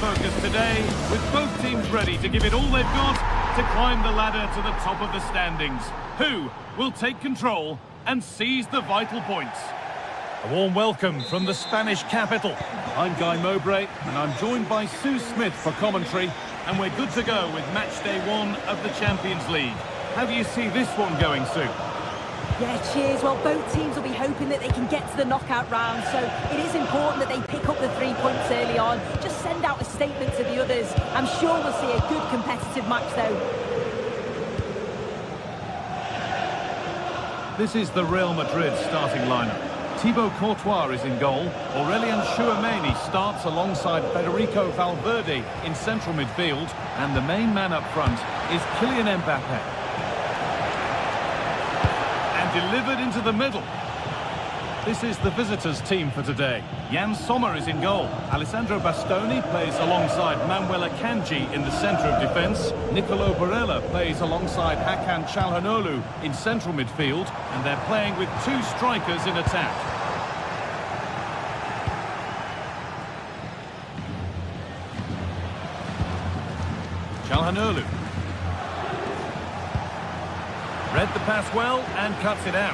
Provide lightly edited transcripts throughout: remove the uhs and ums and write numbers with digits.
focus today, with both teams ready to give it all they've got to climb the ladder to the top of the standings. Who will take control and seize the vital points? A warm welcome from the Spanish capital. I'm Guy Mowbray, and I'm joined by Sue Smith for commentary, and we're good to go with match day 1 of the Champions League. How do you see this one going, Sue? Yeah, cheers. Well, both teams will be hoping that they can get to the knockout round, so it is important that they pick up the 3 points early on. Just send out a statement to the others. I'm sure we'll see a good competitive match, though. This is the Real Madrid starting lineup. Thibaut Courtois is in goal. Aurélien Tchouameni starts alongside Federico Valverde in central midfield, and the main man up front is Kylian Mbappé. Delivered into the middle. This is the visitors' team for today. Jan Sommer is in goal. Alessandro Bastoni plays alongside Manuel Akanji in the centre of defence. Nicolo Barella plays alongside Hakan Çalhanoğlu in central midfield, and they're playing with 2 strikers in attack. Çalhanoğlu read the pass well and cuts it out.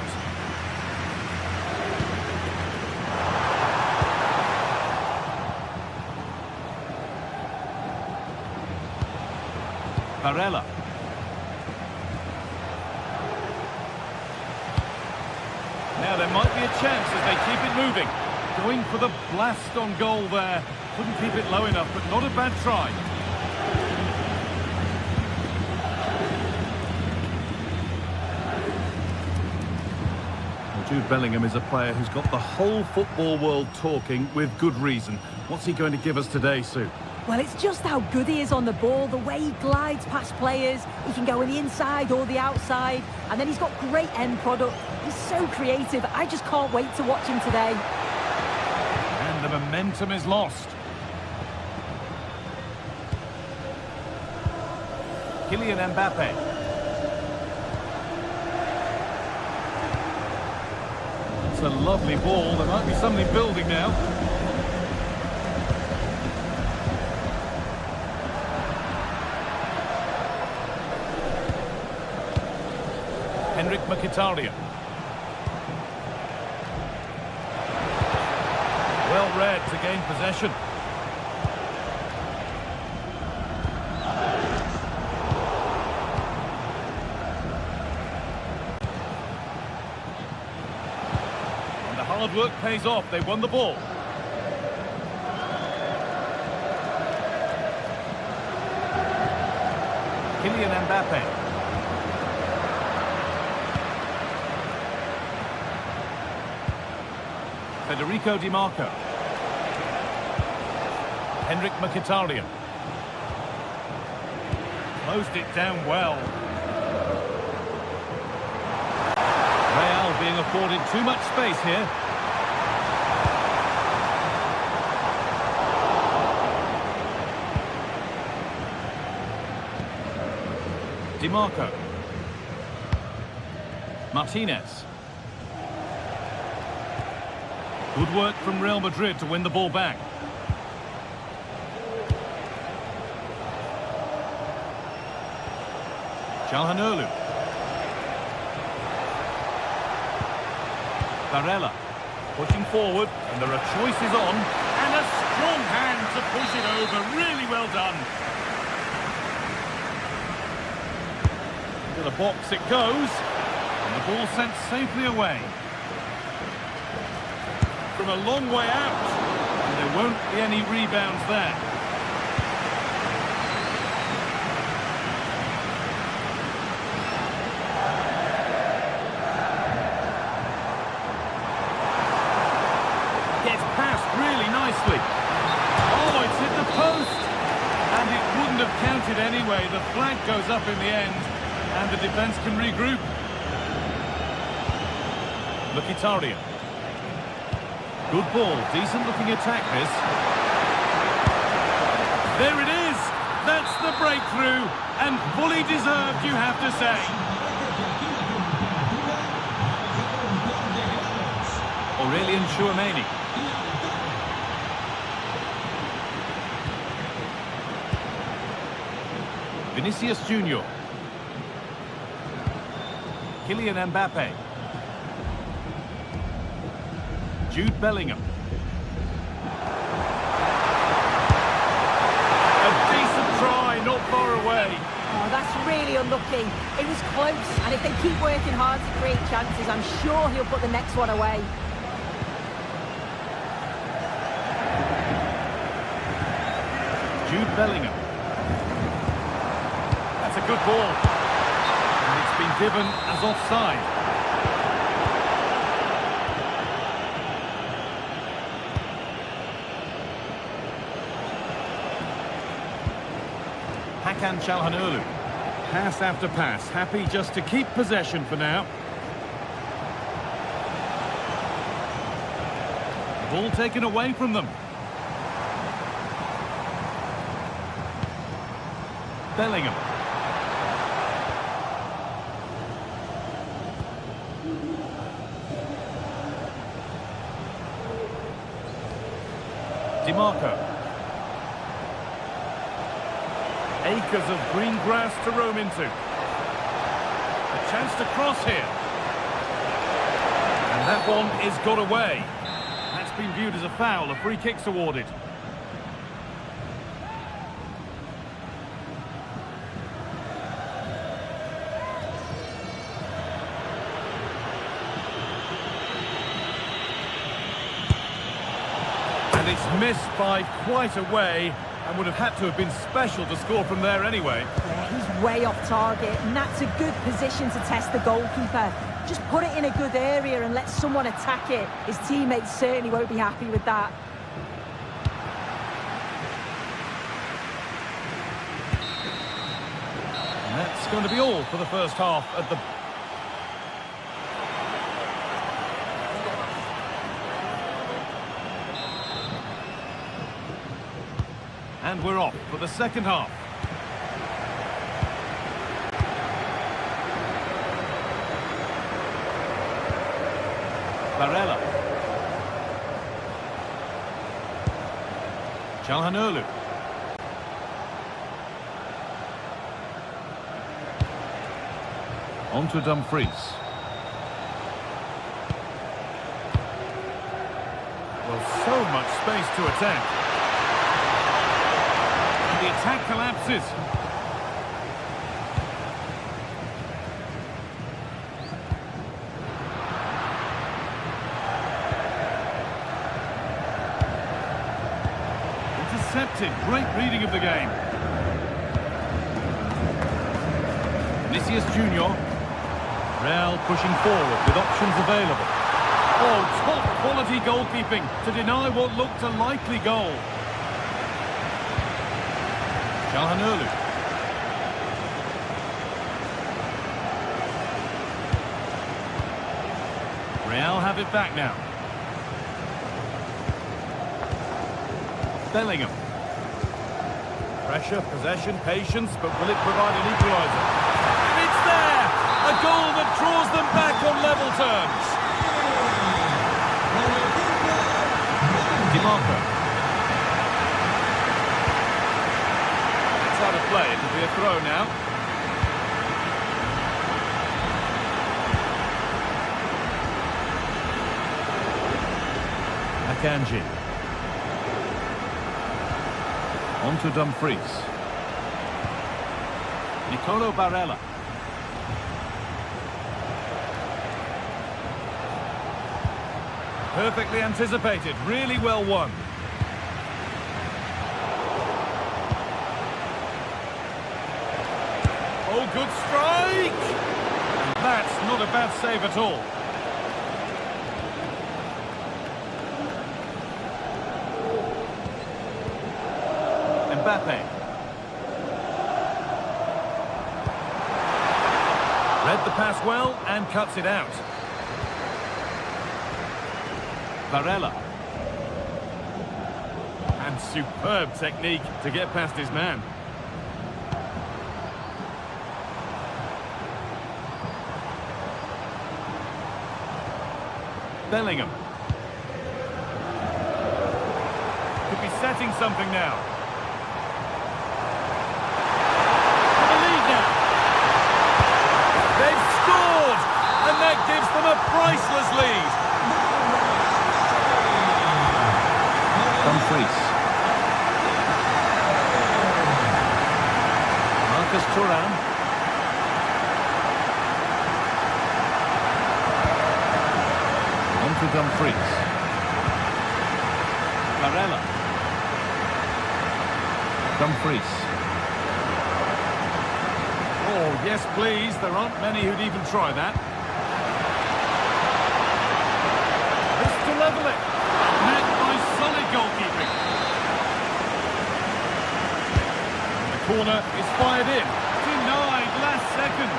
Barella. Now there might be a chance as they keep it moving. Going for the blast on goal there. Couldn't keep it low enough, but not a bad try. Jude Bellingham is a player who's got the whole football world talking with good reason. What's he going to give us today, Sue? Well, it's just how good he is on the ball, the way he glides past players. He can go on the inside or the outside, and then he's got great end product. He's so creative. I just can't wait to watch him today. And the momentum is lost. Kylian Mbappé. A lovely ball. There might be something building now. Henrik Mkhitaryan. Well read to gain possession. Hard work pays off. They won the ball. Kylian Mbappé. Federico Di Marco. Henrik Mkhitaryan. Closed it down well. Real being afforded too much space here. Di Marco. Martinez. Good work from Real Madrid to win the ball back. Çalhanoğlu. Barella pushing forward, and there are choices on, and a strong hand to push it over. Really well done. To the box it goes, and the ball sent safely away. From a long way out, and there won't be any rebounds there. Gets past really nicely. Oh, it's hit the post! And it wouldn't have counted anyway. The flag goes up in the end. And the defence can regroup. Mkhitaryan. Good ball, decent looking attack this. There it is! That's the breakthrough, and fully deserved, you have to say. Aurélien Tchouameni. Vinicius Junior. Kylian Mbappe. Jude Bellingham. A decent try, not far away. Oh, that's really unlucky. It was close, and if they keep working hard to create chances, I'm sure he'll put the next one away. Jude Bellingham. That's a good ball. And it's been given as offside. Hakan Çalhanoğlu. Pass after pass, happy just to keep possession for now. Ball taken away from them. Bellingham. DiMarco. Acres of green grass to roam into. A chance to cross here. And that one is got away. That's been viewed as a foul. A free kick's awarded. And it's missed by quite a way. And would have had to have been special to score from there anyway. Yeah, he's way off target, and that's a good position to test the goalkeeper. Just put it in a good area and let someone attack it. His teammates certainly won't be happy with that. And that's going to be all for the first half at the... And we're off for the second half. Barella. Çalhanoğlu. On to Dumfries. Well, so much space to attack. The attack collapses. Intercepted. Great reading of the game. Vinicius Junior. Real pushing forward with options available. Oh, top quality goalkeeping to deny what looked a likely goal. Çalhanoğlu. Real have it back now. Bellingham. Pressure, possession, patience, but will it provide an equaliser? It's there! A goal that draws them back on level terms. DiMarco. Out of play, it'll be a throw now. Akanji. On to Dumfries. Nicolo Barella. Perfectly anticipated, really well won. Oh, good strike! And that's not a bad save at all. Mbappe. Read the pass well and cuts it out. Barella. And superb technique to get past his man. Bellingham. Could be setting something now. Marcus Thuram. On to Dumfries. Varela. Dumfries. Oh, yes, please. There aren't many who'd even try that. This to level it. Met by solid goalkeeping. And the corner is fired in. Denied last second.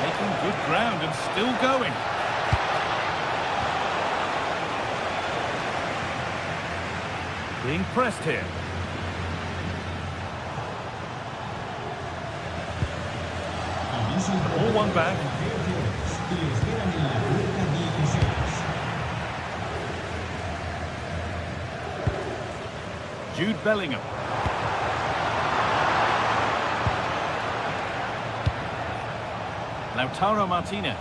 Making good ground and still going. Being pressed here. All one back. Jude Bellingham. Lautaro Martinez.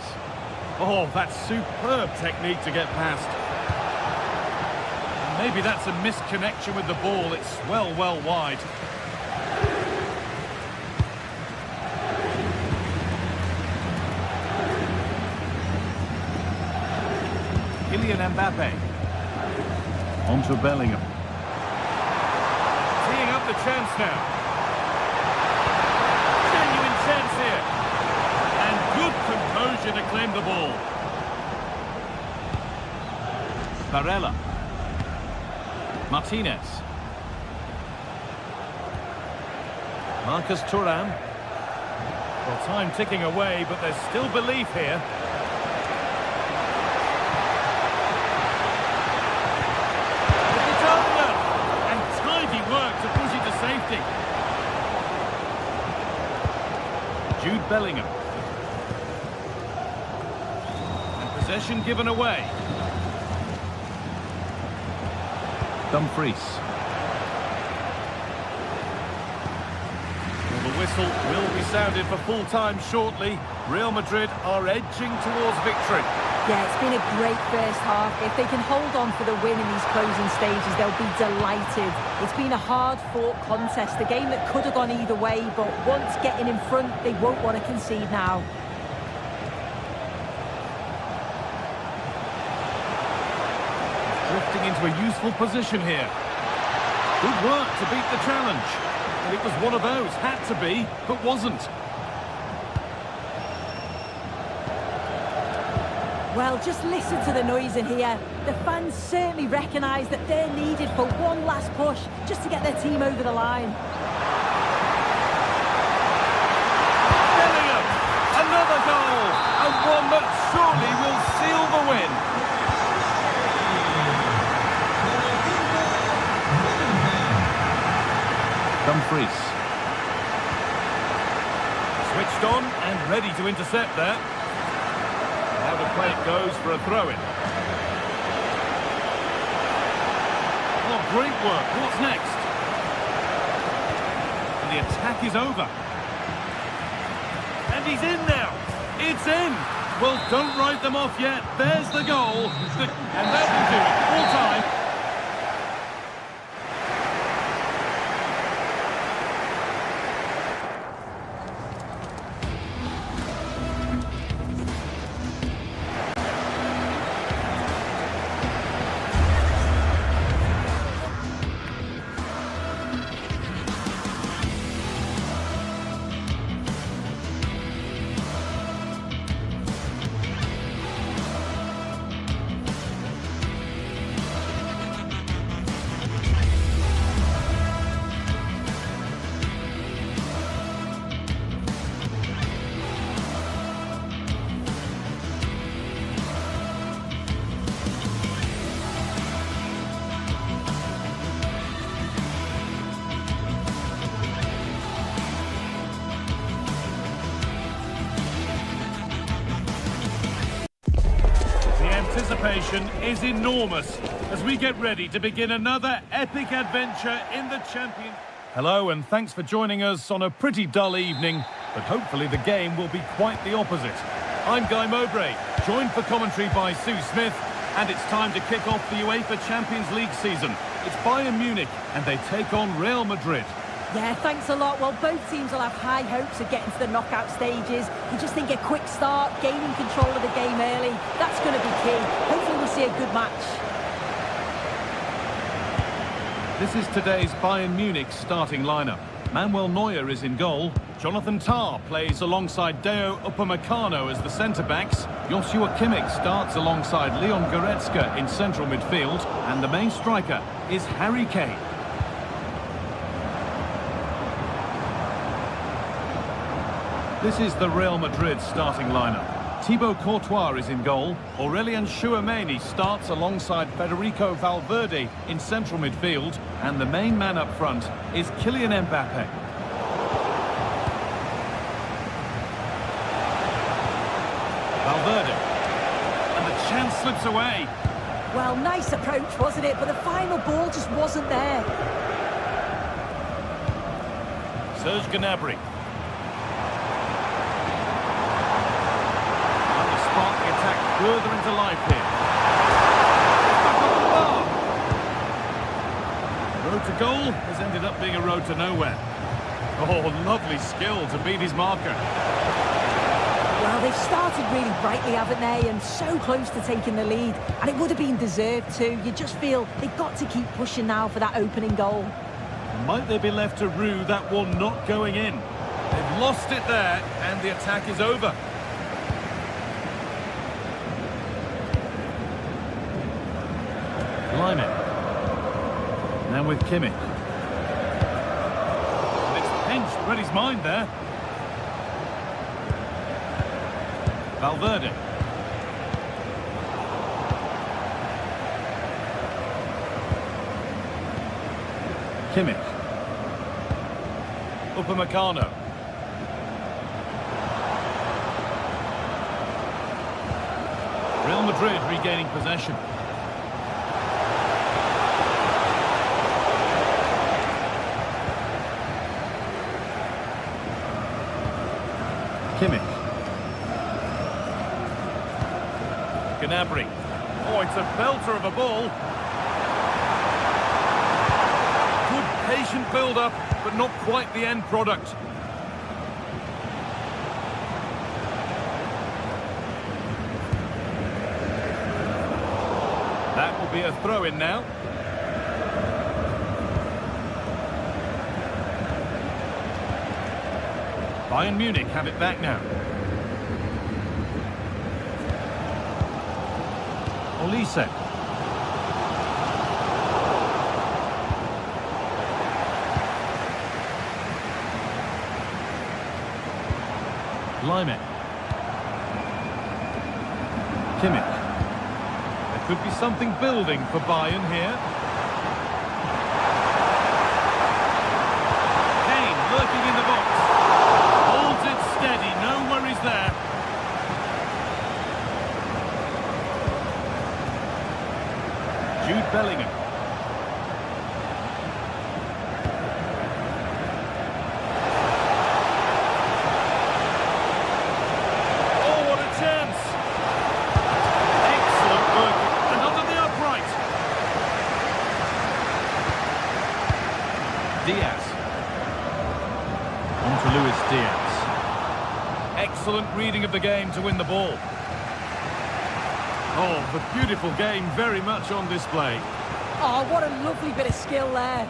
Oh, that's superb technique to get past. Maybe that's a misconnection with the ball. It's well wide. Kylian Mbappe. On to Bellingham. Teeing up the chance now. Genuine chance here. And good composure to claim the ball. Varela. Martinez. Marcus Thuram. Well, time ticking away, but there's still belief here. And tidy work to push it to safety. Jude Bellingham. And possession given away. Dumfries. Well, the whistle will be sounded for full time shortly. Real Madrid are edging towards victory. Yeah, it's been a great first half. If they can hold on for the win in these closing stages, they'll be delighted. It's been a hard-fought contest, a game that could have gone either way, but once getting in front, they won't want to concede now. Drifting into a useful position here. Good work to beat the challenge. And it was one of those, had to be, but wasn't. Well, just listen to the noise in here. The fans certainly recognise that they're needed for one last push, just to get their team over the line. Bellingham! Another goal! And one that surely will seal the win. Dumfries. Switched on and ready to intercept there. Now the play goes for a throw-in. Oh, great work. What's next? And the attack is over. And he's in now. It's in. Well, don't write them off yet. There's the goal. And that will do it. Full time. Anticipation is enormous as we get ready to begin another epic adventure in the champion. Hello and thanks for joining us on a pretty dull evening, but hopefully the game will be quite the opposite. I'm Guy Mowbray, joined for commentary by Sue Smith, And it's time to kick off the UEFA Champions League season. It's Bayern Munich, and they take on Real Madrid. Yeah, thanks a lot. Well, both teams will have high hopes of getting to the knockout stages. You just think a quick start, gaining control of the game early, that's going to be key. Hopefully we'll see a good match. This is today's Bayern Munich starting lineup. Manuel Neuer is in goal. Jonathan Tah plays alongside Deo Upamecano as the centre-backs. Joshua Kimmich starts alongside Leon Goretzka in central midfield. And the main striker is Harry Kane. This is the Real Madrid starting lineup. Thibaut Courtois is in goal. Aurelien Tchouameni starts alongside Federico Valverde in central midfield. And the main man up front is Kylian Mbappe. Valverde. And the chance slips away. Well, nice approach, wasn't it? But the final ball just wasn't there. Serge Gnabry. Further into life here. Back on the bar. Road to goal has ended up being a road to nowhere. Oh, lovely skill to beat his marker. Well, they've started really brightly, haven't they? And so close to taking the lead. And it would have been deserved too. You just feel they've got to keep pushing now for that opening goal. Might they be left to rue that one not going in? They've lost it there, and the attack is over. Line it. Now with Kimmich. And it's pinched, read his mind there. Valverde. Kimmich. Upamecano. Real Madrid regaining possession. Kimmich. Gnabry. Oh, it's a belter of a ball. Good patient build-up, but not quite the end product. That will be a throw-in now. Bayern Munich have it back now. Olise. Lime. Kimmich. There could be something building for Bayern here. Kane lurking in the box. Holds it steady, no worries there. Jude Bellingham. Oh, what a chance! Excellent work, and under the upright. Diaz. On to Luis Diaz. Excellent reading of the game to win the ball. Oh, the beautiful game very much on display. Oh, what a lovely bit of skill there.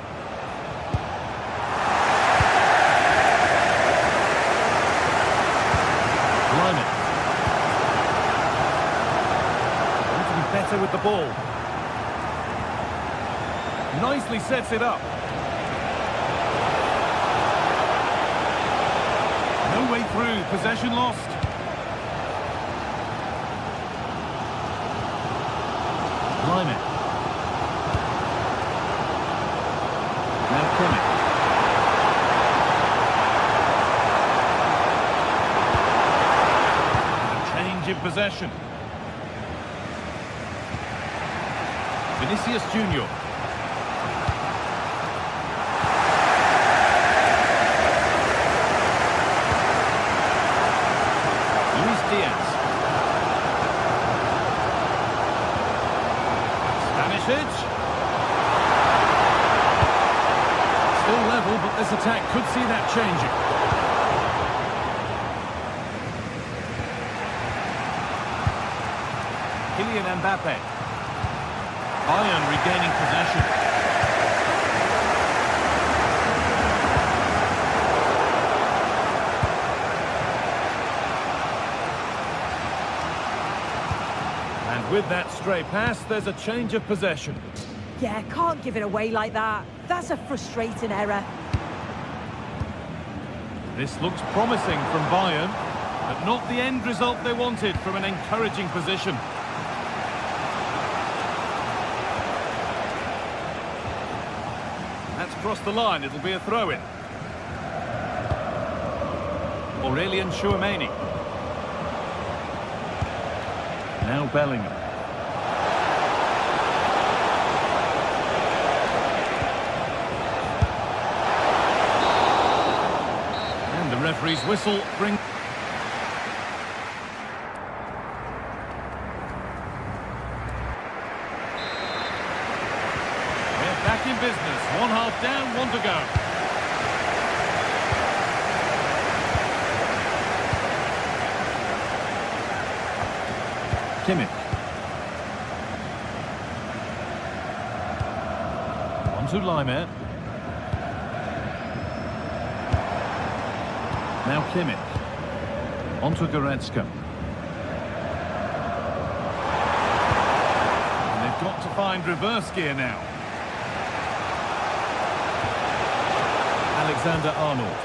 Line it. Want to be better with the ball. Nicely sets it up. No way through, possession lost. Line it. Now Kimmich. A change in possession. Vinicius Junior. Luis Diaz. Still level, but this attack could see that changing. Kylian Mbappe. Bayern regaining possession. And with that stray pass, there's a change of possession. Yeah, can't give it away like that. That's a frustrating error. This looks promising from Bayern, but not the end result they wanted from an encouraging position. That's crossed the line, it'll be a throw-in. Aurelien Tchouameni. Now Bellingham. And the referee's whistle brings... We're back in business. One half down, one to go. Kimmich. On to Laimer. Now Kimmich. On to Goretzka. And they've got to find reverse gear now. Alexander-Arnold.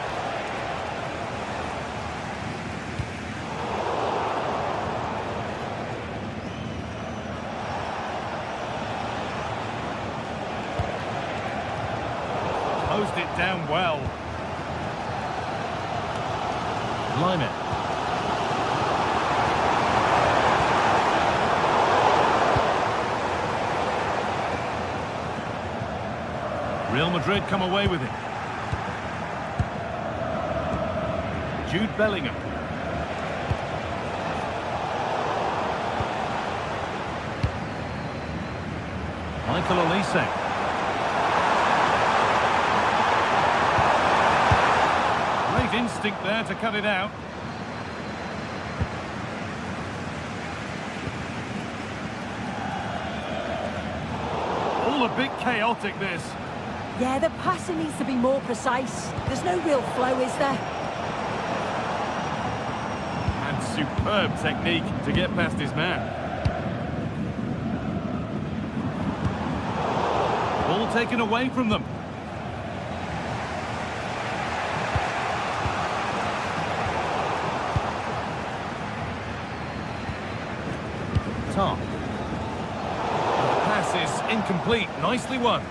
Closed it down well. Laimer. Real Madrid come away with it. Jude Bellingham. Michael Olise. Instinct there to cut it out. All a bit chaotic, this. Yeah, the passing needs to be more precise. There's no real flow, is there? And superb technique to get past his man. Ball taken away from them. Tom. The pass is incomplete. Nicely won.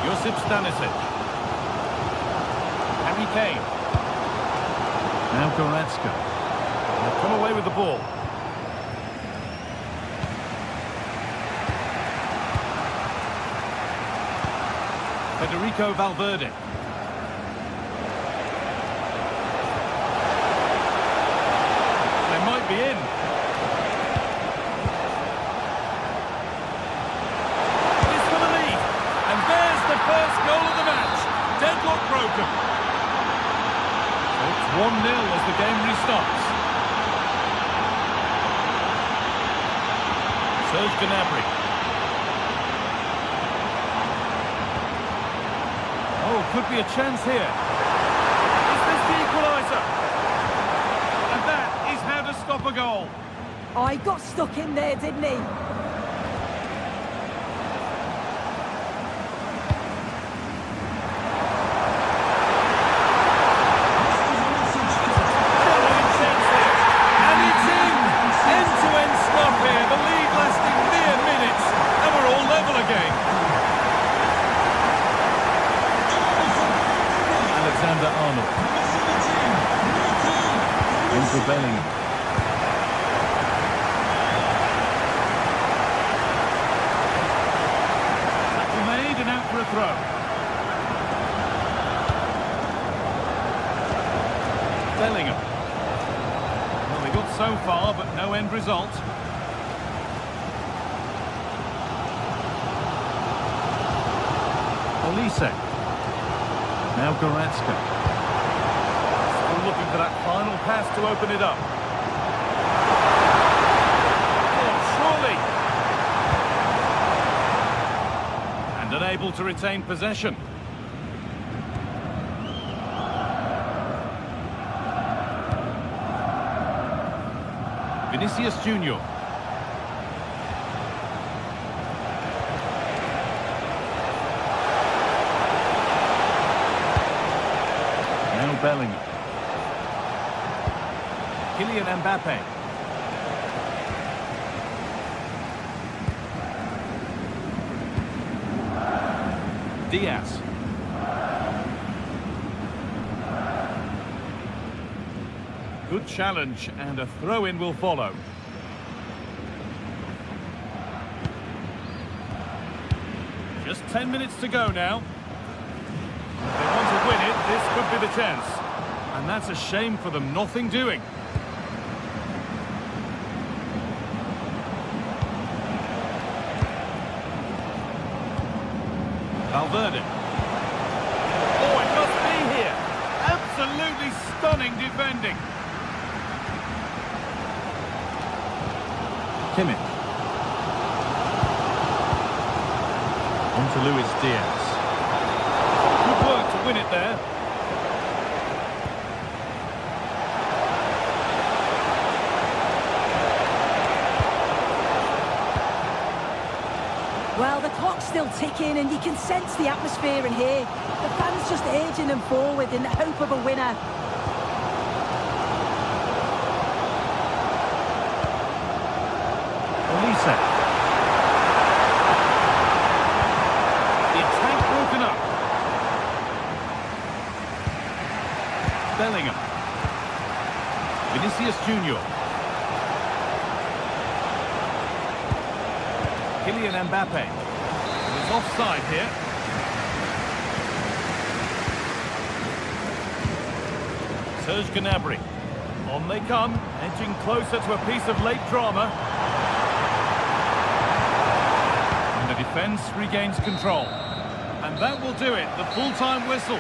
Josip Stanisic. Harry Kane. Now Goretzka. They've come away with the ball. Federico Valverde. They might be in. It's for the lead. And there's the first goal of the match. Deadlock broken. So it's 1-0 as the game restarts. Serge Gnabry. Oh, could be a chance here. Is this the equaliser? And that is how to stop a goal. Oh, he got stuck in there, didn't he? And it's in! End-to-end stop here. The lead lasting mere minutes. And we're all level again. Alexander-Arnold. Into Bellingham. Tackle made and out for a throw. Bellingham. got so far, but no end result. Olise. Now Goretzka. Still looking for that final pass to open it up. Oh, surely. And unable to retain possession. Vinicius Junior. Now Bellingham. Kylian Mbappe. Diaz. Good challenge, and a throw-in will follow. Just 10 minutes to go now. If they want to win it, this could be the chance. And that's a shame for them, nothing doing. Valverde. Oh, it must be here. Absolutely stunning defending. Kimmich. On to Luis Diaz. Good work to win it there. Well, the clock's still ticking and you can sense the atmosphere in here. The fans just urging them forward in the hope of a winner. Olise. The attack broken up. Bellingham. Vinicius Junior. Kylian Mbappe. He's offside here. Serge Gnabry. On they come, edging closer to a piece of late drama. And the defence regains control. And that will do it, the full-time whistle.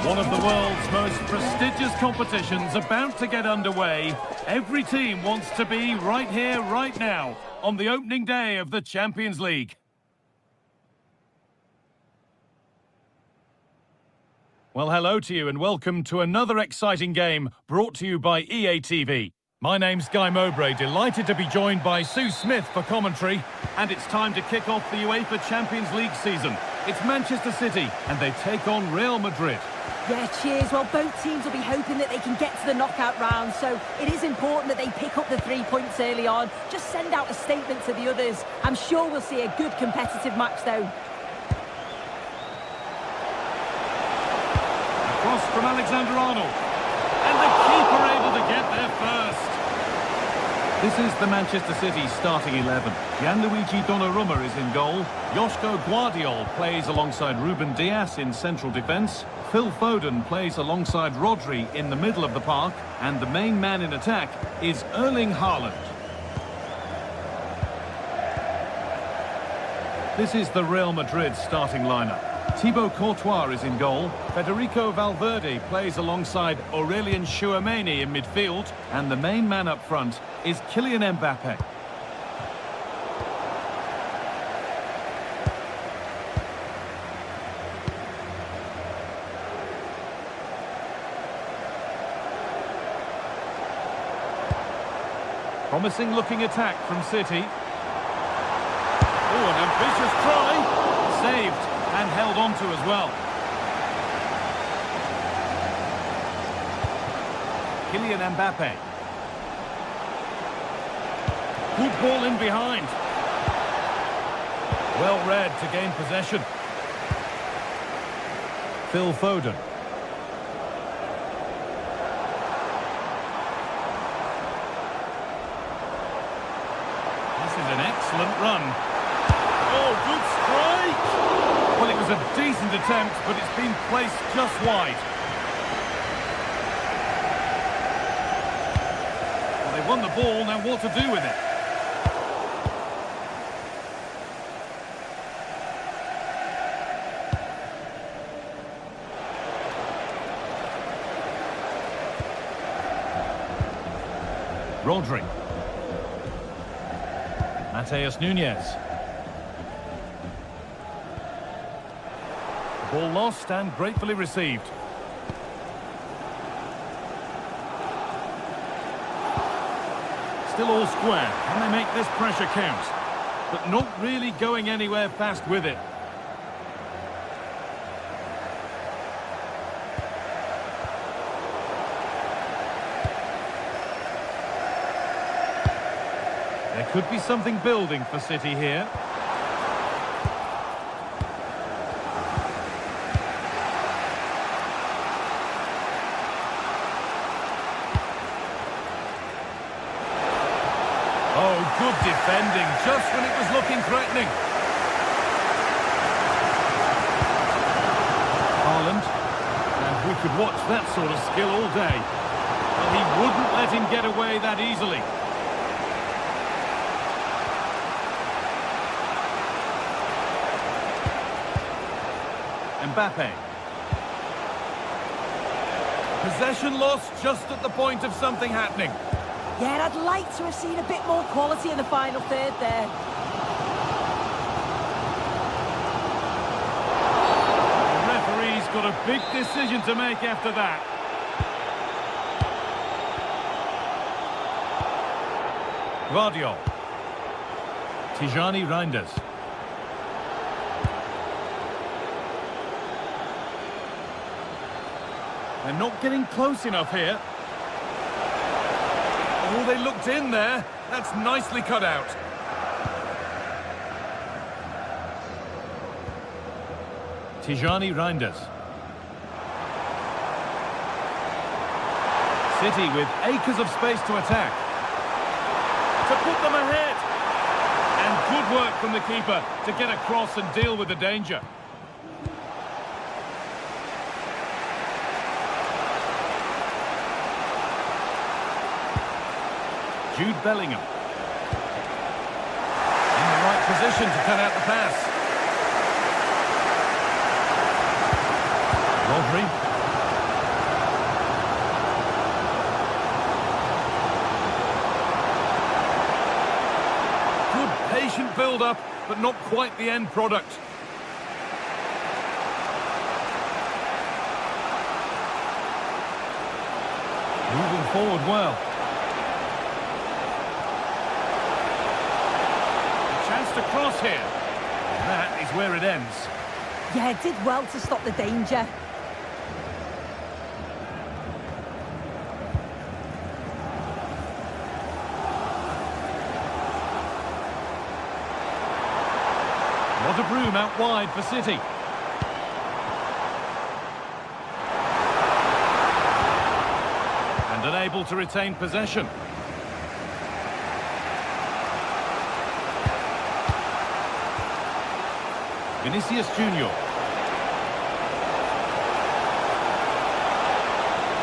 One of the world's most prestigious competitions about to get underway. Every team wants to be right here, right now, on the opening day of the Champions League. Well, hello to you and welcome to another exciting game brought to you by EA TV. My name's Guy Mowbray, delighted to be joined by Sue Smith for commentary. And it's time to kick off the UEFA Champions League season. It's Manchester City and they take on Real Madrid. Yeah, cheers. Well, both teams will be hoping that they can get to the knockout round, so it is important that they pick up the 3 points early on. Just send out a statement to the others. I'm sure we'll see a good competitive match, though. from Alexander-Arnold. And the keeper able to get there first. This is the Manchester City starting 11. Gianluigi Donnarumma is in goal. Joško Guardiol plays alongside Ruben Dias in central defence. Phil Foden plays alongside Rodri in the middle of the park. And the main man in attack is Erling Haaland. This is the Real Madrid starting lineup. Thibaut Courtois is in goal. Federico Valverde plays alongside Aurelien Tchouameni in midfield. And the main man up front is Kylian Mbappe. Promising looking attack from City. Oh, an ambitious try. Saved. And held on to as well. Kylian Mbappe. Good ball in behind. Well read to gain possession. Phil Foden. This is an excellent run. Oh, good strike! Well, it was a decent attempt, but it's been placed just wide. Well, they've won the ball, now what to do with it? Rodri. Mateus Nunes. Ball lost and gratefully received. Still all square. Can they make this pressure count? But not really going anywhere fast with it. There could be something building for City here. Oh, good defending, just when it was looking threatening. Haaland, and we could watch that sort of skill all day. But he wouldn't let him get away that easily. Mbappe. Possession lost just at the point of something happening. Yeah, I'd like to have seen a bit more quality in the final third there. The referee's got a big decision to make after that. Guardiol. Tijani Reinders. They're not getting close enough here. Oh, they looked in there. That's nicely cut out. Tijani Reinders. City with acres of space to attack. To put them ahead. And good work from the keeper to get across and deal with the danger. Jude Bellingham. In the right position to cut out the pass. Rodri. Good patient build-up, but not quite the end product. Moving forward well. To cross here. That is where it ends. Yeah, it did well to stop the danger. A lot of room out wide for City. unable to retain possession. Vinicius Junior.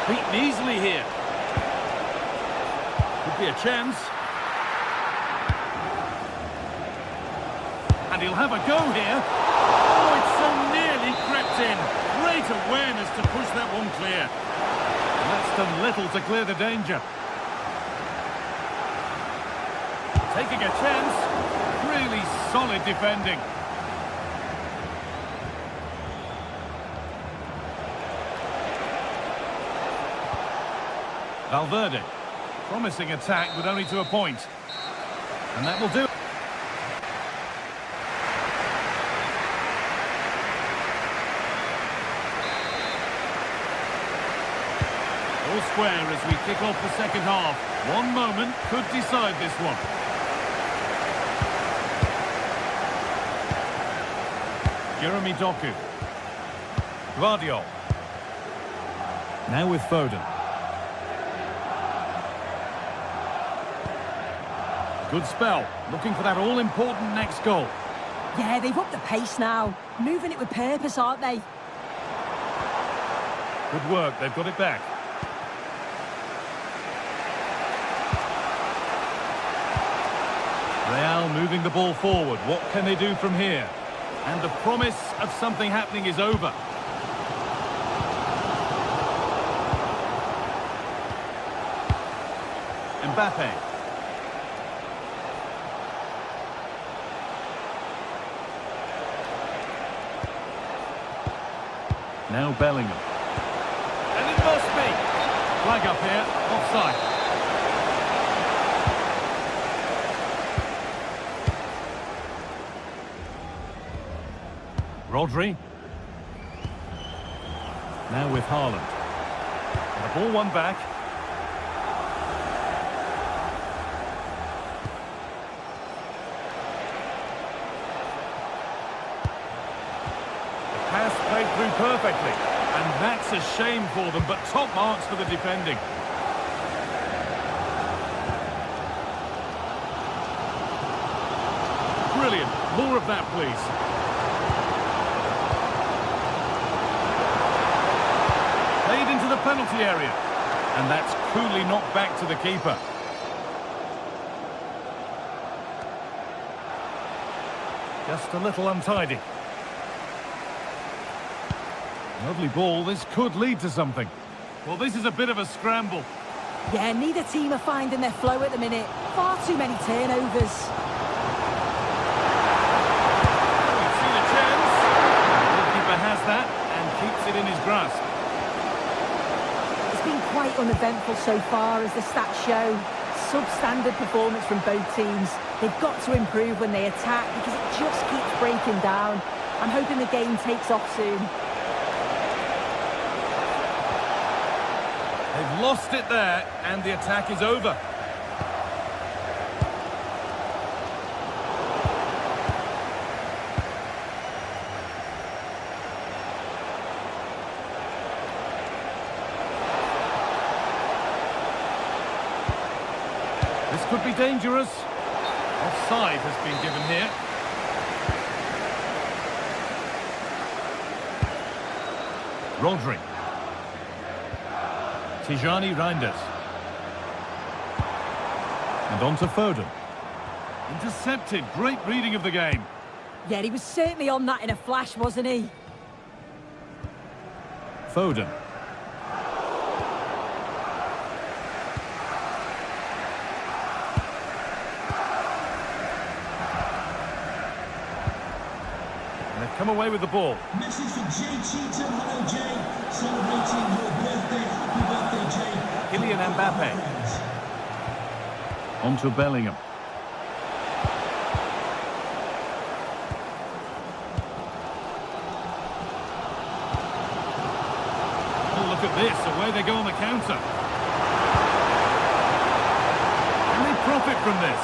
Beaten easily here. Could be a chance. And he'll have a go here. Oh, it's so nearly crept in. Great awareness to push that one clear. And that's done little to clear the danger. Taking a chance. Really solid defending. Valverde. Promising attack, but only to a point. And that will do. All square as we kick off the second half. One moment could decide this one. Jeremy Doku. Guardiola. Now with Foden. Good spell. Looking for that all-important next goal. Yeah, they've upped the pace now. Moving it with purpose, aren't they? Good work. They've got it back. Real moving the ball forward. What can they do from here? And the promise of something happening is over. Mbappe. Now Bellingham. And it must be. Flag up here. Offside. Rodri. Now with Haaland. And the ball won back. The pass played through perfectly. And that's a shame for them, but top marks for the defending. Brilliant. More of that, please. Into the penalty area, and that's coolly knocked back to the keeper. Just a little untidy. Lovely ball. This could lead to something. Well, this is a bit of a scramble. Yeah, neither team are finding their flow at the minute. Far too many turnovers. We've seen a chance. The goalkeeper has that and keeps it in his grasp. Been quite uneventful so far, as the stats show. Substandard performance from both teams. They've got to improve when they attack because it just keeps breaking down. I'm hoping the game takes off soon. They've lost it there, and the attack is over. This could be dangerous. Offside has been given here. Rodri. Tijani Reinders. And on to Foden. Intercepted. Great reading of the game. Yeah, he was certainly on that in a flash, wasn't he? Foden. Come away with the ball. Message for Jay Cheatham. Hello, Jay. Celebrating your birthday. Happy birthday, Jay. Kylian Mbappe. On to Bellingham. Oh, look at this. Away they go on the counter. Can they profit from this?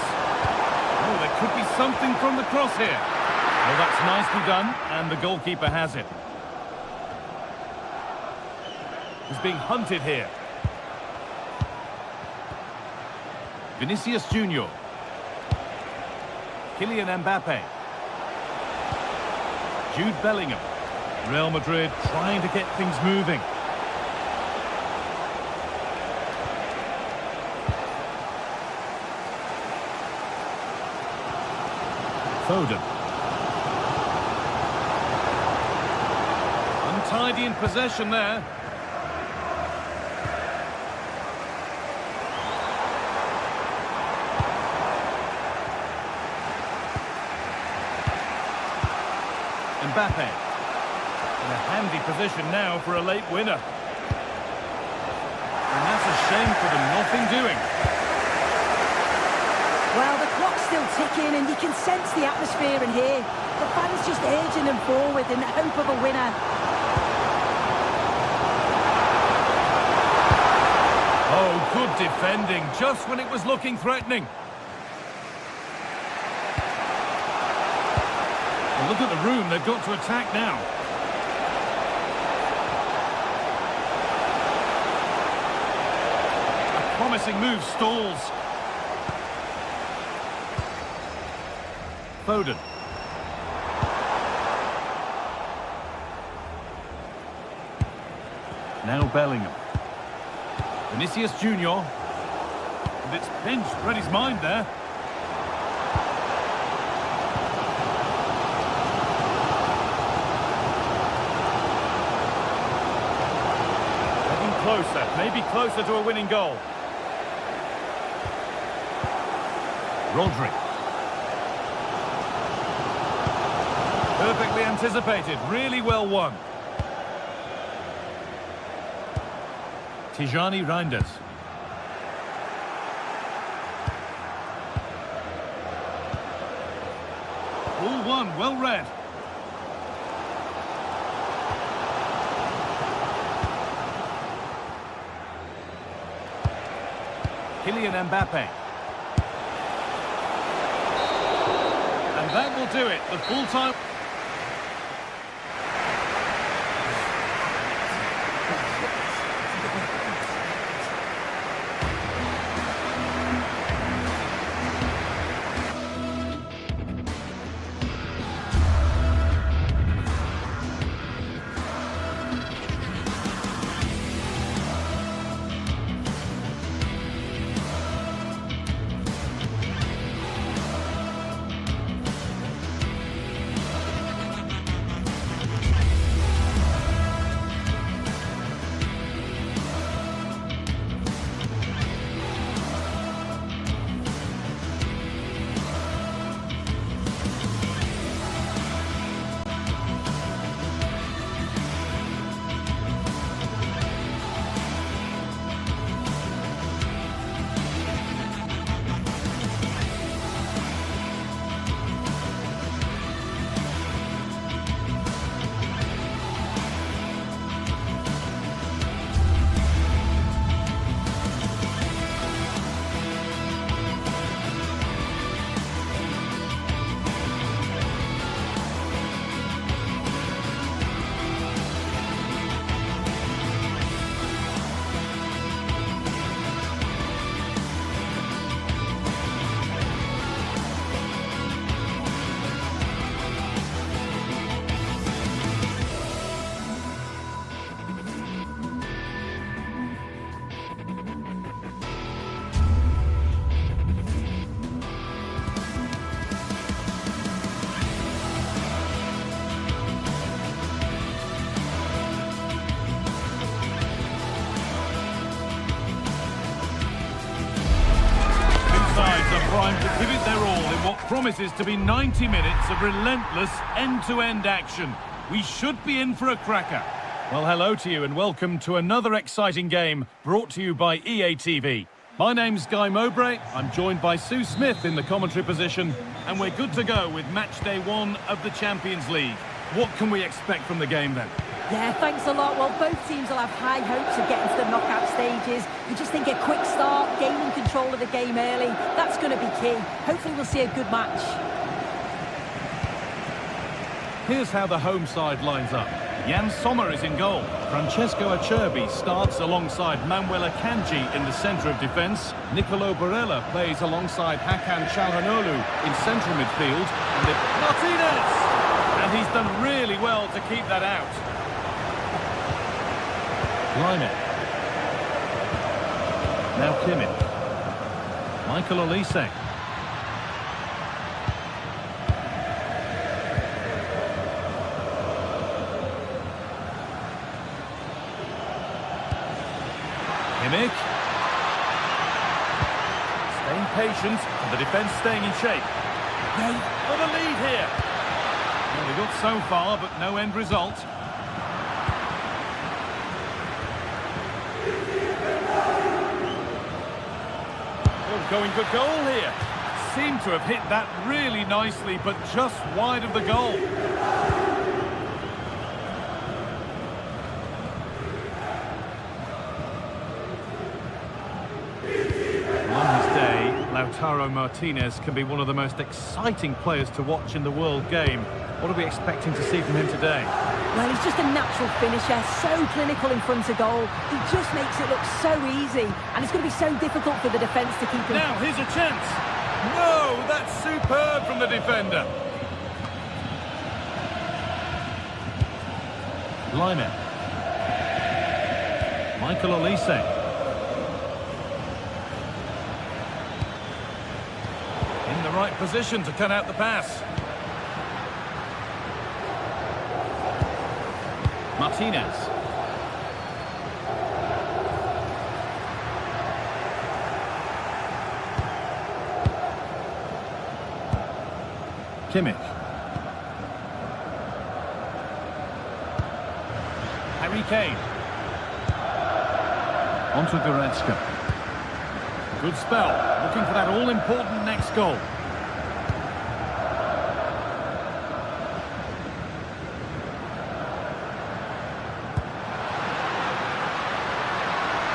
Oh, there could be something from the cross here. Well, that's nicely done, and the goalkeeper has it. He's being hunted here. Vinicius Junior. Kylian Mbappe. Jude Bellingham. Real Madrid trying to get things moving. Foden. Untidy in possession there. Mbappe. In a handy position now for a late winner. And that's a shame for them, nothing doing. Well, the clock's still ticking and you can sense the atmosphere in here. The fans just urging them forward in the hope of a winner. Oh, good defending, just when it was looking threatening. Well, look at the room they've got to attack now. A promising move stalls. Foden. Now Bellingham. Vinicius Junior. And it's pinched, read his mind there. Getting closer, maybe closer to a winning goal. Rodri. Perfectly anticipated, really well won. Tijani Reinders. All one, well read. Kylian Mbappe. And that will do it, the full-time... Primed to give it their all in what promises to be 90 minutes of relentless end-to-end action. We should be in for a cracker. Well, hello to you and welcome to another exciting game brought to you by EA TV. My name's Guy Mowbray. I'm joined by Sue Smith in the commentary position, and we're good to go with match day 1 of the Champions League. What can we expect from the game then? Yeah, thanks a lot. Well, both teams will have high hopes of getting to the knockout stages. You just think a quick start, gaining control of the game early, that's going to be key. Hopefully we'll see a good match. Here's how the home side lines up. Jan Sommer is in goal. Francesco Acerbi starts alongside Manuel Akanji in the centre of defence. Nicolo Barella plays alongside Hakan Çalhanoğlu in central midfield. And Martinez! And he's done really well to keep that out. Line. Now Kimmich. Michael Olise. Kimmich. Staying patient, and the defence staying in shape. For the lead here. Well, we got so far, but no end result. Oh, going good goal here. Seemed to have hit that really nicely, but just wide of the goal. Lautaro Martinez can be one of the most exciting players to watch in the world game. What are we expecting to see from him today? Well, he's just a natural finisher, so clinical in front of goal. He just makes it look so easy, and it's going to be so difficult for the defence to keep him. Now, here's a chance. No, that's superb from the defender. Lyman. Michael Olise. In the right position to cut out the pass. Martinez. Kimmich. Harry Kane. Onto Goretzka. Good spell, looking for that all-important next goal.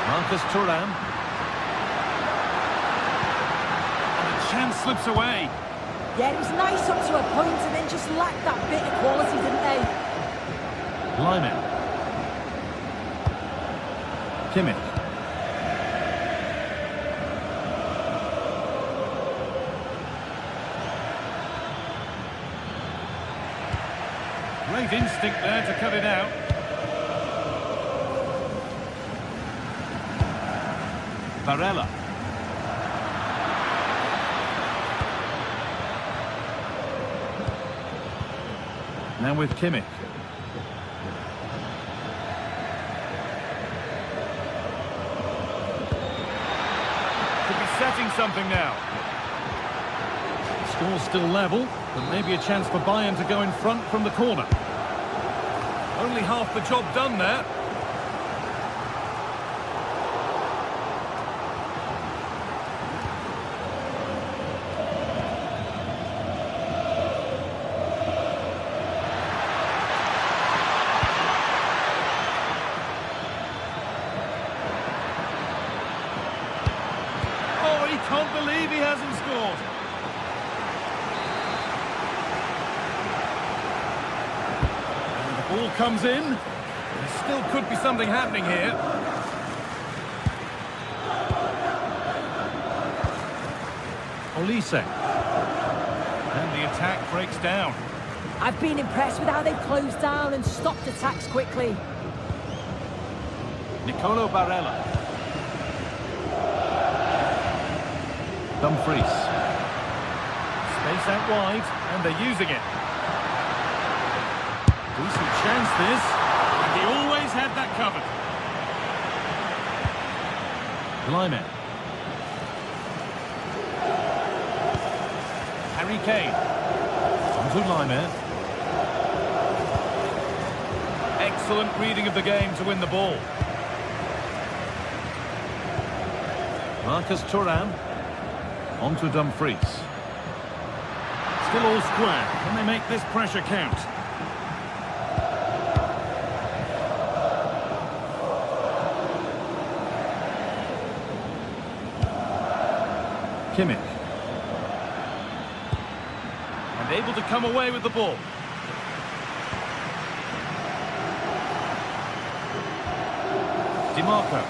Marcus Thuram. And the chance slips away. Yeah, it was nice up to a point and then just lacked that bit of quality, didn't they? Lyman. Kimmich. Great instinct there to cut it out. Barella. Now with Kimmich. Could be setting something now. The score's still level, but maybe a chance for Bayern to go in front from the corner. Only half the job done there. Oh, he can't believe he hasn't scored. Ball comes in. There still could be something happening here. Olise. And the attack breaks down. I've been impressed with how they've closed down and stopped attacks quickly. Nicolo Barella. Dumfries. Space out wide, and they're using it. Decent chance this, and he always had that covered. Lyman. Harry Kane. Onto Lyman. Excellent reading of the game to win the ball. Marcus Thuram. Onto Dumfries. Still all square. Can they make this pressure count? Kimmich. And able to come away with the ball. DiMarco.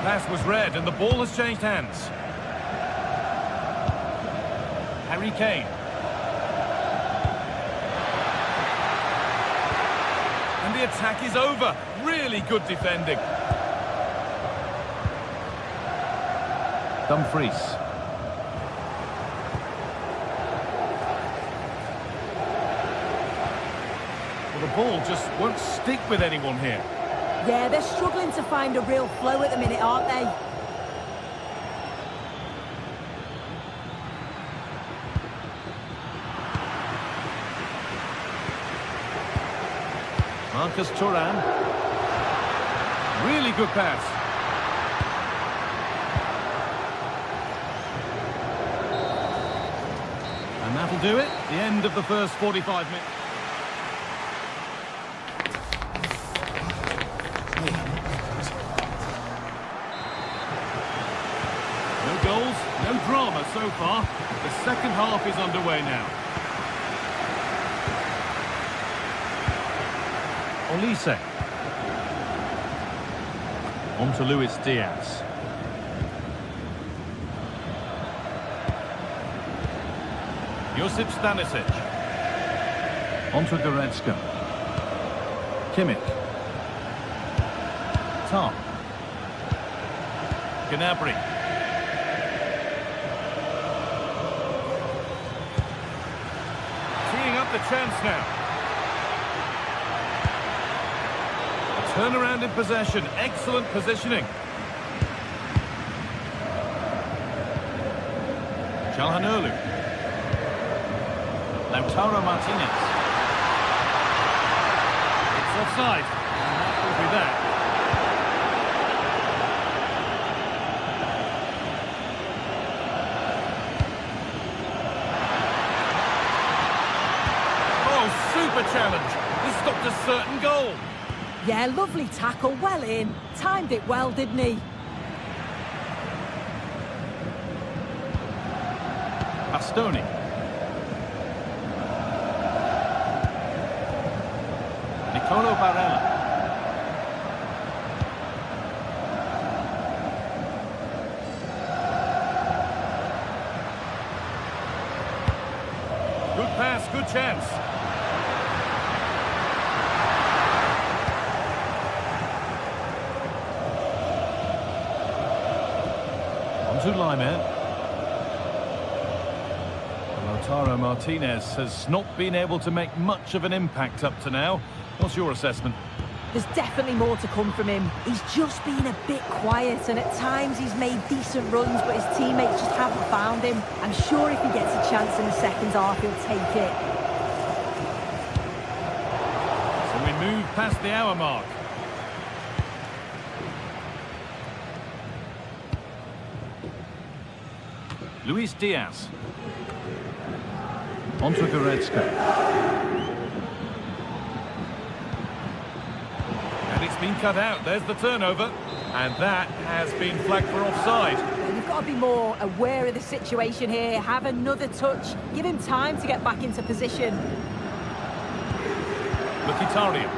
Pass was read and the ball has changed hands. Harry Kane. And the attack is over. Really good defending. Dumfries. Well, the ball just won't stick with anyone here. Yeah, they're struggling to find a real flow at the minute, aren't they? Marcus Thuram. Really good pass. And that'll do it. The end of the first 45 minutes. No goals, no drama so far. The second half is underway now. Olise. On to Luis Diaz. Josip Stanisic. On to Goretzka. Kimmich. Tom. Gnabry. Teeing up the chance now. Turnaround in possession, excellent positioning. Calhanoglu. Lautaro Martinez. It's offside. And that will be that. Oh, super challenge. He stopped a certain goal. Yeah, lovely tackle, well in. Timed it well, didn't he? Bastoni. Nicolo Barella. Good pass, good chance. To Laimer. Lautaro Martinez has not been able to make much of an impact up to now. What's your assessment? There's definitely more to come from him. He's just been a bit quiet and at times he's made decent runs, but his teammates just haven't found him. I'm sure if he gets a chance in the second half, he'll take it. So we move past the hour mark. Luis Diaz. On to Goretzka. And it's been cut out. There's the turnover. And that has been flagged for offside. You've got to be more aware of the situation here. Have another touch. Give him time to get back into position. Mkhitaryan.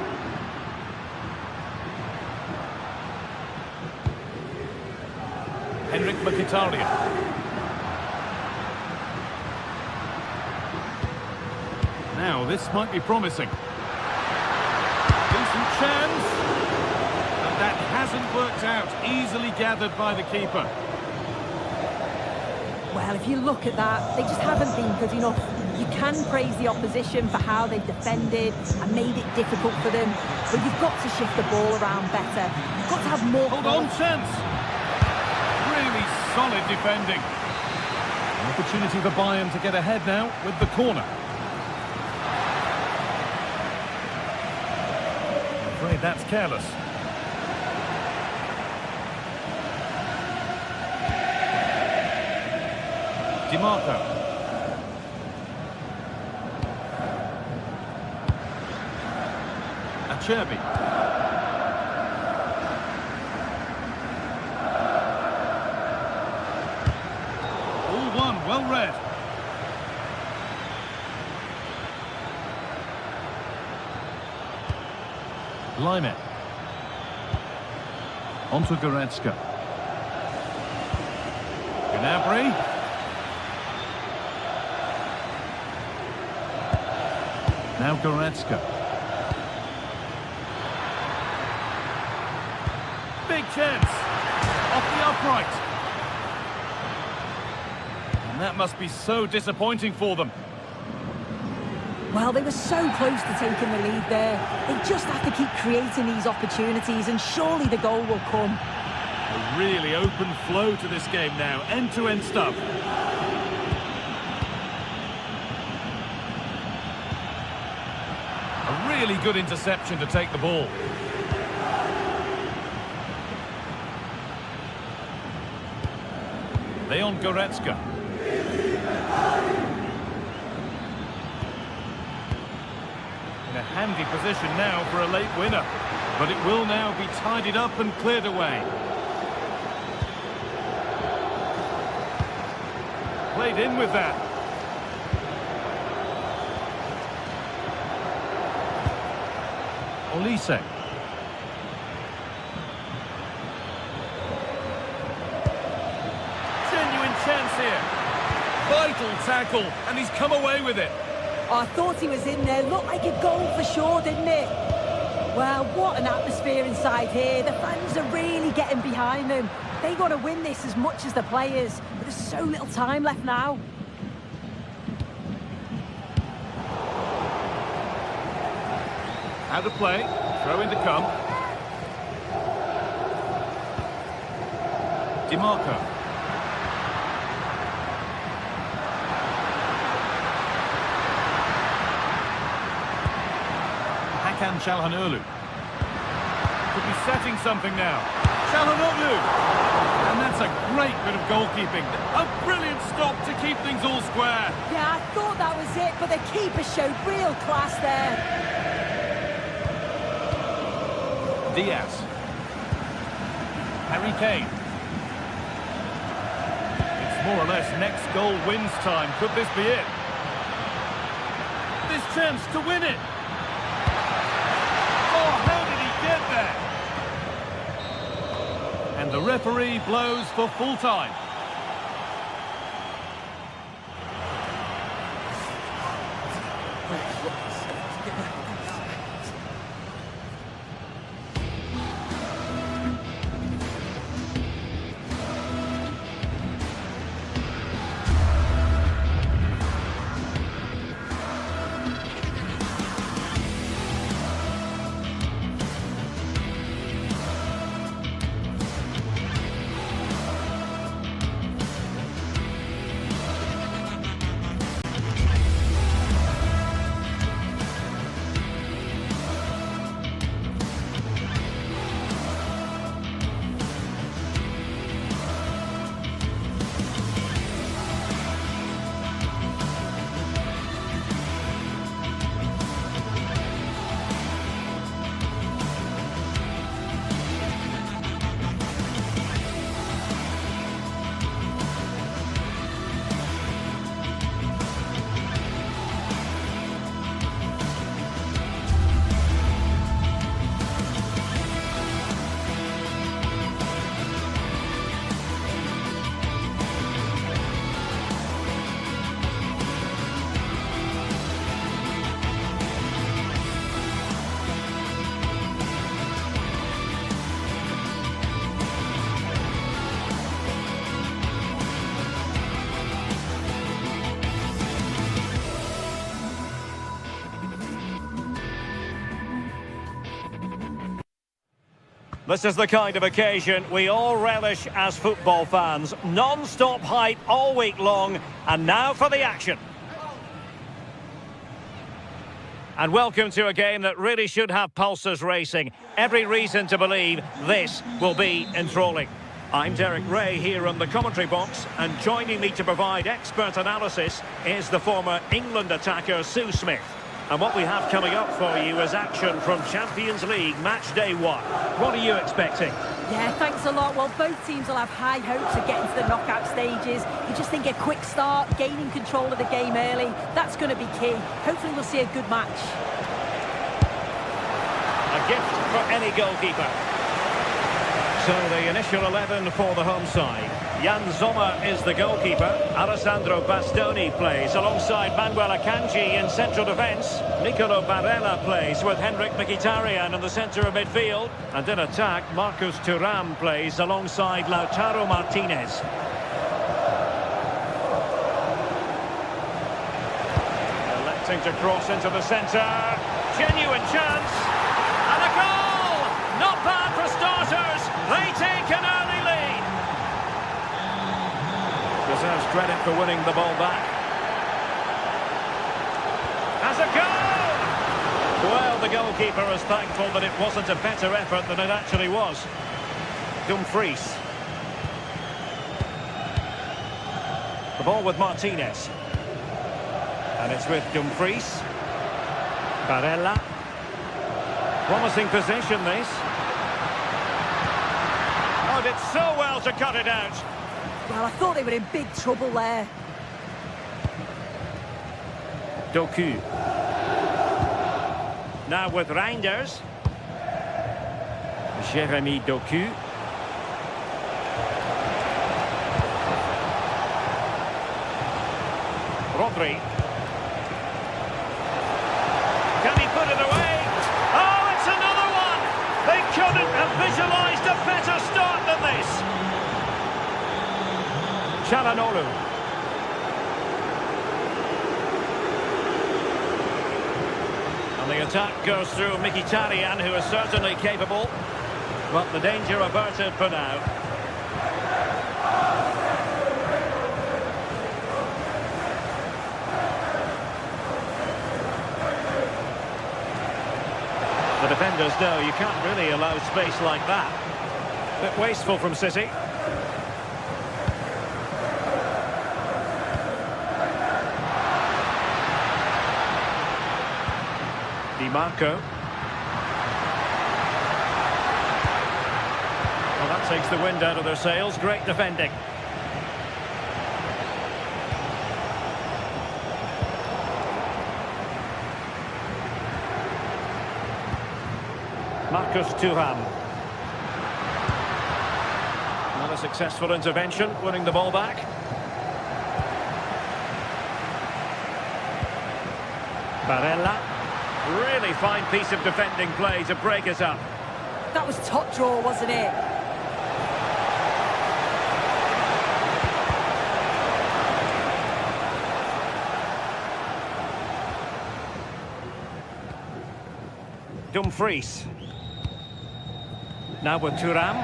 Henrik Mkhitaryan. Now, this might be promising. Decent chance. And that hasn't worked out. Easily gathered by the keeper. Well, if you look at that, they just haven't been good enough. You can praise the opposition for how they've defended and made it difficult for them. But you've got to shift the ball around better. You've got to have more... Hold on, chance. Really solid defending. An opportunity for Bayern to get ahead now with the corner. That's careless. DiMarco. Acerbi. All one, well read. Lime. On to Goretzka. Gnabry. Now Goretzka. Big chance. Off the upright. And that must be so disappointing for them. Well, they were so close to taking the lead there. They just have to keep creating these opportunities and surely the goal will come. A really open flow to this game now. End-to-end stuff. A really good interception to take the ball. Leon Goretzka. In a handy position now for a late winner. But it will now be tidied up and cleared away. Played in with that. Olise. Genuine chance here. Vital tackle, and he's come away with it. I thought he was in there. Looked like a goal for sure, didn't it? Well, what an atmosphere inside here. The fans are really getting behind them. They got to win this as much as the players. But there's so little time left now. Out of play. Throw in to come. DiMarco. Hakan Çalhanoğlu. Could be setting something now. Çalhanoğlu. And that's a great bit of goalkeeping. A brilliant stop to keep things all square. Yeah, I thought that was it, but the keeper showed real class there. Diaz. Harry Kane. It's more or less next goal wins time. Could this be it? This chance to win it. Oh, how did he get there? And the referee blows for full time. This is the kind of occasion we all relish as football fans. Non-stop hype all week long, and now for the action. And welcome to a game that really should have pulses racing. Every reason to believe this will be enthralling. I'm Derek Ray here on the commentary box, and joining me to provide expert analysis is the former England attacker Sue Smith. And what we have coming up for you is action from Champions League match day 1. What are you expecting? Yeah, thanks a lot. Well, both teams will have high hopes of getting to the knockout stages. You just think a quick start, gaining control of the game early, that's going to be key. Hopefully we'll see a good match. A A gift for any goalkeeper. So the initial 11 for the home side. Jan Sommer is the goalkeeper. Alessandro Bastoni plays alongside Manuel Akanji in central defence. Nicolo Barella plays with Henrik Mkhitaryan in the centre of midfield. And in attack, Marcus Thuram plays alongside Lautaro Martinez. Electing to cross into the centre. Genuine chance. And a goal! Not bad for starters. They take an early lead. Deserves credit for winning the ball back. Has a goal! Well, the goalkeeper is thankful that it wasn't a better effort than it actually was. Dumfries. The ball with Martinez. And it's with Dumfries. Barella. Promising position, this. Oh, did so well to cut it out. Well, I thought they were in big trouble there. Doku. Now with Reinders. Jeremy Doku. Rodri. Can he put it away? Oh, it's another one! They couldn't have visualised a better start than this. Çalhanoğlu. And the attack goes through Mkhitaryan, who is certainly capable. But the danger averted for now. The defenders know you can't really allow space like that. Bit wasteful from City. Di Marco. Well, that takes the wind out of their sails. Great defending. Marcus Thuram. Not a successful intervention, winning the ball back. Barella. Really fine piece of defending play to break it up. That was top draw, wasn't it? Dumfries. Now with Thuram.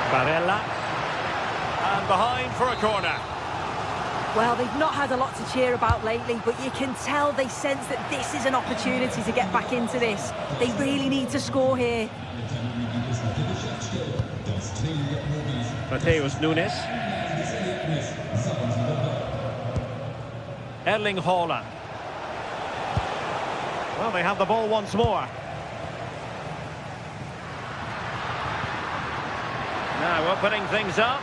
Barella. And behind for a corner. Well, they've not had a lot to cheer about lately, but you can tell they sense that this is an opportunity to get back into this. They really need to score here. Mateus Nunes. Erling Haaland. Well, they have the ball once more. Now opening things up.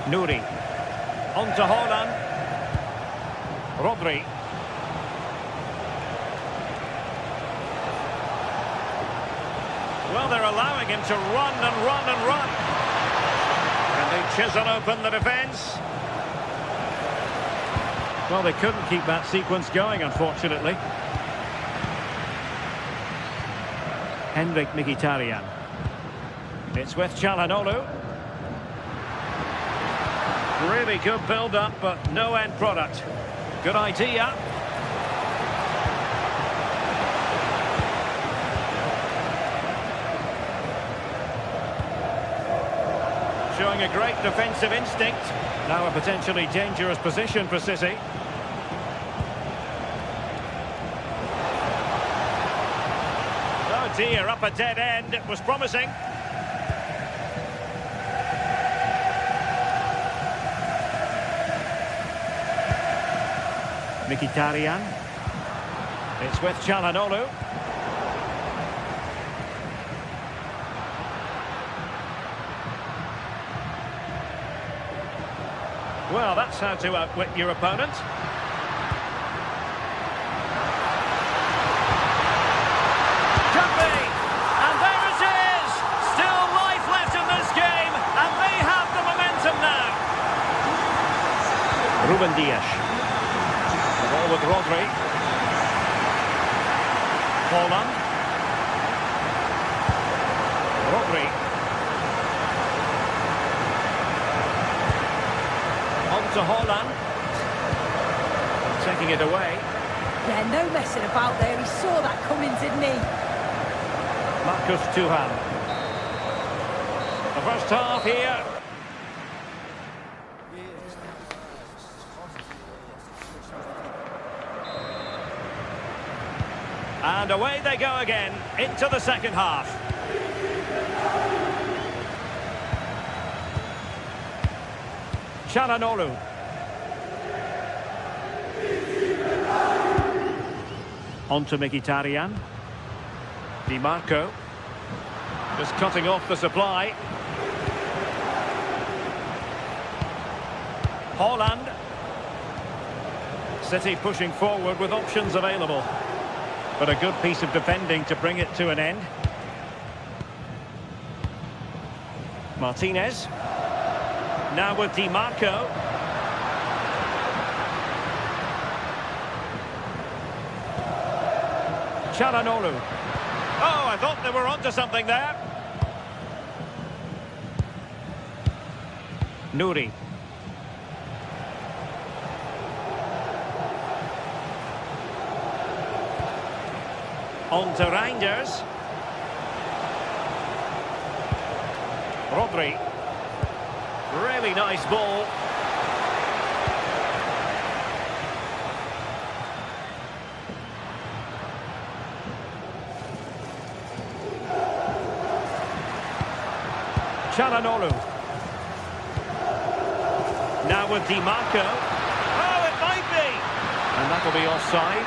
Nouri. On to Haaland. Rodri. Well, they're allowing him to run and run and run. Can they chisel open the defence? Well, they couldn't keep that sequence going, unfortunately. Henrik Mkhitaryan. It's with Çalhanoğlu. Really good build-up, but no end product. Good idea. Showing a great defensive instinct. Now a potentially dangerous position for City. Oh dear, up a dead end. It was promising. Mkhitaryan. It's with Çalhanoğlu. Well, that's how to outwit your opponent. Could be. And there it is! Still life left in this game, and they have the momentum now. Ruben Dias. The ball with Rodri. Holland. Rodri. On to Holland. Taking it away. Yeah, no messing about there. He saw that coming, didn't he? Marcus Thuram. The first half here. And away they go again into the second half. Çalhanoğlu. On to Mkhitaryan. Di Marco. Just cutting off the supply. Holland. City pushing forward with options available. But a good piece of defending to bring it to an end. Martinez. Now with Di Marco. Çalhanoğlu. Oh, I thought they were onto something there. Nuri. On to Reinders. Rodri. Really nice ball. Çalhanoğlu. Now with Di Marco. Oh, it might be. And that will be offside.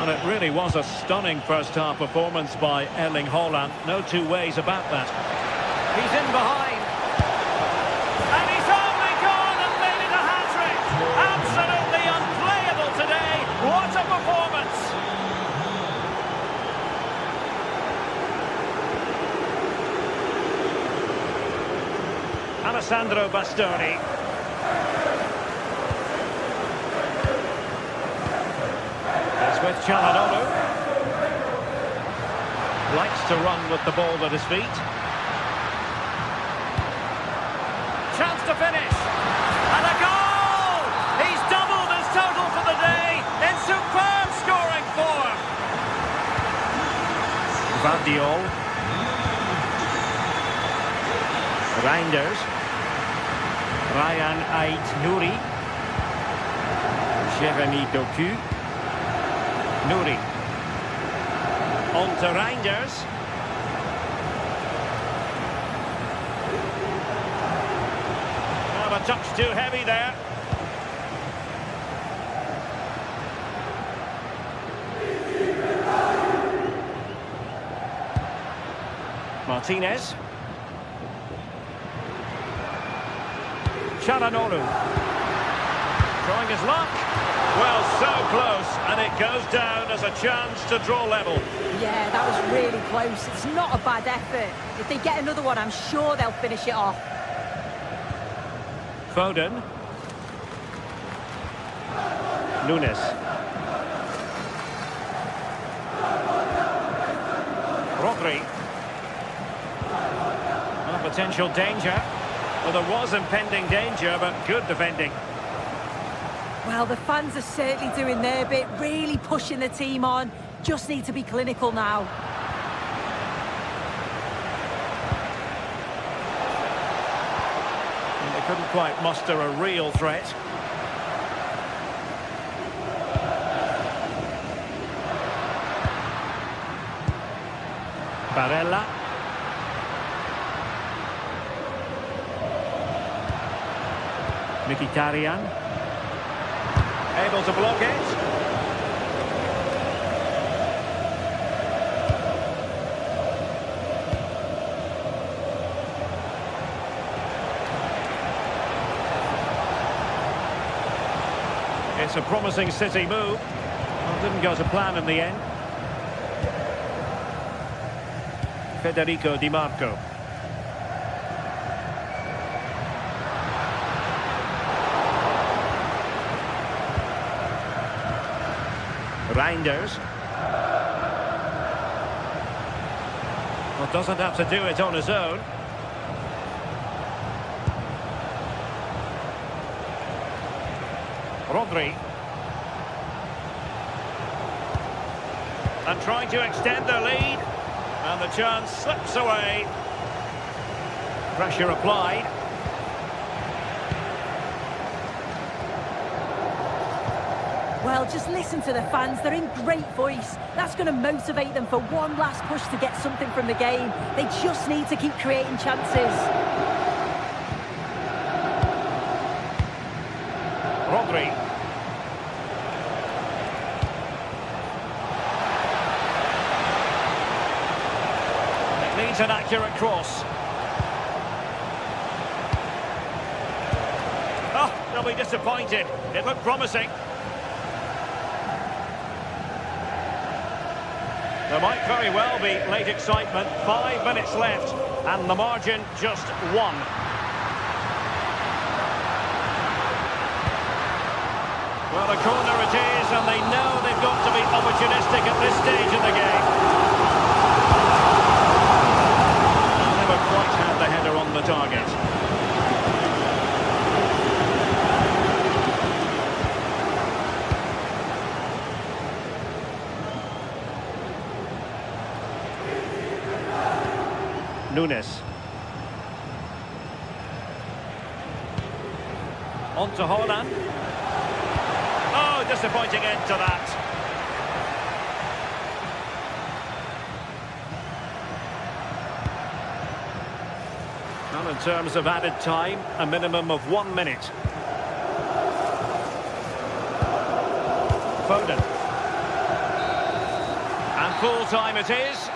And it really was a stunning first-half performance by Erling Haaland. No two ways about that. He's in behind. And he's only gone and made it a hat-trick. Absolutely unplayable today. What a performance. Alessandro Bastoni. With Çalhanoğlu. Likes to run with the ball at his feet. Chance to finish. And a goal! He's doubled his total for the day in superb scoring form. Vardiol. Reinders. Ryan Ait-Nouri. Jeremy Doku. Nuri. On to Reinders. A touch too heavy there. Martinez. Çalhanoğlu. Trying his luck. Well, so close, and it goes down as a chance to draw level. Yeah, that was really close. It's not a bad effort. If they get another one, I'm sure they'll finish it off. Foden. Nunes. Rodri. Well, potential danger. Well, there was impending danger, but good defending. Well, the fans are certainly doing their bit, really pushing the team on. Just need to be clinical now. And they couldn't quite muster a real threat. Barella. Mkhitaryan. Able to block it. It's a promising City move. Well, didn't go to plan in the end. Federico Di Marco. Reinders. Well, doesn't have to do it on his own. Rodri. And trying to extend their lead. And the chance slips away. Pressure applied. Well, just listen to the fans. They're in great voice. That's going to motivate them for one last push to get something from the game. They just need to keep creating chances. Rodri. It needs an accurate cross. Oh, they'll be disappointed. It looked promising. There might very well be late excitement. 5 minutes left, and the margin just 1. Well, a corner it is, and they know they've got to be opportunistic at this stage of the game. Never quite had the header on the target. Nunes. On to Haaland. Oh, disappointing end to that. Well, in terms of added time, a minimum of 1 minute. Foden. And full time it is.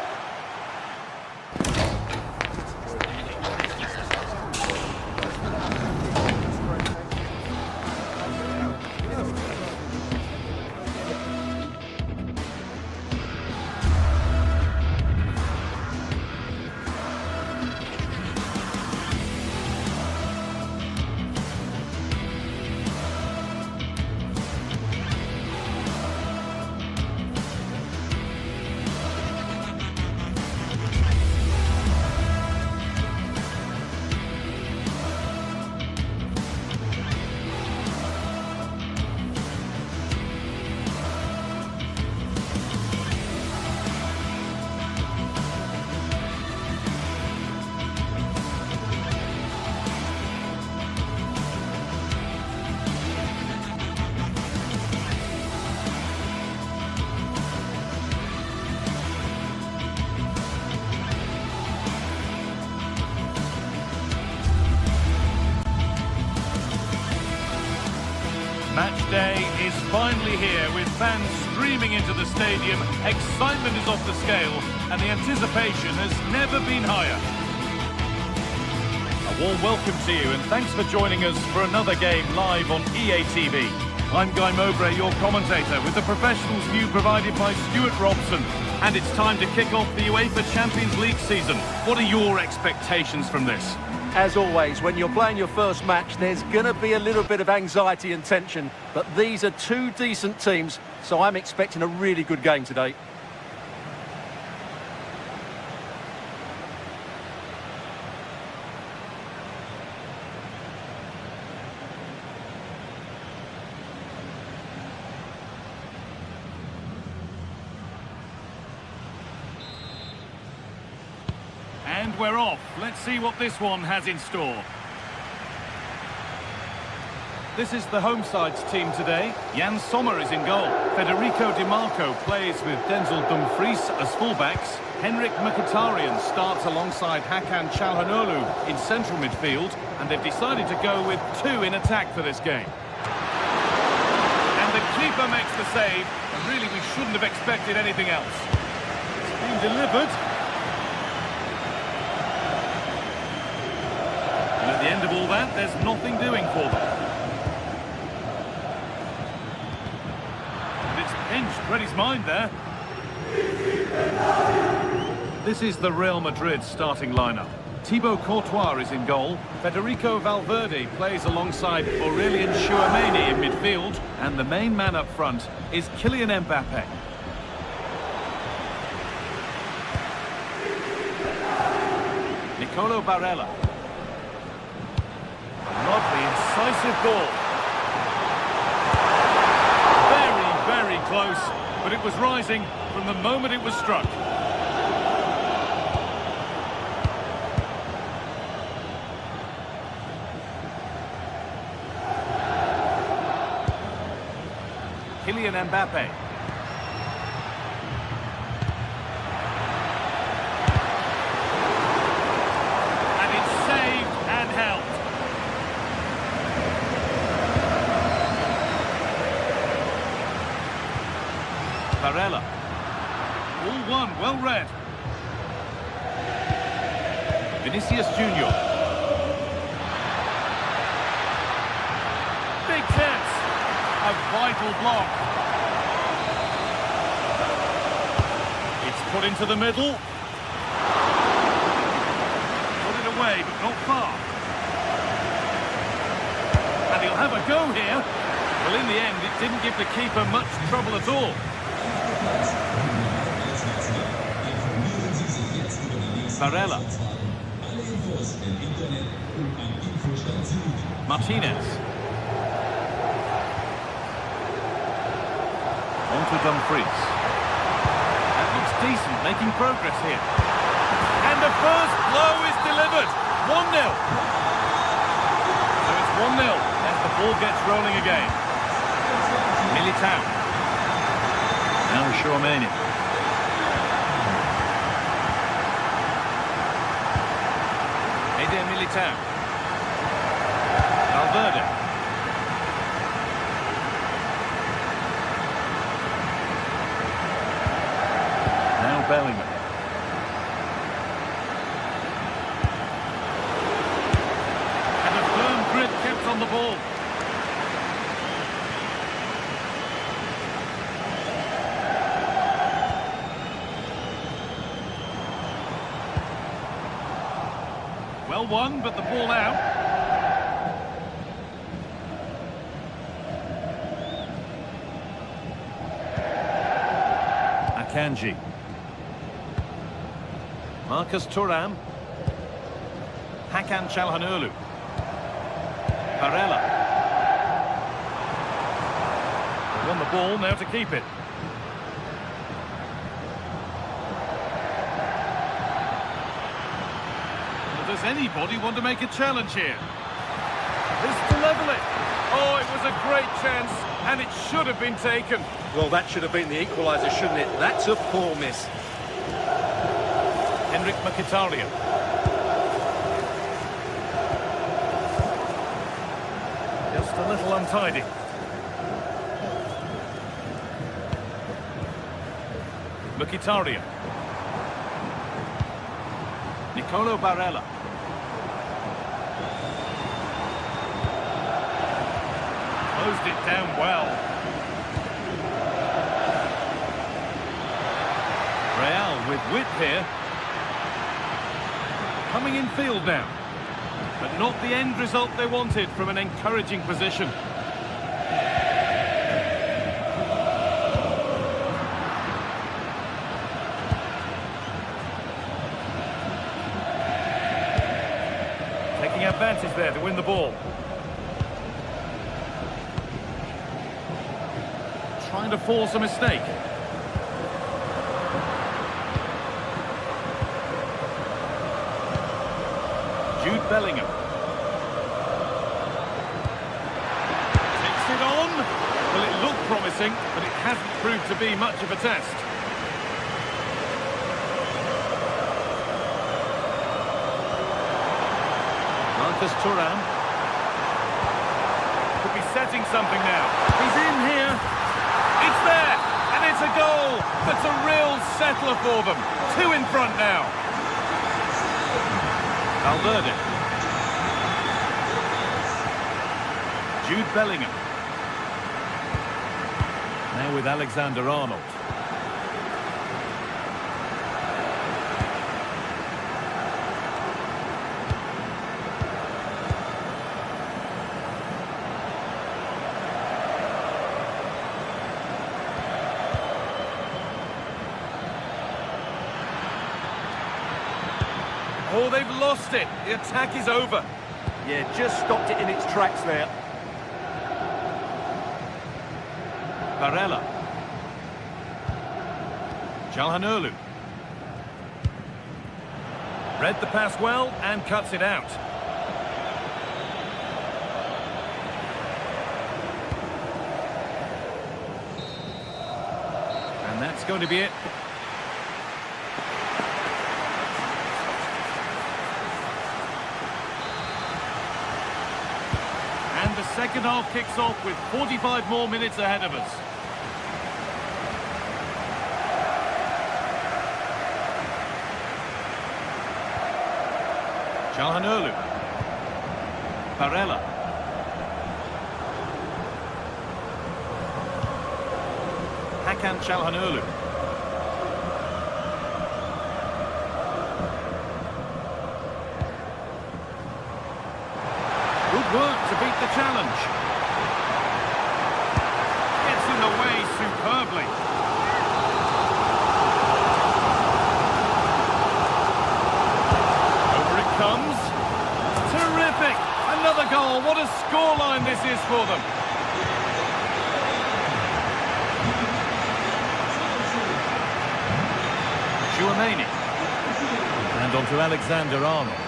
Match day is finally here with fans streaming into the stadium. Excitement is off the scale and the anticipation has never been higher. A warm welcome to you and thanks for joining us for another game live on EA TV. I'm Guy Mowbray, your commentator, with the professionals view provided by Stuart Robson. And it's time to kick off the UEFA Champions League season. What are your expectations from this? As always, when you're playing your first match, there's going to be a little bit of anxiety and tension. But these are two decent teams, so I'm expecting a really good game today. And we're off. Let's see what this one has in store. This is the home side's team today. Jan Sommer is in goal. Federico Di Marco plays with Denzel Dumfries as fullbacks. Henrik Mkhitaryan starts alongside Hakan Çalhanoğlu in central midfield. And they've decided to go with 2 in attack for this game. And the keeper makes the save. And really, we shouldn't have expected anything else. It's been delivered. And at the end of all that, there's nothing doing for them. Hinged, read his mind there. This is the Real Madrid starting lineup. Thibaut Courtois is in goal. Federico Valverde plays alongside Aurelien Tchouameni in midfield. And the main man up front is Kylian Mbappe. Nicolo Barella. A lovely, incisive ball. Very close, but it was rising from the moment it was struck. Kylian Mbappe. And it's saved and held. Barella. All one, well read. Vinicius Junior. Big chance. A vital block. It's put into the middle. Put it away, but not far. And he'll have a go here. Well, in the end, it didn't give the keeper much trouble at all. Barella. Martinez. On to Dumfries. That looks decent, making progress here. And the first blow is delivered. 1-0. So it's 1-0 as the ball gets rolling again. Militao. Now Tchouameni. Militao. Valverde. Now Bellingham. And a firm grip kept on the ball. Well won, but the ball out. Akanji. Marcus Thuram. Hakan Çalhanoğlu. Barella. They won the ball, now to keep it. Does anybody want to make a challenge here? This to level it. Oh, it was a great chance, and it should have been taken. Well, that should have been the equaliser, shouldn't it? That's a poor miss. Henrik Mkhitaryan. Just a little untidy. Mkhitaryan. Nicolo Barella. Closed it down well. Real with width here. Coming in field now. But not the end result they wanted from an encouraging position. Taking advantage there to win the ball. Trying to force a mistake. Jude Bellingham. Takes it on. Well, it looked promising, but it hasn't proved to be much of a test. Marcus Thuram. Could be setting something now. He's in here. It's there, and it's a goal. That's a real settler for them. 2 in front now. Valverde. Jude Bellingham. Now with Alexander-Arnold. Oh, they've lost it. The attack is over. Yeah, just stopped it in its tracks there. Barella. Çalhanoğlu. Read the pass well and cuts it out. And that's going to be it. And the second half kicks off with 45 more minutes ahead of us. Çalhanoğlu. Barella. Hakan Çalhanoğlu. Good work to beat the challenge. Gets in the way superbly. Over it comes. Terrific! Another goal. What a scoreline this is for them. Tchouaméni. And on to Alexander-Arnold.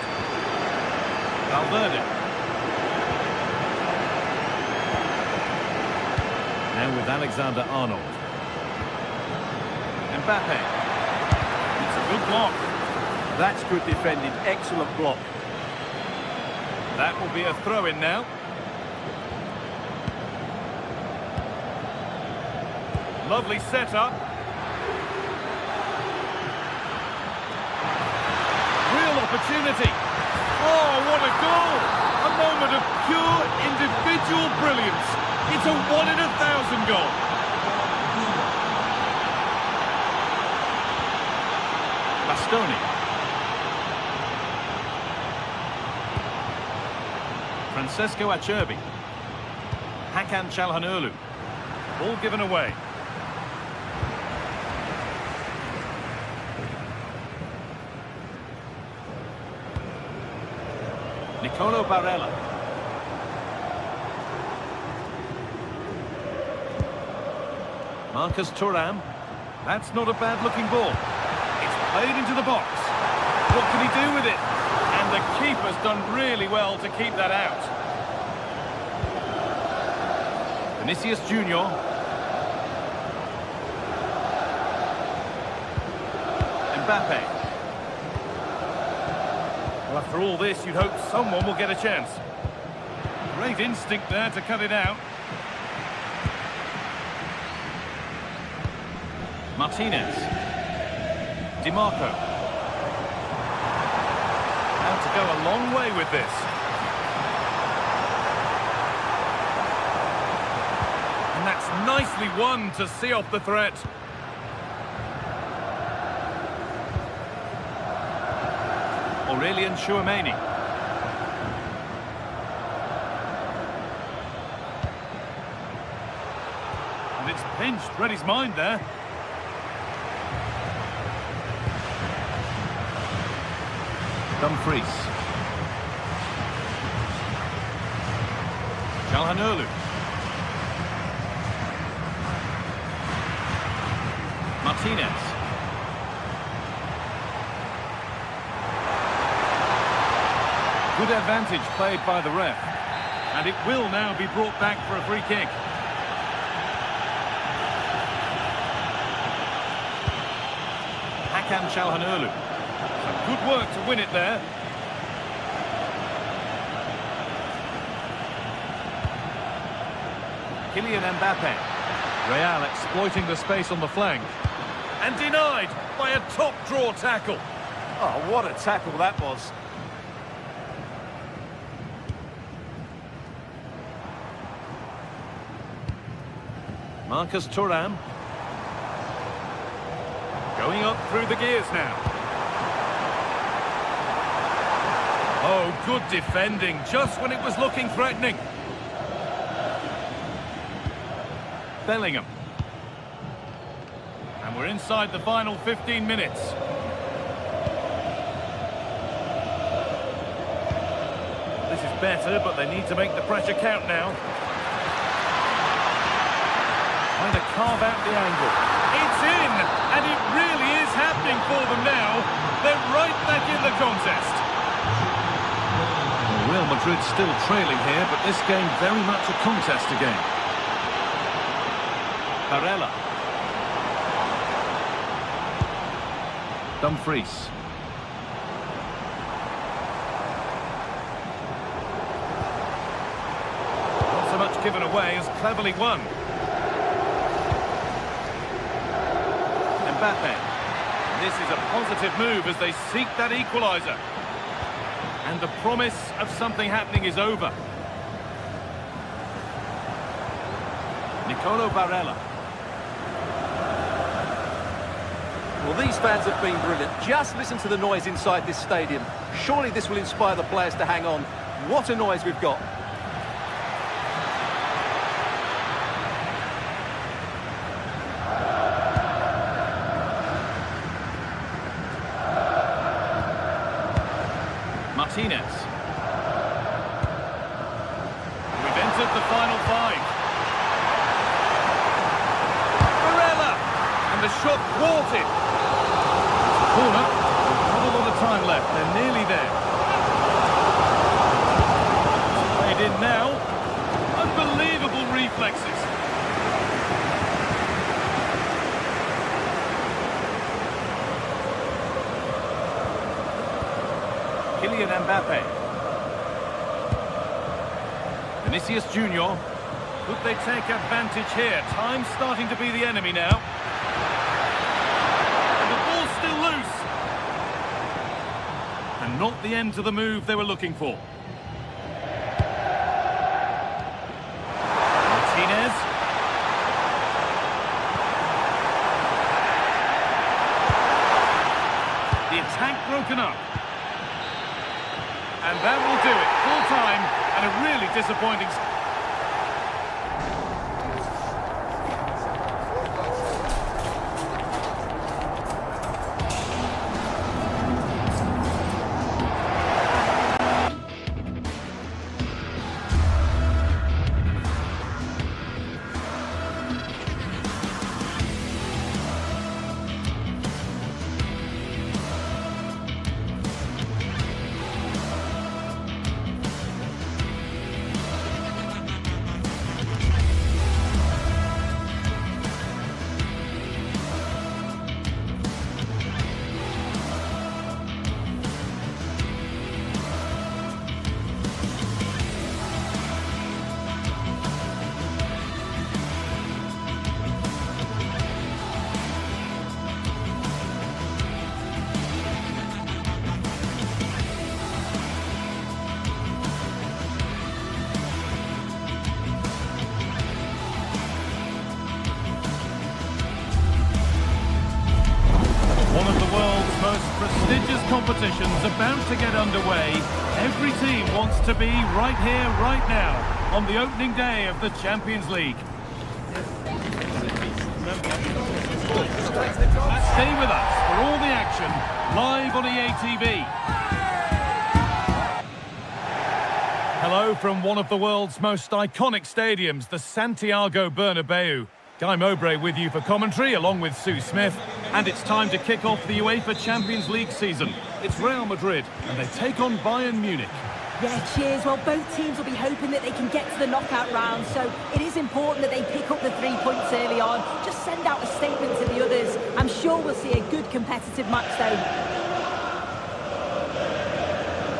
Valverde. Now with Alexander-Arnold. Mbappe. It's a good block. That's good defending. Excellent block. That will be a throw-in now. Lovely setup. Real opportunity. Oh, what a goal! A moment of pure individual brilliance. It's a 1 in 1,000 goal. Bastoni. Francesco Acerbi. Hakan Çalhanoğlu. Ball given away. Nicolo Barella. Marcus Thuram. That's not a bad-looking ball. It's played into the box. What can he do with it? And the keeper's done really well to keep that out. Vinicius Junior. Mbappe. Well, after all this, you'd hope someone will get a chance. Great instinct there to cut it out. Martinez. Di Marco. How to go a long way with this. And that's nicely won to see off the threat. Aurelien Tchouaméni. And it's pinched, read his mind there. Dumfries. Çalhanoğlu. Martinez. Good advantage played by the ref. And it will now be brought back for a free kick. Hakan Çalhanoğlu. Good work to win it there. Kylian Mbappe. Real exploiting the space on the flank. And denied by a top-draw tackle. Oh, what a tackle that was. Marcus Thuram. Going up through the gears now. Oh, good defending, just when it was looking threatening. Bellingham. And we're inside the final 15 minutes. This is better, but they need to make the pressure count now. Trying to carve out the angle. It's in! And it really is happening for them now. They're right back in the contest. Well, Real Madrid still trailing here, but this game very much a contest again. Barella. Dumfries. Not so much given away as cleverly won. Mbappe. This is a positive move as they seek that equaliser. And the promise of something happening is over. Nicolo Barella. Well, these fans have been brilliant. Just listen to the noise inside this stadium. Surely this will inspire the players to hang on. What a noise we've got. Martinez. We've entered the final 5. Barella! And the shot thwarted. Corner. Not a lot of time left. They're nearly there. Played in now. Unbelievable reflexes. Kylian Mbappe. Vinicius Junior. Could they take advantage here? Time's starting to be the enemy now. And the ball's still loose. And not the end to the move they were looking for. Martinez. The attack broken up. And that will do it. Full time and a really disappointing... One of the world's most prestigious competitions about to get underway. Every team wants to be right here, right now, on the opening day of the Champions League. Stay with us for all the action, live on EA TV. Hello from one of the world's most iconic stadiums, the Santiago Bernabeu. Guy Mowbray with you for commentary, along with Sue Smith. And it's time to kick off the UEFA Champions League season. It's Real Madrid, and they take on Bayern Munich. Yeah, cheers. Well, both teams will be hoping that they can get to the knockout round, so it is important that they pick up the 3 points early on. Just send out a statement to the others. I'm sure we'll see a good competitive match, though.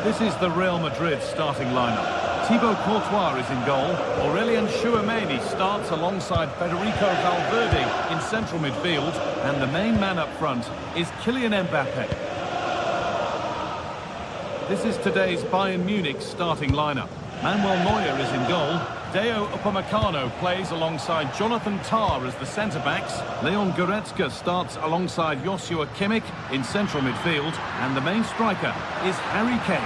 This is the Real Madrid starting lineup. Thibaut Courtois is in goal. Aurelien Tchouameni starts alongside Federico Valverde in central midfield. And the main man up front is Kylian Mbappe. This is today's Bayern Munich starting lineup. Manuel Neuer is in goal. Deo Upamecano plays alongside Jonathan Tah as the centre-backs. Leon Goretzka starts alongside Joshua Kimmich in central midfield. And the main striker is Harry Kane.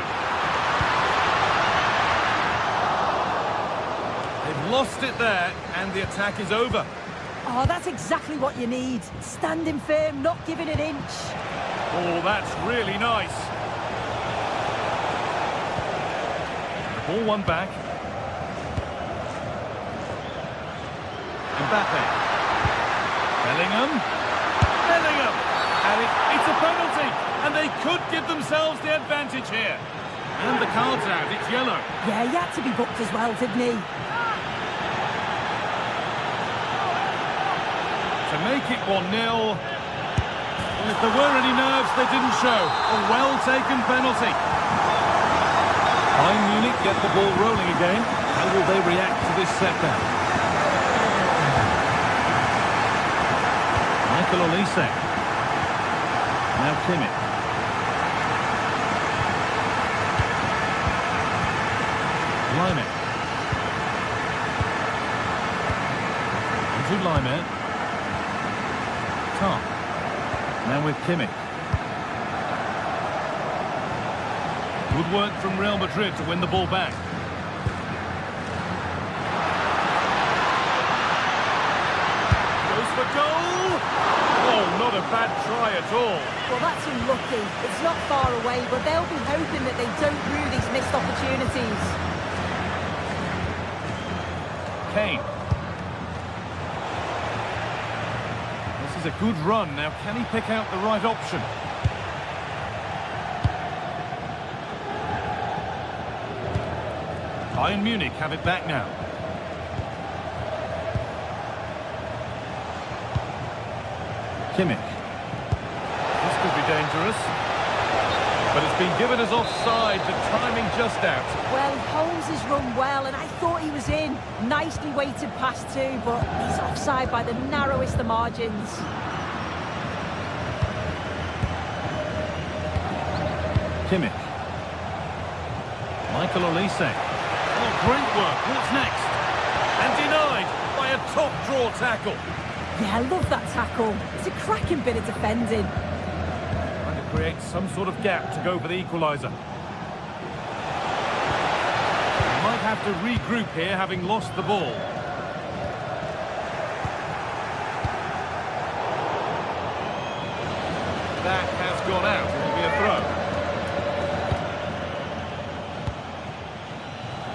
They've lost it there, and the attack is over. Oh, that's exactly what you need. Standing firm, not giving an inch. Oh, that's really nice. The ball won back. Mbappe. Bellingham. And it's a penalty. And they could give themselves the advantage here. And the card's out. It's yellow. Yeah, he had to be booked as well, didn't he? To make it 1-0. Well, if there were any nerves, they didn't show. A well-taken penalty. Bayern Munich get the ball rolling again. How will they react to this setback? Michael Olise. Now Kimmich. Laimer. Into Laimer. Tah. Now with Kimmich. Good work from Real Madrid to win the ball back. Goes for goal! Oh, not a bad try at all. Well, that's unlucky. It's not far away, but they'll be hoping that they don't rue these missed opportunities. Kane. This is a good run. Now, can he pick out the right option? Bayern Munich have it back now. Kimmich. This could be dangerous. But it's been given as offside, the timing just out. Well, Holmes has run well, and I thought he was in. Nicely weighted pass too, but he's offside by the narrowest of margins. Kimmich. Michael Olise. Oh, great work. What's next? And denied by a top-draw tackle. Yeah, I love that tackle. It's a cracking bit of defending. Trying to create some sort of gap to go for the equaliser. Might have to regroup here, having lost the ball. That has gone out. It'll be a throw.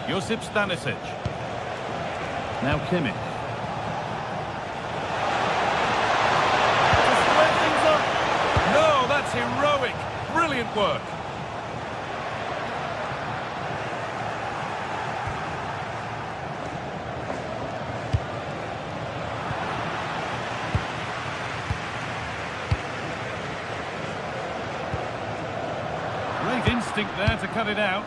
Josip Stanisic. Now Kimmich. To square things up. No, that's heroic. Brilliant work. Great instinct there to cut it out.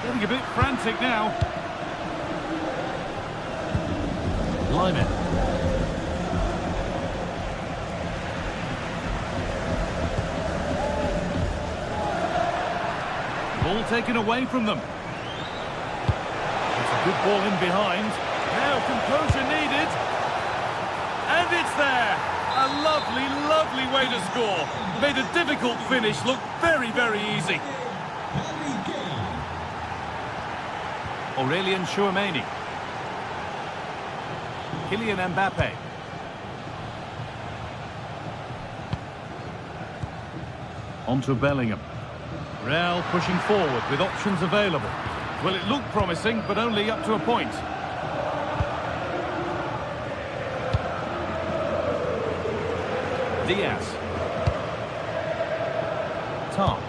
Getting a bit frantic now. Laimer. Ball taken away from them. It's a good ball in behind. Now composure needed. And it's there. A lovely, lovely way to score. Made a difficult finish look very, very easy. Aurelien Tchouameni. Kylian Mbappe. Onto Bellingham. Real pushing forward with options available. Well, it looked promising, but only up to a point. Diaz. Tah.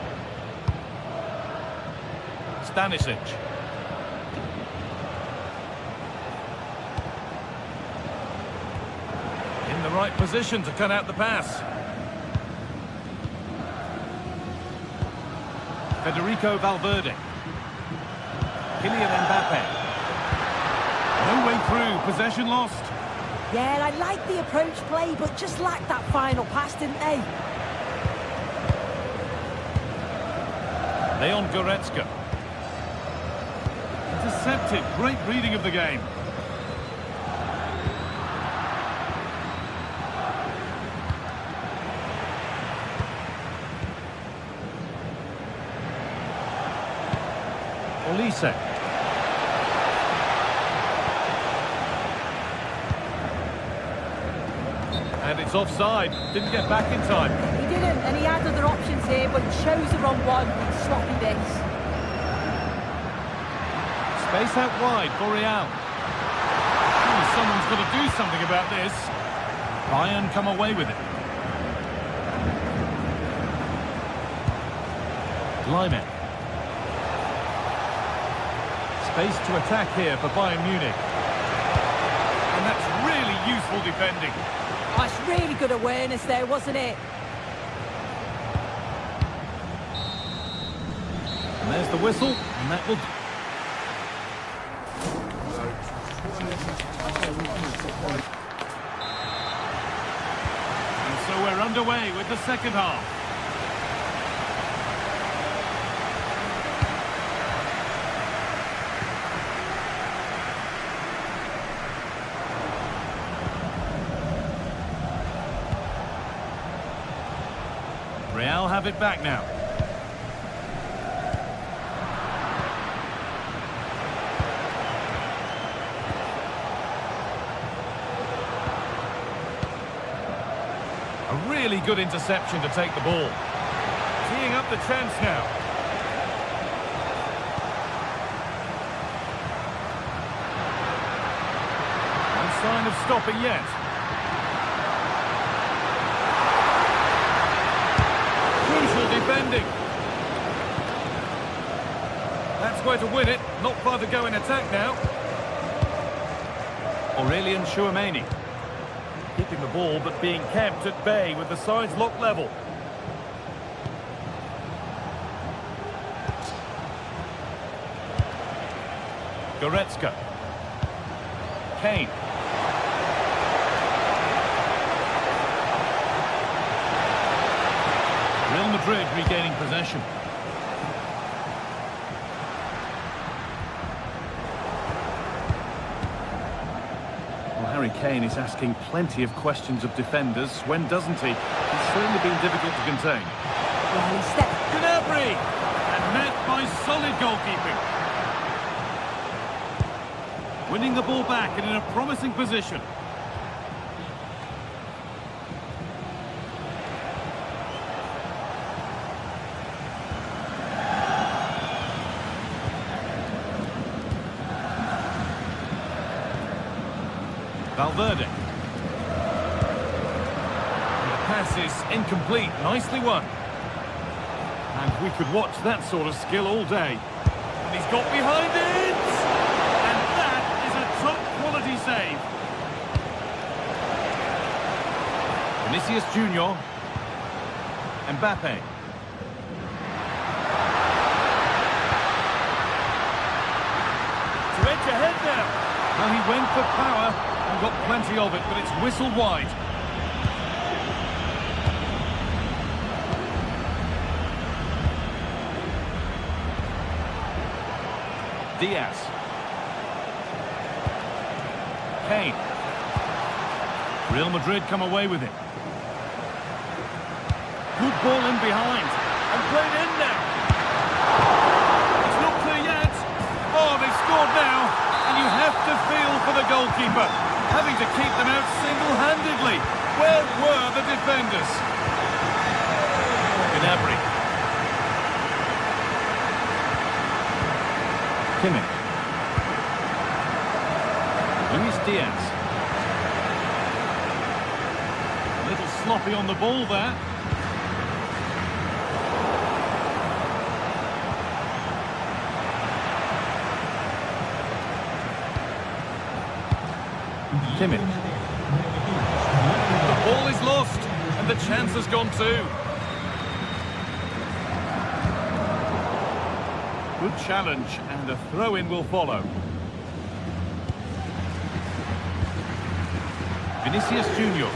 Stanisic. In the right position to cut out the pass. Federico Valverde. Kylian Mbappe. No way through, possession lost. Yeah, I like the approach play, but just lacked that final pass, didn't they? Leon Goretzka. Intercepted. Great reading of the game. Olise. And it's offside. Didn't get back in time. He didn't, and he had other options here, but he chose the wrong one. Sloppy this. Space out wide for Real. Someone's got to do something about this. Bayern come away with it. Lyman. Space to attack here for Bayern Munich. And that's really useful defending. That's really good awareness there, wasn't it? And there's the whistle, and that will... And so we're underway with the second half. Real have it back now. A really good interception to take the ball. Teeing up the chance now. No sign of stopping yet. Defending. That's where to win it. Not far to go in attack now. Aurelien Chouameni. Keeping the ball but being kept at bay with the sides locked level. Goretzka. Kane. Real Madrid regaining possession. Well, Harry Kane is asking plenty of questions of defenders. When doesn't he? He's certainly been difficult to contain. Well, he stepped... Gnabry! And met by solid goalkeeping. Winning the ball back and in a promising position. Valverde. And the pass is incomplete. Nicely won. And we could watch that sort of skill all day. And he's got behind it! And that is a top-quality save. Vinicius Junior. Mbappe. To edge ahead now. Well, he went for power. And got plenty of it, but it's whistled wide. Diaz. Kane. Real Madrid come away with it. Good ball in behind. And played in now. It's not clear yet. Oh, they've scored now. And you have to feel for the goalkeeper. Having to keep them out single-handedly. Where were the defenders? Gnabry. Kimmich. Luis Diaz. A little sloppy on the ball there. Kimmich. The ball is lost, and the chance has gone too. Good challenge, and a throw-in will follow. Vinicius Junior.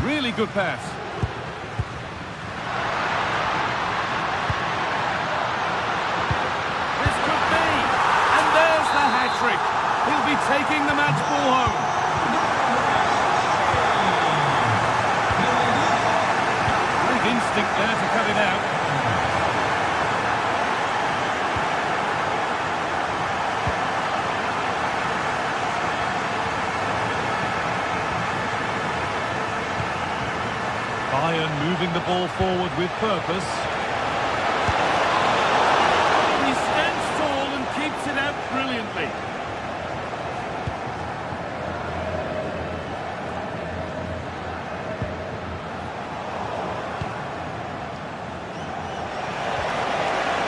Really good pass. bringing the match ball home. Great instinct there to cut it out. Bayern moving the ball forward with purpose. He stands tall and keeps it out brilliantly.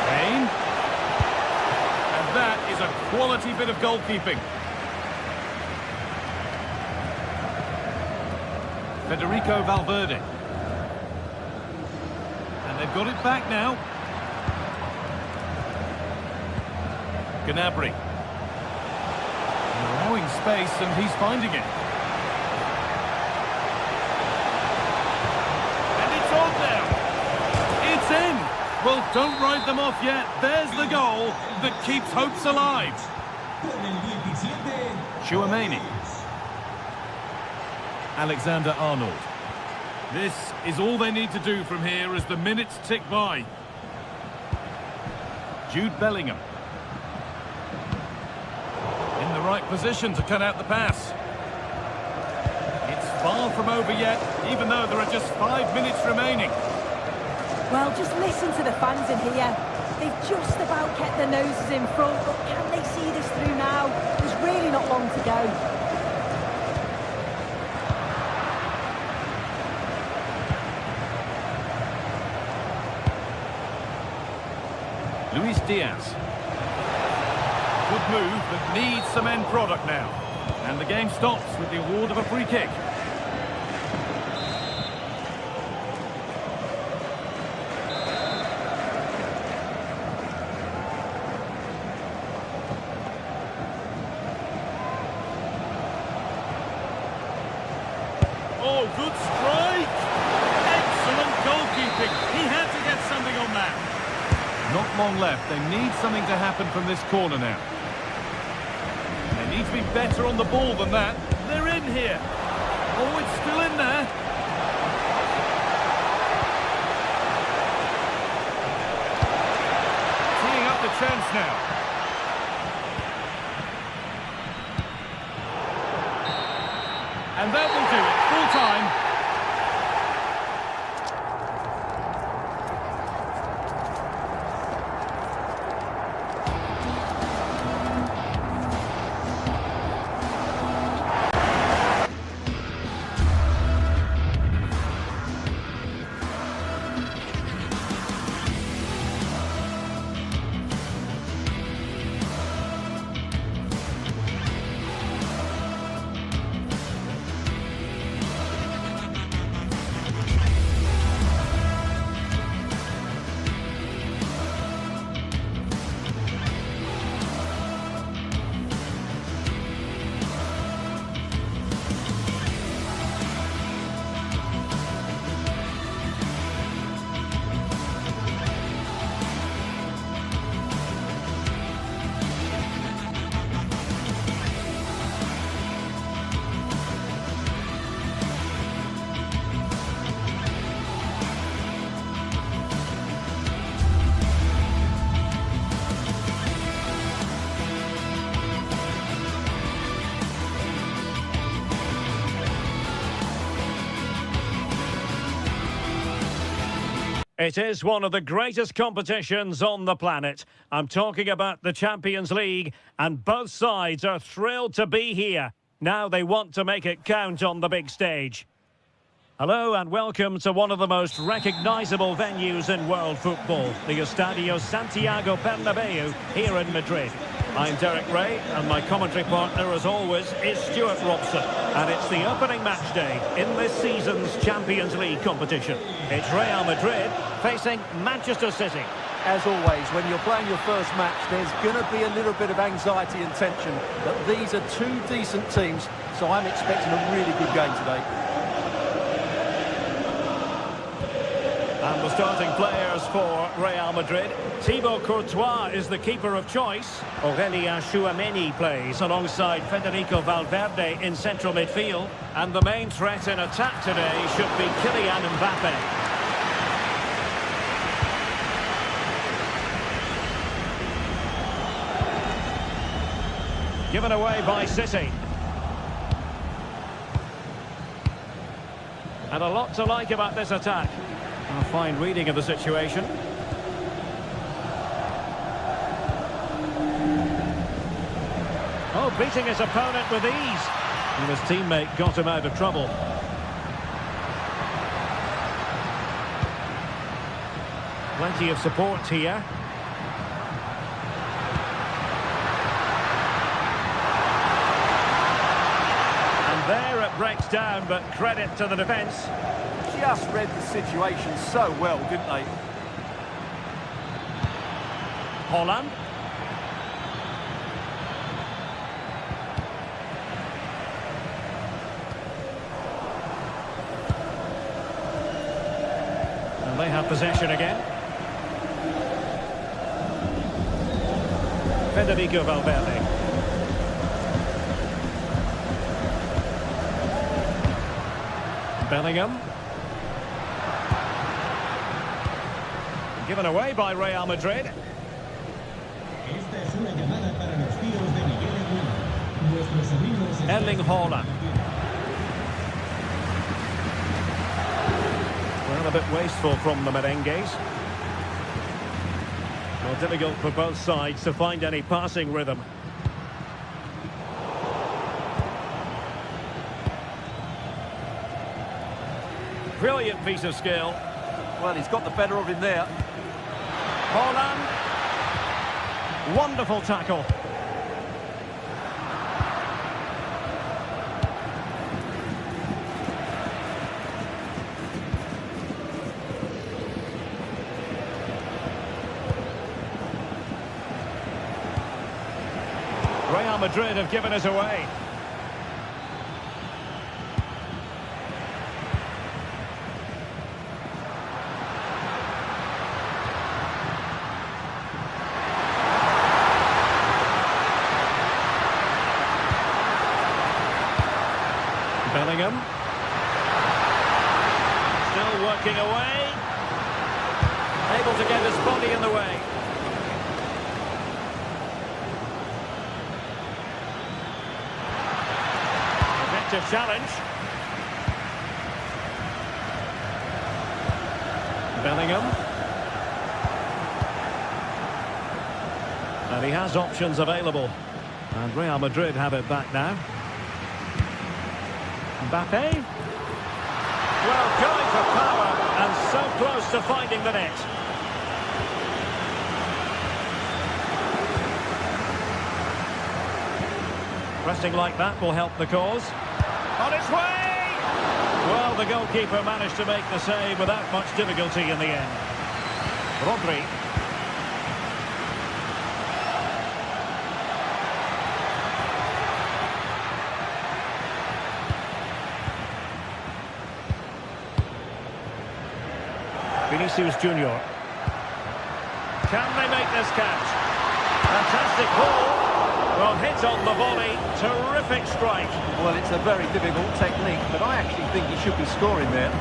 Kane. And that is a quality bit of goalkeeping. Federico Valverde. They've got it back now. Gnabry. Allowing space and he's finding it. And it's on now. It's in. Well, don't write them off yet. There's the goal that keeps hopes alive. Tchouaméni. Alexander-Arnold. This is all they need to do from here as the minutes tick by. Jude Bellingham. In the right position to cut out the pass. It's far from over yet, even though there are just 5 minutes remaining. Well, just listen to the fans in here. They've just about kept their noses in front, but can they see this through now? There's really not long to go. Luis Diaz. Good move, but needs some end product now. And the game stops with the award of a free kick. Oh, good strike! Excellent goalkeeping. He had to get something on that. Not long left. They need something to happen from this corner now. They need to be better on the ball than that. They're in here. Oh, it's still in there. Teeing up the chance now. And that will do it. Full time. It is one of the greatest competitions on the planet. I'm talking about the Champions League, and both sides are thrilled to be here. Now they want to make it count on the big stage. Hello and welcome to one of the most recognisable venues in world football, the Estadio Santiago Bernabeu here in Madrid. I'm Derek Ray, and my commentary partner, as always, is Stuart Robson. And it's the opening match day in this season's Champions League competition. It's Real Madrid facing Manchester City. As always, when you're playing your first match, there's going to be a little bit of anxiety and tension. But these are two decent teams, so I'm expecting a really good game today. And the starting players for Real Madrid. Thibaut Courtois is the keeper of choice. Aurélien Tchouameni plays alongside Federico Valverde in central midfield. And the main threat in attack today should be Kylian Mbappe. Given away by City. And a lot to like about this attack. A fine reading of the situation. Oh, beating his opponent with ease. And his teammate got him out of trouble. Plenty of support here. And there it breaks down, but credit to the defence. Just read the situation so well, didn't they? Holland. And they have possession again. Federico Valverde. Bellingham. Given away by Real Madrid. Erling Haaland. Well, a bit wasteful from the merengues. Well, difficult for both sides to find any passing rhythm. Brilliant piece of skill. Well, he's got the better of him there. Haaland. Wonderful tackle. Real Madrid have given us away. Bellingham. Still working away. Able to get his body in the way. Effective challenge. Bellingham. And he has options available. And Real Madrid have it back now. Mbappe. Well, going for power and so close to finding the net. Pressing like that will help the cause. On its way! Well, the goalkeeper managed to make the save without much difficulty in the end. Rodri. Vinicius Junior. Can they make this catch? Fantastic ball. Well, hit on the volley. Terrific strike. Well, it's a very difficult technique, but I actually think he should be scoring there.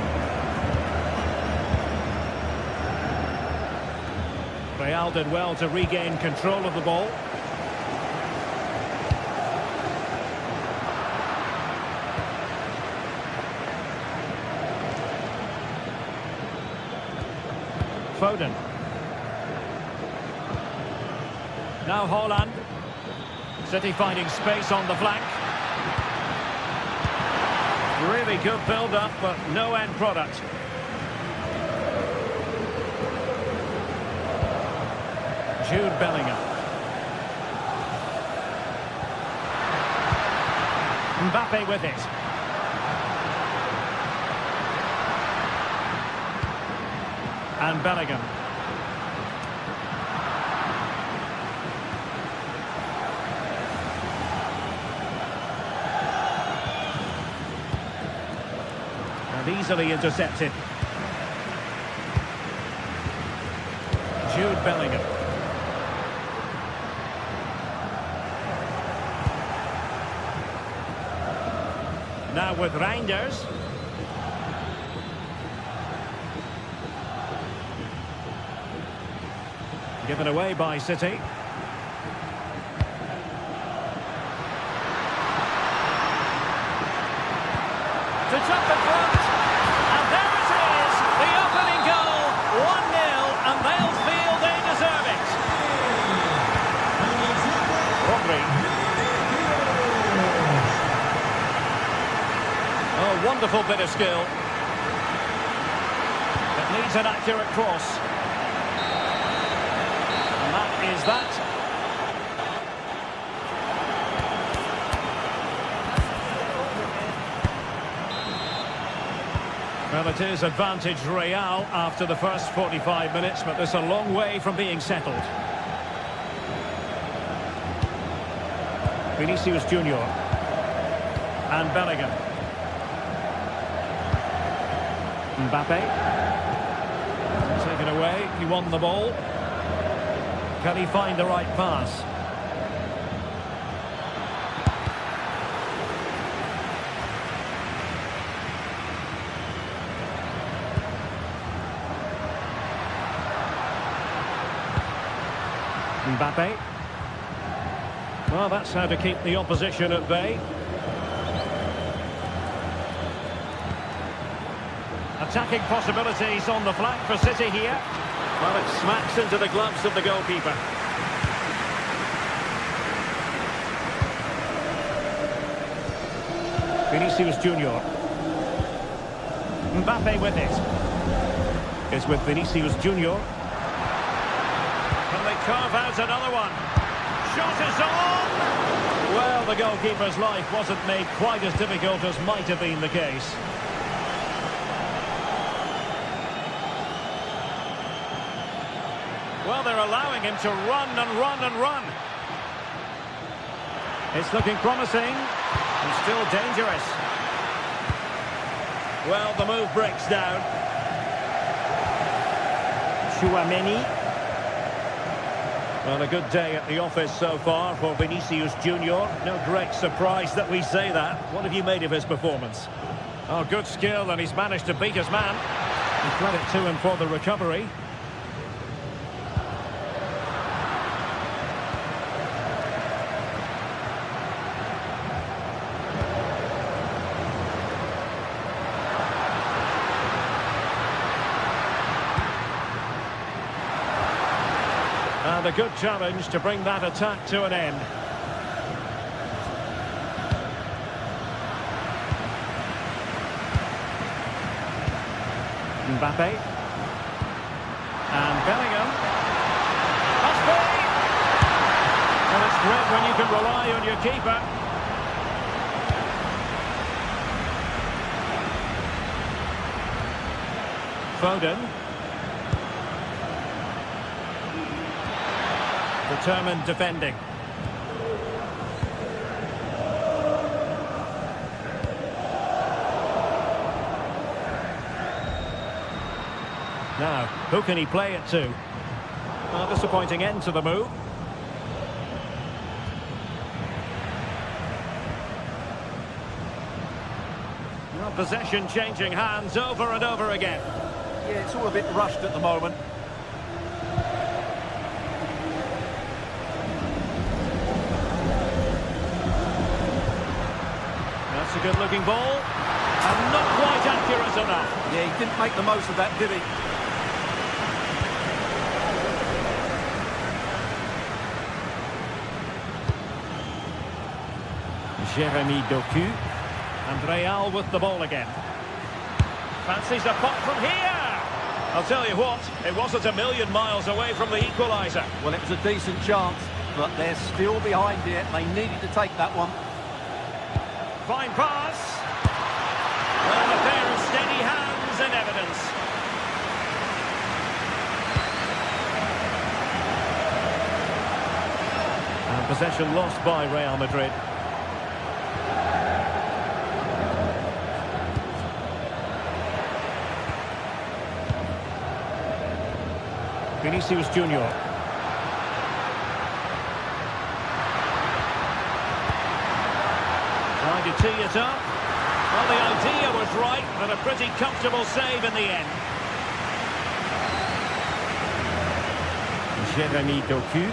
Real did well to regain control of the ball. Foden. Now Haaland. City finding space on the flank. Really good build-up, but no end product. Jude Bellingham. Mbappe with it. And Bellingham. And easily intercepted. Jude Bellingham. Now with Reinders. Given away by City. To top the front, and there it is, the opening goal, 1-0, and they'll feel they deserve it. Rodri. Oh, wonderful bit of skill. It needs an accurate cross. And that is that. Well, it is advantage Real after the first 45 minutes, but there's a long way from being settled. Vinicius Junior and Bellingham. Mbappe. Taken away, he won the ball. Can he find the right pass? Mbappe. Well, that's how to keep the opposition at bay. Attacking possibilities on the flank for City here. Well, it smacks into the gloves of the goalkeeper. Vinicius Junior. Mbappe with it. It's with Vinicius Junior. Carve out another one. Shot is on! Well, the goalkeeper's life wasn't made quite as difficult as might have been the case. Well, they're allowing him to run and run and run. It's looking promising and still dangerous. Well, the move breaks down. Chouameni. Well, a good day at the office so far for Vinicius Junior. No great surprise that we say that. What have you made of his performance? Oh, good skill, and he's managed to beat his man. And credit to him for the recovery. And a good challenge to bring that attack to an end. Mbappe. And Bellingham. Must be! And it's great when you can rely on your keeper. Foden. Determined defending. Now, who can he play it to? A disappointing end to the move. Well, possession changing hands over and over again. Yeah, it's all a bit rushed at the moment. That's a good-looking ball, and not quite accurate enough. Yeah, he didn't make the most of that, did he? Jeremy Doku, and Real with the ball again. Fancies a pop from here. I'll tell you what, it wasn't a million miles away from the equaliser. Well, it was a decent chance, but they're still behind it. They needed to take that one. Fine pass. Well, a pair of steady hands in evidence. And possession lost by Real Madrid. Vinicius Junior. Trying to tee it up. Well, the idea was right, but a pretty comfortable save in the end. Jeremy Doku.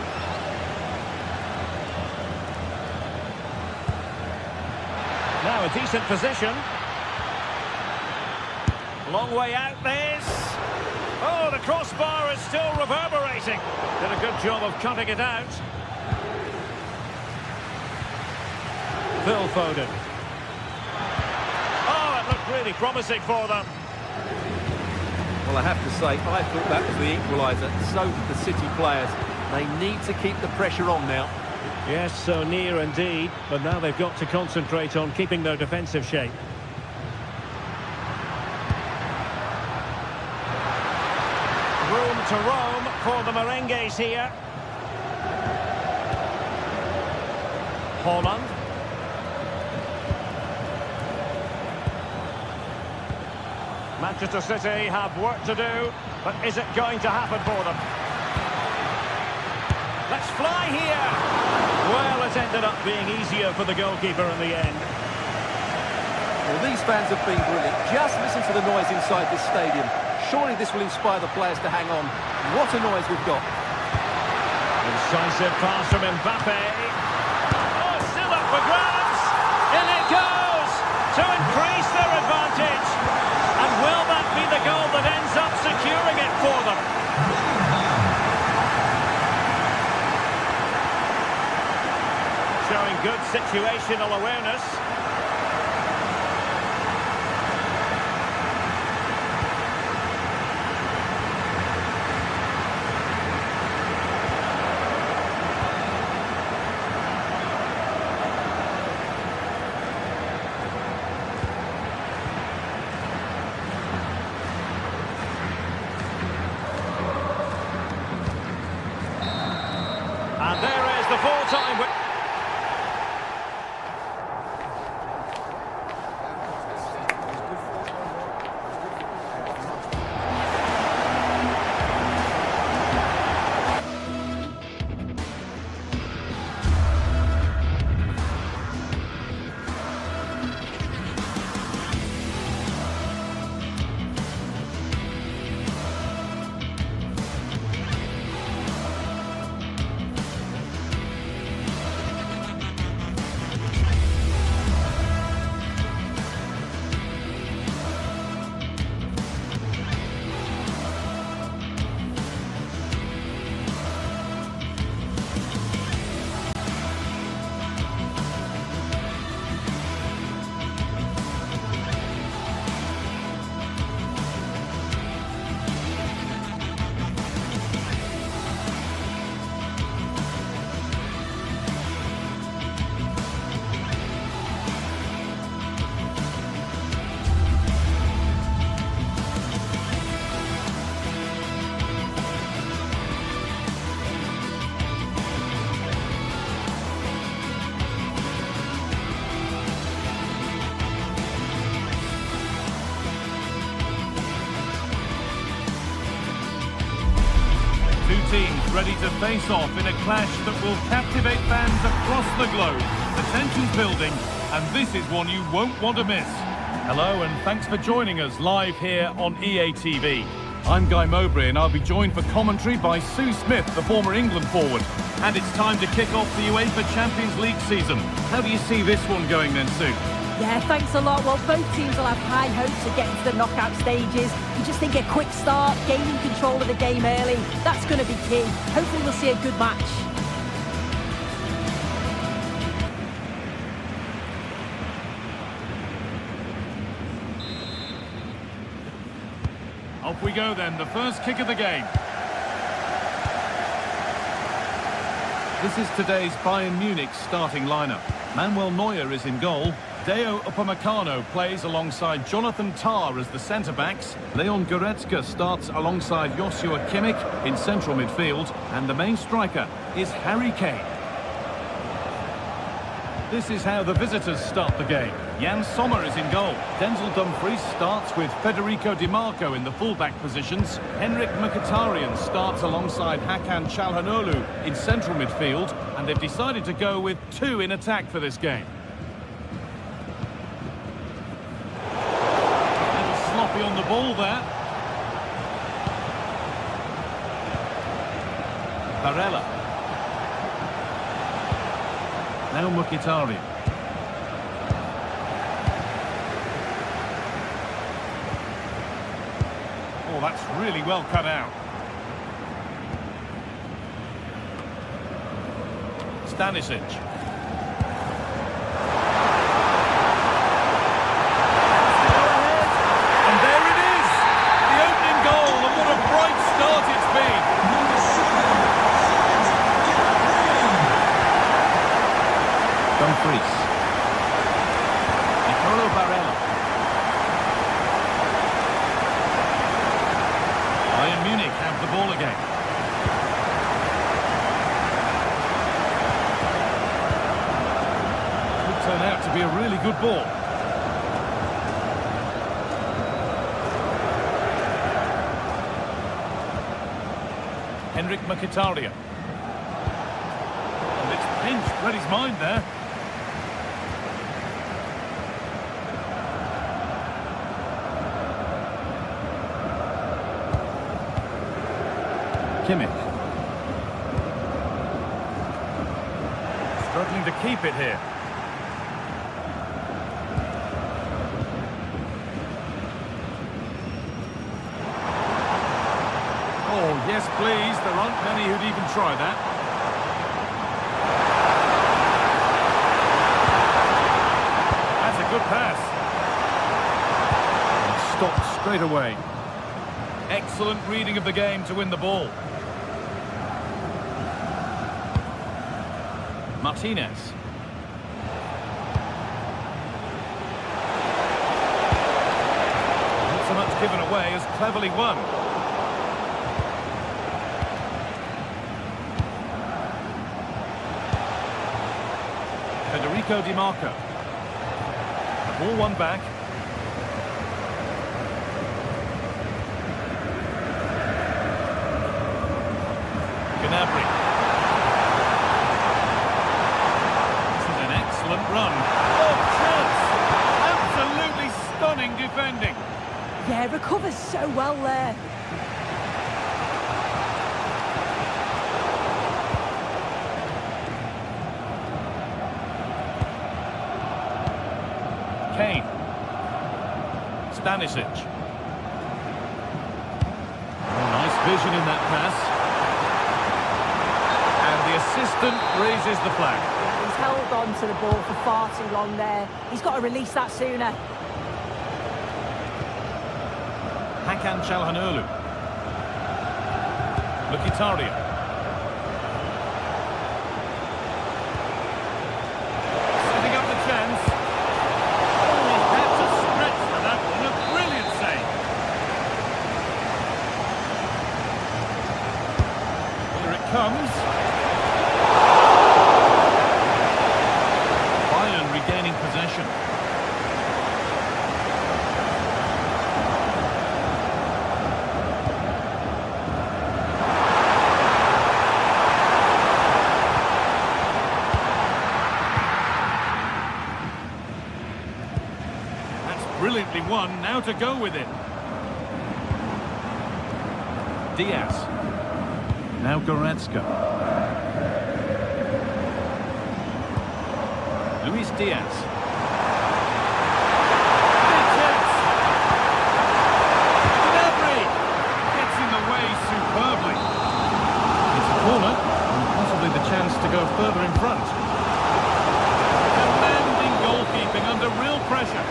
Now a decent position. Long way out this. Oh, the crossbar is still reverberating. Did a good job of cutting it out. Phil Foden. Oh, it looked really promising for them. Well, I have to say, I thought that was the equaliser. So did the City players. They need to keep the pressure on now. Yes, so near indeed, but now they've got to concentrate on keeping their defensive shape. Room to roam for the Merengues here. Holland. Manchester City have work to do, but is it going to happen for them? Let's fly here! Well, it ended up being easier for the goalkeeper in the end. Well, these fans have been brilliant. Just listen to the noise inside this stadium. Surely this will inspire the players to hang on. What a noise we've got. Incisive pass from Mbappe. Oh, it's still up for grabs! In it goes! To increase their advantage! And will that be the goal that ends up securing it for them? Showing good situational awareness. And there is the full-time win. Teams ready to face off in a clash that will captivate fans across the globe. The tension's building, and this is one you won't want to miss. Hello, and thanks for joining us live here on EA TV. I'm Guy Mowbray, and I'll be joined for commentary by Sue Smith, the former England forward. And it's time to kick off the UEFA Champions League season. How do you see this one going then, Sue? Yeah, thanks a lot. Well, both teams will have high hopes of getting to the knockout stages. You just think a quick start, gaining control of the game early, that's going to be key. Hopefully we'll see a good match. Off we go then, the first kick of the game. This is today's Bayern Munich starting lineup. Manuel Neuer is in goal. Deo Upamecano plays alongside Jonathan Tah as the centre-backs. Leon Goretzka starts alongside Joshua Kimmich in central midfield. And the main striker is Harry Kane. This is how the visitors start the game. Jan Sommer is in goal. Denzel Dumfries starts with Federico Di Marco in the fullback positions. Henrik Mkhitaryan starts alongside Hakan Çalhanoğlu in central midfield. And they've decided to go with two in attack for this game. A little sloppy on the ball there. Barella. Now Mkhitaryan. Oh, that's really well cut out. Stanisic. And there it is! The opening goal, and what a bright start it's been! Dumfries. Nicolo Barella. Bayern Munich have the ball again. Could turn out to be a really good ball. Henrik Mkhitaryan. And it's pinched, read his mind there. Kimmich. Struggling to keep it here. Oh, yes, please. There aren't many who'd even try that. That's a good pass. And stopped straight away. Excellent reading of the game to win the ball. Martinez. Not so much given away as cleverly won. Federico Di Marco. The ball won back. Gnabry. Run. Oh, chance! Absolutely stunning defending. Yeah, recovers so well there. Kane. Stanisic. Oh, nice vision in that pass. And the assistant raises the flag. He's held on to the ball for far too long there. He's got to release that sooner. Hakan Çalhanoğlu. Mkhitaryan. Setting up the chance. Oh, he had to stretch for that one. A brilliant save. Here it comes. Regaining possession. That's brilliantly won. Now to go with it. Diaz. Now Goretzka. Luis Diaz. Big chance. Gnabry gets in the way superbly. It's a corner, and possibly the chance to go further in front. Commanding goalkeeping under real pressure.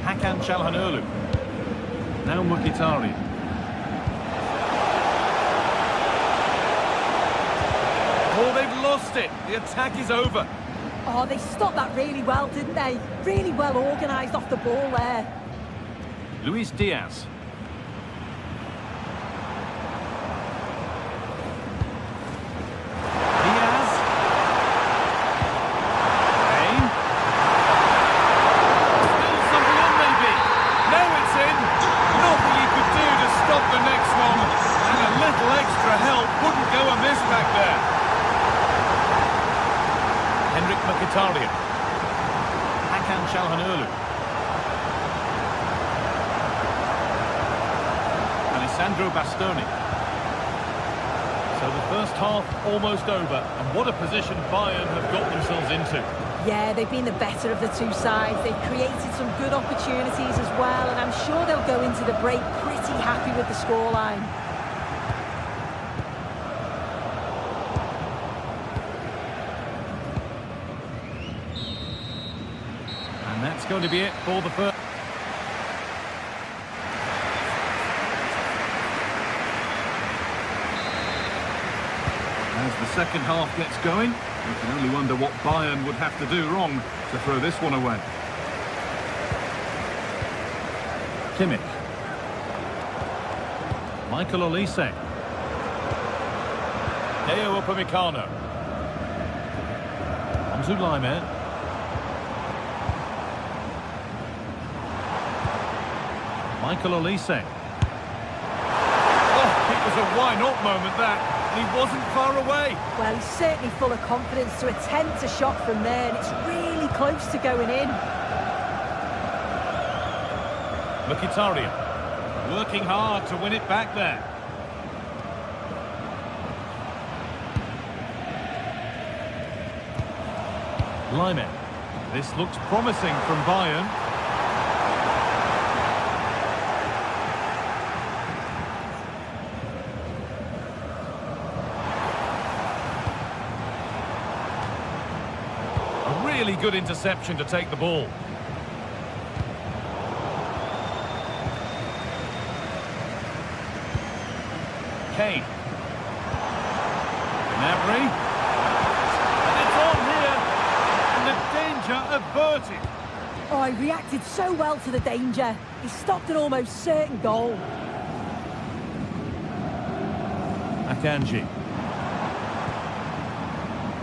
Hakan Çalhanoğlu. Now Mkhitaryan. Oh, they've lost it. The attack is over. Oh, they stopped that really well, didn't they? Really well organised off the ball there. Luis Diaz. Diaz. Kane. Still something on maybe. Now it's in. Nothing he could do to stop the next one. And a little extra help wouldn't go amiss back there. Henrik Mkhitaryan. Hakan Çalhanoğlu. Sandro Bastoni. So the first half almost over, and what a position Bayern have got themselves into. Yeah, they've been the better of the two sides. They've created some good opportunities as well, and I'm sure they'll go into the break pretty happy with the scoreline. And that's going to be it for the first. As the second half gets going, you can only wonder what Bayern would have to do wrong to throw this one away. Kimmich. Michael Olise. Deo Upamecano. Hamzu Laime. Michael Olise. Oh, it was a why-not moment that. He wasn't far away. Well, he's certainly full of confidence to attempt a shot from there, and it's really close to going in. Mkhitaryan working hard to win it back there. Laime. This looks promising from Bayern. Really good interception to take the ball. Kane. Gnabry. And it's on here. And the danger averted. Oh, he reacted so well to the danger. He stopped an almost certain goal. Akanji.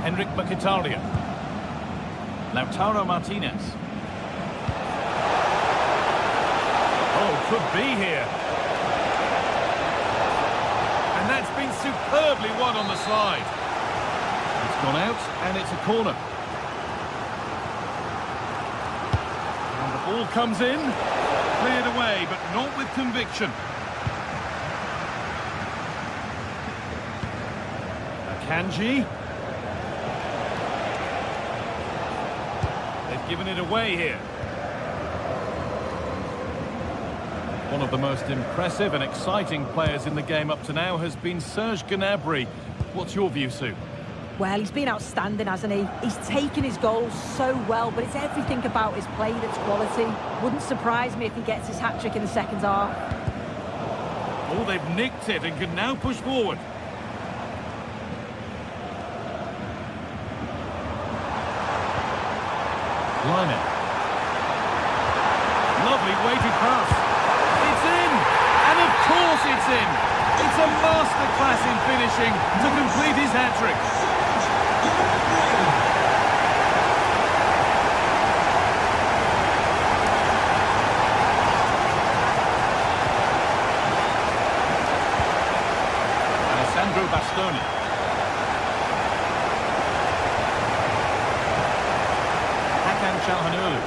Henrik Mkhitaryan. Lautaro Martinez. Oh, could be here. And that's been superbly won on the slide. It's gone out, and it's a corner. And the ball comes in. Cleared away, but not with conviction. Akanji. Given it away here. One of the most impressive and exciting players in the game up to now has been Serge Gnabry. What's your view, Sue? Well, he's been outstanding, hasn't he? He's taken his goals so well, but it's everything about his play that's quality. Wouldn't surprise me if he gets his hat-trick in the second half. Oh, they've nicked it and can now push forward. Laime. Lovely weighted pass. It's in! And of course it's in! It's a masterclass in finishing to complete his hat-trick. Sandro Bastoni. Çalhanoğlu.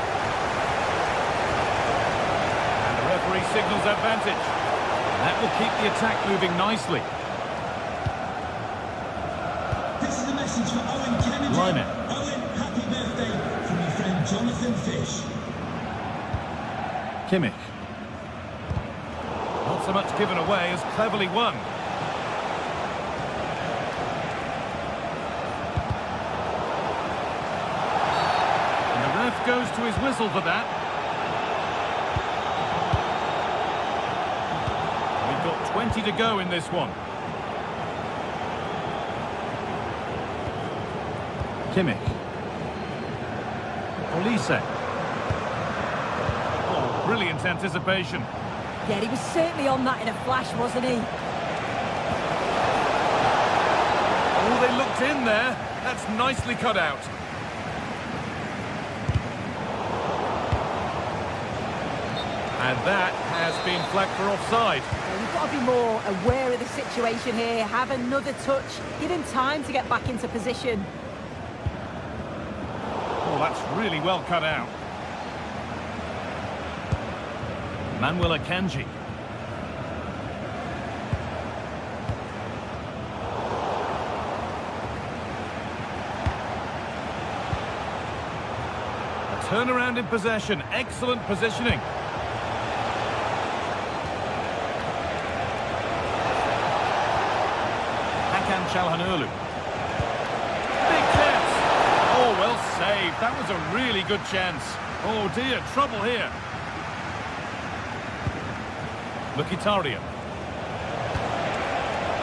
And the referee signals advantage. That will keep the attack moving nicely. This is a message for Owen Kennedy. Laime. Owen, happy birthday from your friend Jonathan Fish. Kimmich. Not so much given away as cleverly won. Goes to his whistle for that. We've got 20 to go in this one. Kimmich. Olise. Oh, brilliant anticipation. Yeah, he was certainly on that in a flash, wasn't he? Oh, they looked in there. That's nicely cut out. And that has been flagged for offside. You've got to be more aware of the situation here. Have another touch. Give him time to get back into position. Oh, that's really well cut out. Manuel Akanji. A turnaround in possession. Excellent positioning. Çalhanoğlu. Big chance. Oh, well saved. That was a really good chance. Oh dear, trouble here. Mkhitaryan.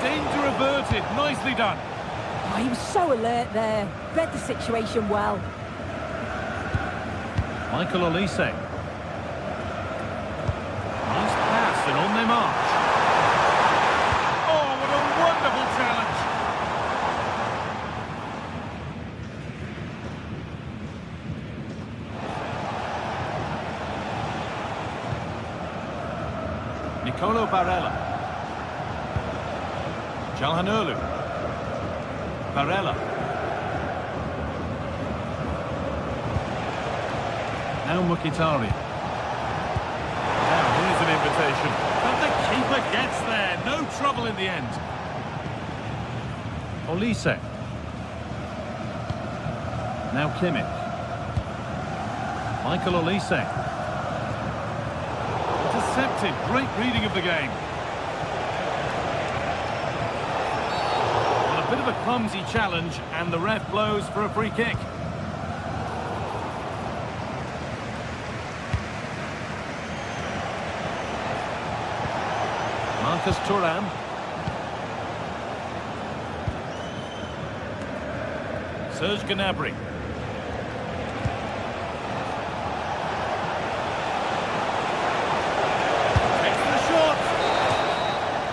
Danger averted. Nicely done. Oh, he was so alert there. Read the situation well. Michael Olise. Nice pass and on they march. Oh, what a wonderful challenge. Nicolo Barella. Çalhanoğlu. Barella. Now Mkhitaryan. Now here's an invitation. But the keeper gets there. No trouble in the end. Olise. Now Kimmich. Michael Olise. Intercepted. Great reading of the game. Well, a bit of a clumsy challenge, and the ref blows for a free kick. Marcus Thuram. Serge Gnabry. Takes the shot.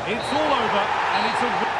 It's all over, and it's a...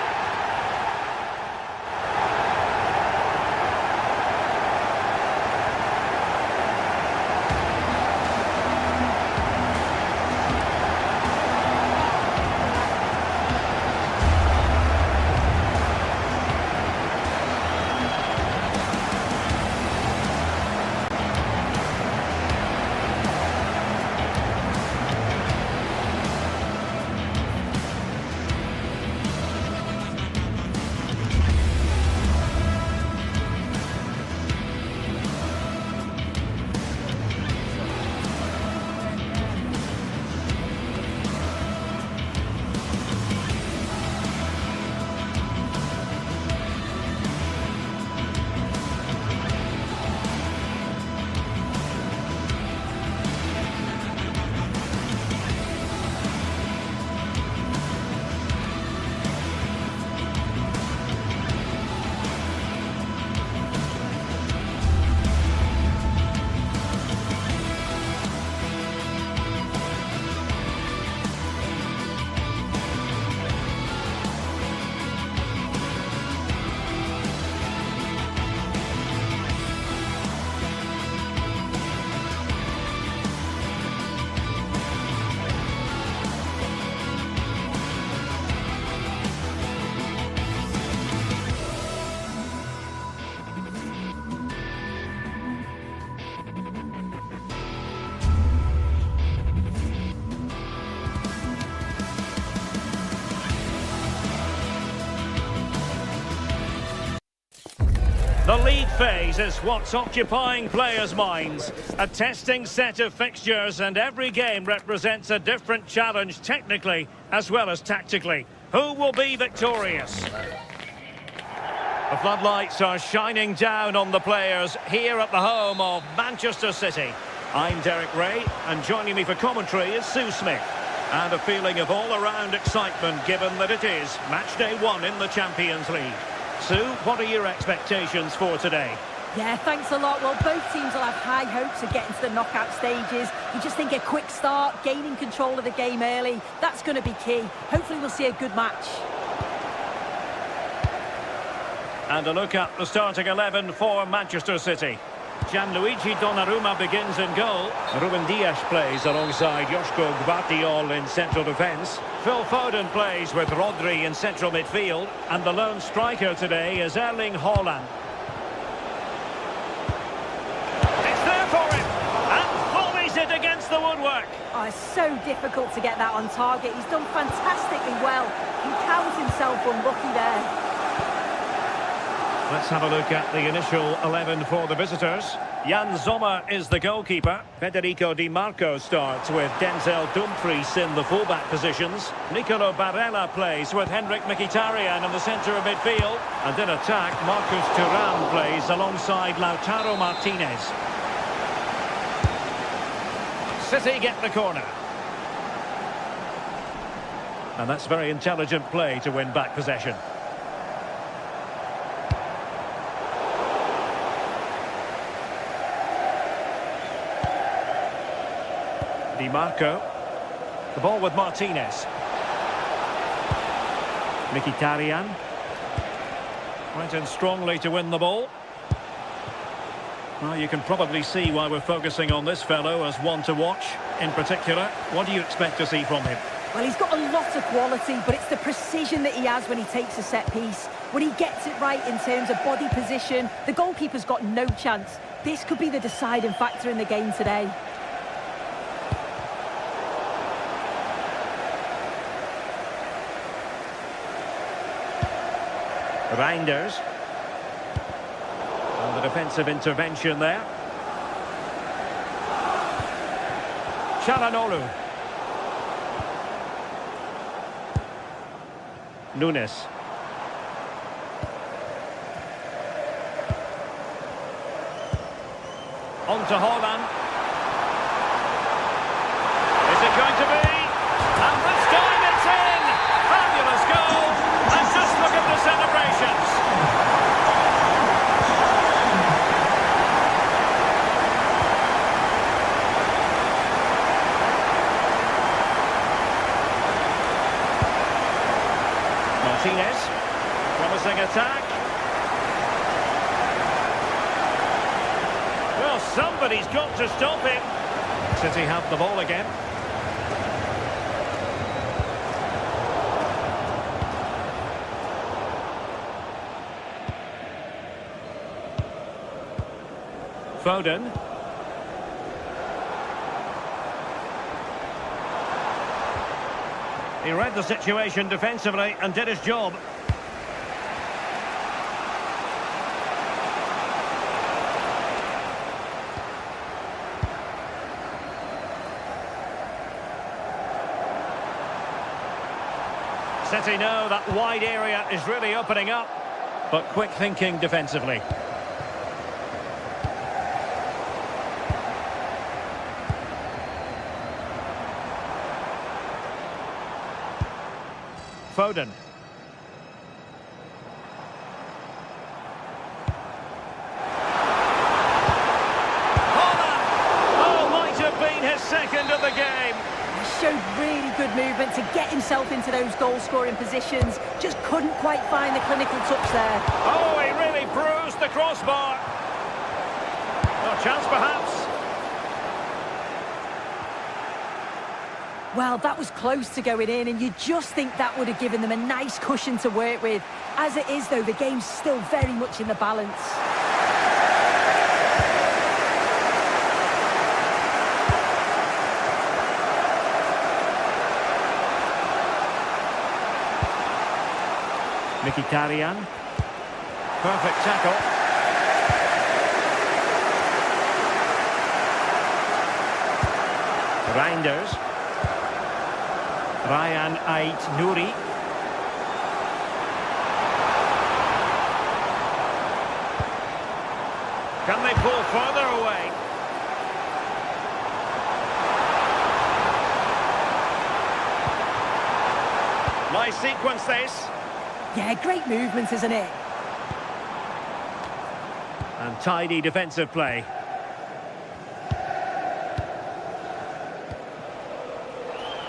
The league phase is what's occupying players' minds. A testing set of fixtures, and every game represents a different challenge technically as well as tactically. Who will be victorious? The floodlights are shining down on the players here at the home of Manchester City. I'm Derek Ray, and joining me for commentary is Sue Smith. And a feeling of all-around excitement given that it is match day 1 in the Champions League. Sue, what are your expectations for today? Yeah, thanks a lot. Well, both teams will have high hopes of getting to the knockout stages. You just think a quick start, gaining control of the game early, that's going to be key. Hopefully we'll see a good match. And a look at the starting 11 for Manchester City. Gianluigi Donnarumma begins in goal. Ruben Dias plays alongside Joško Gvardiol in central defence. Phil Foden plays with Rodri in central midfield. And the lone striker today is Erling Haaland. It's there for him! And volleys it against the woodwork. Oh, it's so difficult to get that on target. He's done fantastically well. He counts himself unlucky there. Let's have a look at the initial 11 for the visitors. Jan Sommer is the goalkeeper. Federico Di Marco starts with Denzel Dumfries in the fullback positions. Nicolo Barella plays with Henrik Mkhitaryan in the centre of midfield. And in attack, Marcus Thuram plays alongside Lautaro Martinez. City get the corner. And that's very intelligent play to win back possession. Di Marco. The ball with Martinez. Mkhitaryan. Went in strongly to win the ball. Well, you can probably see why we're focusing on this fellow as one to watch. In particular, what do you expect to see from him? Well, he's got a lot of quality, but it's the precision that he has when he takes a set piece. When he gets it right in terms of body position, the goalkeeper's got no chance. This could be the deciding factor in the game today. Reinders. And the defensive intervention there. Çalhanoğlu. Nunes. On to Haaland. Is it going to be? And this time it's in! Fabulous goal! And just look at the celebrations! Martinez, promising attack. Well, somebody's got to stop him. City have the ball again. Foden. He read the situation defensively and did his job. City know that wide area is really opening up, but quick thinking defensively. Foden. Haaland! Oh, might have been his second of the game. He showed really good movement to get himself into those goal-scoring positions. Just couldn't quite find the clinical touch there. Oh, he really bruised the crossbar. No chance, perhaps. Well, that was close to going in, and you just think that would have given them a nice cushion to work with. As it is, though, the game's still very much in the balance. Mkhitaryan. Perfect tackle. Reinders. Ryan Ait-Nouri. Can they pull further away? Nice sequence this. Yeah, great movement, isn't it? And tidy defensive play.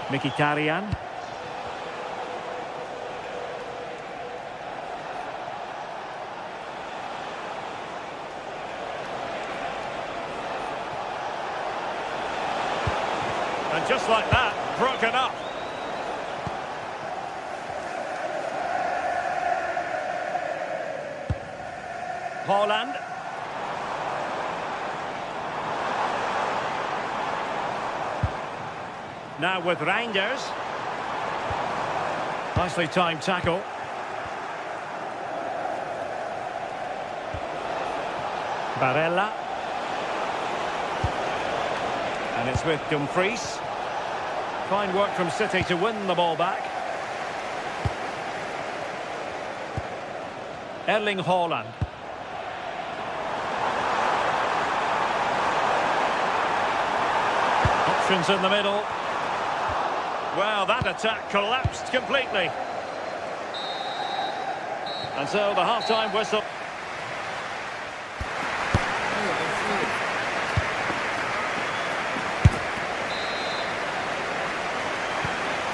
Mkhitaryan. And just like that, broken up. Haaland. Now with Reinders. Nicely timed tackle. Barella. And it's with Dumfries. Fine work from City to win the ball back. Erling Haaland. Options in the middle. Well, that attack collapsed completely. And so the half-time whistle.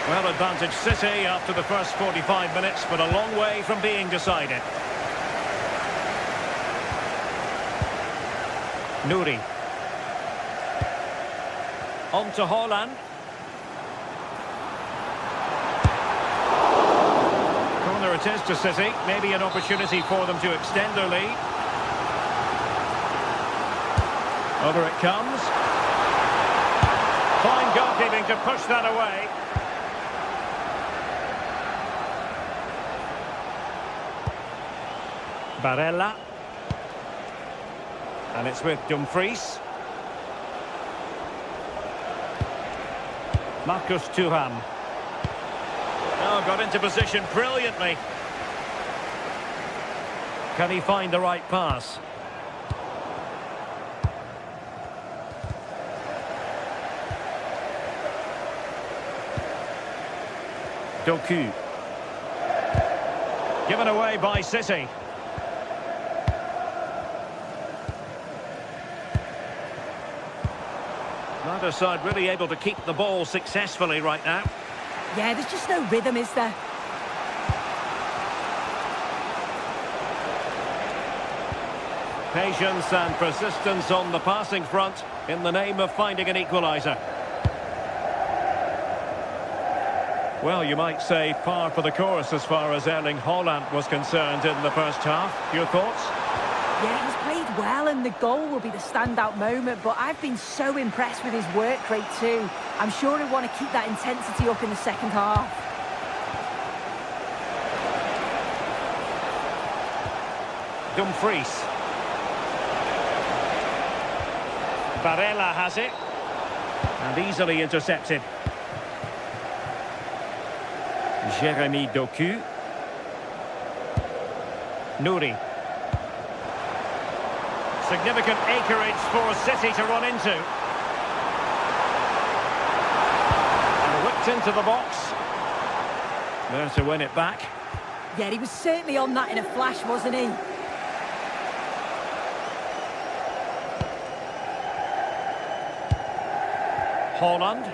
Well, advantage City after the first 45 minutes, but a long way from being decided. Nouri. On to Haaland. Corner it is to City. Maybe an opportunity for them to extend their lead. Over it comes. Fine goalkeeping to push that away. Barella. And it's with Dumfries. Marcus Thuram. Oh, got into position brilliantly. Can he find the right pass? Doku. Given away by City. Neither side really able to keep the ball successfully right now. Yeah, there's just no rhythm, is there? Patience and persistence on the passing front in the name of finding an equaliser. Well, you might say par for the course as far as Erling Haaland was concerned in the first half. Your thoughts? Yeah, he's played well and the goal will be the standout moment, but I've been so impressed with his work rate too. I'm sure he'll want to keep that intensity up in the second half. Dumfries. Barella has it. And easily intercepted. Jeremy Doku. Nouri. Significant acreage for City to run into. And whipped into the box. There to win it back. Yeah, he was certainly on that in a flash, wasn't he? Haaland.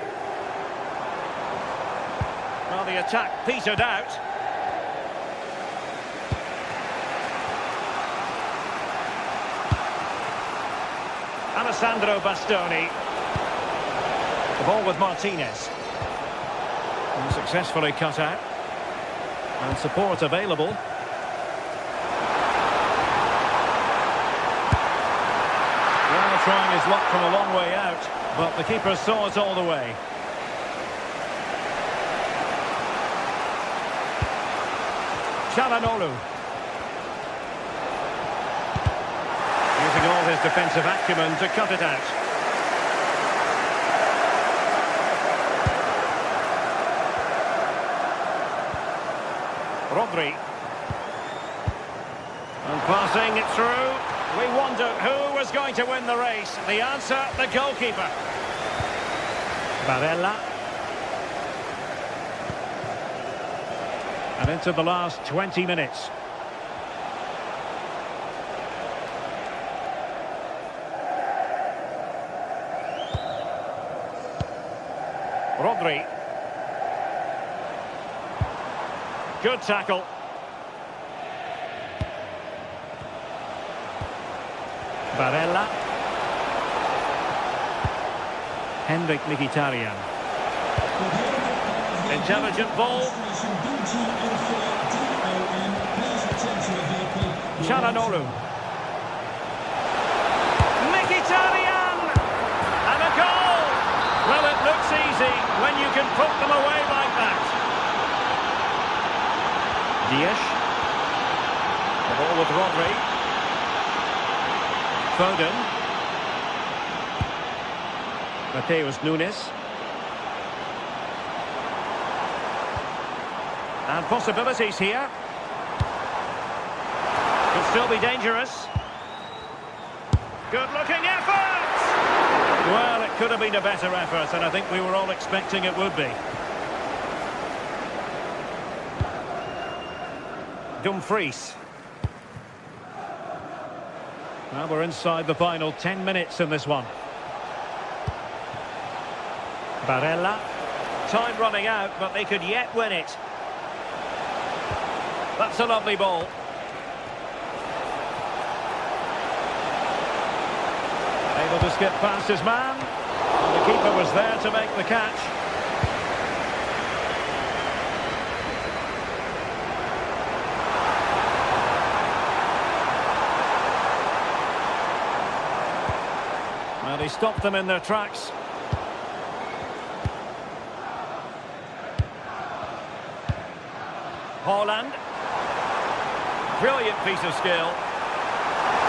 Well, the attack petered out. Alessandro Bastoni. The ball with Martinez. And successfully cut out. And support available. Well, trying his luck from a long way out, but the keeper saw it all the way. Çalhanoğlu. Using all his defensive acumen to cut it out. Rodri. And passing it through. We wondered who was going to win the race. The answer, the goalkeeper. Barella. And into the last 20 minutes. Rodri. Good tackle. Barella. Henrik Mkhitaryan. Intelligent ball. Çalhanoğlu. Mkhitaryan! And a goal! Well, it looks easy when you can put them away like that. Dias. The ball with Rodri. Foden. Mateus Nunes. And possibilities here. Could still be dangerous. Good-looking effort! Well, it could have been a better effort, and I think we were all expecting it would be. Dumfries. Well, we're inside the final 10 minutes in this one. Barella. Time running out, but they could yet win it. That's a lovely ball. Able to skip past his man. And the keeper was there to make the catch. Well, he stopped them in their tracks. Haaland. Brilliant piece of skill.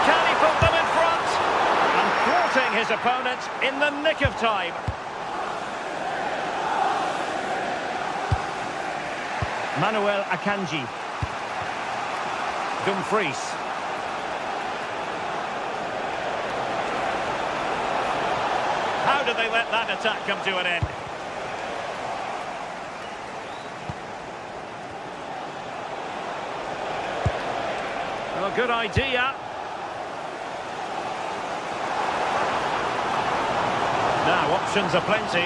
Can he put them in front? And thwarting his opponent in the nick of time. Manuel Akanji. Dumfries. How did they let that attack come to an end? Well, good idea. Now, options are plenty.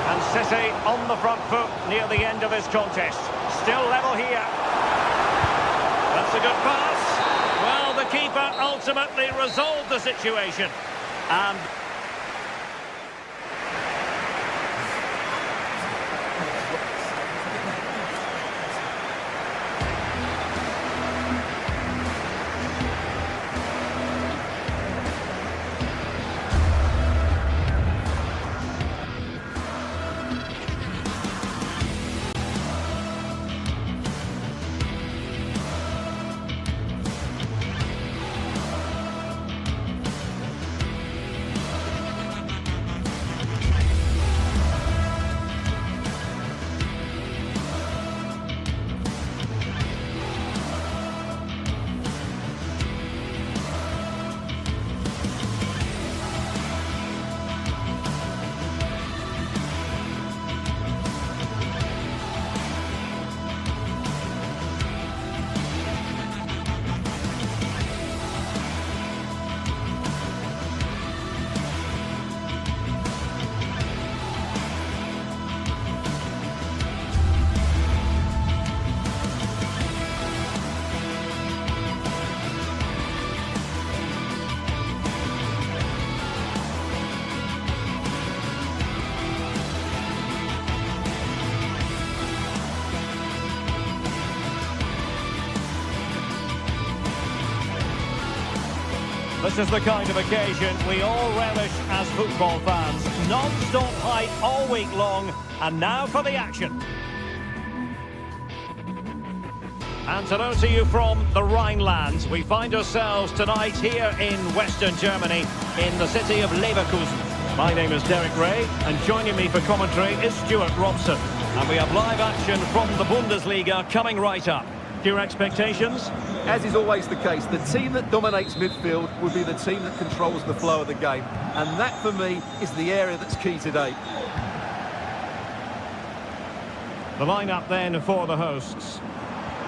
And City on the front foot near the end of this contest. Still level here. That's a good pass. Well, the keeper ultimately resolved the situation. And this is the kind of occasion we all relish as football fans. Non-stop hype all week long, and now for the action. And hello to you from the Rhineland. We find ourselves tonight here in Western Germany, in the city of Leverkusen. My name is Derek Ray, and joining me for commentary is Stuart Robson. And we have live action from the Bundesliga coming right up. Your expectations? As is always the case, the team that dominates midfield will be the team that controls the flow of the game. And that, for me, is the area that's key today. The lineup then for the hosts.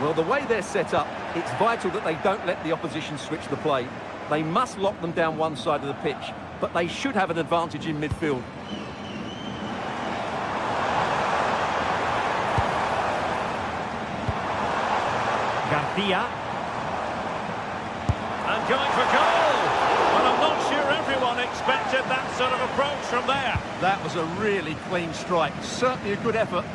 Well, the way they're set up, it's vital that they don't let the opposition switch the play. They must lock them down one side of the pitch, but they should have an advantage in midfield. Garcia. And going for goal. Well, I'm not sure everyone expected that sort of approach from there. That was a really clean strike. Certainly a good effort.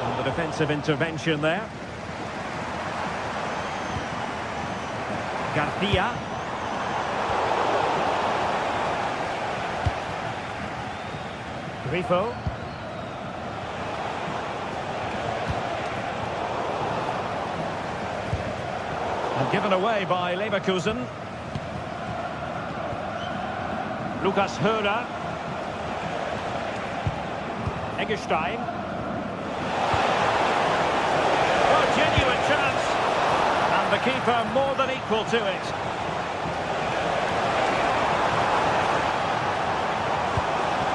And the defensive intervention there. Garcia. Grifo. And given away by Leverkusen. Lucas Höder. Eggestein. Oh, genuine chance. And the keeper more than equal to it.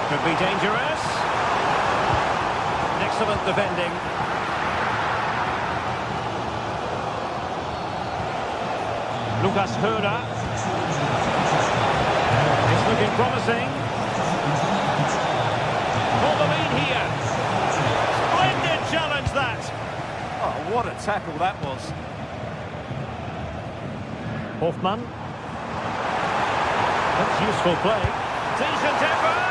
Could be dangerous. Excellent defending. Lucas Höder. It's looking promising. For the lead here. Splendid challenge that. Oh, what a tackle that was. Hoffmann. That's useful play. Decent effort.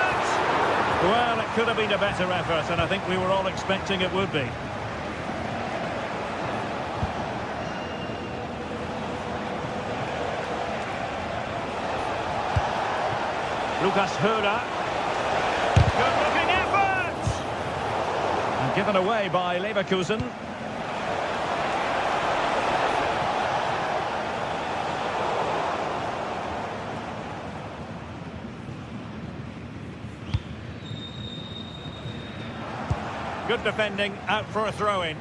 Well, it could have been a better effort, and I think we were all expecting it would be. Lucas Höder. Good-looking effort! And given away by Leverkusen. Good defending, out for a throw-in.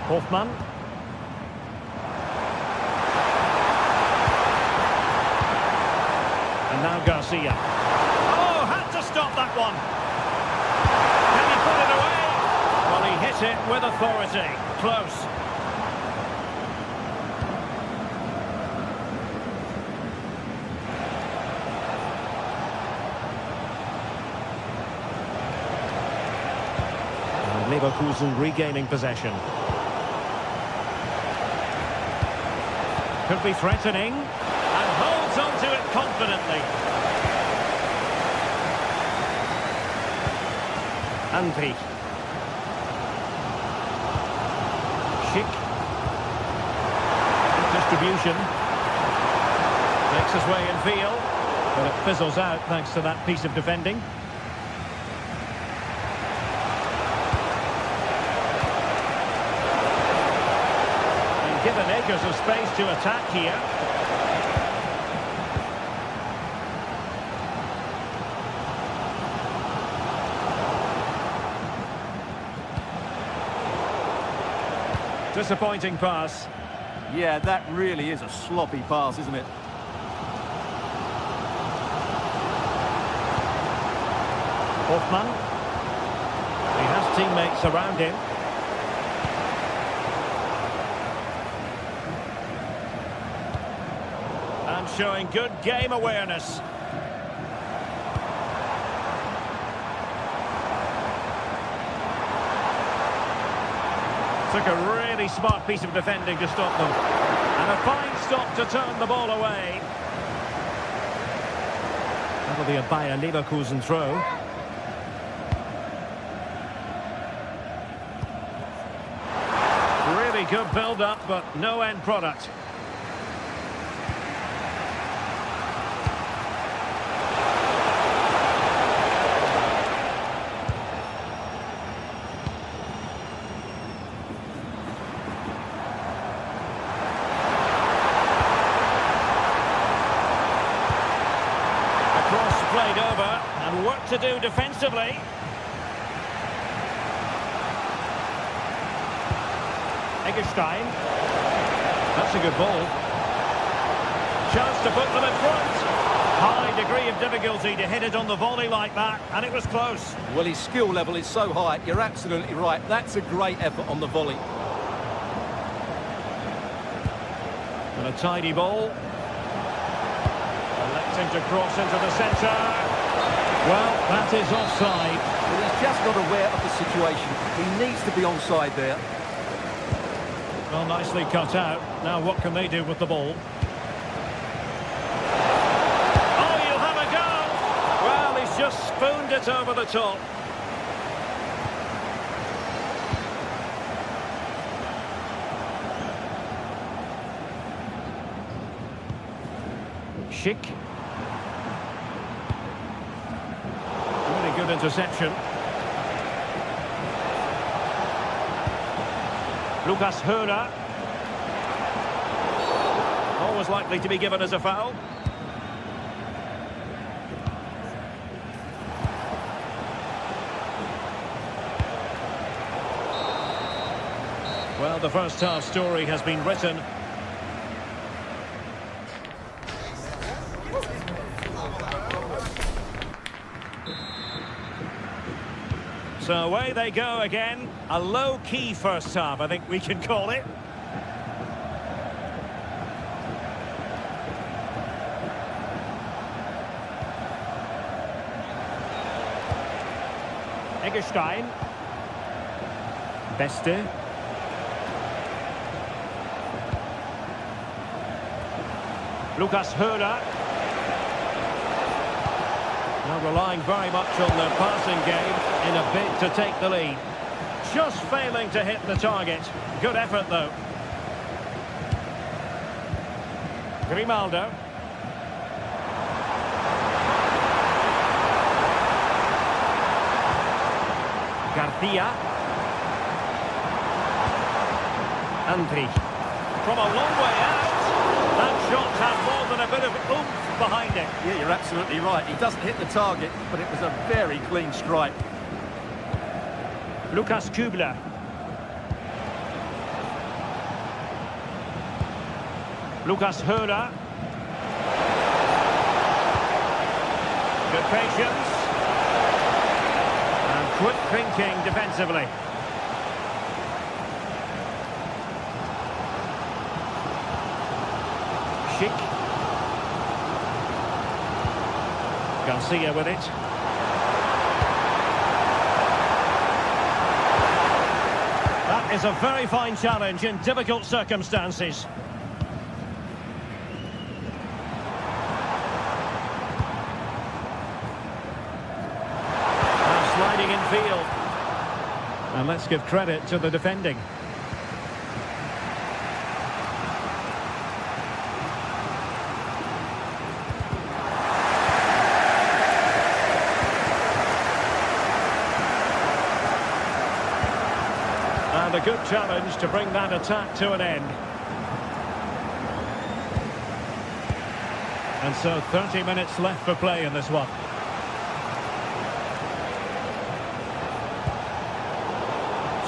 Hoffmann. And now Garcia. Oh, had to stop that one. Can he put it away? Well, he hit it with authority. Close. Leverkusen regaining possession. Could be threatening. And holds on to it confidently. Anpi. Schick. Distribution. Makes his way in field. But it fizzles out thanks to that piece of defending. Given acres of space to attack here. Disappointing pass. Yeah, that really is a sloppy pass, isn't it? Hoffmann. He has teammates around him. Showing good game awareness. Took a really smart piece of defending to stop them. And a fine stop to turn the ball away. That'll be a Bayer Leverkusen throw. Really good build-up, but no end product. Played over and work to do defensively. Eggestein. That's a good ball. Chance to put them in front. High degree of difficulty to hit it on the volley like that, and it was close. Well, his skill level is so high, you're absolutely right. That's a great effort on the volley. A tidy ball. Electing to cross into the centre. Well, that is offside. Well, he's just not aware of the situation. He needs to be onside there. Well, nicely cut out. Now what can they do with the ball? Oh, you'll have a go! Well, he's just spooned it over the top. Schick. Really good interception. Lucas Höhler. Always likely to be given as a foul. Well, the first half story has been written. So away they go again. A low-key first half, I think we can call it. Eggestein. Beste. Lucas Höhler. Now relying very much on their passing game in a bid to take the lead. Just failing to hit the target. Good effort, though. Grimaldo. Garcia. Andri. From a long way out. That shot had more than a bit of oomph behind it. Yeah, you're absolutely right. He doesn't hit the target, but it was a very clean strike. Lukas Kübler. Lucas Höhler. Good patience. And quick thinking defensively. Schick. Garcia with it. That is a very fine challenge in difficult circumstances. Now sliding in field. And let's give credit to the defending. And a good challenge to bring that attack to an end. And so 30 minutes left for play in this one.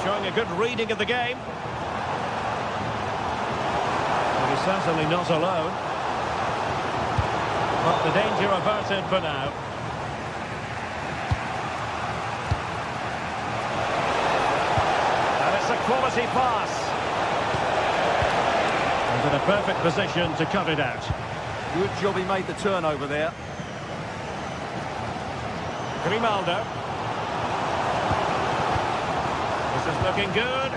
Showing a good reading of the game. But he's certainly not alone. But the danger averted for now. Quality pass. And in a perfect position to cut it out. Good job he made the turnover there. Grimaldo. This is looking good.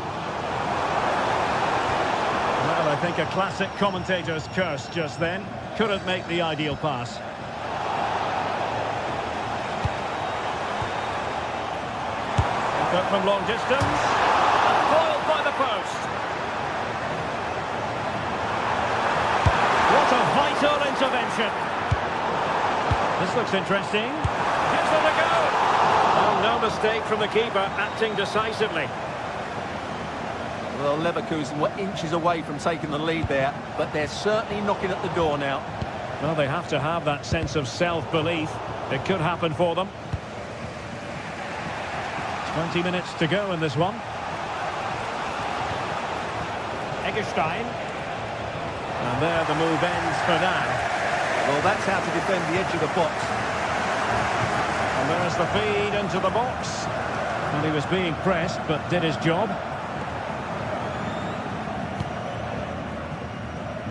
Well, I think a classic commentator's curse just then. Couldn't make the ideal pass. Effort from long distance. Foiled by the post. What a vital intervention. This looks interesting. Gives it a go. Oh, no mistake from the keeper, acting decisively. Well, Leverkusen were inches away from taking the lead there, but they're certainly knocking at the door now. Well, they have to have that sense of self-belief. It could happen for them. 20 minutes to go in this one. Eggestein. And there the move ends for now. Well, that's how to defend the edge of the box. And there's the feed into the box. Well, he was being pressed, but did his job.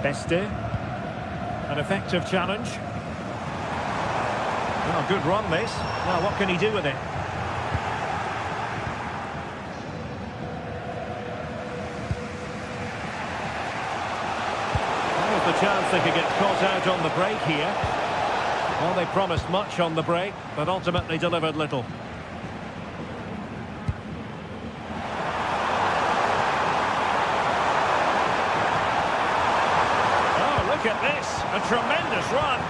Beste. An effective challenge. Oh, good run this. Now what can he do with it? There's the chance they could get caught out on the break here. Well, they promised much on the break, but ultimately delivered little. Oh, look at this. A tremendous run.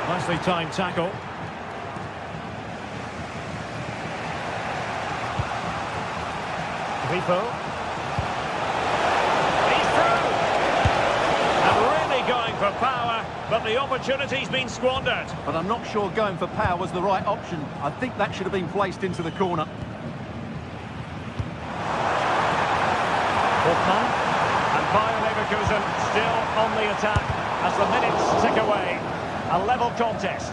Nicely timed tackle. Vipo. He's through. And really going for power, but the opportunity's been squandered. But I'm not sure going for power was the right option. I think that should have been placed into the corner. Hoffmann. And Bayer Leverkusen still on the attack as the minutes tick away. A level contest.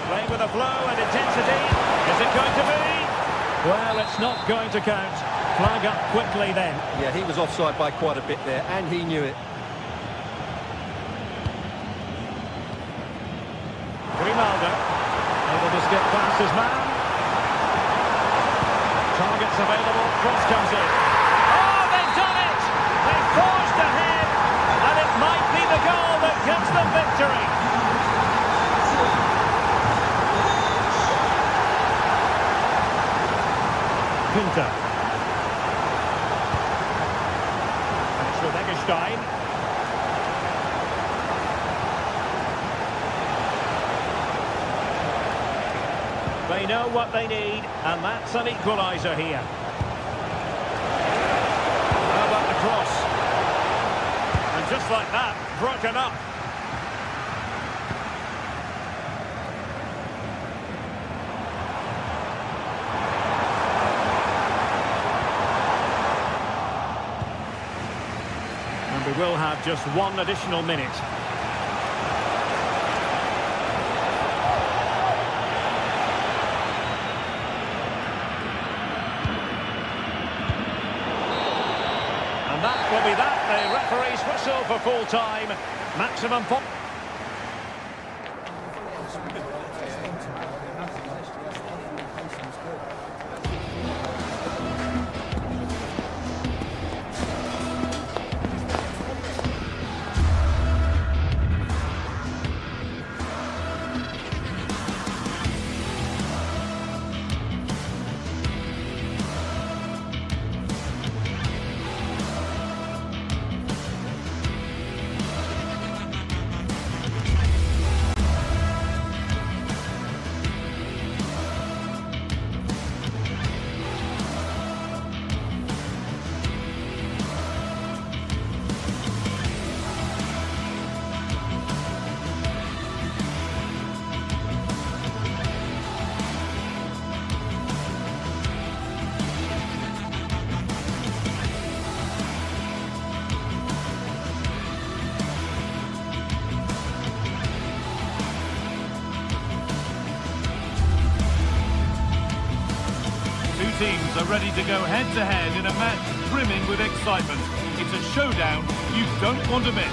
Playing with a flow and intensity. Is it going to be? Well, it's not going to count. Flag up quickly then. Yeah, he was offside by quite a bit there, and he knew it. Grimaldo. Able to skip past his man. Targets available, cross comes in. Oh, they've done it! They've forged ahead, and it might be the goal that gives them victory. Pinter. And it's with Eggestein. They know what they need, and that's an equaliser here. How about the cross? And just like that, broken up. And we will have just one additional minute. And that will be that. The referee's whistle for full time. Maximum point. Teams are ready to go head-to-head in a match brimming with excitement. It's a showdown you don't want to miss.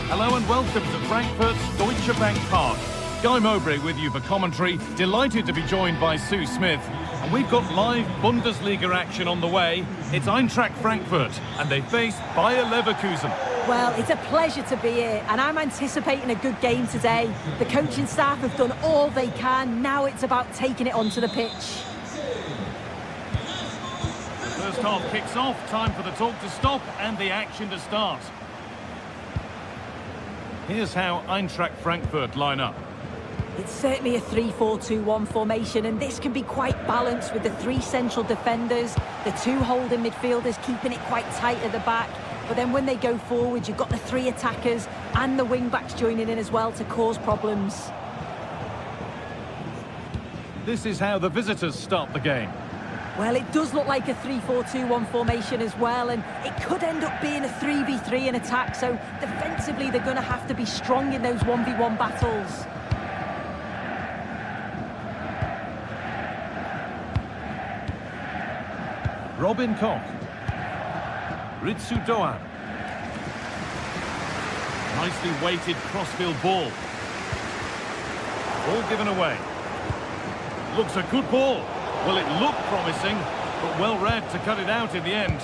Hello and welcome to Frankfurt's Deutsche Bank Park. Guy Mowbray with you for commentary. Delighted to be joined by Sue Smith. And we've got live Bundesliga action on the way. It's Eintracht Frankfurt, and they face Bayer Leverkusen. Well, it's a pleasure to be here, and I'm anticipating a good game today. The coaching staff have done all they can. Now it's about taking it onto the pitch. The first half kicks off. Time for the talk to stop and the action to start. Here's how Eintracht Frankfurt line up. It's certainly a 3-4-2-1 formation, and this can be quite balanced with the three central defenders, the two holding midfielders keeping it quite tight at the back. But then when they go forward, you've got the three attackers and the wing-backs joining in as well to cause problems. This is how the visitors start the game. Well, it does look like a 3-4-2-1 formation as well, and it could end up being a 3v3 in attack, so defensively they're going to have to be strong in those 1v1 battles. Robin Koch. Ritsu Doan. Nicely weighted crossfield ball. All given away. Looks a good ball. Well, it looked promising, but well read to cut it out in the end.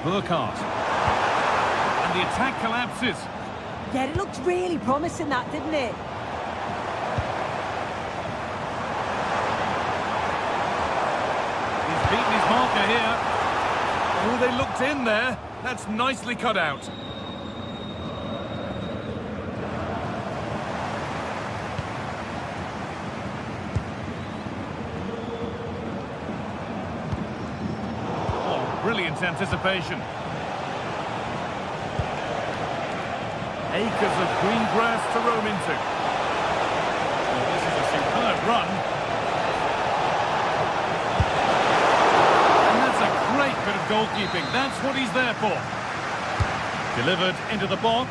Burkhardt. And the attack collapses. Yeah, it looked really promising, that, didn't it? He's beaten his marker here. Oh, they looked in there. That's nicely cut out. Oh, brilliant anticipation. Acres of green grass to roam into. Oh, this is a superb run. And that's a great bit of goalkeeping. That's what he's there for. Delivered into the box.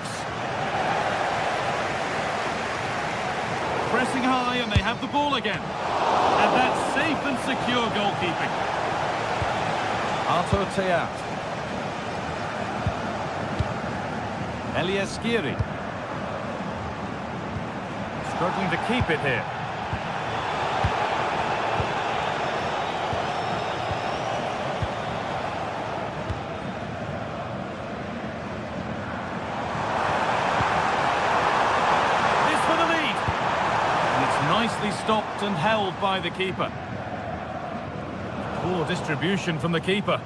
Pressing high, and they have the ball again. And that's safe and secure goalkeeping. Artur Teat. Elias Skiri. Struggling to keep it here. This for the lead. And it's nicely stopped and held by the keeper. Poor distribution from the keeper.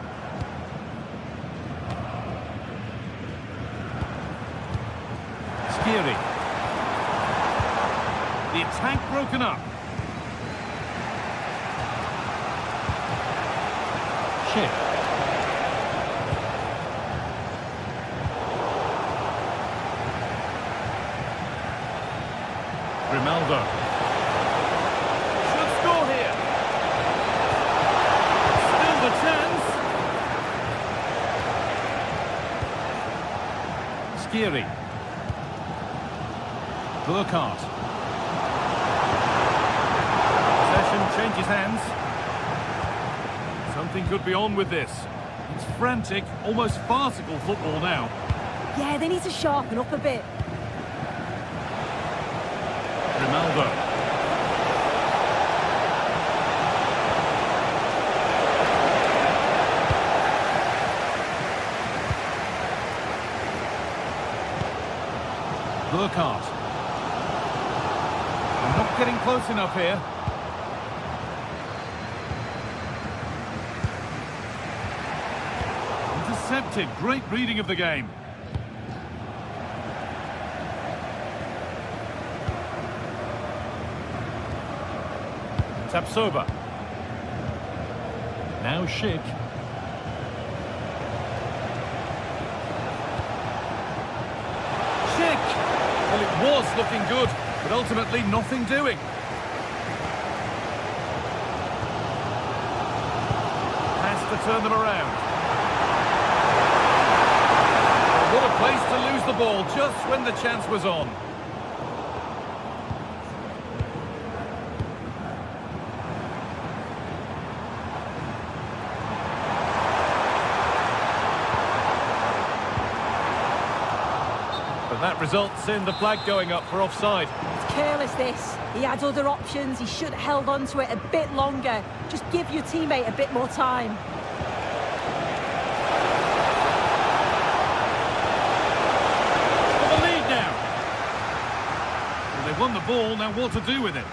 The attack broken up. Schick. Grimaldo. Should score here. Still the chance. Skiri. Burkhardt. Possession changes hands. Something could be on with this. It's frantic, almost farcical football now. Yeah, they need to sharpen up a bit. Ronaldo. Burkhardt. Not getting close enough here. Intercepted. Great reading of the game. Tapsoba. Now Schick. Schick! Well, it was looking good, but ultimately nothing doing. Has to turn them around. What a place to lose the ball just when the chance was on. But that results in the flag going up for offside. It's careless, this. He had other options. He should have held on to it a bit longer. Just give your teammate a bit more time. For the lead now. Well, they've won the ball, now what to do with it?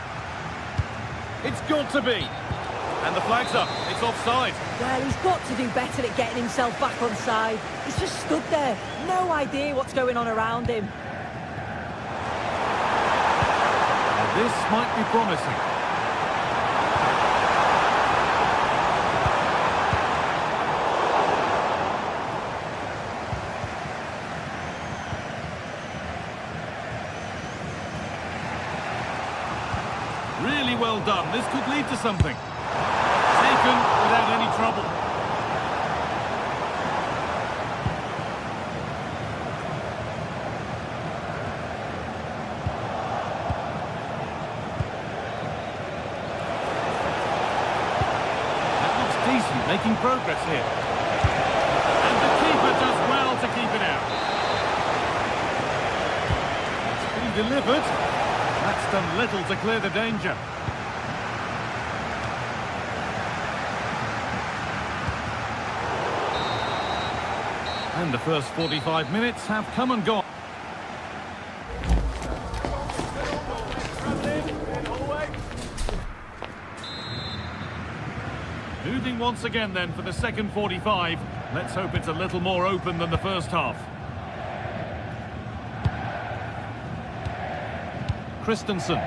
It's got to be. And the flag's up. It's offside. Well, he's got to do better at getting himself back on side. He's just stood there. No idea what's going on around him. Well, this might be promising. Really well done. This could lead to something. Taken without any trouble. That looks decent, making progress here. And the keeper does well to keep it out. It's been delivered. That's done little to clear the danger. And the first 45 minutes have come and gone. Moving once again then for the second 45. Let's hope it's a little more open than the first half. Christensen.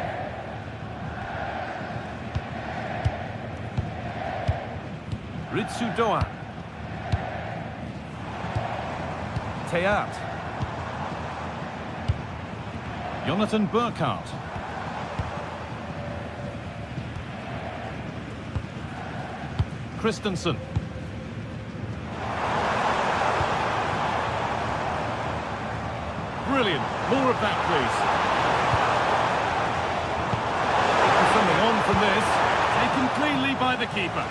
Ritsu Doan. Teat. Jonathan Burkhardt. Christensen. Brilliant. More of that, please. Something on from this. Taken cleanly by the keeper.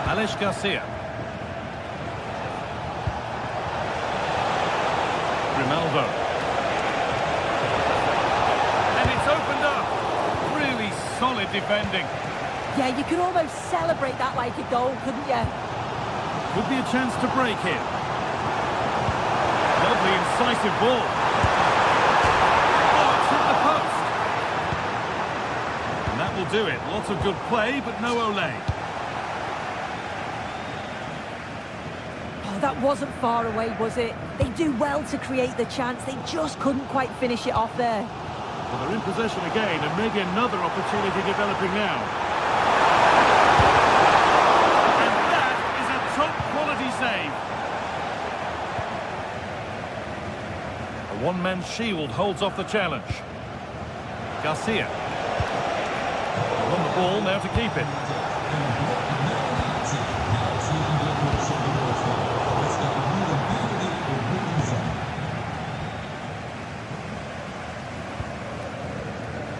Alex Garcia. Ronaldo. And it's opened up. Really solid defending. Yeah, you could almost celebrate that like a goal, couldn't you? Could be a chance to break here. Lovely incisive ball. Oh, it's hit the post. And that will do it. Lots of good play, but no Olé. Oh, that wasn't far away, was it? They do well to create the chance. They just couldn't quite finish it off there. Well, they're in possession again, and maybe another opportunity developing now. And that is a top-quality save. A one-man shield holds off the challenge. Garcia. On the ball, now to keep it.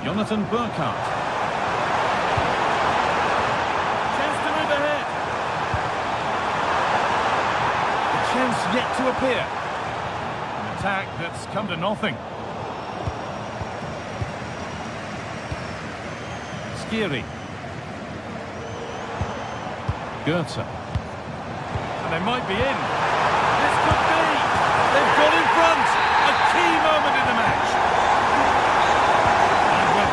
Jonathan Burkhardt. Chance to move ahead. A chance yet to appear. An attack that's come to nothing. Skiri. Goethe. And they might be in. This could be. They've got in front. A key moment in the match.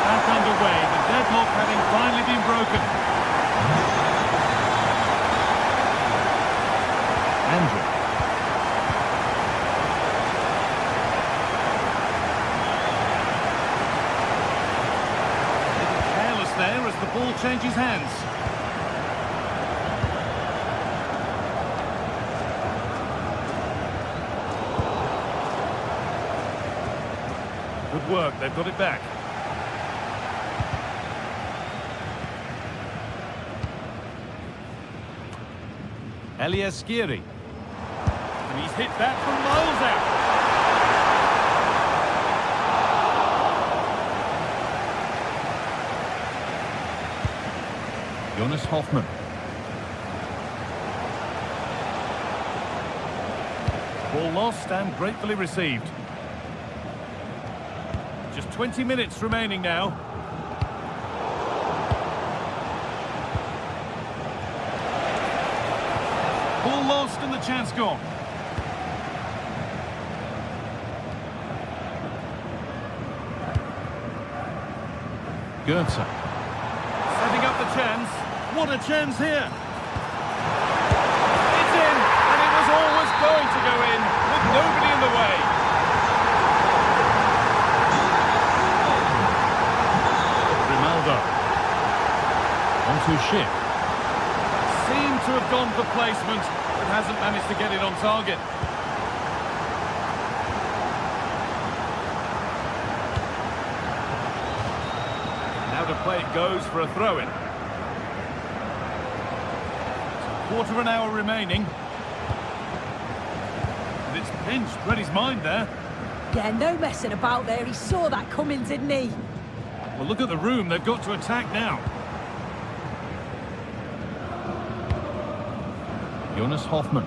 Back underway, the deadlock having finally been broken. Andrew. A little careless there as the ball changes hands. Good work, they've got it back. Elias Skiri. And he's hit that from miles out. Jonas Hoffmann. Ball lost and gratefully received. Just 20 minutes remaining now. Ball lost and the chance gone. Goethe. Setting up the chance. What a chance here. It's in, and it was always going to go in, with nobody in the way. Ronaldo. Onto Schick. Seemed to have gone for placement, but hasn't managed to get it on target. Away it goes for a throw-in. Quarter of an hour remaining. And it's pinched. Read his mind there. Yeah, no messing about there. He saw that coming, didn't he? Well, look at the room they've got to attack now. Jonas Hoffmann.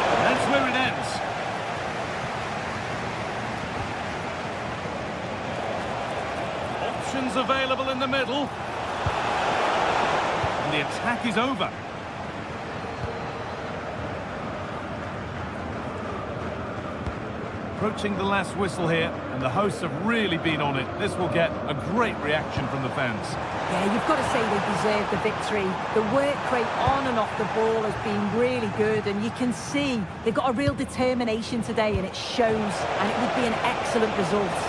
And that's where it ends. Options available in the middle. And the attack is over. Approaching the last whistle here, and the hosts have really been on it. This will get a great reaction from the fans. Yeah, you've got to say they deserve the victory. The work rate on and off the ball has been really good, and you can see they've got a real determination today, and it shows, and it would be an excellent result.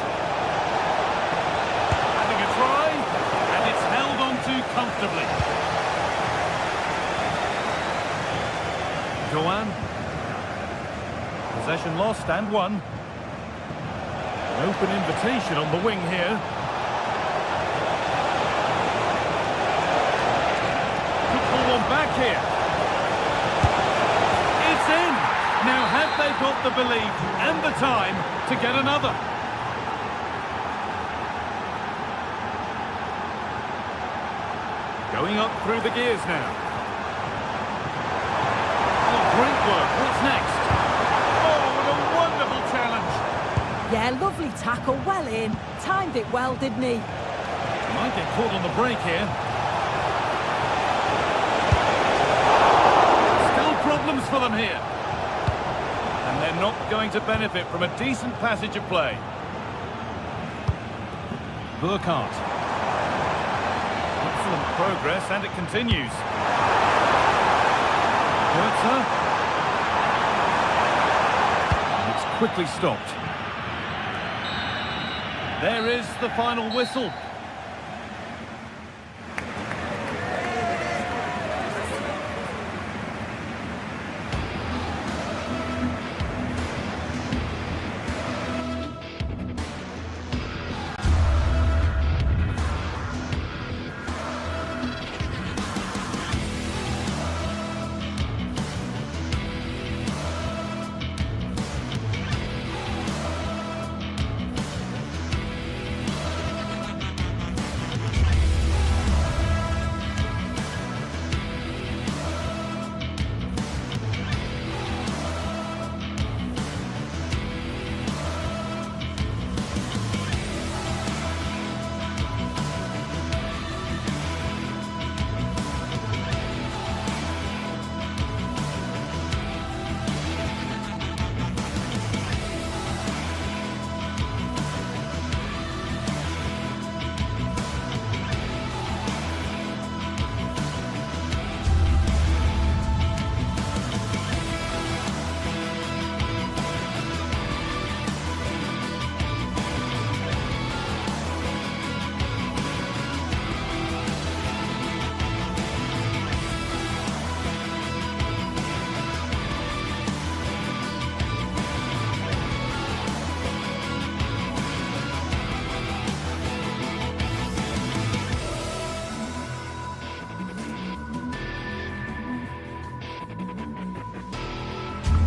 Having a try, and it's held on to comfortably. Joanne. Possession lost and won. An open invitation on the wing here. Could pull one back here. It's in! Now have they got the belief and the time to get another? Going up through the gears now. Oh, great work. What's next? Yeah, lovely tackle, well in. Timed it well, didn't he? Might get caught on the break here. Still problems for them here. And they're not going to benefit from a decent passage of play. Burkhardt. Excellent progress, and it continues. Goetze. And it's quickly stopped. There is the final whistle.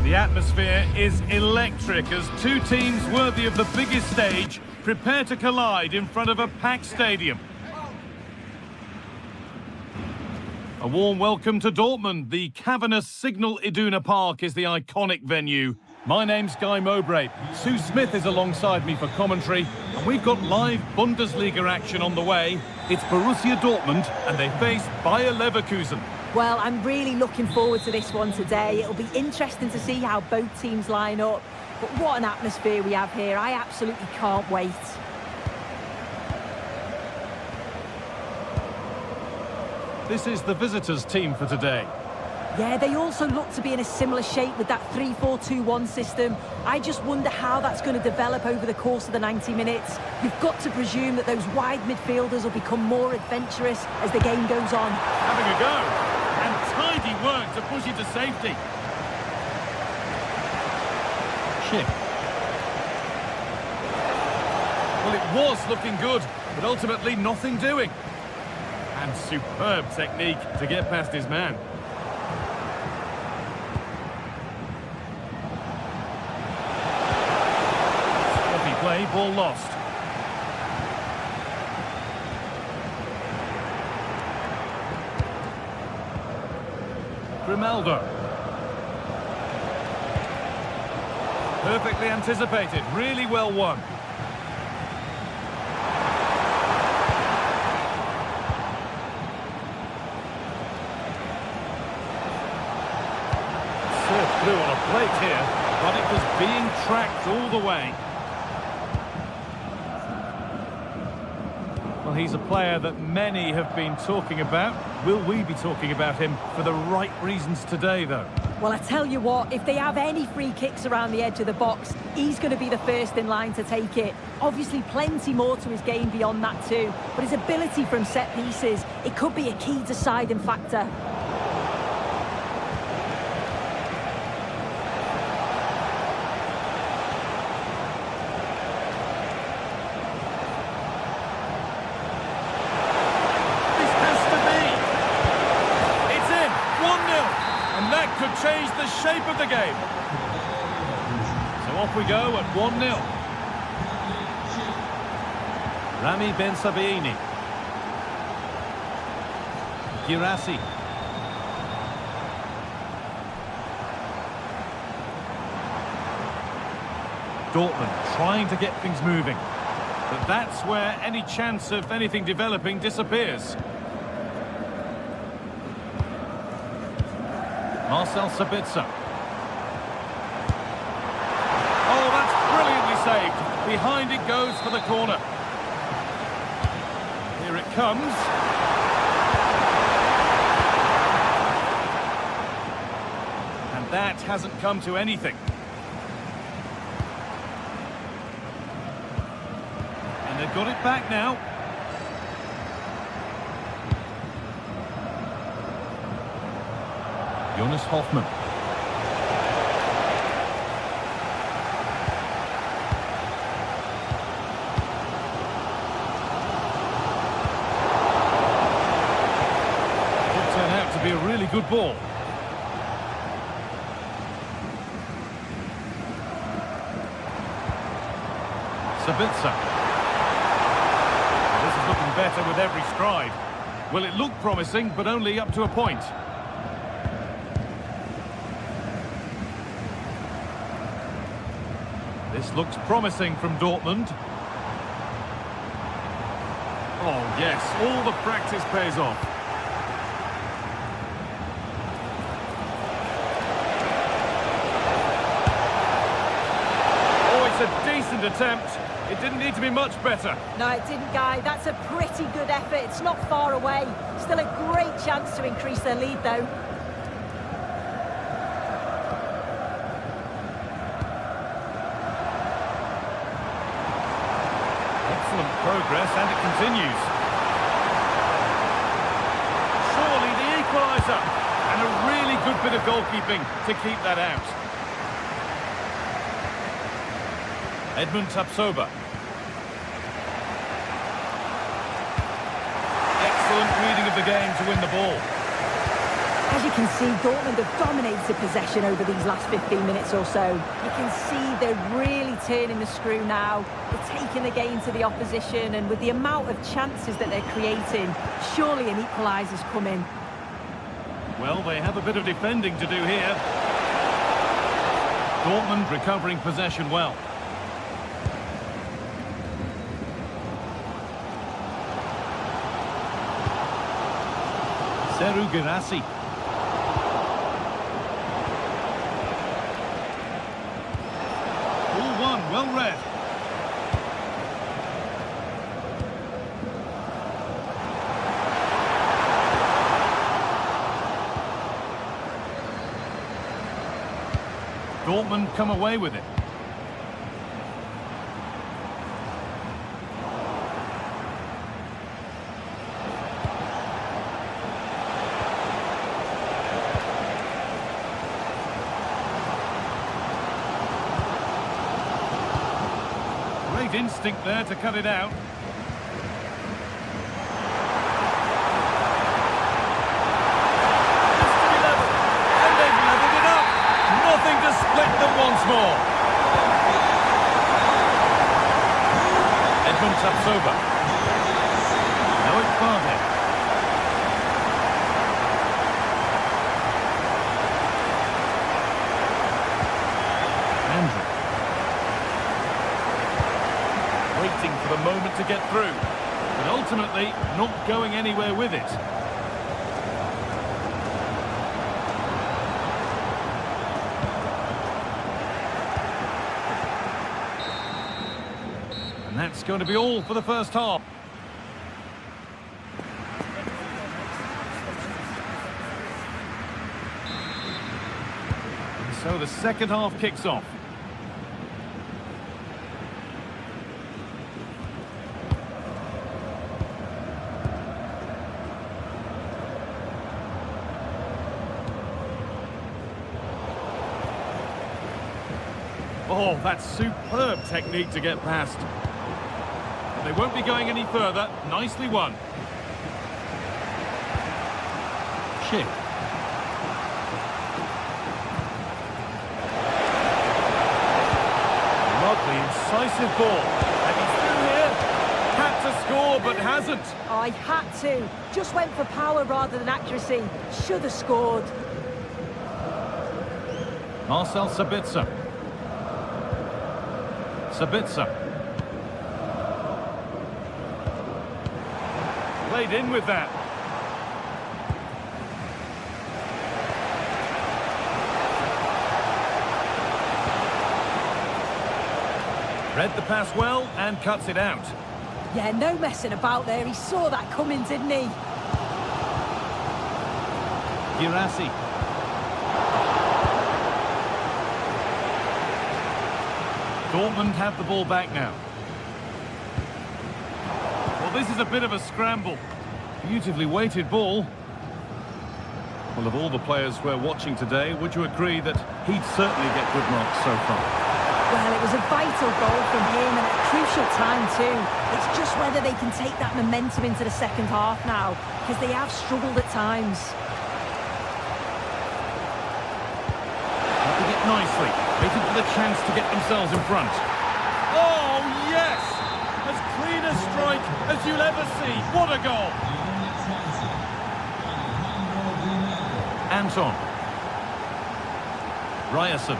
The atmosphere is electric as two teams worthy of the biggest stage prepare to collide in front of a packed stadium. A warm welcome to Dortmund. The cavernous Signal Iduna Park is the iconic venue. My name's Guy Mowbray. Sue Smith is alongside me for commentary, and we've got live Bundesliga action on the way. It's Borussia Dortmund, and they face Bayer Leverkusen. Well, I'm really looking forward to this one today. It'll be interesting to see how both teams line up. But what an atmosphere we have here. I absolutely can't wait. This is the visitors' team for today. Yeah, they also look to be in a similar shape with that 3-4-2-1 system. I just wonder how that's going to develop over the course of the 90 minutes. You've got to presume that those wide midfielders will become more adventurous as the game goes on. Having a go. And tidy work to push it to safety. Schick. Well, Well, it was looking good, but ultimately nothing doing. And superb technique to get past his man. Sloppy play, ball lost. Grimaldo. Perfectly anticipated, really well won. Served through on a plate here, but it was being tracked all the way. Well, he's a player that many have been talking about. Will we be talking about him for the right reasons today, though? Well, I tell you what, if they have any free kicks around the edge of the box, he's going to be the first in line to take it. Obviously, plenty more to his game beyond that too, but his ability from set pieces, it could be a key deciding factor. Could change the shape of the game. So off we go at 1-0. Rami Ben Sabaini. Girassi. Dortmund trying to get things moving. But that's where any chance of anything developing disappears. Marcel Sabitzer. Oh, that's brilliantly saved. Behind it goes for the corner. Here it comes. And that hasn't come to anything. And they've got it back now. Jonas Hoffmann. Could turn out to be a really good ball. Sabitzer. This is looking better with every stride. Well, it looked promising, but only up to a point. This looks promising from Dortmund. Oh, yes, all the practice pays off. Oh, it's a decent attempt. It didn't need to be much better. No, it didn't, Guy. That's a pretty good effort. It's not far away. Still a great chance to increase their lead, though. Excellent progress, and it continues. Surely the equaliser, and a really good bit of goalkeeping to keep that out. Edmund Tapsoba. Excellent reading of the game to win the ball. As you can see, Dortmund have dominated possession over these last 15 minutes or so. You can see they're really turning the screw now. They're taking the game to the opposition, and with the amount of chances that they're creating, surely an equaliser's coming. Well, they have a bit of defending to do here. Dortmund recovering possession well. Seru Girassi. Well read. Dortmund come away with it. Great instinct there to cut it out. Just to be level. And they've levelled it up. Nothing to split them once more. Edmund taps over. Now it's Bardet. Andrew. Waiting for the moment to get through. But ultimately, not going anywhere with it. And that's going to be all for the first half. And so the second half kicks off. Oh, that's superb technique to get past. They won't be going any further. Nicely won. Chip. Lovely, incisive ball. And he's through here. Had to score, but hasn't. I had to. Just went for power rather than accuracy. Should have scored. Marcel Sabitzer. Sabitzer. Played in with that. Read the pass well and cuts it out. Yeah, no messing about there. He saw that coming, didn't he? Girassi. Dortmund have the ball back now. Well, this is a bit of a scramble. Beautifully weighted ball. Well, of all the players we're watching today, would you agree that he'd certainly get good marks so far? Well, it was a vital goal from him and at a crucial time too. It's just whether they can take that momentum into the second half now, because they have struggled at times. Tapping it nicely, waiting for the chance to get themselves in front. Oh, yes! As clean a strike as you'll ever see. What a goal! Anton. Ryerson.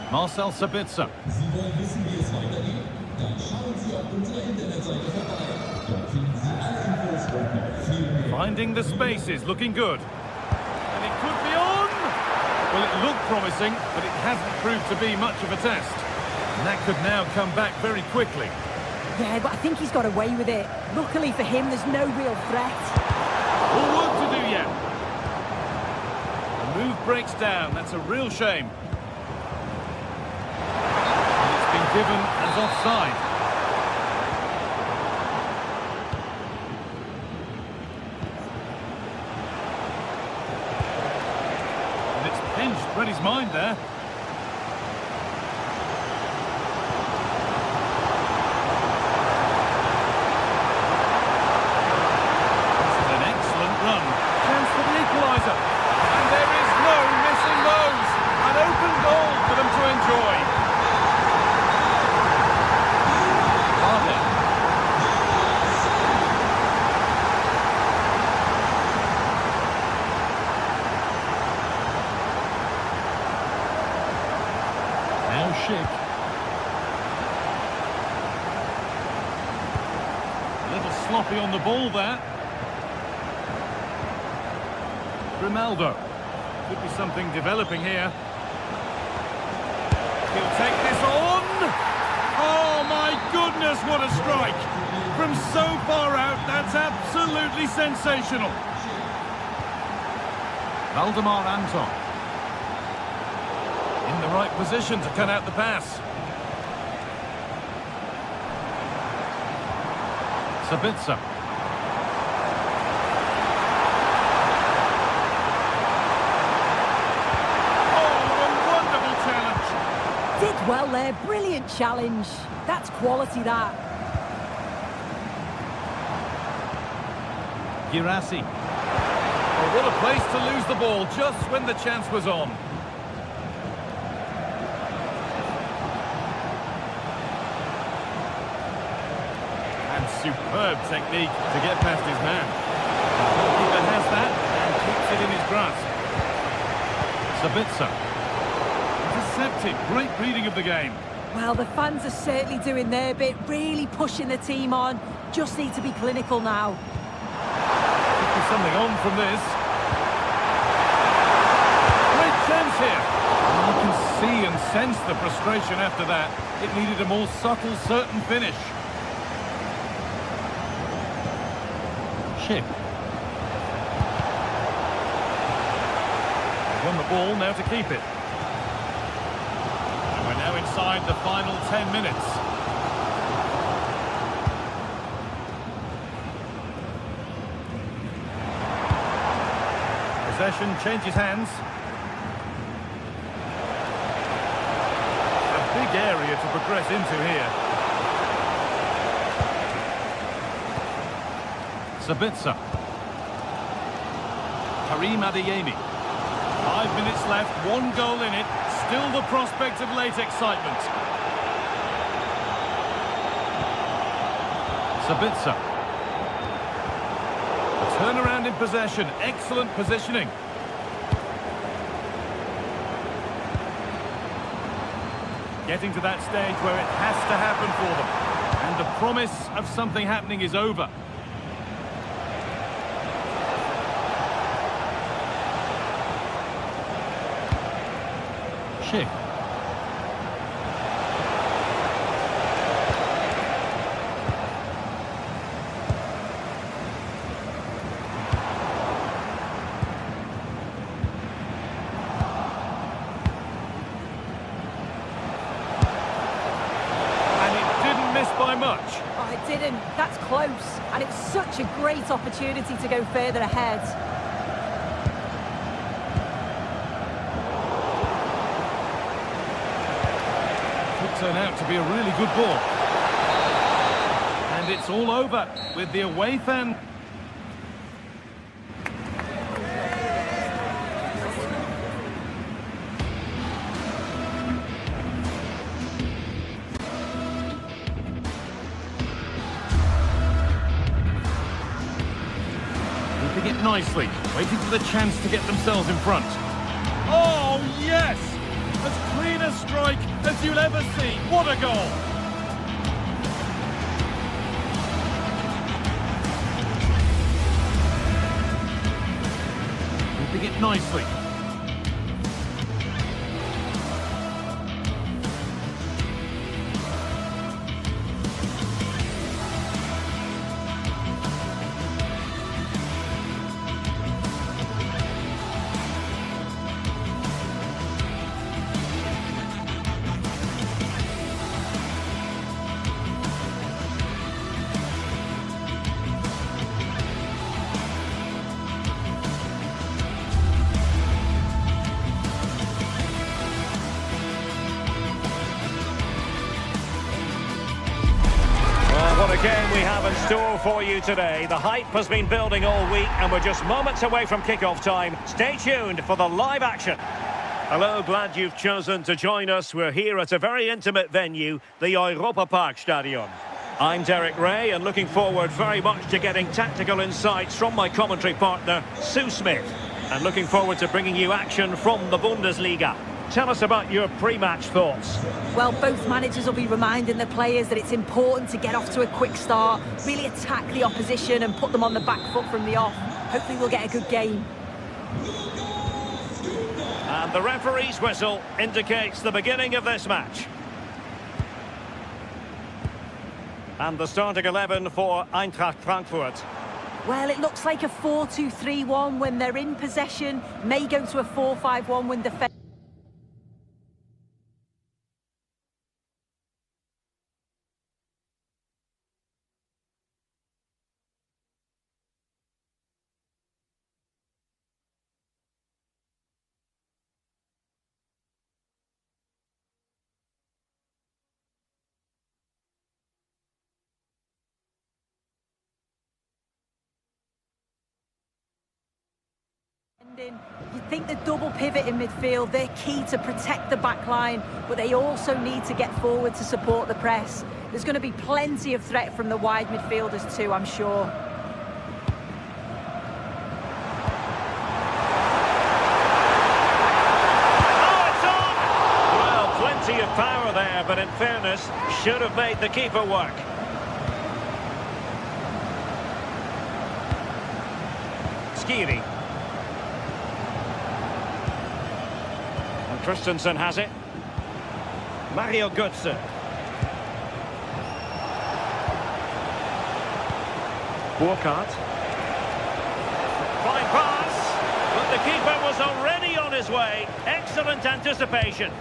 Marcel Sabitzer. Sie wollen wissen, wie es weitergeht? Dann schauen Sie auf unserer Internetseite vorbei. Dort finden Sie alle Infos und noch viel mehr. Finding the spaces, looking good. And it could be on! Well, it looked promising, but it hasn't proved to be much of a test. And that could now come back very quickly. Yeah, but I think he's got away with it. Luckily for him, there's no real threat. All work to do yet. The move breaks down. That's a real shame. And it's been given as offside. And it's pinched. Read his mind there. And there is no missing those. An open goal for them to enjoy. Bardet. Now Schick. A little sloppy on the ball there. Ronaldo. Could be something developing here. He'll take this on. Oh my goodness, what a strike. From so far out, that's absolutely sensational. Valdemar Anton. In the right position to cut out the pass. Sabitzer. well there. Brilliant challenge. That's quality, that. Girassi. Oh, what a place to lose the ball just when the chance was on. And superb technique to get past his man. The goalkeeper has that and keeps it in his grasp. Sabitzer. Deceptive, great reading of the game. Well, the fans are certainly doing their bit, really pushing the team on. Just need to be clinical now. There's something on from this. Great chance here. And you can see and sense the frustration after that. It needed a more subtle, certain finish. Ship. Won the ball, now to keep it. And we're now inside the final 10 minutes. Possession changes hands. A big area to progress into here. Sabitzer. Karim Adeyemi. 5 minutes left, 1 goal in it. Still the prospect of late excitement. Sabitzer. A turnaround in possession. Excellent positioning. Getting to that stage where it has to happen for them. And the promise of something happening is over. Schick. And it didn't miss by much. Oh, it didn't. That's close. And it's such a great opportunity to go further ahead. Turn out to be a really good ball. And it's all over with the away fan. Keeping it nicely, waiting for the chance to get themselves in front. Oh, yes! As clean a strike as you'll ever see. What a goal! Keeping it nicely. What a game we have in store for you today. The hype has been building all week and we're just moments away from kick-off time. Stay tuned for the live action. Hello, glad you've chosen to join us. We're here at a very intimate venue, the Europa Park Stadion. I'm Derek Ray and looking forward very much to getting tactical insights from my commentary partner, Sue Smith. And looking forward to bringing you action from the Bundesliga. Tell us about your pre-match thoughts. Well, both managers will be reminding the players that it's important to get off to a quick start, really attack the opposition and put them on the back foot from the off. Hopefully we'll get a good game. And the referee's whistle indicates the beginning of this match. And the starting 11 for Eintracht Frankfurt. Well, it looks like a 4-2-3-1 when they're in possession, may go to a 4-5-1 when defending. You think the double pivot in midfield, they're key to protect the back line, but they also need to get forward to support the press. There's going to be plenty of threat from the wide midfielders too, I'm sure. Of power there, but in fairness, should have made the keeper work. Skiri. And Christensen has it. Mario Götze. Burkhardt. Fine pass, but the keeper was already on his way. Excellent anticipation.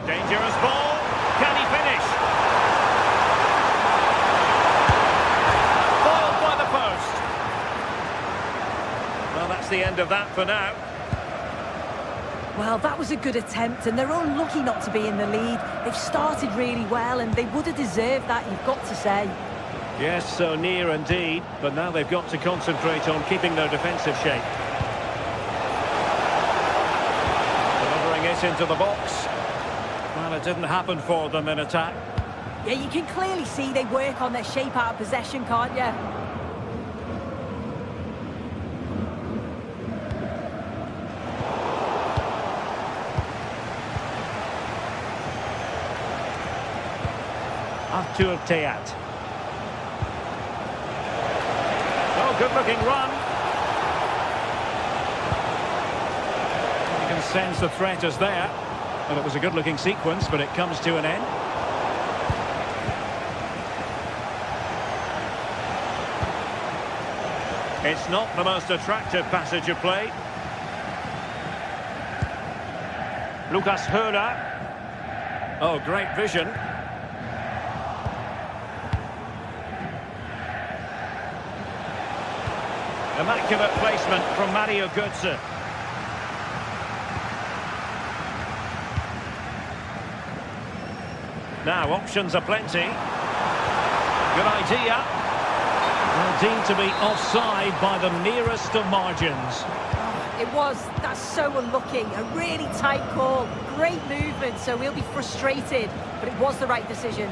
Dangerous ball. Can he finish? Foiled by the post. Well, that's the end of that for now. Well, that was a good attempt, and they're unlucky not to be in the lead. They've started really well, and they would have deserved that, you've got to say. Yes, so near indeed, but now they've got to concentrate on keeping their defensive shape. Delivering it into the box. Well, it didn't happen for them in attack. Yeah, you can clearly see they work on their shape out of possession, can't you? Arthur Theat. Oh, good-looking run. You can sense the threat is there. Well, it was a good-looking sequence, but it comes to an end. It's not the most attractive passage of play. Lucas Höhler. Oh, great vision. Immaculate placement from Mario Götze. Now, options are plenty. Good idea. Well, deemed to be offside by the merest of margins. It was. That's so unlucky. A really tight call. Great movement, so we'll be frustrated. But it was the right decision.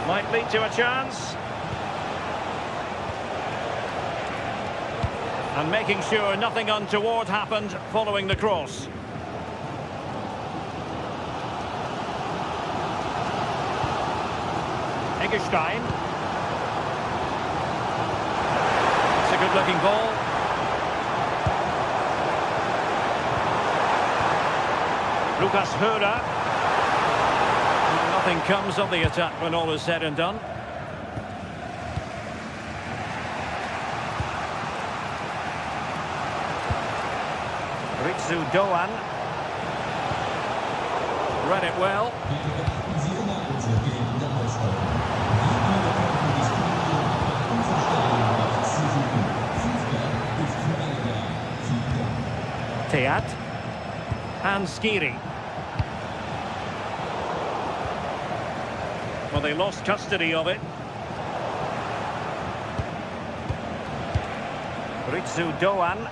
Might lead to a chance. And making sure nothing untoward happened following the cross. Eggestein. It's a good-looking ball. Lucas Höhler. Nothing comes of the attack when all is said and done. Ritsu Doan. Read it well. Theat. And Skiri. Well, they lost custody of it. Ritsu Doan.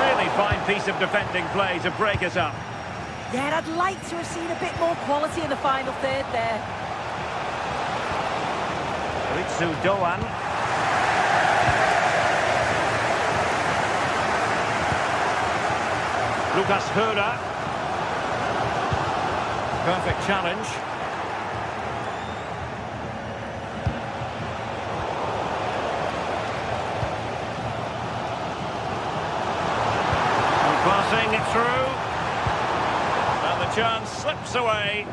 Really fine piece of defending play to break us up. Yeah, I'd like to have seen a bit more quality in the final third there. Ritsu Doan. Lucas Höhler. Perfect challenge. And passing it through. And the chance slips away.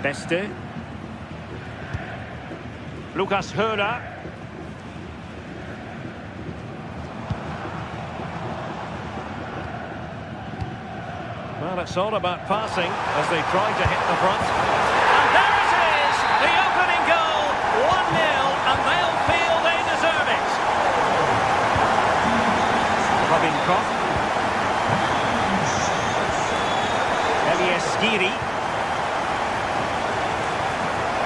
Beste. Lucas Höhler. Well, it's all about passing as they try to hit the front. And there it is! The opening goal! 1-0, and they'll feel they deserve it. Robin Koch. Skiri.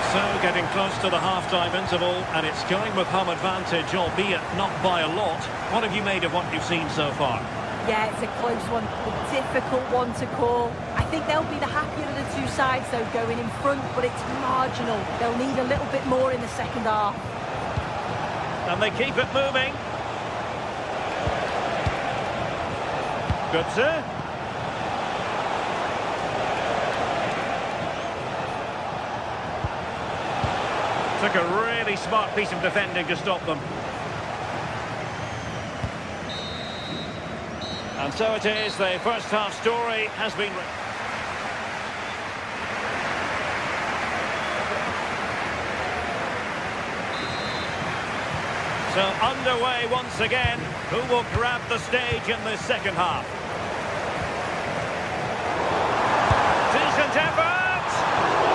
So getting close to the half-time interval, and it's going with home advantage, albeit not by a lot. What have you made of what you've seen so far? Yeah, it's a close one, a difficult one to call. I think they'll be the happier of the two sides, though, going in front, but it's marginal. They'll need a little bit more in the second half. And they keep it moving. Good, sir. Took a really smart piece of defending to stop them. And so it is, the first half story has been written. So underway once again. Who will grab the stage in this second half? Decent effort!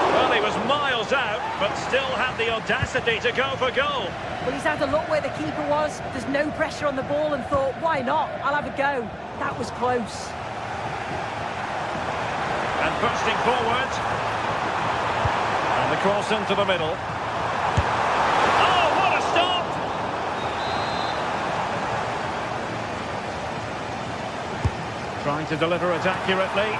Well, he was miles out, but still had the audacity to go for goal. Well, he's had a look where the keeper was. There's no pressure on the ball and thought, why not? I'll have a go. That was close. And bursting forward. And the cross into the middle. Oh, what a stop! Trying to deliver it accurately.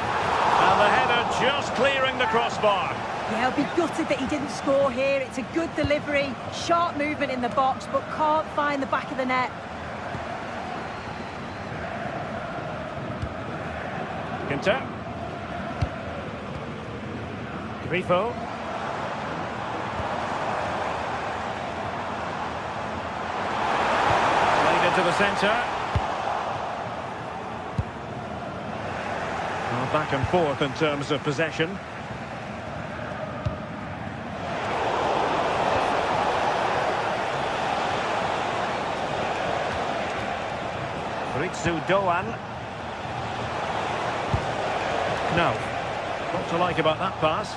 And the header just clearing the crossbar. Yeah, I'll be gutted that he didn't score here. It's a good delivery, sharp movement in the box, but can't find the back of the net. Ginter. Grifo. Played into the centre. Well, back and forth in terms of possession. Ritsu Doan. No. What to like about that pass?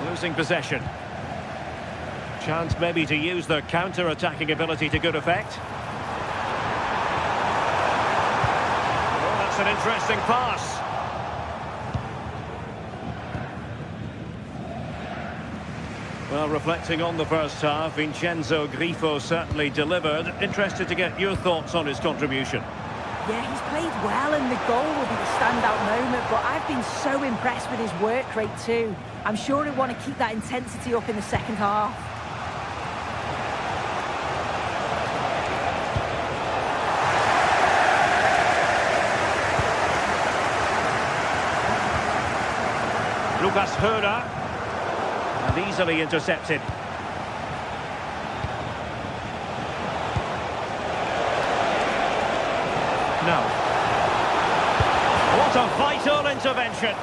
Losing possession. Chance maybe to use their counter-attacking ability to good effect. Oh, that's an interesting pass. Well, reflecting on the first half, Vincenzo Grifo certainly delivered. Interested to get your thoughts on his contribution. Yeah, he's played well and the goal will be the standout moment, but I've been so impressed with his work rate too. I'm sure he'll want to keep that intensity up in the second half. Lucas Höra. And easily intercepted. No. What a vital intervention.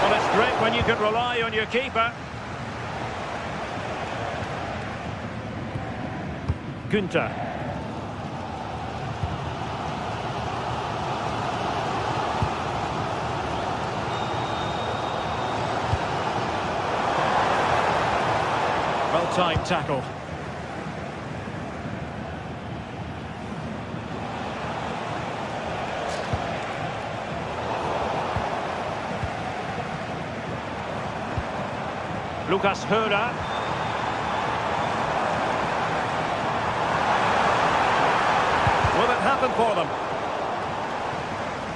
Well, it's great when you can rely on your keeper. Günther. Well-timed tackle. Lucas Höra. Will it happen for them?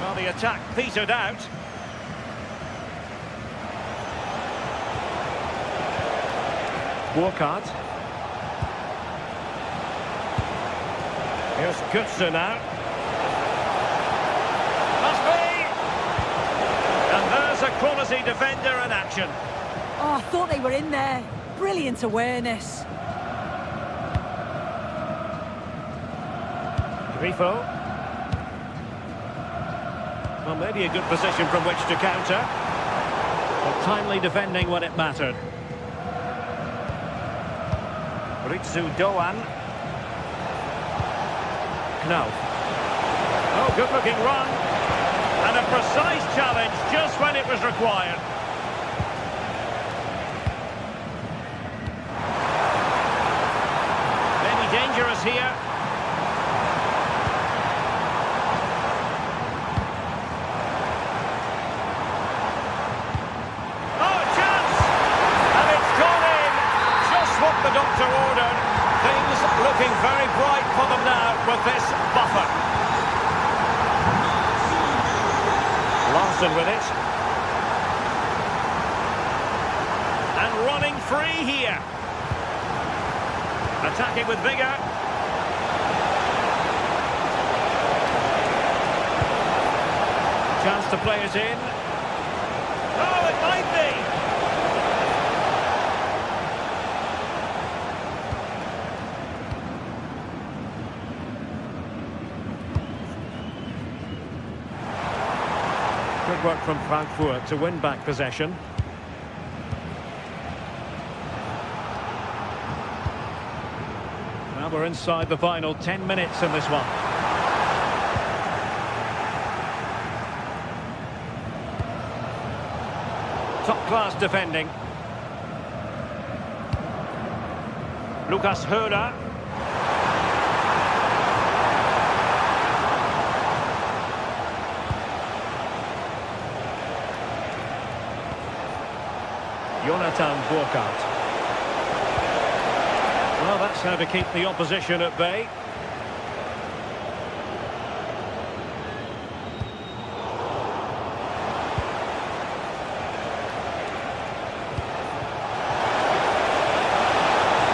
Well, the attack petered out. Burkhardt. Here's Götze now. Must be! And there's a quality defender in action. Oh, I thought they were in there. Brilliant awareness. Grifo. Well, maybe a good position from which to counter. But timely defending when it mattered. Ritsu Doan. Knopf. Oh, good-looking run. And a precise challenge just when it was required. Maybe dangerous here. Oh, a chance! And it's gone in. Just what the doctor ordered. Things looking very bright for them now with this buffer. Larson with it. And running free here. Attacking with vigour. Chance to play it in. Oh, it might be. Good work from Frankfurt to win back possession. Now we're inside the final 10 minutes in this one. Top-class defending. Lucas Höhler. Jonathan Burkhardt. Well, that's how to keep the opposition at bay.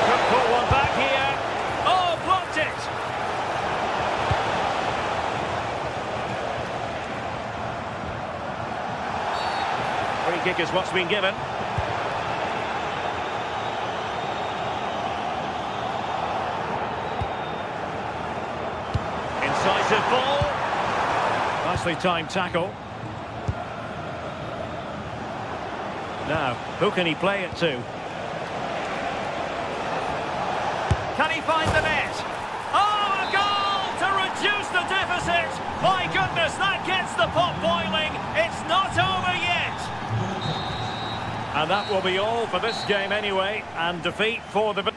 Could pull one back here. Oh, blocked it! Free kick is what's been given. Incisive ball. Nicely timed tackle. Now, who can he play it to? Can he find the net? Oh, a goal to reduce the deficit! My goodness, that gets the pot boiling. It's not over yet. And that will be all for this game anyway, and defeat for the...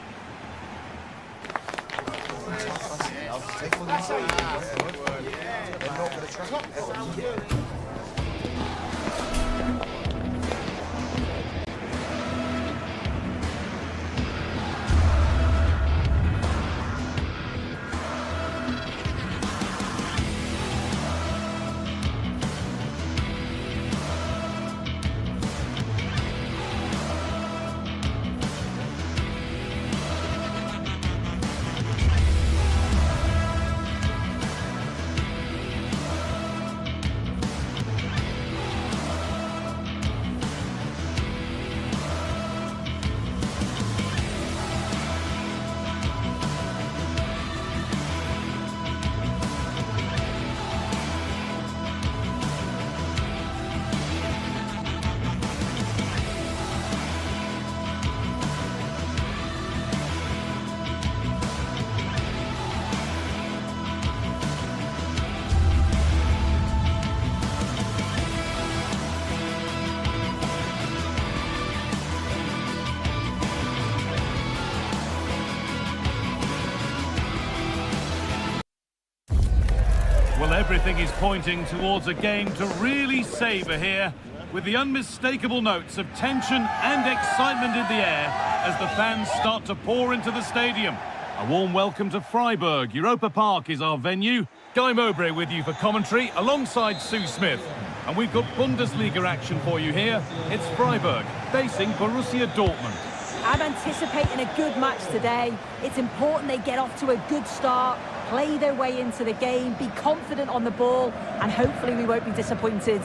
Well, everything is pointing towards a game to really savour here, with the unmistakable notes of tension and excitement in the air as the fans start to pour into the stadium. A warm welcome to Freiburg. Europa Park is our venue. Guy Mowbray with you for commentary, alongside Sue Smith. And we've got Bundesliga action for you here. It's Freiburg, facing Borussia Dortmund. I'm anticipating a good match today. It's important they get off to a good start, play their way into the game, be confident on the ball, and hopefully we won't be disappointed.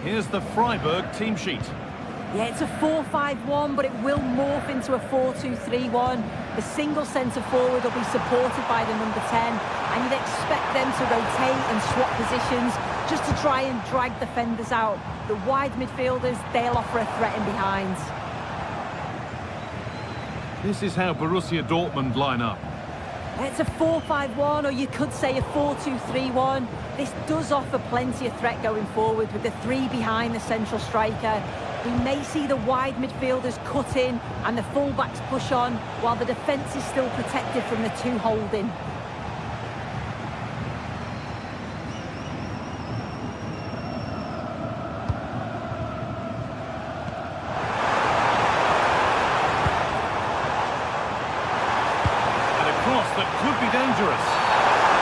Here's the Freiburg team sheet. Yeah, it's a 4-5-1, but it will morph into a 4-2-3-1. The single centre-forward will be supported by the number 10, and you'd expect them to rotate and swap positions just to try and drag defenders out. The wide midfielders, they'll offer a threat in behind. This is how Borussia Dortmund line up. It's a 4-5-1, or you could say a 4-2-3-1. This does offer plenty of threat going forward with the three behind the central striker. We may see the wide midfielders cut in and the full-backs push on, while the defence is still protected from the two holding. That could be dangerous.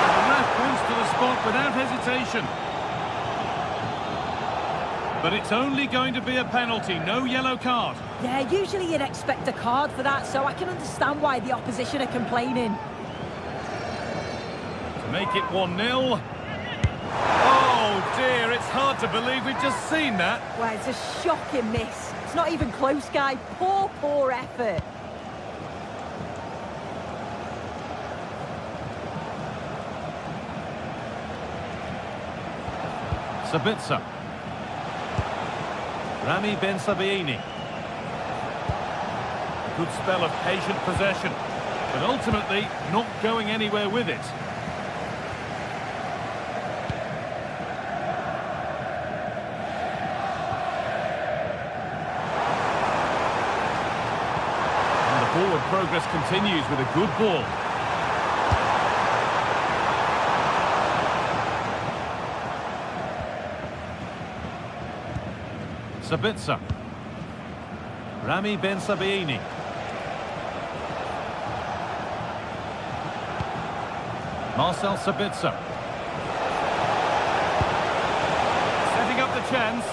And the ref points to the spot without hesitation. But it's only going to be a penalty, no yellow card. Yeah, usually you'd expect a card for that, so I can understand why the opposition are complaining. To make it 1-0. Oh dear, it's hard to believe we've just seen that. Well, it's a shocking miss. It's not even close, guy. Poor effort. Sabitzer. Rami Ben Sabiini. A good spell of patient possession, but ultimately not going anywhere with it. And the forward progress continues with a good ball. Sabitzer. Rami Ben Sabiini. Marcel Sabitzer. Setting up the chance.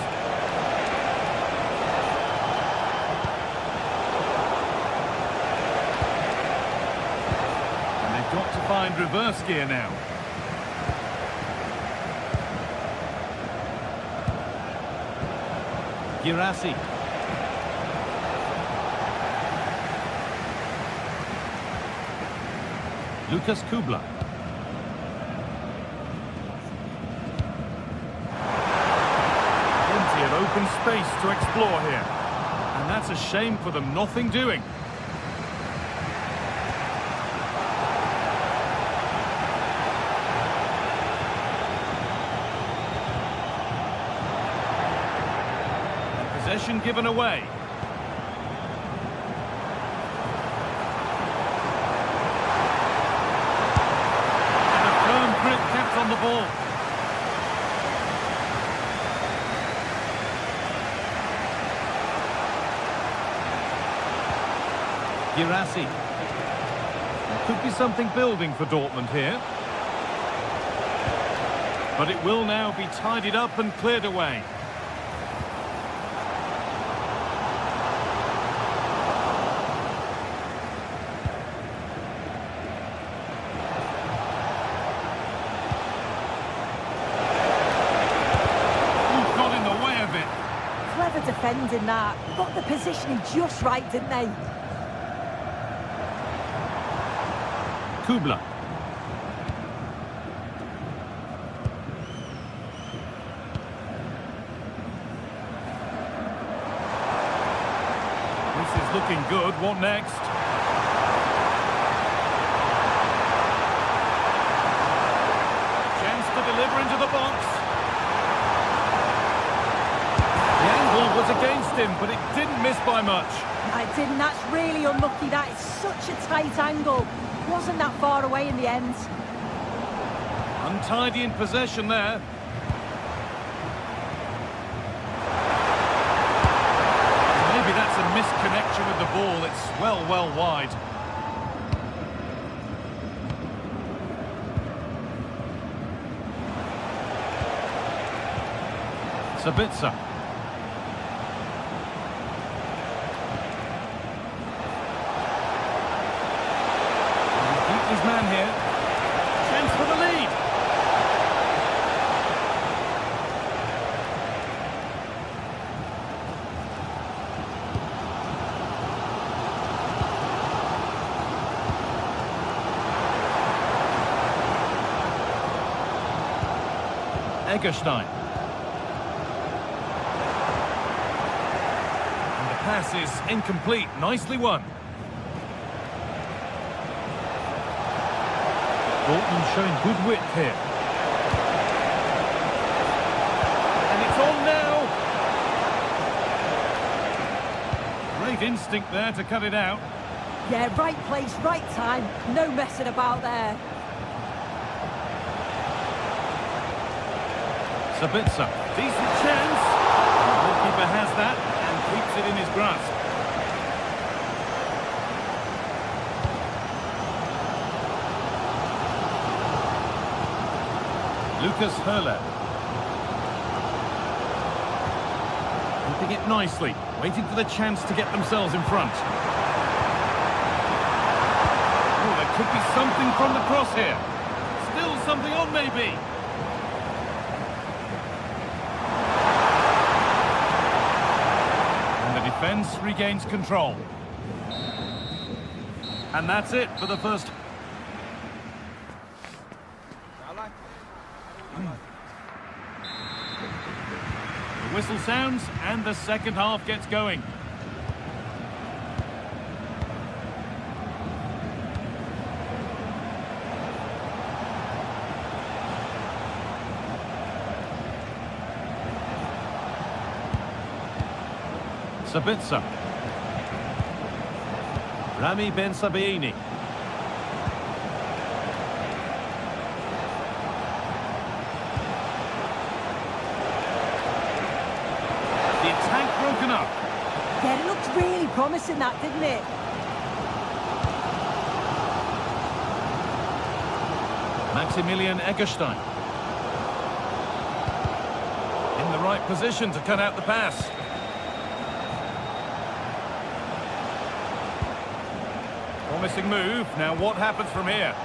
And they've got to find reverse gear now. Girassi. Lucas Kubla. Plenty of open space to explore here. And that's a shame for them, nothing doing. Possession given away. And a firm grip kept on the ball. Girassi. There could be something building for Dortmund here. But it will now be tidied up and cleared away. Defending that. Got the positioning just right, didn't they? Kubla. This is looking good. What next? Chance to deliver into the box. Was against him, but it didn't miss by much. It didn't. That's really unlucky. That is such a tight angle. Wasn't that far away in the end. Untidy in possession there. Maybe that's a misconnection with the ball. It's well wide. Sabitzer. His man here. Chance for the lead. Egerstein. And the pass is incomplete. Nicely won. Dortmund showing good width here. And it's on now. Great instinct there to cut it out. Yeah, right place, right time. No messing about there. Sabitzer, decent chance. The goalkeeper has that and keeps it in his grasp. Lucas Höhler. Keeping it nicely, waiting for the chance to get themselves in front. Oh, there could be something from the cross here. Still something on, maybe. And the defence regains control. And that's it for the first. The whistle sounds and the second half gets going. Sabitzer. Rami Ben Sabaini. The attack broken up. Yeah, it looked really promising, that, didn't it? Maximilian Eggestein. In the right position to cut out the pass. Promising move. Now what happens from here?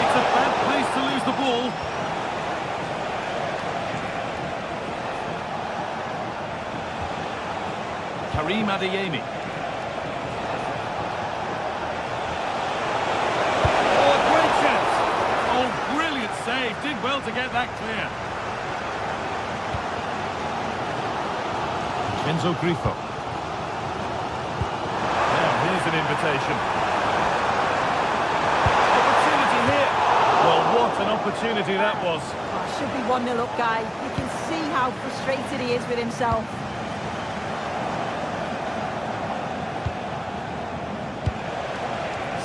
It's a bad place to lose the ball. Karim Adeyemi. Oh, a great chance. Oh, brilliant save. Did well to get that clear. Enzo Grifo. Now, here's an invitation. Opportunity here. Well, what an opportunity that was. Oh, should be 1-0 up, guy. You can see how frustrated he is with himself.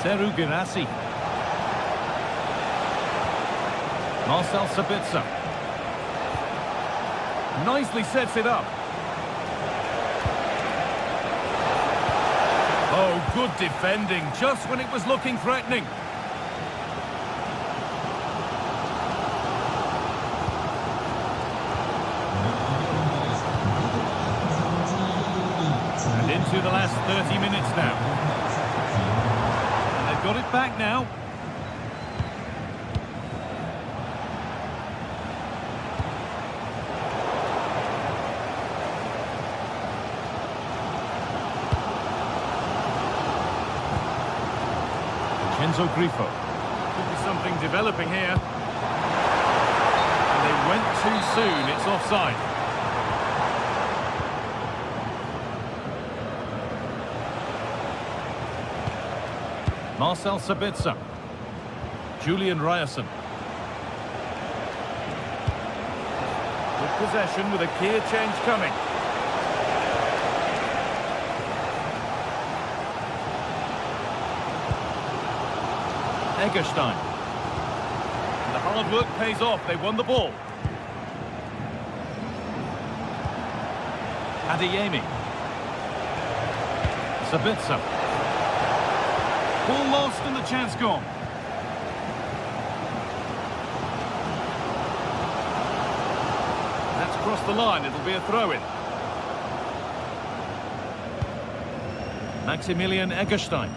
Seru Girassi. Marcel Sabitzer. Nicely sets it up. Oh, good defending, just when it was looking threatening. And into the last 30 minutes now. And they've got it back now. Enzo Grifo. Could be something developing here. And they went too soon. It's offside. Marcel Sabitzer. Julian Ryerson. Good possession with a clear change coming. Eggestein. And the hard work pays off. They won the ball. Adeyemi. Sabitzer. Ball lost and the chance gone. That's crossed the line. It'll be a throw-in. Maximilian Eggestein.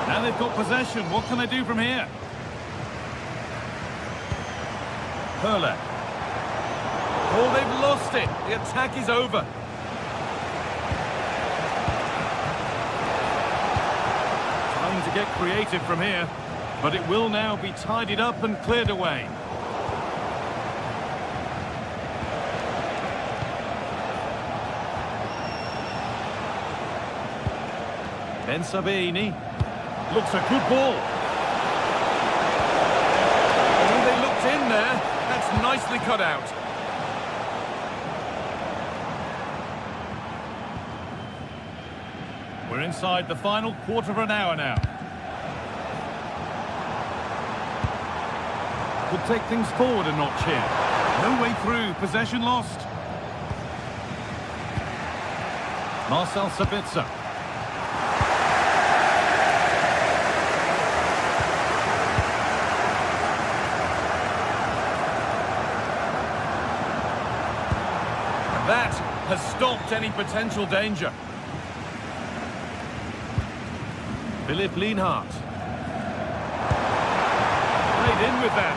Now they've got possession. What can they do from here? Höhler. Oh, they've lost it. The attack is over. Trying to get creative from here, but it will now be tidied up and cleared away. Ben Sabini. Looks a good ball. Oh, they looked in there. That's nicely cut out. We're inside the final quarter of an hour now. Could take things forward a notch here. No way through. Possession lost. Marcel Sabitzer. That has stopped any potential danger. Philipp Lienhardt. Played in with that.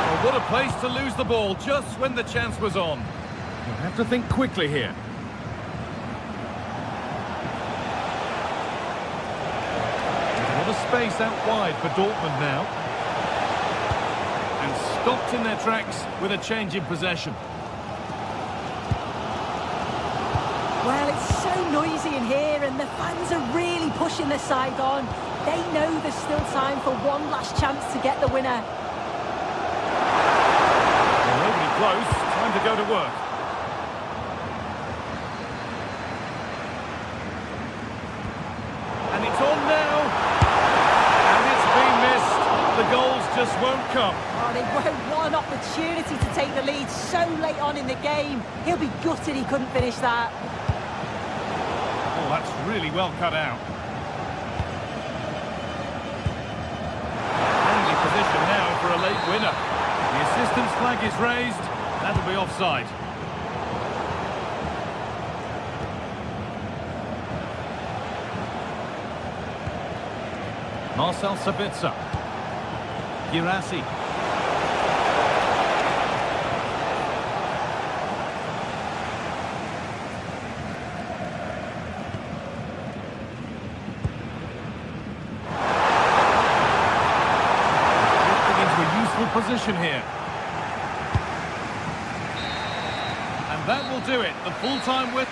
Oh, what a place to lose the ball just when the chance was on. You have to think quickly here. There's a lot of space out wide for Dortmund now. And stopped in their tracks with a change in possession. Well, it's so noisy in here and the fans are really pushing their side on. They know there's still time for one last chance to get the winner. Well, nobody close. Time to go to work. And it's on now. And it's been missed. The goals just won't come. Oh, they won't. What an opportunity to take the lead so late on in the game. He'll be gutted he couldn't finish that. Oh, that's really well cut out. Friendly position now for a late winner. The assistant's flag is raised. That'll be offside. Marcel Sabitzer. Girassi. Position here. And that will do it. The full-time win.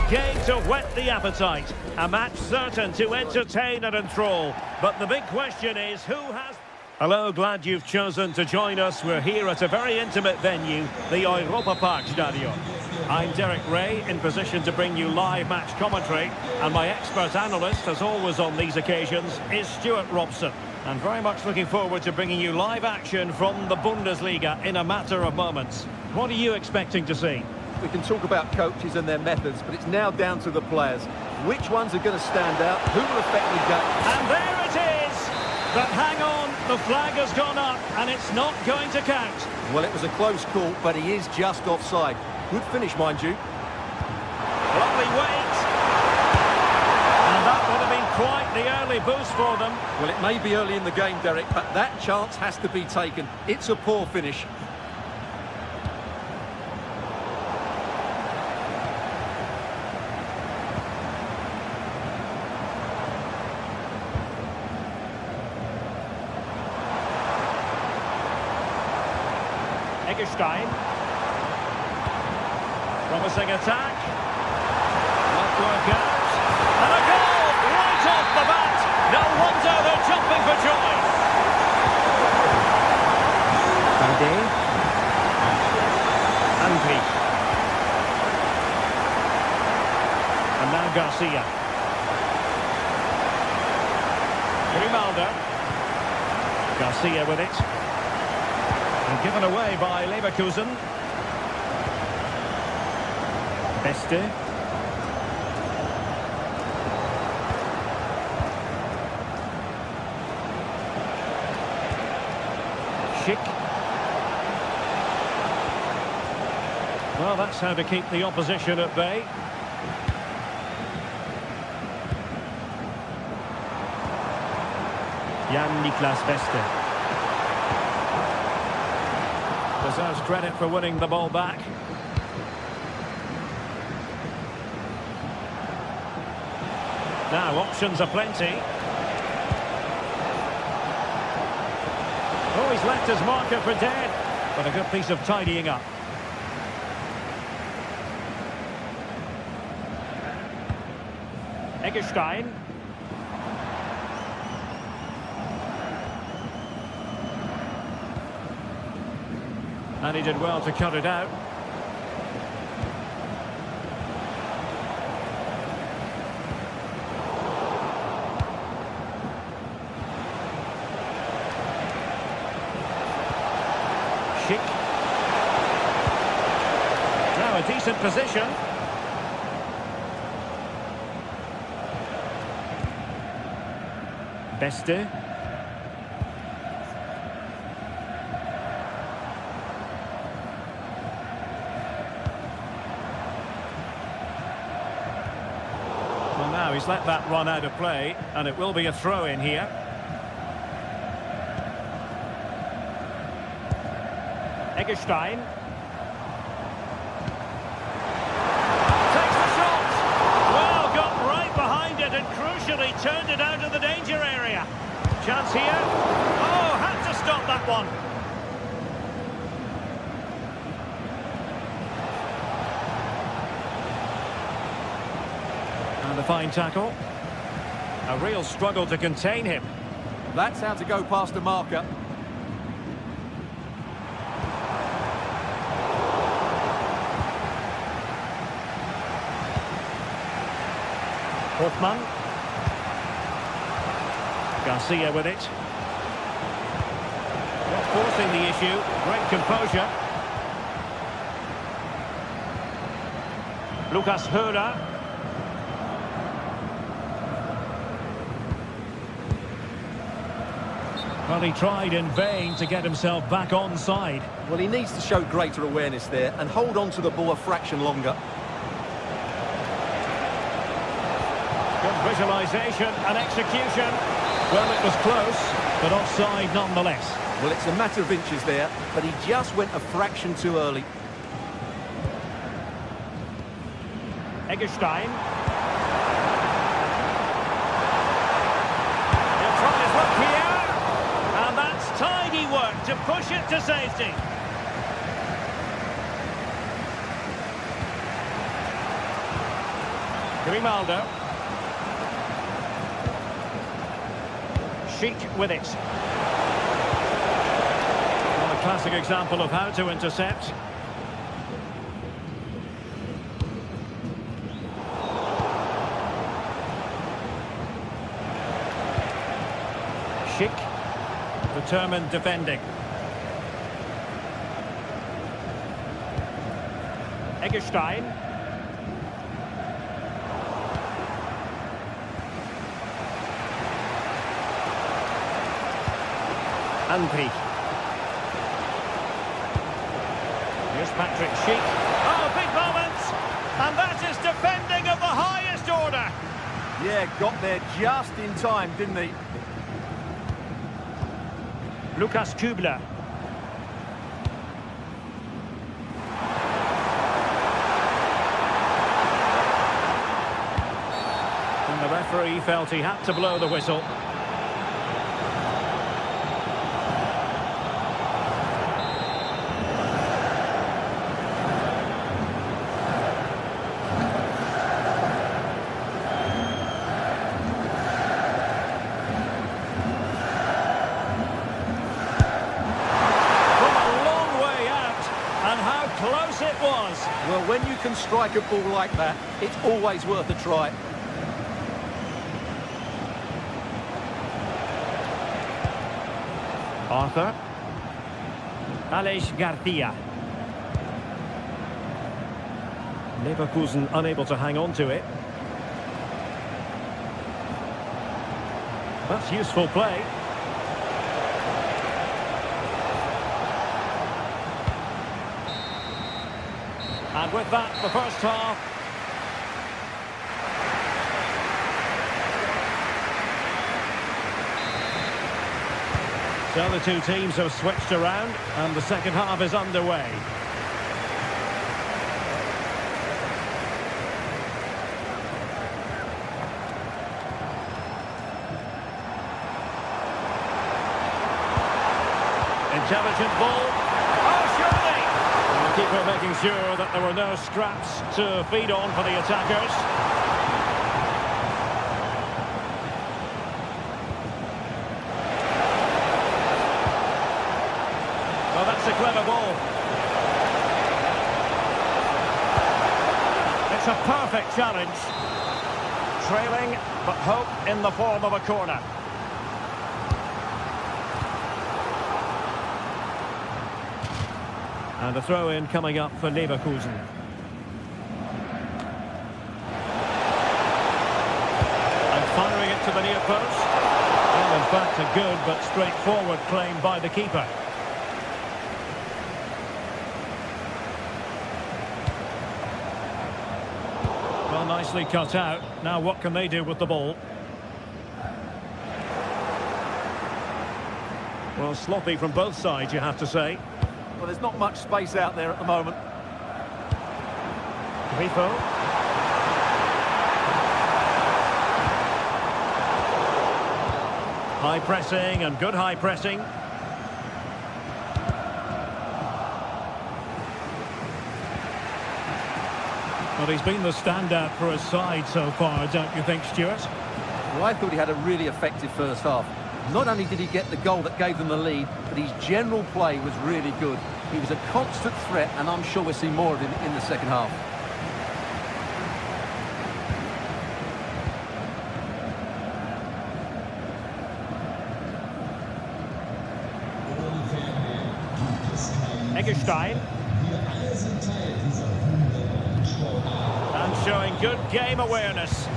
A game to whet the appetite. A match certain to entertain and enthrall. But the big question is, who has... Hello, glad you've chosen to join us. We're here at a very intimate venue, the Europa Park Stadion. I'm Derek Ray, in position to bring you live match commentary. And my expert analyst, as always on these occasions, is Stuart Robson. And very much looking forward to bringing you live action from the Bundesliga in a matter of moments. What are you expecting to see? We can talk about coaches and their methods, but it's now down to the players. Which ones are going to stand out? Who will affect the game? And there it is! But hang on, the flag has gone up, and it's not going to count. Well, it was a close call, but he is just offside. Good finish, mind you. Lovely wait. And that would have been quite the early boost for them. Well, it may be early in the game, Derek, but that chance has to be taken. It's a poor finish. Eggestein. Promising attack. Not work out. And a goal right off the bat. No wonder they're jumping for joy. Bade. Angri. And now Garcia. Grimaldo. Garcia with it. And given away by Leverkusen. Beste. Schick. Well, that's how to keep the opposition at bay. Jan-Niklas Beste. Deserves credit for winning the ball back. Now, options are plenty. Oh, he's left his marker for dead. But a good piece of tidying up. Eggestein. And he did well to cut it out. Schick. Now a decent position. Beste. Well, now he's let that run out of play, and it will be a throw in here. Eggestein. Takes the shot. Well, got right behind it and crucially turned it out of the danger area. Chance here. Oh, had to stop that one. And a fine tackle. A real struggle to contain him. That's how to go past a marker. Hoffmann. Garcia with it. Not forcing the issue. Great composure. Lucas Hörer. Well, he tried in vain to get himself back onside. Well, he needs to show greater awareness there and hold on to the ball a fraction longer. Good visualisation and execution. Well, it was close, but offside nonetheless. Well, it's a matter of inches there, but he just went a fraction too early. Eggestein. He'll try his luck here. And that's tidy work to push it to safety. Grimaldo. Sheik with it. Well, a classic example of how to intercept. Sheik, determined defending. Eggestein. Andri. Here's Patrick Sheik. Oh, big moment! And that is defending of the highest order. Yeah, got there just in time, didn't he? Lukas Kübler. And the referee felt he had to blow the whistle. Close it was. Well, when you can strike a ball like that, it's always worth a try. Arthur. Aleix Garcia. Leverkusen unable to hang on to it. That's useful play. And with that, the first half. So the two teams have switched around, and the second half is underway. Intelligent ball. Oh, surely! The keeper making sure that there were no scraps to feed on for the attackers. Well, that's a clever ball. It's a perfect challenge. Trailing, but hope in the form of a corner. And a throw-in coming up for Leverkusen. And firing it to the near post. Well, in fact, a good but straightforward claim by the keeper. Well, nicely cut out. Now what can they do with the ball? Well, sloppy from both sides, you have to say. Well, there's not much space out there at the moment. Grifo. High pressing and good high pressing. Well, he's been the standout for his side so far, don't you think, Stuart? Well, I thought he had a really effective first half. Not only did he get the goal that gave them the lead, but his general play was really good. He was a constant threat, and I'm sure we'll see more of him in the second half. Eggestein. And showing good game awareness.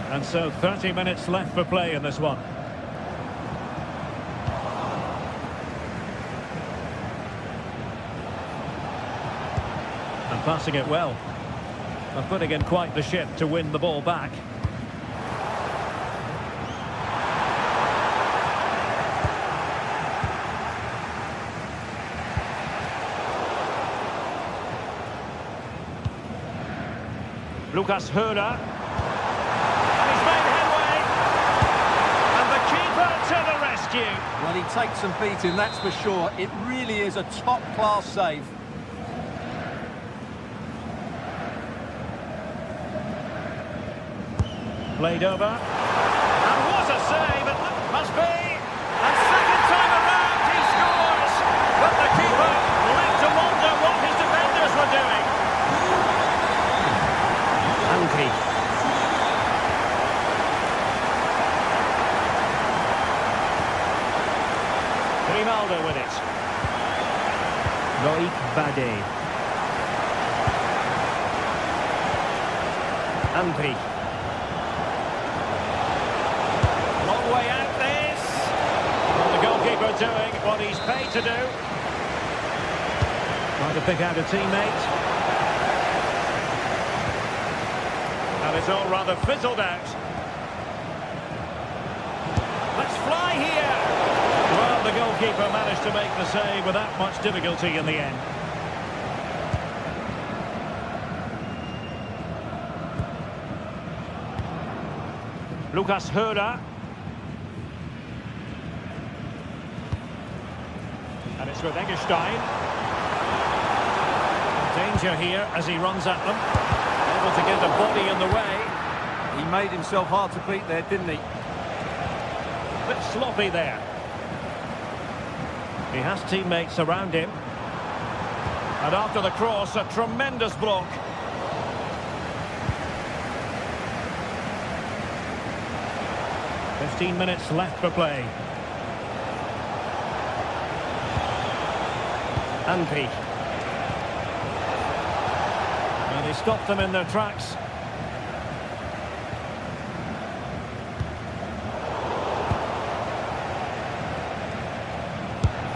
And so 30 minutes left for play in this one. And passing it well. And putting in quite the shift to win the ball back. Lukas Höhler. Well, he take some beating, that's for sure. It really is a top-class save. Played over. And what a save! It must be. And second time around, he scores. But the keeper left to wonder what his defenders were doing. Anki. Grimaldo with it. Loic Bade. Anki. Long way out this. Well, the goalkeeper doing what he's paid to do. Trying to pick out a teammate. And it's all rather fizzled out. Let's fly here. Well, the goalkeeper managed to make the save without much difficulty in the end. Lucas Höra. And it's with Eggestein. Danger here as he runs at them. Able to get the body in the way. He made himself hard to beat there, didn't he? Bit sloppy there. He has teammates around him. And after the cross, a tremendous block. "15 minutes left for play. Anki. And he stopped them in their tracks.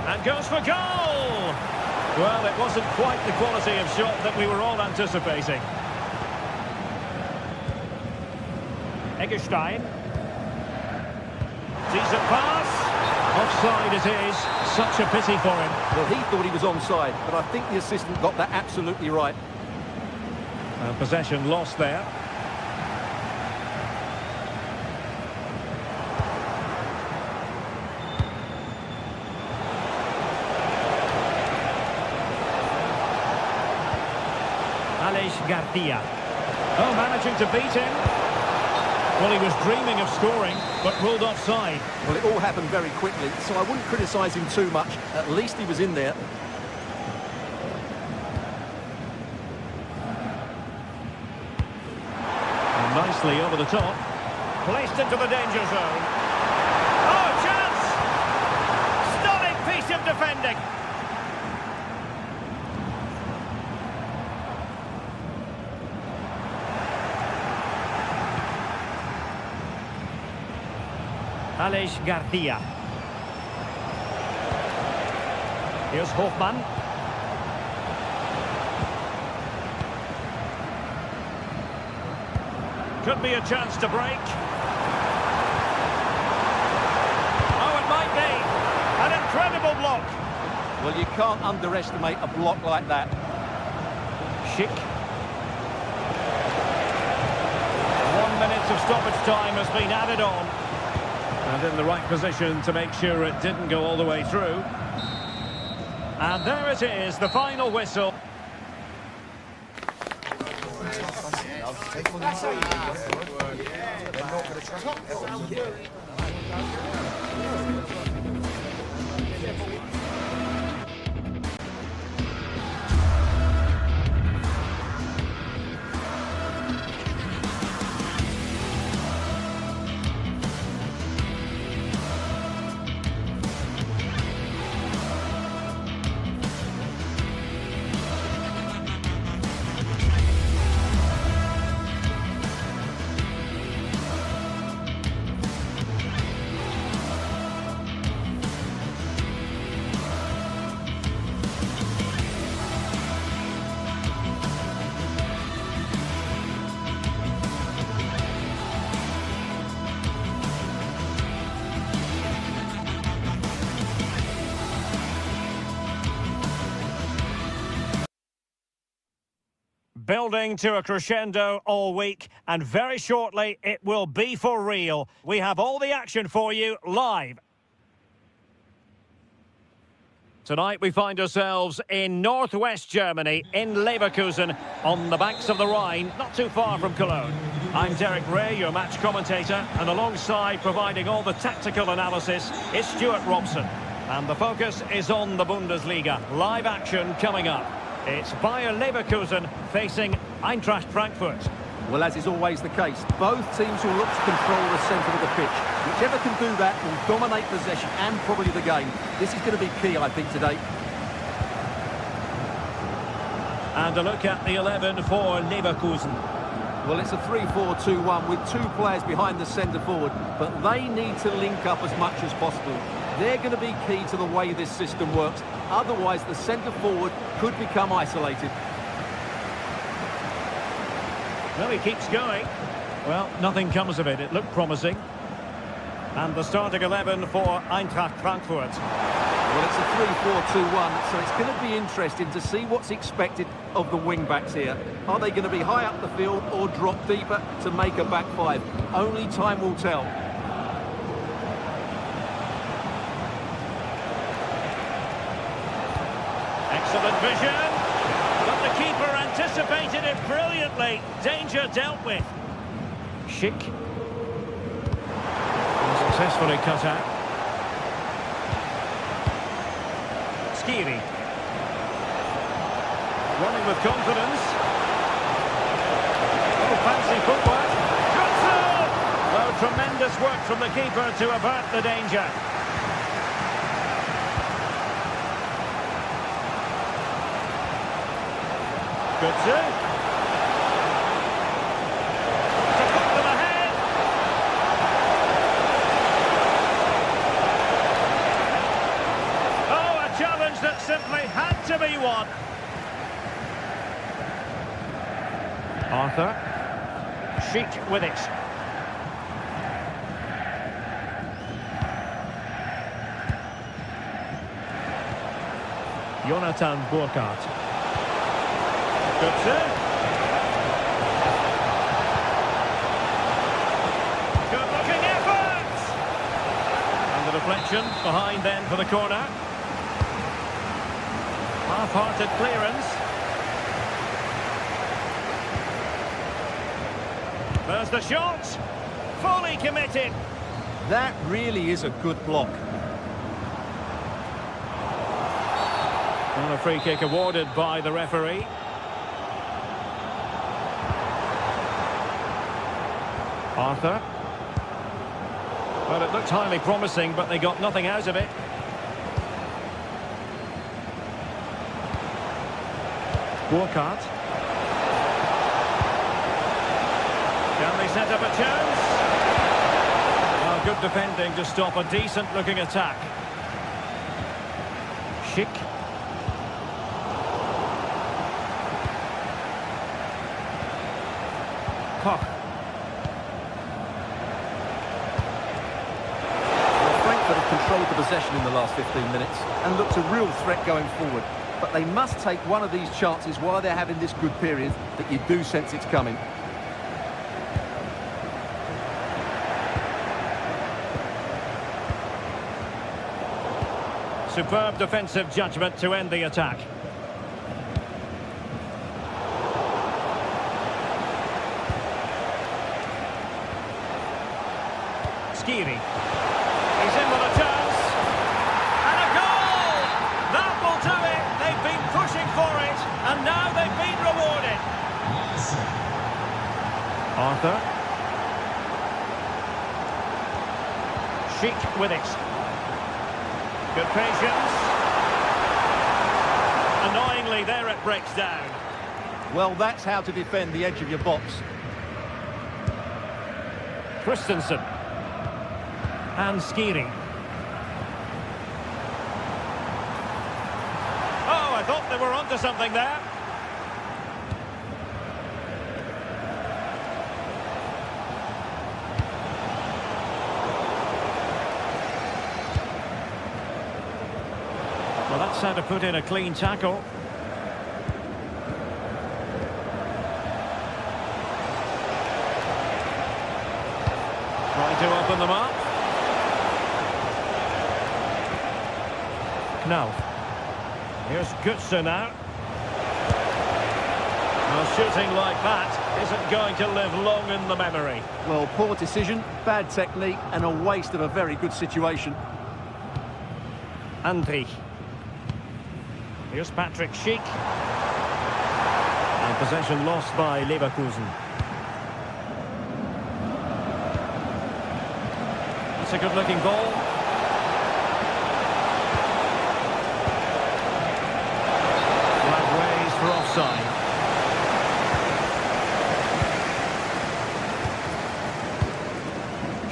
And goes for goal! Well, it wasn't quite the quality of shot that we were all anticipating. Eggestein. Decent pass. Offside it is. Such a pity for him. Well, he thought he was onside, but I think the assistant got that absolutely right. And possession lost there. Alex Garcia. Oh, managing to beat him. Well, he was dreaming of scoring, but ruled offside. Well, it all happened very quickly, so I wouldn't criticise him too much. At least he was in there. And nicely over the top. Placed into the danger zone. Oh, chance! Stunning piece of defending. Alex Garcia. Here's Hofmann. Could be a chance to break. Oh, it might be. An incredible block. Well, you can't underestimate a block like that. Schick. 1 minute of stoppage time has been added on. And in the right position to make sure it didn't go all the way through. And there it is, the final whistle. Building to a crescendo all week, and very shortly it will be for real. We have all the action for you live. Tonight we find ourselves in northwest Germany, in Leverkusen, on the banks of the Rhine, not too far from Cologne. I'm Derek Ray, your match commentator, and alongside providing all the tactical analysis is Stuart Robson. And the focus is on the Bundesliga. Live action coming up. It's Bayer Leverkusen facing Eintracht Frankfurt. Well, as is always the case, both teams will look to control the centre of the pitch. Whichever can do that will dominate possession and probably the game. This is going to be key, I think, today. And a look at the 11 for Leverkusen. Well, it's a 3-4-2-1 with two players behind the centre forward, but they need to link up as much as possible. They're going to be key to the way this system works. Otherwise, the centre forward could become isolated. Well, he keeps going. Well, nothing comes of it. It looked promising. And the starting 11 for Eintracht Frankfurt. Well, it's a 3-4-2-1, so it's going to be interesting to see what's expected of the wing-backs here. Are they going to be high up the field or drop deeper to make a back five? Only time will tell. Excellent vision. But the keeper anticipated it brilliantly. Danger dealt with. Schick. Successfully cut out. Skiri. Running with confidence. Oh, fancy footwork. Johnson! Well, tremendous work from the keeper to avert the danger. Good save. To put them ahead. Oh, a challenge that simply had to be won. Arthur. Sheik with it. Jonathan Burkhardt. Good save. Good looking effort. And the deflection behind then for the corner. Half-hearted clearance. There's the shot. Fully committed. That really is a good block. And a free kick awarded by the referee. Arthur. Well, it looked highly promising, but they got nothing out of it. Burkhardt. Can they set up a chance? Well, good defending to stop a decent-looking attack. Schick. Koch. Controlled the possession in the last 15 minutes and looked a real threat going forward. But they must take one of these chances while they're having this good period that you do sense it's coming. Superb defensive judgment to end the attack. Skiri. He's in with a chance. And a goal! That will do it. They've been pushing for it, and now they've been rewarded. Arthur. Sheik with it. Good patience. Annoyingly, there it breaks down. Well, that's how to defend the edge of your box. Christensen. And Skiri. Oh, I thought they were onto something there. Well, that's how to put in a clean tackle. Trying to open them up. Knauf. Here's Götze now. Well, shooting like that isn't going to live long in the memory. Well, poor decision, bad technique, and a waste of a very good situation. Andri. Here's Patrick Schick. And possession lost by Leverkusen. It's a good-looking ball. Flag raised for offside.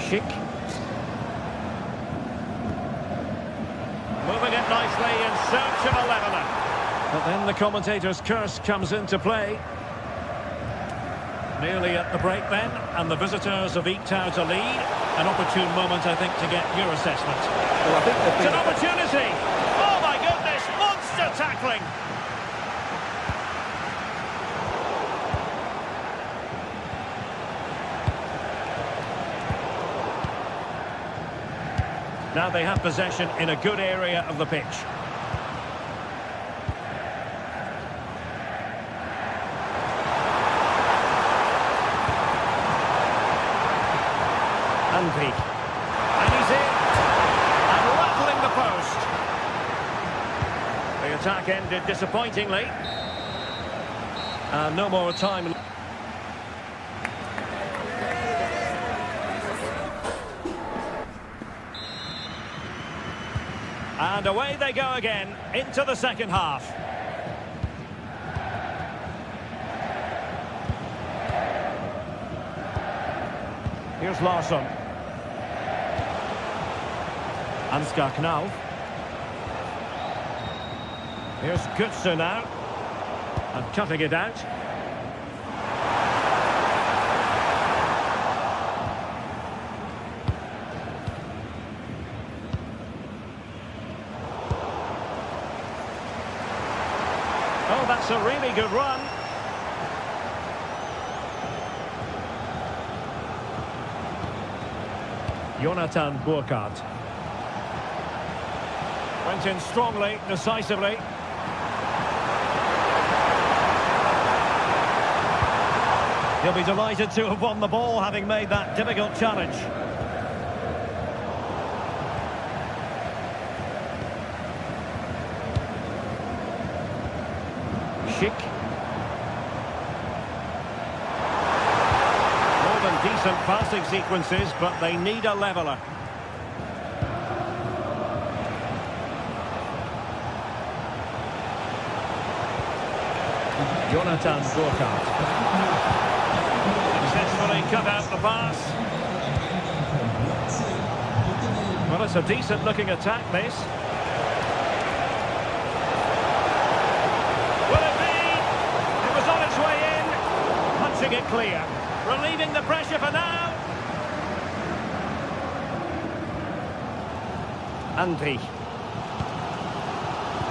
Schick. Moving it nicely in search of a leveller. But then the commentator's curse comes into play. Nearly at the break then, and the visitors have eked out a lead. An opportune moment, I think, to get your assessment. Well, I think it's an opportunity! Oh my goodness, monster tackling! Now they have possession in a good area of the pitch. Andri. And he's in. And rattling the post. The attack ended disappointingly. And no more time. And away they go again, into the second half. Here's Larsson. Ansgar Knauf. Here's Götze now. And cutting it out. Oh, that's a really good run. Jonathan Burkhardt. Went in strongly, decisively. He'll be delighted to have won the ball, having made that difficult challenge. Schick. More than decent passing sequences, but they need a leveller. Jonathan Burkhardt. Successfully cut out the pass. Well, it's a decent-looking attack, this. Will it be? It was on its way in. Punching it clear. Relieving the pressure for now. Andri.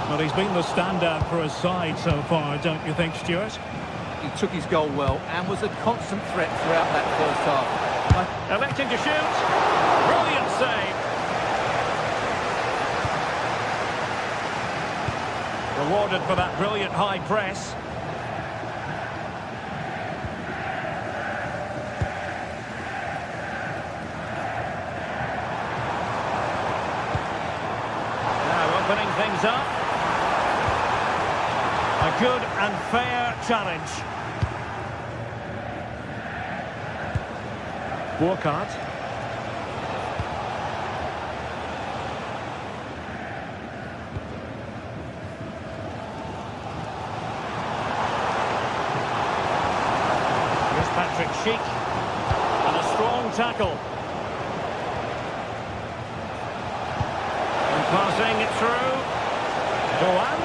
Well, he's been the standout for his side so far, don't you think, Stuart? He took his goal well and was a constant threat throughout that first half. Electing to shoot. Brilliant save. Rewarded for that brilliant high press. Now opening things up. A good and fair challenge. Burkhardt. Here's Patrick Schick. And a strong tackle. And passing it through. Doan.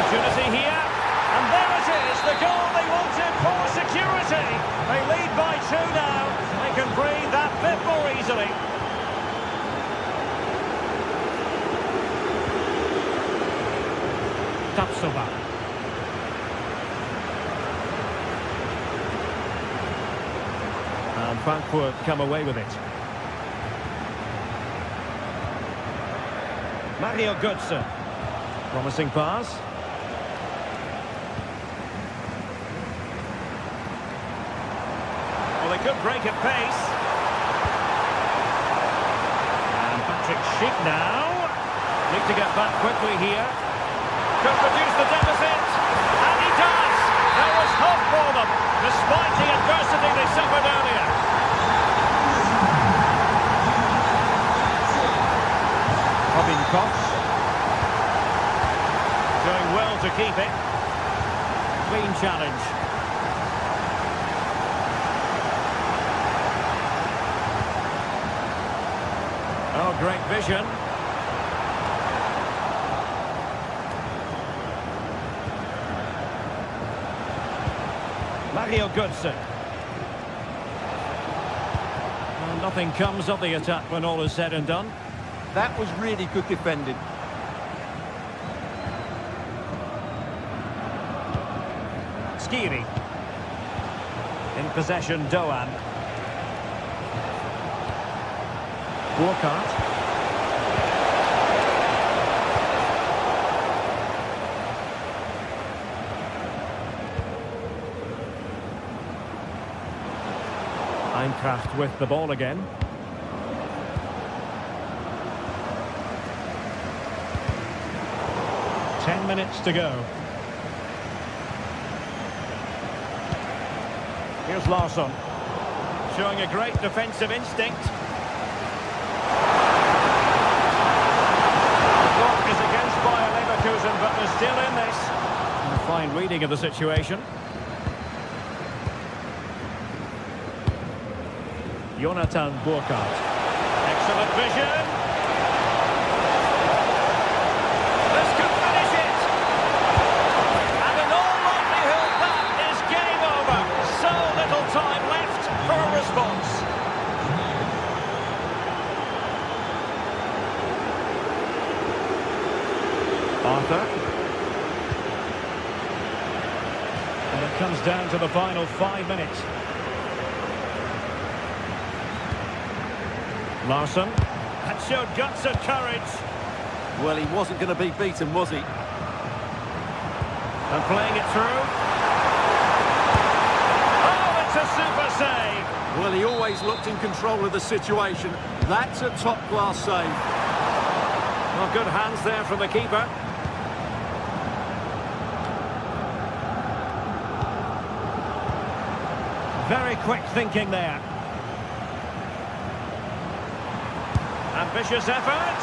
Opportunity here, and there it is, the goal they wanted for security. They lead by 2 now. They can breathe that bit more easily. Tapsoba. And Frankfurt come away with it. Mario Götze. Promising pass. Well, they could break at pace. And Patrick Schick now. Need to get back quickly here. Could reduce the deficit. And he does! There was hope for them, despite the adversity they suffered earlier. Robin Cox. Doing well to keep it. Clean challenge. Oh, great vision. Mario Götze. Well, nothing comes of the attack when all is said and done. That was really good defending. Skiri. In possession, Doan. Burkhardt. Eintracht with the ball again. Ten minutes to go. Here's Larsson, showing a great defensive instinct. The clock is against Bayer Leverkusen, but they're still in this. And a fine reading of the situation. Jonathan Burkhardt. Excellent vision. This could finish it. And in all likelihood, that is game over. So little time left for a response. Arthur. And it comes down to the final 5 minutes. Larsson. That showed guts and courage. Well, he wasn't going to be beaten, was he? And playing it through. Oh, it's a super save. Well, he always looked in control of the situation. That's a top-class save. Well, good hands there from the keeper. Very quick thinking there. Ambitious effort.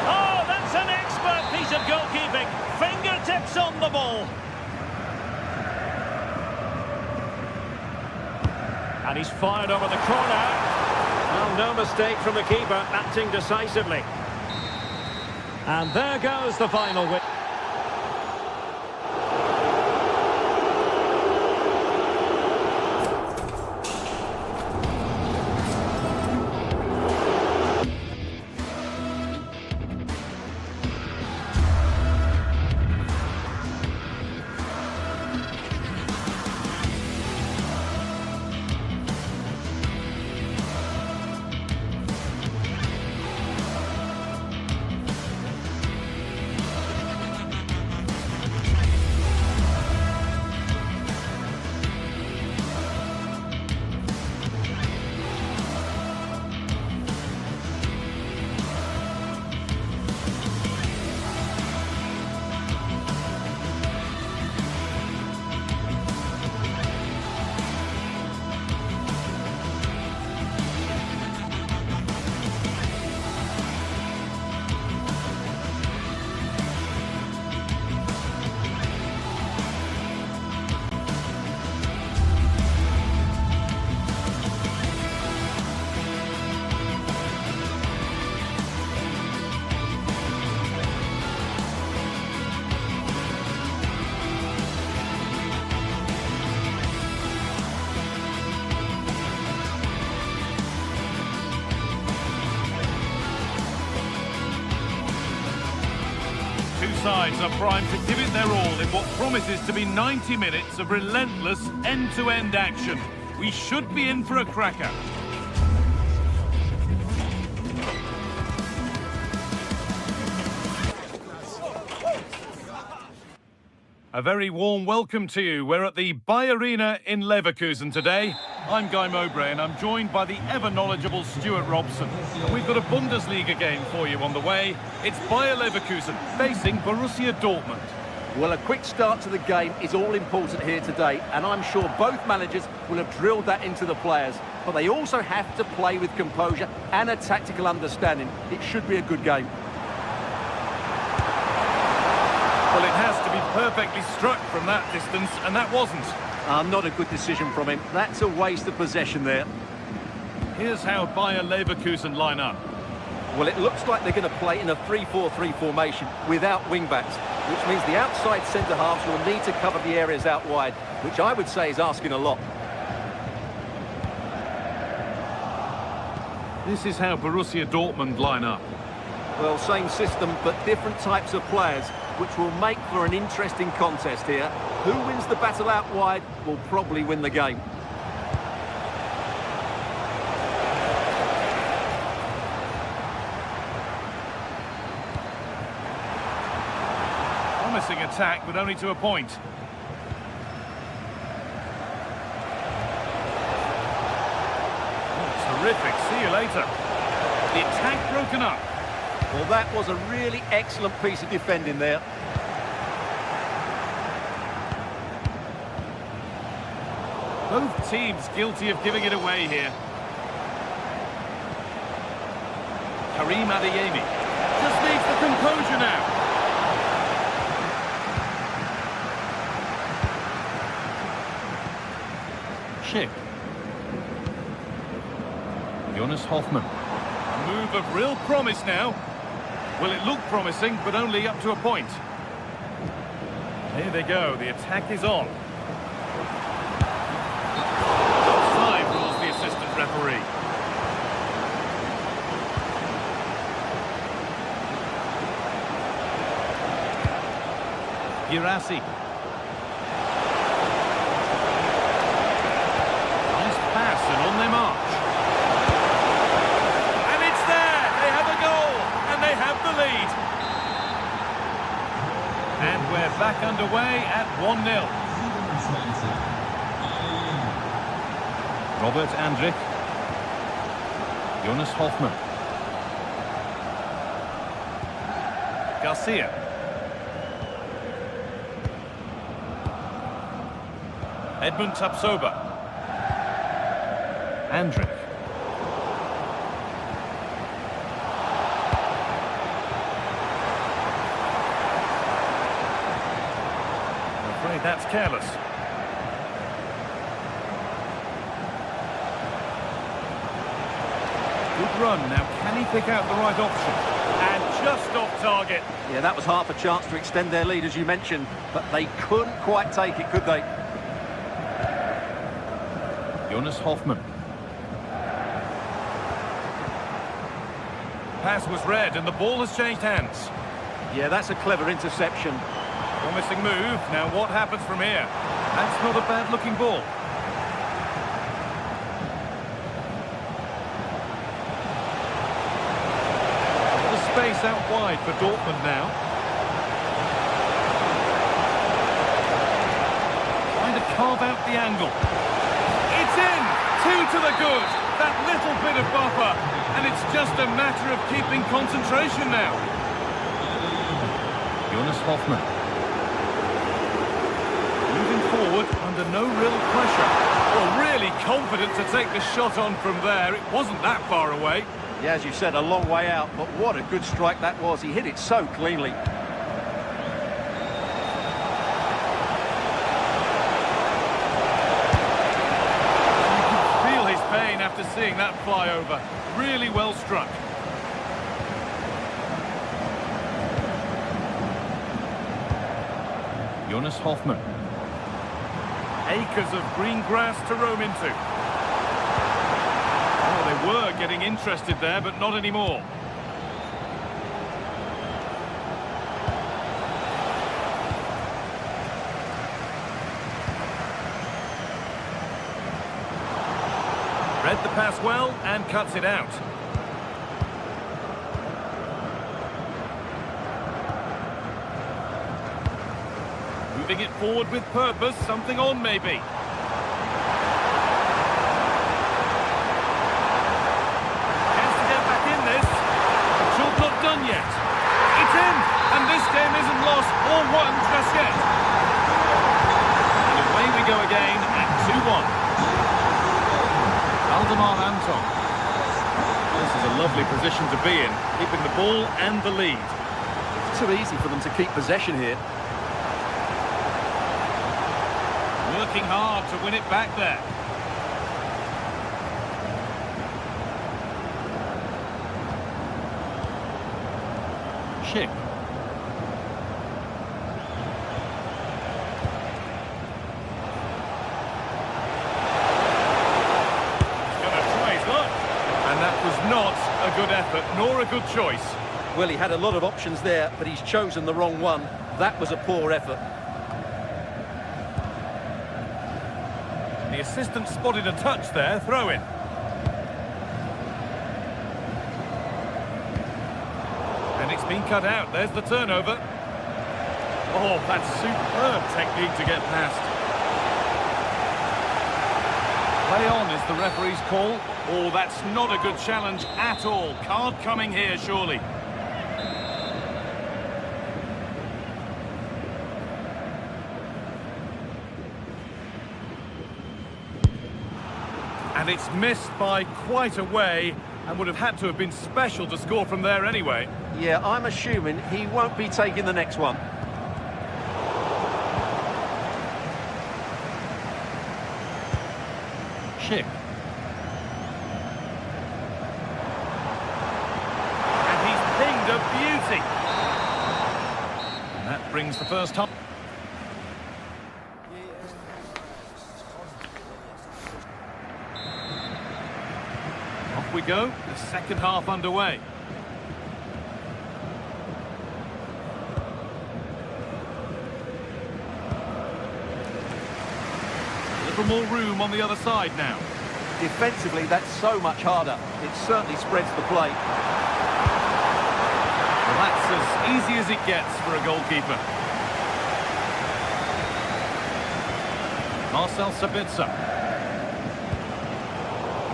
Oh, that's an expert piece of goalkeeping. Fingertips on the ball. And he's fired over the corner. Well, no mistake from the keeper, acting decisively. And there goes the final win. Sides are primed to give it their all in what promises to be 90 minutes of relentless end-to-end action. We should be in for a cracker. A very warm welcome to you. We're at the Bayer Arena in Leverkusen today. I'm Guy Mowbray and I'm joined by the ever-knowledgeable Stuart Robson. And we've got a Bundesliga game for you on the way. It's Bayer Leverkusen facing Borussia Dortmund. Well, a quick start to the game is all important here today, and I'm sure both managers will have drilled that into the players. But they also have to play with composure and a tactical understanding. It should be a good game. Well, it has to be perfectly struck from that distance, and that wasn't. Not a good decision from him. That's a waste of possession there. Here's how Bayer Leverkusen line up. Well, it looks like they're going to play in a 3-4-3 formation without wing-backs, which means the outside centre-halves will need to cover the areas out wide, which I would say is asking a lot. This is how Borussia Dortmund line up. Well, same system, but different types of players, which will make for an interesting contest here. Who wins the battle out wide will probably win the game. Promising attack, but only to a point. Oh, terrific. See you later. The attack broken up. Well, that was a really excellent piece of defending there. Both teams guilty of giving it away here. Karim Adeyemi just needs the composure now. Schick. Jonas Hoffmann. A move of real promise now. Well, it looked promising, but only up to a point. Here they go. The attack is on. Offside rules the assistant referee. Girassi. Nice pass and on their march. And it's there! They have a goal and they have the lead. And we're back underway at 1-0. Robert Andrich. Jonas Hoffmann. Garcia. Edmund Tapsoba. Andrich. I'm afraid that's careless. Good run. Now, can he pick out the right option? And just off target. Yeah, that was half a chance to extend their lead, as you mentioned, but they couldn't quite take it, could they? Jonas Hoffmann. Pass was read and the ball has changed hands. Yeah, that's a clever interception. Promising move. Now what happens from here? That's not a bad looking ball. The space out wide for Dortmund now. Trying to carve out the angle. It's in! 2 to the good! That little bit of buffer. And it's just a matter of keeping concentration now. Jonas Hoffmann. Moving forward under no real pressure. Well, really confident to take the shot on from there. It wasn't that far away. Yeah, as you said, a long way out, but what a good strike that was. He hit it so cleanly. After seeing that fly over, really well struck. Jonas Hoffmann. Acres of green grass to roam into. Oh, they were getting interested there, but not anymore. Read the pass well and cuts it out. Moving it forward with purpose, something on maybe. Chance to get back in this. The job not done yet. It's in, and this game isn't lost or won just yet. And away we go again at 2-1. Valdemar Anton. This is a lovely position to be in, keeping the ball and the lead. It's too easy for them to keep possession here. Working hard to win it back there. Schick. And that was not a good effort, nor a good choice. Well, he had a lot of options there, but he's chosen the wrong one. That was a poor effort. The assistant spotted a touch there, throw in. And it's been cut out, there's the turnover. Oh, that's superb technique to get past. Play on is the referee's call. Oh, that's not a good challenge at all. Card coming here, surely. And it's missed by quite a way, and would have had to have been special to score from there anyway. Yeah, I'm assuming he won't be taking the next one. Schick. And he's pinged a beauty. And that brings the first half. Off we go, the second half underway. A little more room on the other side now. Defensively, that's so much harder. It certainly spreads the play. Well, that's as easy as it gets for a goalkeeper. Marcel Sabitzer.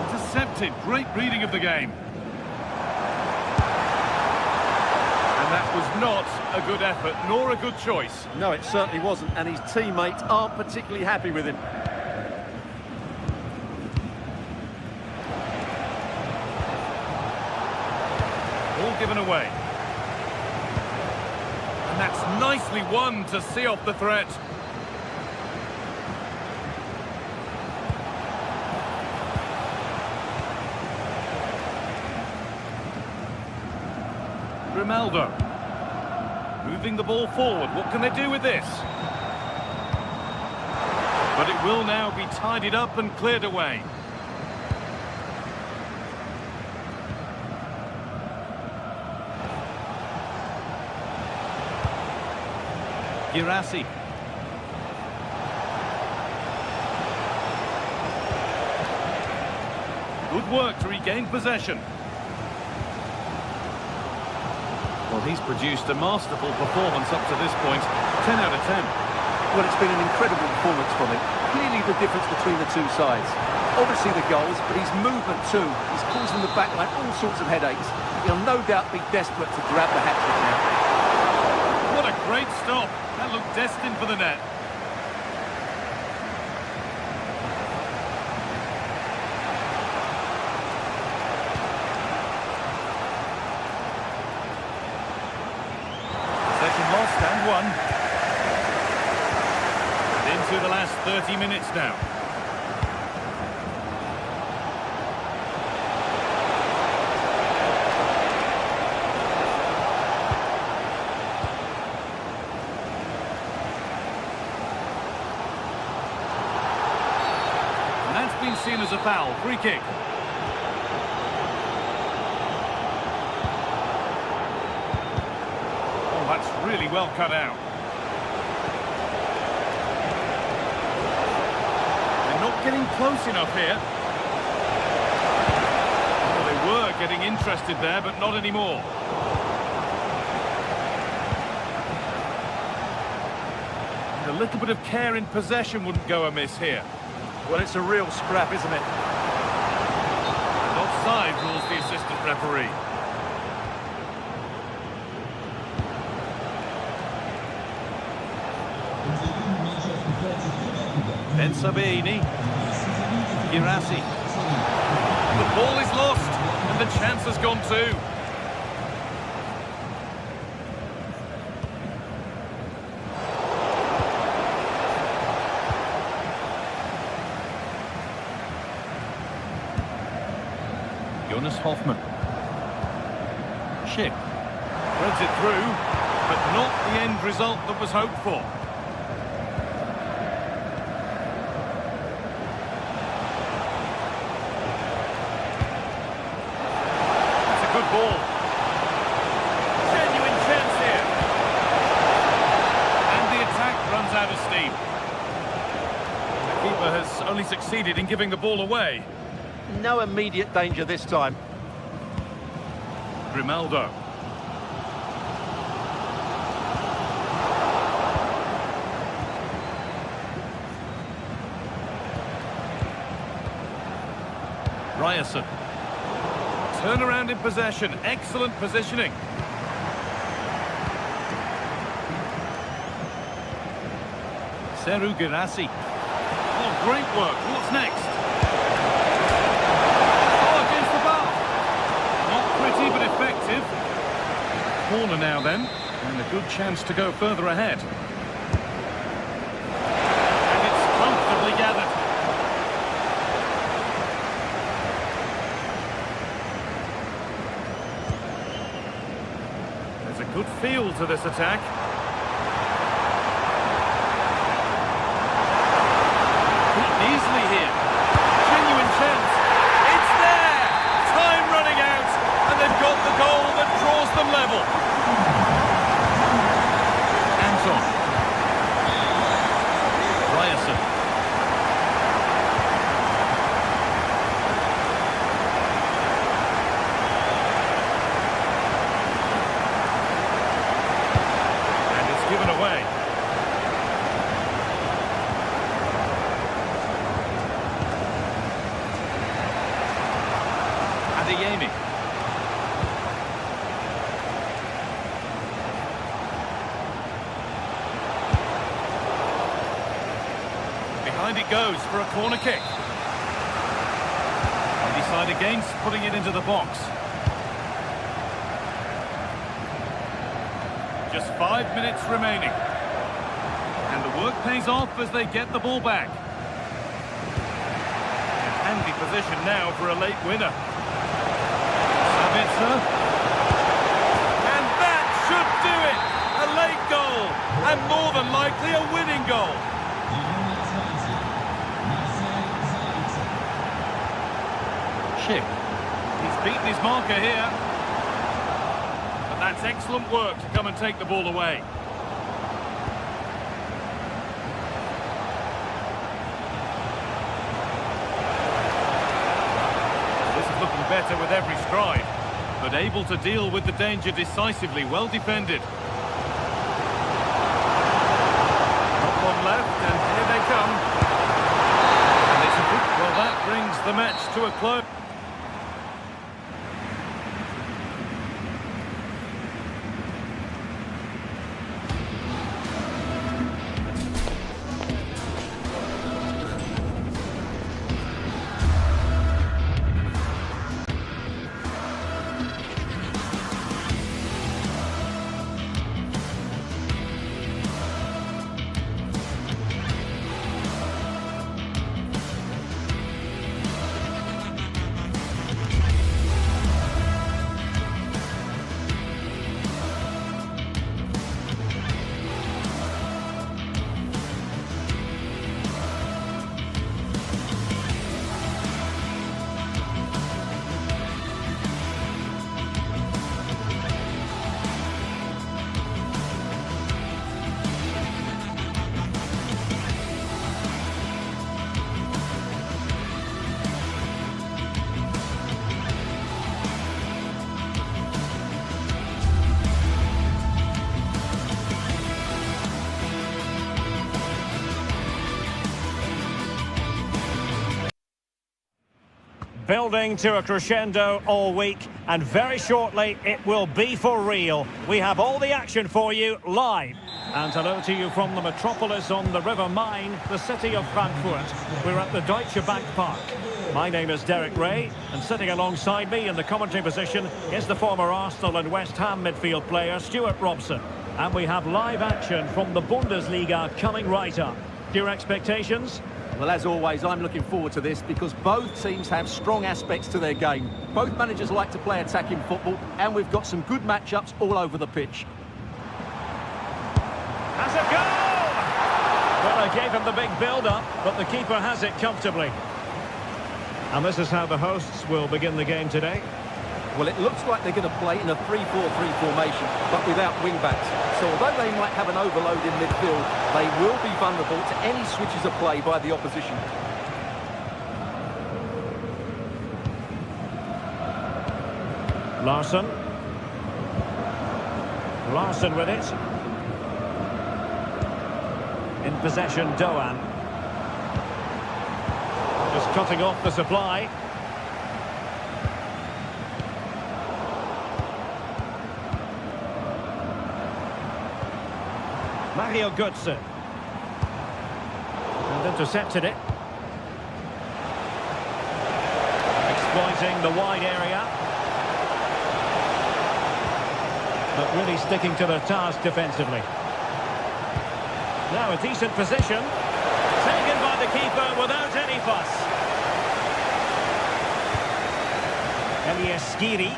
Intercepted, great reading of the game. And that was not a good effort, nor a good choice. No, it certainly wasn't, and his teammates aren't particularly happy with him. All given away. And that's nicely won to see off the threat. Grimaldo. Moving the ball forward. What can they do with this? But it will now be tidied up and cleared away. Girassi. Good work to regain possession. Well, he's produced a masterful performance up to this point. 10 out of 10. Well, it's been an incredible performance from him. Clearly the difference between the two sides. Obviously the goals, but his movement too. He's causing the backline all sorts of headaches. He'll no doubt be desperate to grab the hat-trick now. What a great stop. That looked destined for the net. Possession lost and won. And into the last 30 minutes now. Been seen as a foul. Free kick. Oh, that's really well cut out. They're not getting close enough here. Oh, they were getting interested there, but not anymore. And a little bit of care in possession wouldn't go amiss here. Well, it's a real scrap, isn't it? Offside rules the assistant referee. Ben Sabini. Girassi. The ball is lost, and the chance has gone too. Jonas Hoffmann. Schick. Threads it through, but not the end result that was hoped for. It's a good ball. Genuine chance here. And the attack runs out of steam. The keeper has only succeeded in giving the ball away. No immediate danger this time. Grimaldo. Ryerson. Turnaround in possession. Excellent positioning. Seru Girassi. Oh, great work. What's next? But effective. Corner now then, and a good chance to go further ahead. And it's comfortably gathered. There's a good feel to this attack. Beaten easily here. Genuine chance. It's there! Time running out. And they've got the goal that draws them level. Anton. Ryerson. And it's given away. Adeyemi. Behind it goes for a corner kick. They decide against putting it into the box. Just 5 minutes remaining. And the work pays off as they get the ball back. Handy position now for a late winner. Sabitzer. And that should do it! A late goal, and more than likely a winning goal. Schick. He's beaten his marker here. But that's excellent work to come and take the ball away. This is looking better with every stride, but able to deal with the danger decisively. Well defended. Not one left, and here they come. And it's a good... Well, that brings the match to a close. Building to a crescendo all week, and very shortly it will be for real. We have all the action for you live. And hello to you from the metropolis on the River Main, the city of Frankfurt. We're at the Deutsche Bank Park. My name is Derek Ray, and sitting alongside me in the commentary position is the former Arsenal and West Ham midfield player Stuart Robson. And we have live action from the Bundesliga coming right up. Your expectations? Well, as always, I'm looking forward to this because both teams have strong aspects to their game. Both managers like to play attacking football, and we've got some good matchups all over the pitch. Has a goal! Well, I gave him the big build-up, but the keeper has it comfortably. And this is how the hosts will begin the game today. Well, it looks like they're going to play in a 3-4-3 formation, but without wing-backs. So although they might have an overload in midfield, they will be vulnerable to any switches of play by the opposition. Larsson. Larsson with it. In possession, Doan. Just cutting off the supply. Mario Götze. And intercepted it. Exploiting the wide area. But really sticking to their task defensively. Now a decent position. Taken by the keeper without any fuss. Elias Skiri.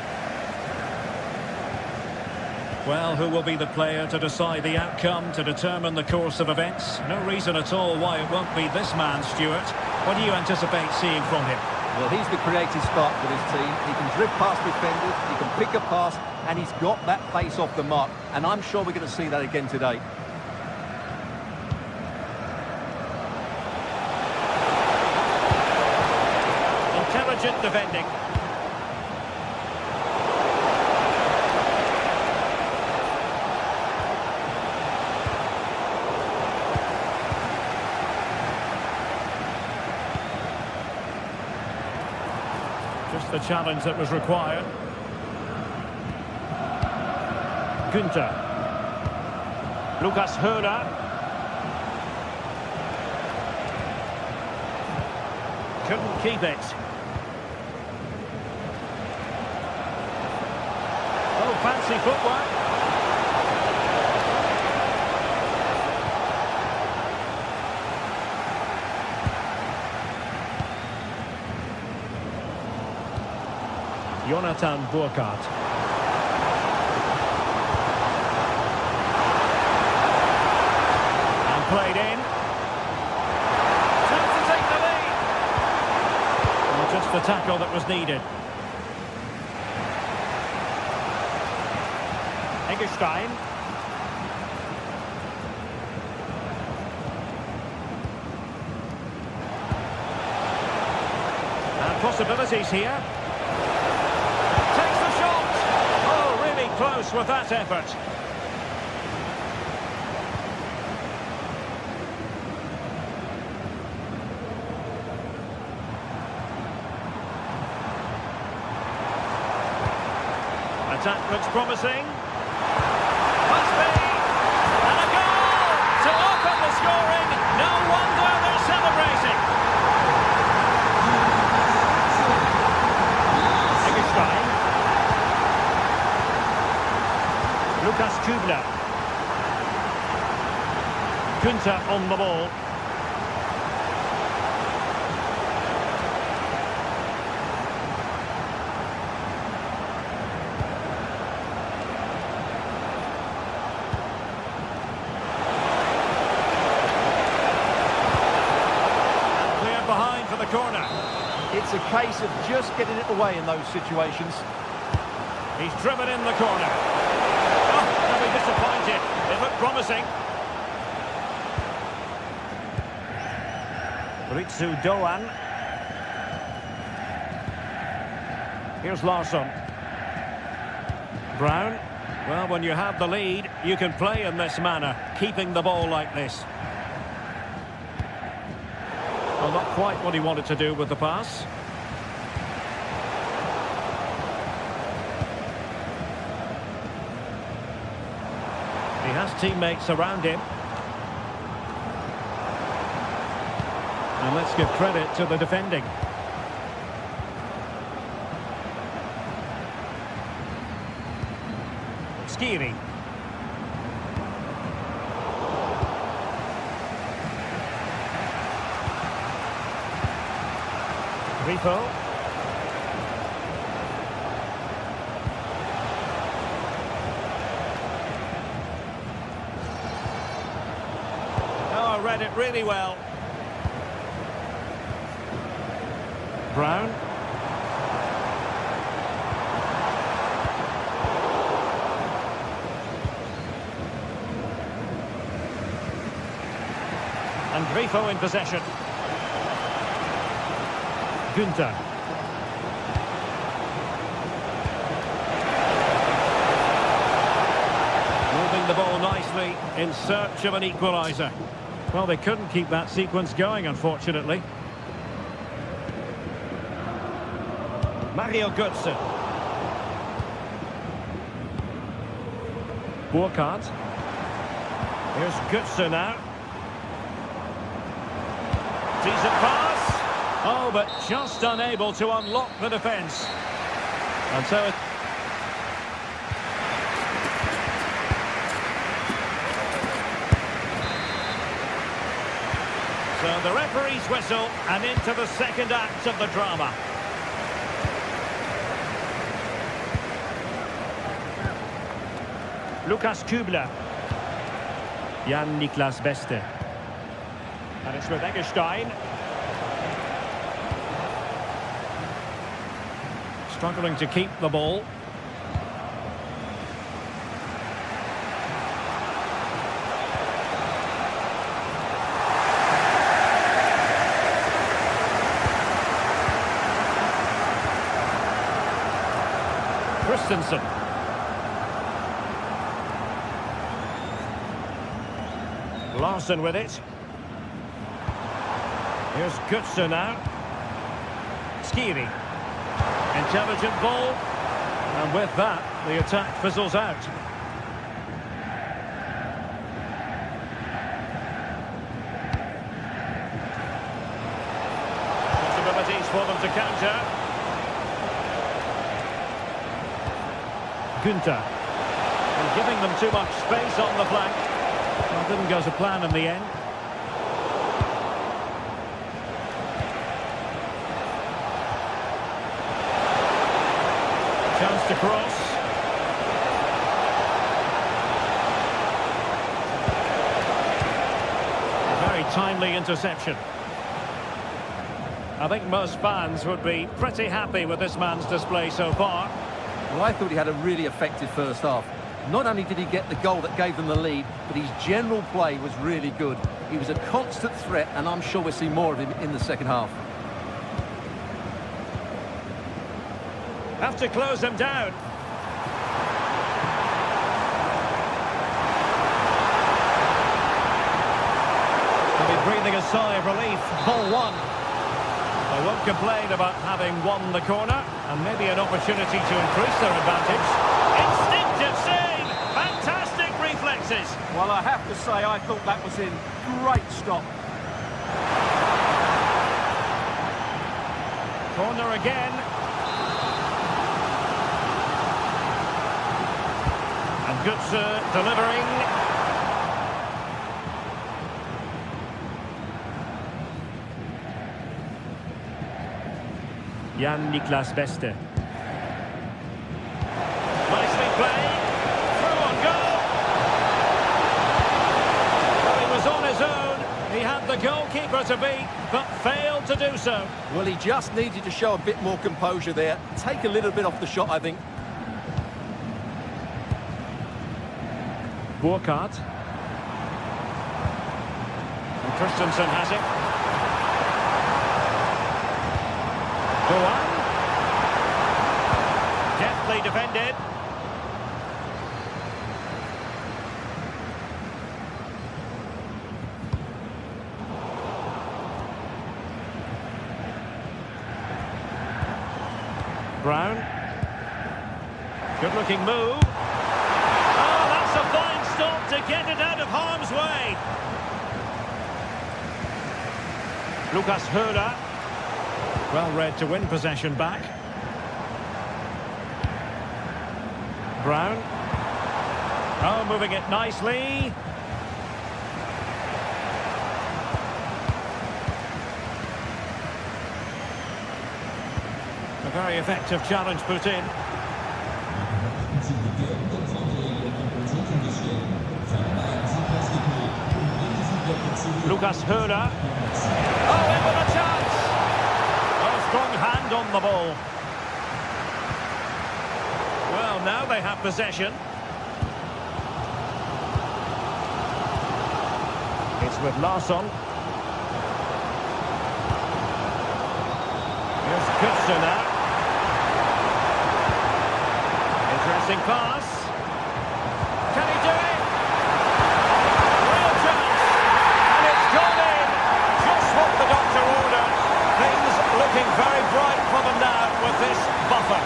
Well, who will be the player to decide the outcome, to determine the course of events? No reason at all why it won't be this man, Stuart. What do you anticipate seeing from him? Well, he's the creative spark for this team. He can drift past defenders, he can pick a pass, and he's got that pace off the mark. And I'm sure we're going to see that again today. Intelligent defending. Just the challenge that was required. Günther. Lucas Höhler. Couldn't keep it. Oh, fancy footwork. Jonathan Burkhardt. And played in. Time to take the lead. Well, just the tackle that was needed. Eggestein. And possibilities here. Close with that effort. Attack looks promising. Must be. And a goal to open the scoring. No wonder they're celebrating. Eggestein. Lucas Kübler. Günther on the ball. And cleared behind for the corner. It's a case of just getting it away in those situations. He's driven in the corner. Disappointed. It looked promising. Ritsu Doan. Here's Larsson. Brown. Well, when you have the lead, you can play in this manner, keeping the ball like this. Well, not quite what he wanted to do with the pass. He has teammates around him. And let's give credit to the defending. Skiri. Grifo. Oh, I read it really well. Brown. And Grifo in possession. Günther. Moving the ball nicely in search of an equaliser. Well, they couldn't keep that sequence going, unfortunately. Mario Götze. Burkhardt. Here's Götze now. Decent pass. Oh, but just unable to unlock the defence. And so the referee's whistle, and into the second act of the drama. Lukas Kübler. Jan-Niklas Beste. And it's with Eggestein. Struggling to keep the ball. Christensen. Larson with it. Here's Götze now. Skiri. Intelligent ball. And with that, the attack fizzles out. Possibilities for them to counter. Günther. And giving them too much space on the flank. Well, didn't go to plan in the end. Chance to cross. A very timely interception. I think most fans would be pretty happy with this man's display so far. Well, I thought he had a really effective first half. Not only did he get the goal that gave them the lead, but his general play was really good. He was a constant threat, and I'm sure we'll see more of him in the second half. Have to close them down. They'll be breathing a sigh of relief. Ball one. They won't complain about having won the corner, and maybe an opportunity to increase their advantage. Instinctive save! Fantastic reflexes! Well, I have to say, I thought that was in. Great stop. Corner again. And Götze delivering. Jan-Niklas Beste. Nicely played. Through on goal. Well, he was on his own. He had the goalkeeper to beat, but failed to do so. Well, he just needed to show a bit more composure there. Take a little bit off the shot, I think. Burkhardt. And Christensen has it. Go on. Deftly defended. Brown. Good looking move. Oh, that's a fine stop to get it out of harm's way. Lucas Höler. Well read to win possession back. Brown. Oh, moving it nicely. A very effective challenge put in. Lucas Höler. Oh, in with a chance! Oh, strong hand on the ball. Well, now they have possession. It's with Larsson. Here's Götze now. Interesting pass. Can he do it? Real chance. And it's gone in. Just what the doctor ordered. Things looking very bright for them now with this buffer.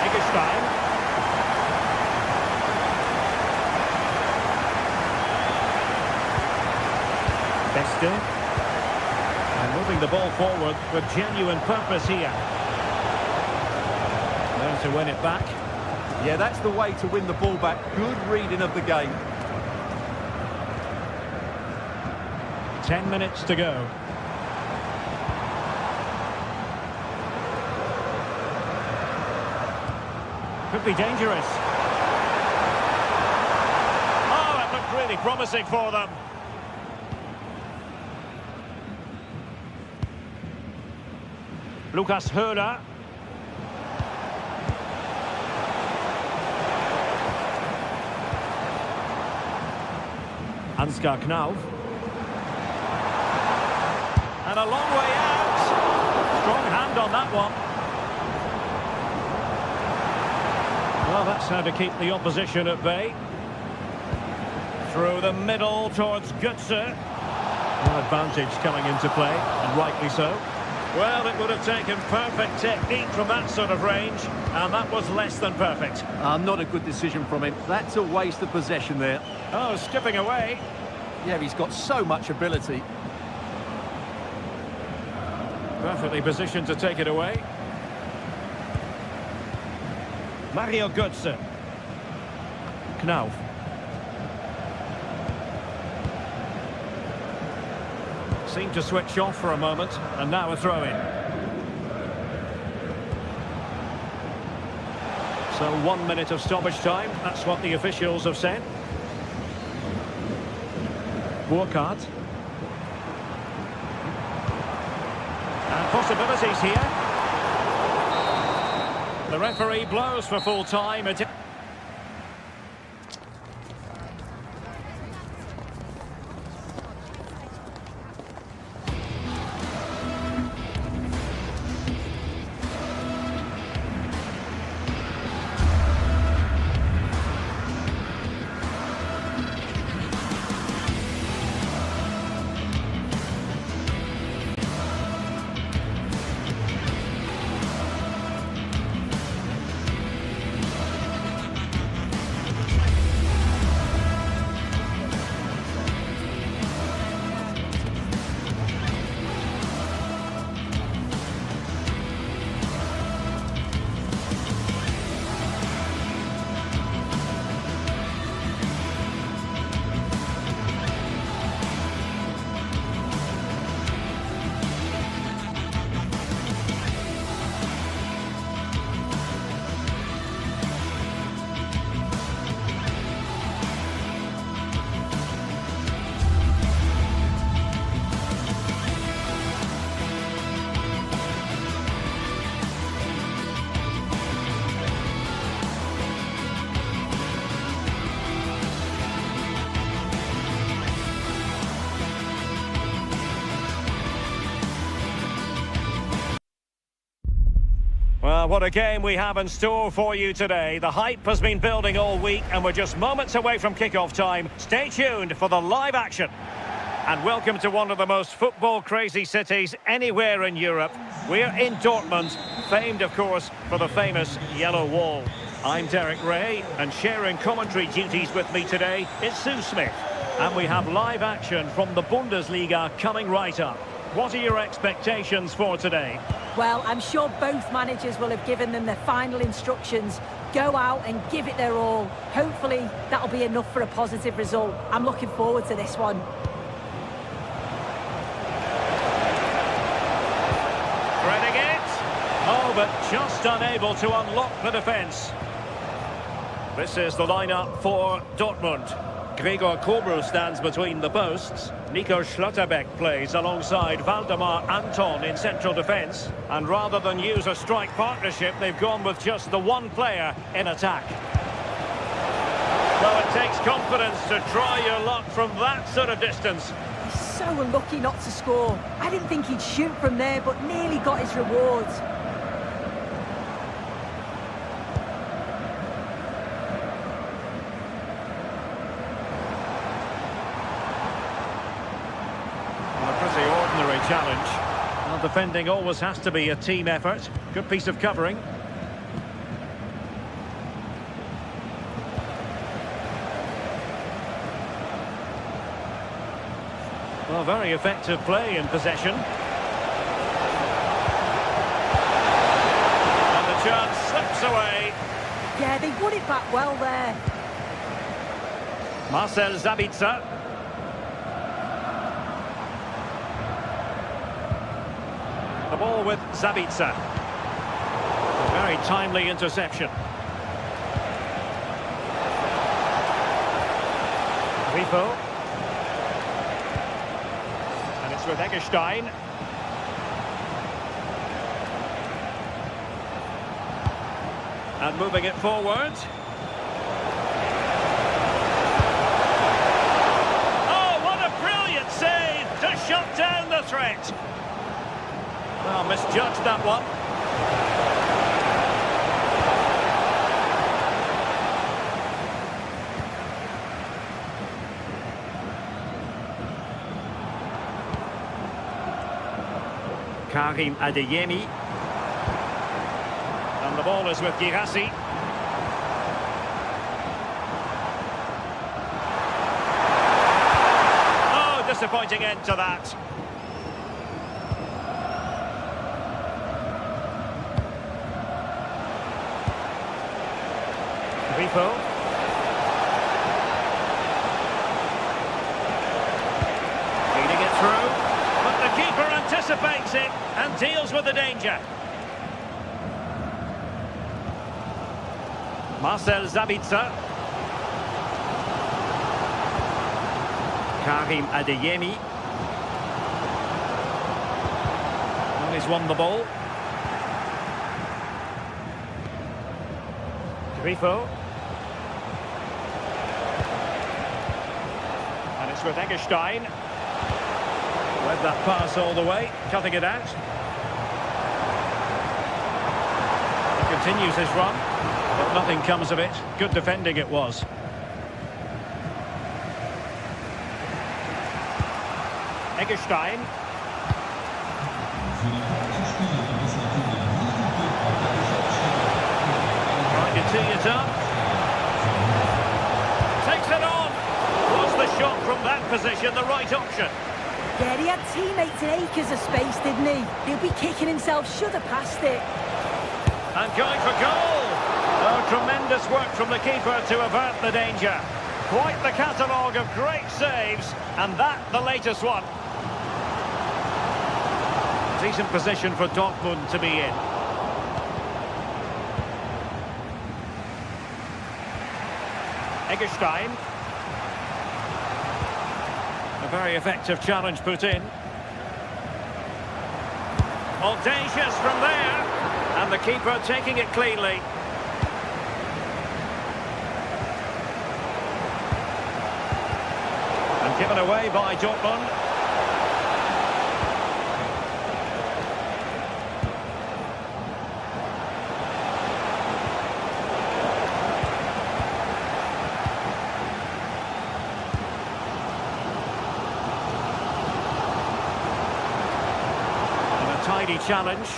Eggestein. Beste. And moving the ball forward with genuine purpose here. There to win it back. Yeah, that's the way to win the ball back. Good reading of the game. 10 minutes to go. Could be dangerous. Oh, it looked really promising for them. Lucas Höler. Ansgar Knauf. And a long way out. Strong hand on that one. Well, that's how to keep the opposition at bay. Through the middle towards Götze. One advantage coming into play, and rightly so. Well, it would have taken perfect technique from that sort of range, and that was less than perfect. Not a good decision from him. That's a waste of possession there. Oh, skipping away. Yeah, he's got so much ability. Perfectly positioned to take it away. Mario Götze. Knauf. Seemed to switch off for a moment, and now a throw-in. So 1 minute of stoppage time, that's what the officials have said. Burkhardt. And possibilities here. The referee blows for full time. Well, what a game we have in store for you today. The hype has been building all week and we're just moments away from kick-off time. Stay tuned for the live action. And welcome to one of the most football-crazy cities anywhere in Europe. We're in Dortmund, famed, of course, for the famous Yellow Wall. I'm Derek Ray, and sharing commentary duties with me today is Sue Smith. And we have live action from the Bundesliga coming right up. What are your expectations for today? Well, I'm sure both managers will have given them their final instructions. Go out and give it their all. Hopefully, that'll be enough for a positive result. I'm looking forward to this one. Threading it. Oh, but just unable to unlock the defence. This is the lineup for Dortmund. Gregor Kobel stands between the posts. Nico Schlotterbeck plays alongside Waldemar Anton in central defence. And rather than use a strike partnership, they've gone with just the one player in attack. Well, it takes confidence to try your luck from that sort of distance. He's so unlucky not to score. I didn't think he'd shoot from there, but nearly got his rewards. Challenge. Well, defending always has to be a team effort. Good piece of covering. Well, very effective play in possession. And the chance slips away. Yeah, they won it back well there. Marcel Sabitzer. The ball with Sabitzer. A very timely interception. Grifo. And it's with Eggestein. And moving it forward. Oh, what a brilliant save to shut down the threat. Well, misjudged that one. Karim Adeyemi. And the ball is with Girassi. Oh, disappointing end to that. Grifo. Leading it through, but the keeper anticipates it and deals with the danger. Marcel Sabitzer. Karim Adeyemi. Well, he's won the ball. Grifo. And it's with Eggestein. Led that pass all the way, cutting it out. He continues his run, but nothing comes of it. Good defending it was. Eggestein. Trying to tee it up. Takes it on. Was the shot from that position the right option? Yeah, he had teammates in acres of space, didn't he? He'll be kicking himself, should have passed it. And going for goal. Oh, tremendous work from the keeper to avert the danger. Quite the catalogue of great saves, and that the latest one. Decent position for Dortmund to be in. Eggestein. A very effective challenge put in. Audacious from there. And the keeper taking it cleanly. And given away by Dortmund. Tidy challenge.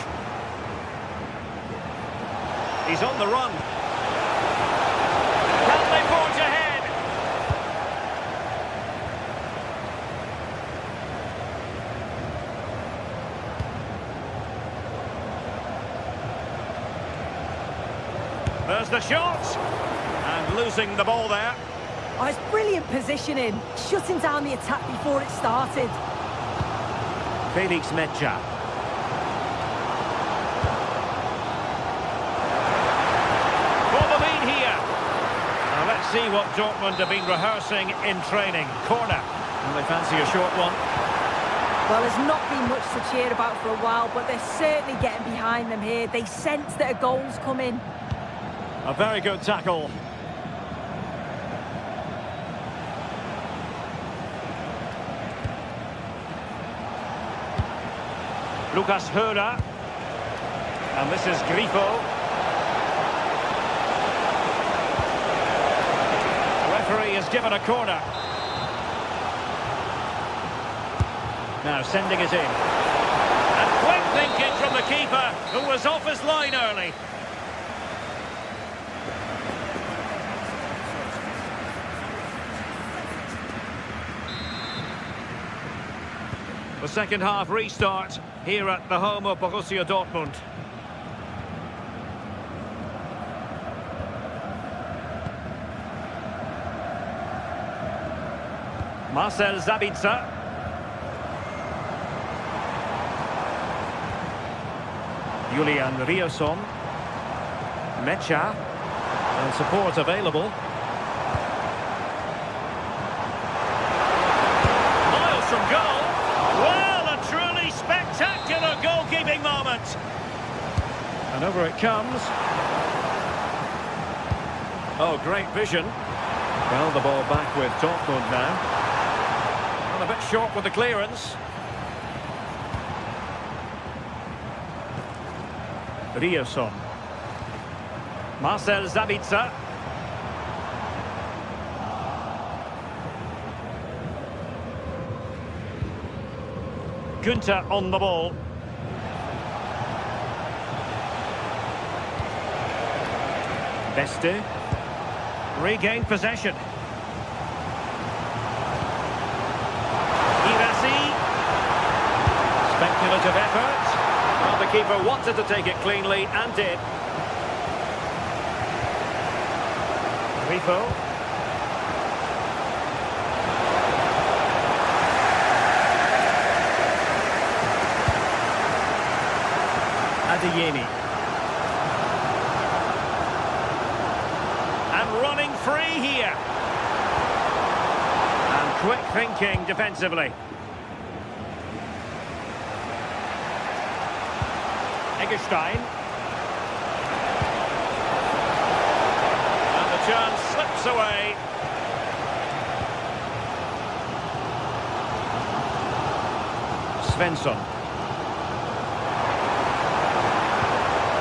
He's on the run. Can they forge ahead? There's the shot. And losing the ball there. Oh, it's brilliant positioning, shutting down the attack before it started. Felix Mecha. For the lead here. Now let's see what Dortmund have been rehearsing in training. Corner. And they fancy a short one. Well, there's not been much to cheer about for a while, but they're certainly getting behind them here. They sense that a goal's coming. A very good tackle. Lucas Höra. And this is Grifo. Referee has given a corner. Now sending it in. And quick thinking from the keeper, who was off his line early. The second half restart here at the home of Borussia Dortmund. Marcel Sabitzer. Julian Riosson. Mecha. And support available. Miles from goal. Well, a truly spectacular goalkeeping moment. And over it comes. Oh, great vision. Well, the ball back with Dortmund now. And a bit short with the clearance. Riosson. Marcel Sabitzer. Günther on the ball. Beste. Regained possession. Irasi. Speculative effort. Well, the keeper wanted to take it cleanly and did. Grifo. Adeyemi. And running free here. And quick thinking defensively. Eggestein. And the chance slips away. Svensson.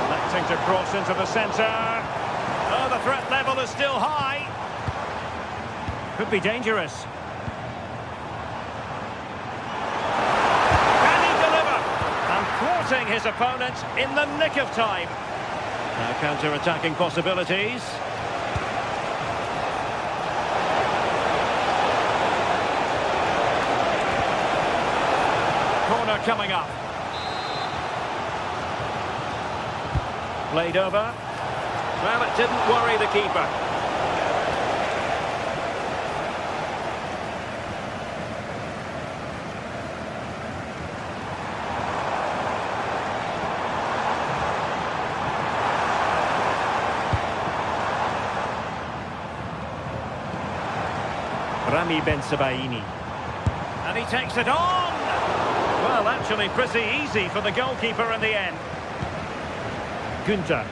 Electing to cross into the centre. Oh, the threat level is still high. Could be dangerous. Thwarting his opponent in the nick of time. Now counter-attacking possibilities. Corner coming up. Played over. Well, it didn't worry the keeper. Rami Bensebaini. And he takes it on! Well, actually pretty easy for the goalkeeper in the end. Günther.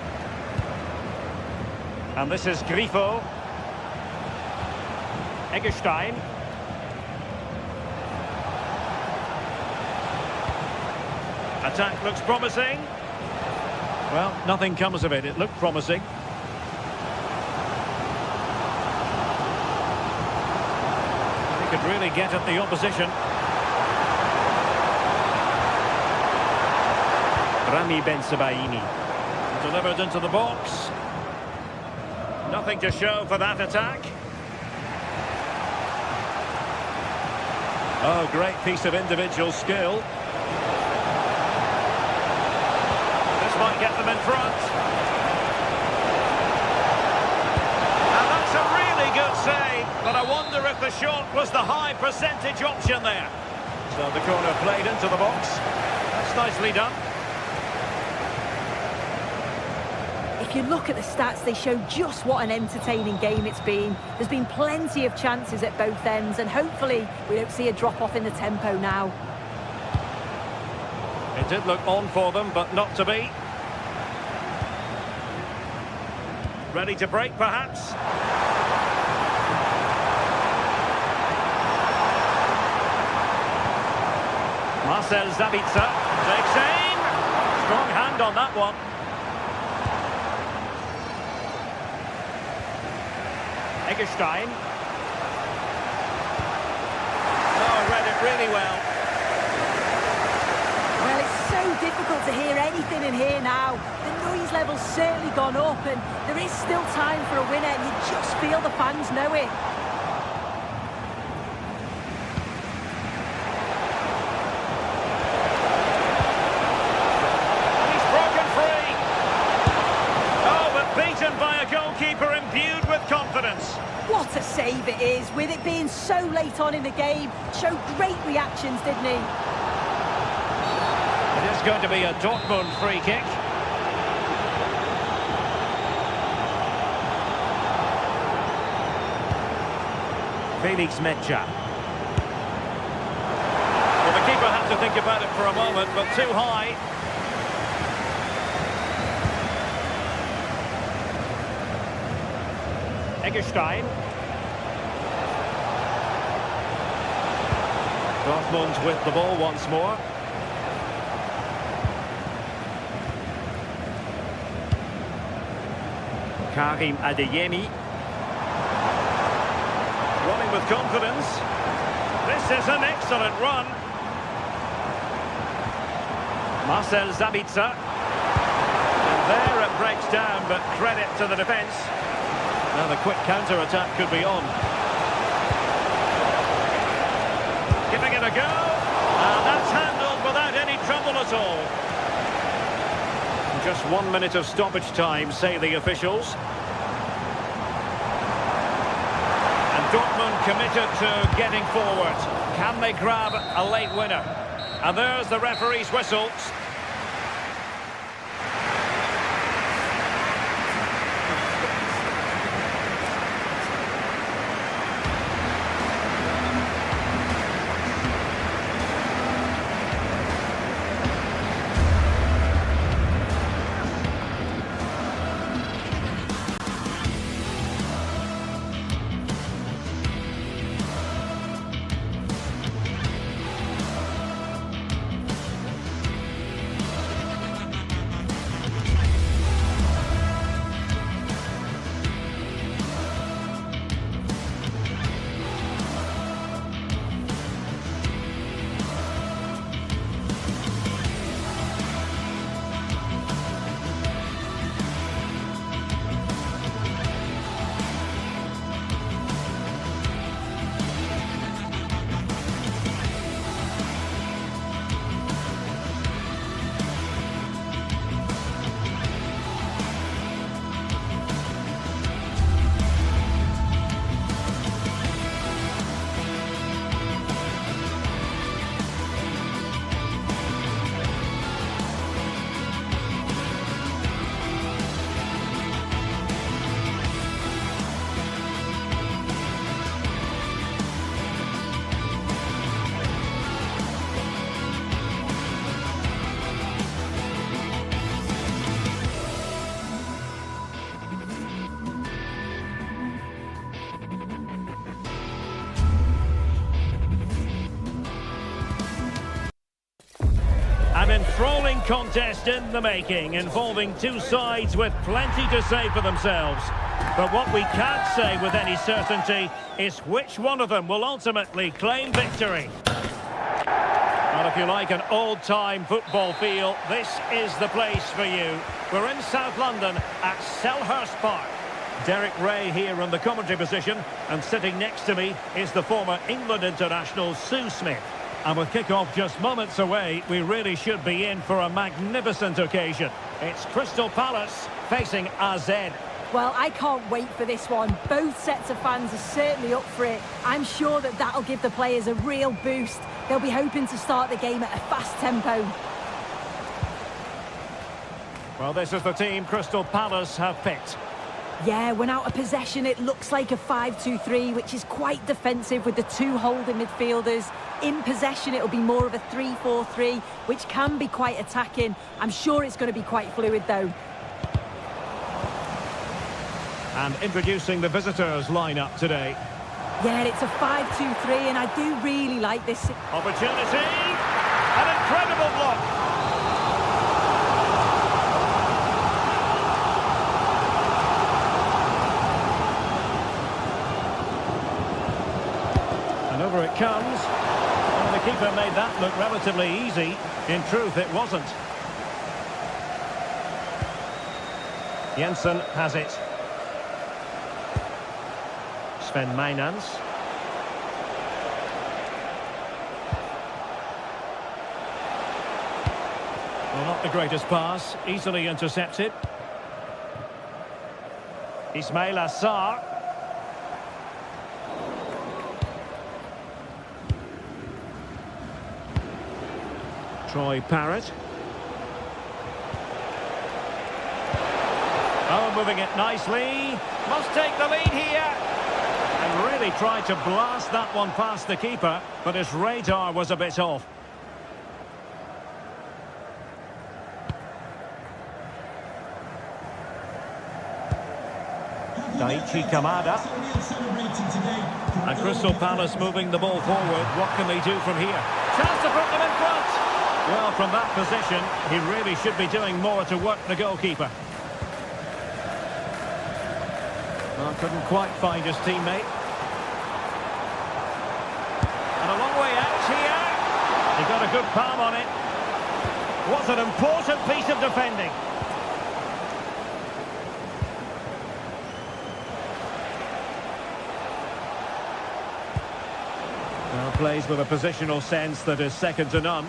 And this is Grifo. Eggestein. Attack looks promising. Well, nothing comes of it. It looked promising. Could really get at the opposition. Rami Bensebaini. Delivered into the box. Nothing to show for that attack. Oh, great piece of individual skill. This might get them in front. And that's a really good save, but I wonder if the shot was the high percentage option there. So the corner played into the box. That's nicely done. If you look at the stats, they show just what an entertaining game it's been. There's been plenty of chances at both ends, and hopefully we don't see a drop-off in the tempo now. It did look on for them, but not to be. Ready to break, perhaps? Marcel Sabitzer takes aim. Strong hand on that one. Eggestein. Oh, read it really well. Well, it's so difficult to hear anything in here now. The noise level's certainly gone up, and there is still time for a winner, and you just feel the fans know it. And he's broken free. Oh, but beaten by a goalkeeper imbued with confidence. What a save it is, with it being so late on in the game. Showed great reactions, didn't he? It is going to be a Dortmund free kick. Felix Mecha. Well, the keeper had to think about it for a moment, but too high. Eggestein. Dortmund with the ball once more. Karim Adeyemi. Running with confidence. This is an excellent run. Marcel Sabitzer. And there it breaks down, but credit to the defence. Now the quick counter-attack could be on. Giving it a go. And that's handled without any trouble at all. Just 1 minute of stoppage time, say the officials. And Dortmund committed to getting forward. Can they grab a late winner? And there's the referee's whistle. An enthralling contest in the making, involving two sides with plenty to say for themselves. But what we can't say with any certainty is which one of them will ultimately claim victory. And if you like an old-time football feel, this is the place for you. We're in South London at Selhurst Park. Derek Ray here in the commentary position, and sitting next to me is the former England international Sue Smith. And with kick-off just moments away, we really should be in for a magnificent occasion. It's Crystal Palace facing AZ. Well, I can't wait for this one. Both sets of fans are certainly up for it. I'm sure that that'll give the players a real boost. They'll be hoping to start the game at a fast tempo. Well, this is the team Crystal Palace have picked. Yeah, when out of possession, it looks like a 5-2-3, which is quite defensive with the two holding midfielders. In possession, it'll be more of a 3-4-3, which can be quite attacking. I'm sure it's going to be quite fluid, though. And introducing the visitors lineup today. Yeah, it's a 5-2-3, and I do really like this. Opportunity! An incredible block! And over it comes. And the keeper made that look relatively easy. In truth, it wasn't. Jensen has it. Sven Meinans. Well, not the greatest pass. Easily intercepted. Ismail Assar. Troy Parrott. Oh, moving it nicely. Must take the lead here. And really tried to blast that one past the keeper, but his radar was a bit off. Daichi Kamada. And Crystal Palace moving the ball forward. What can they do from here? Chance to put them in front. Well, from that position, he really should be doing more to work the goalkeeper. Well, couldn't quite find his teammate. And a long way out here. He got a good palm on it. What an important piece of defending. Well, plays with a positional sense that is second to none.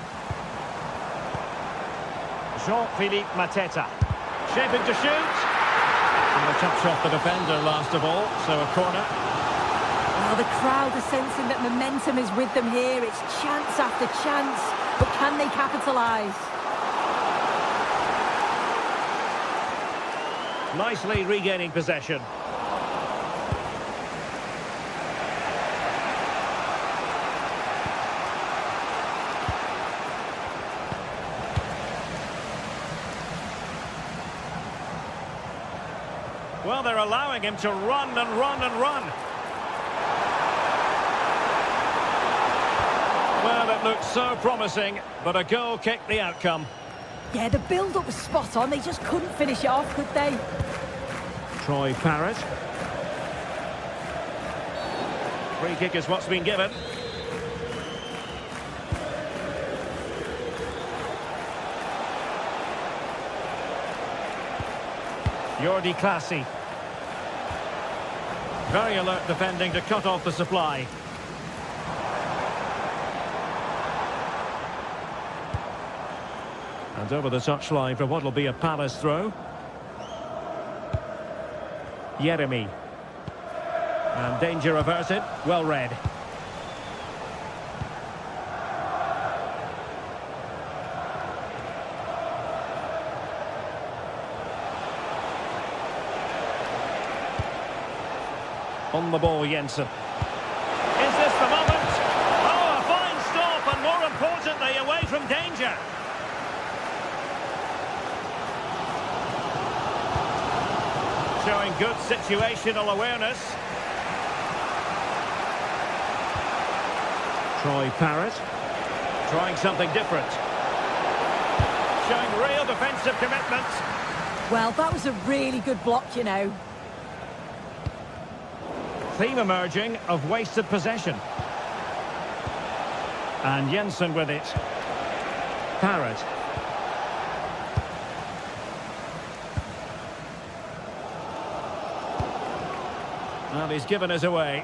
Jean-Philippe Mateta. Shaping to shoot. And a touch off the defender last of all, so a corner. Well, the crowd are sensing that momentum is with them here. It's chance after chance, but can they capitalise? Nicely regaining possession. Well, they're allowing him to run and run and run. Well, it looked so promising, but a goal kicked the outcome. Yeah, the build-up was spot on. They just couldn't finish it off, could they? Troy Parrott. Free kick is what's been given. Jordi Clasie. Very alert defending to cut off the supply. And over the touchline for what will be a Palace throw. Jeremy. And danger averted. Well read. On the ball, Jensen. Is this the moment? Oh, a fine stop, and more importantly, away from danger. Showing good situational awareness. Troy Parrott. Trying something different. Showing real defensive commitment. Well, that was a really good block, you know. Theme emerging of wasted possession. And Jensen with it. Parrott. Well, he's given us away.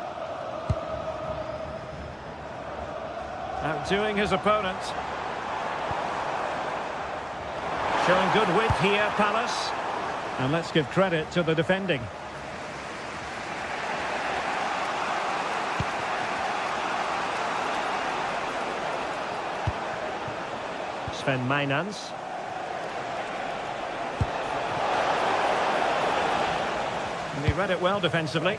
Outdoing his opponent. Showing good width here, Palace. And let's give credit to the defending. Sven Mainans. And he read it well defensively.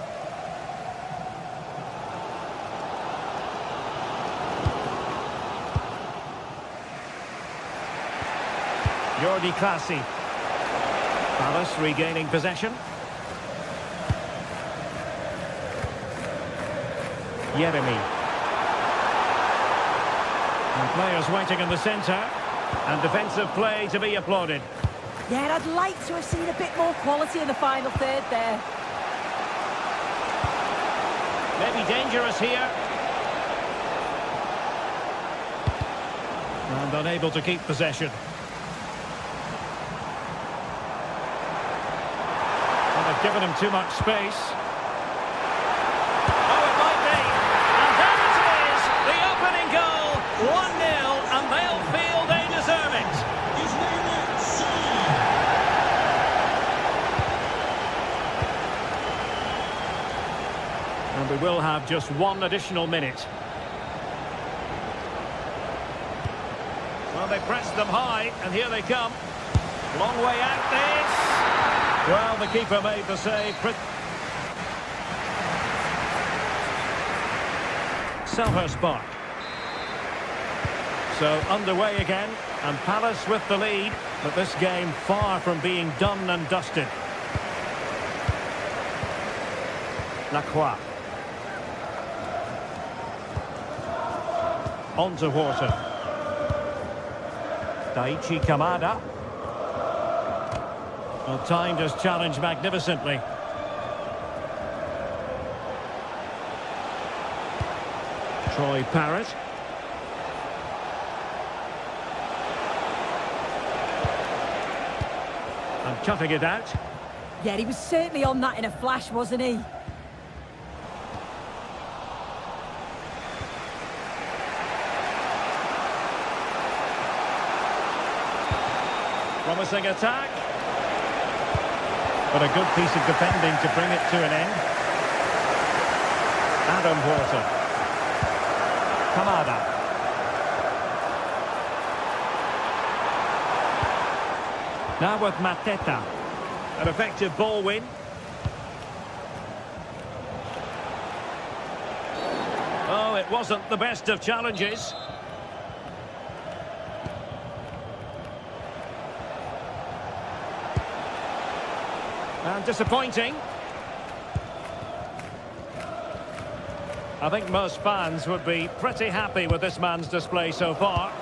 Jordi Klaasie. Palace regaining possession. Jeremy. And players waiting in the centre. And defensive play to be applauded. Yeah, I'd like to have seen a bit more quality in the final third there. Maybe dangerous here. And unable to keep possession. Well, they've given him too much space. Oh, it might be. And there it is. The opening goal. 1-0. And they'll feel they deserve it. His name is Son. And we will have just one additional minute. Well, they pressed them high, and here they come. Long way out this. Well, the keeper made the save. Selhurst Park. So underway again, and Palace with the lead, but this game far from being done and dusted. Lacroix. On to Wharton. Daichi Kamada. Well, timed his challenge magnificently. Troy Parrott. And cutting it out. Yeah, he was certainly on that in a flash, wasn't he? Promising attack. But a good piece of defending to bring it to an end. Adam Wharton. Kamada. Now with Mateta. An effective ball win. Oh, it wasn't the best of challenges. And disappointing. I think most fans would be pretty happy with this man's display so far.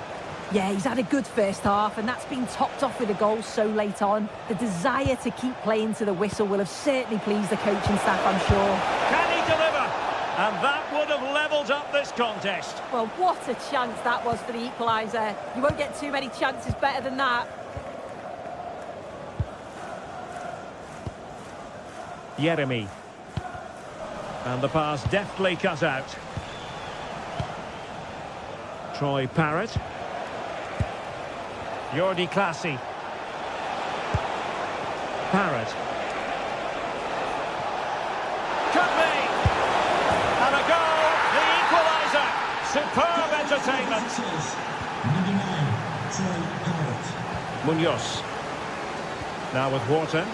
Yeah, he's had a good first half, and that's been topped off with a goal so late on. The desire to keep playing to the whistle will have certainly pleased the coaching staff, I'm sure. Can he deliver? And that would have levelled up this contest. Well, what a chance that was for the equaliser. You won't get too many chances better than that. Jeremy. And the pass deftly cut out. Troy Parrott. Jordi Klaasie. Parrott. Could be! And a goal! The equaliser! Superb entertainment! Number 9, Troy Parrott. Munoz. Now with Wharton.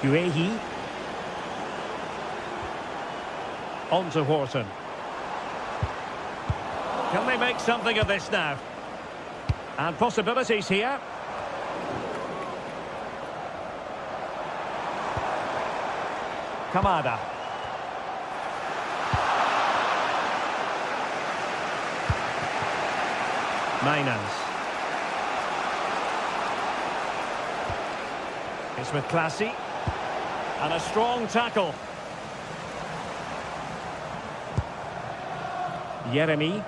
Uehi. On to Wharton. Can they make something of this now? And possibilities here. Kamada. Mainans. It's with Klaasie. And a strong tackle. Jeremy.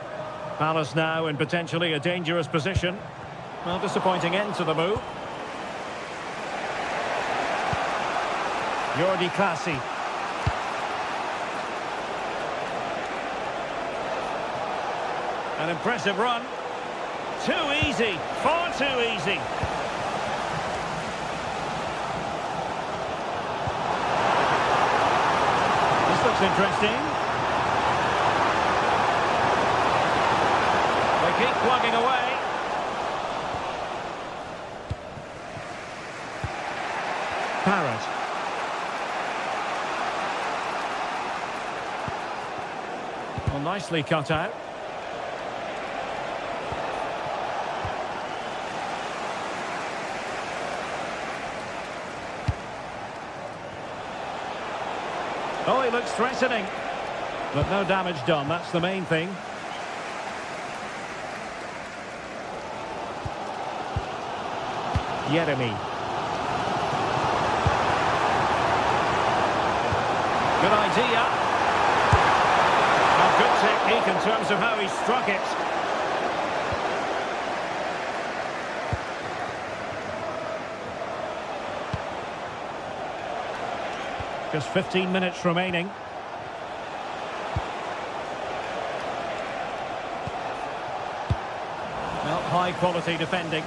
Palace now in potentially a dangerous position. Well, disappointing end to the move. Jordi Klaasie. An impressive run. Too easy, far too easy. This looks interesting. They keep plugging away. Parrott. Well, nicely cut out. Oh, he looks threatening. But no damage done, that's the main thing. Jeremy. Good idea. A good technique in terms of how he struck it. Just 15 minutes remaining. Well, high quality defending.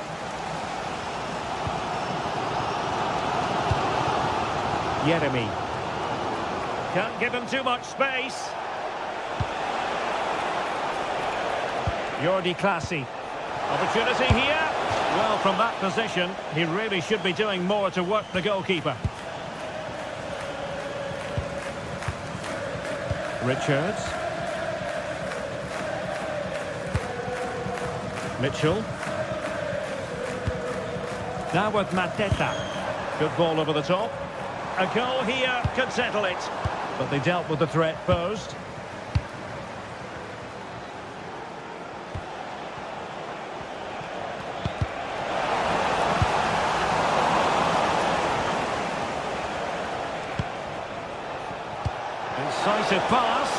Jeremy. Can't give him too much space. Jordi Classy. Opportunity here. Well, from that position, he really should be doing more to work the goalkeeper. Richards. Mitchell. Now with Mateta. Good ball over the top. A goal here could settle it. But they dealt with the threat posed. Incisive pass.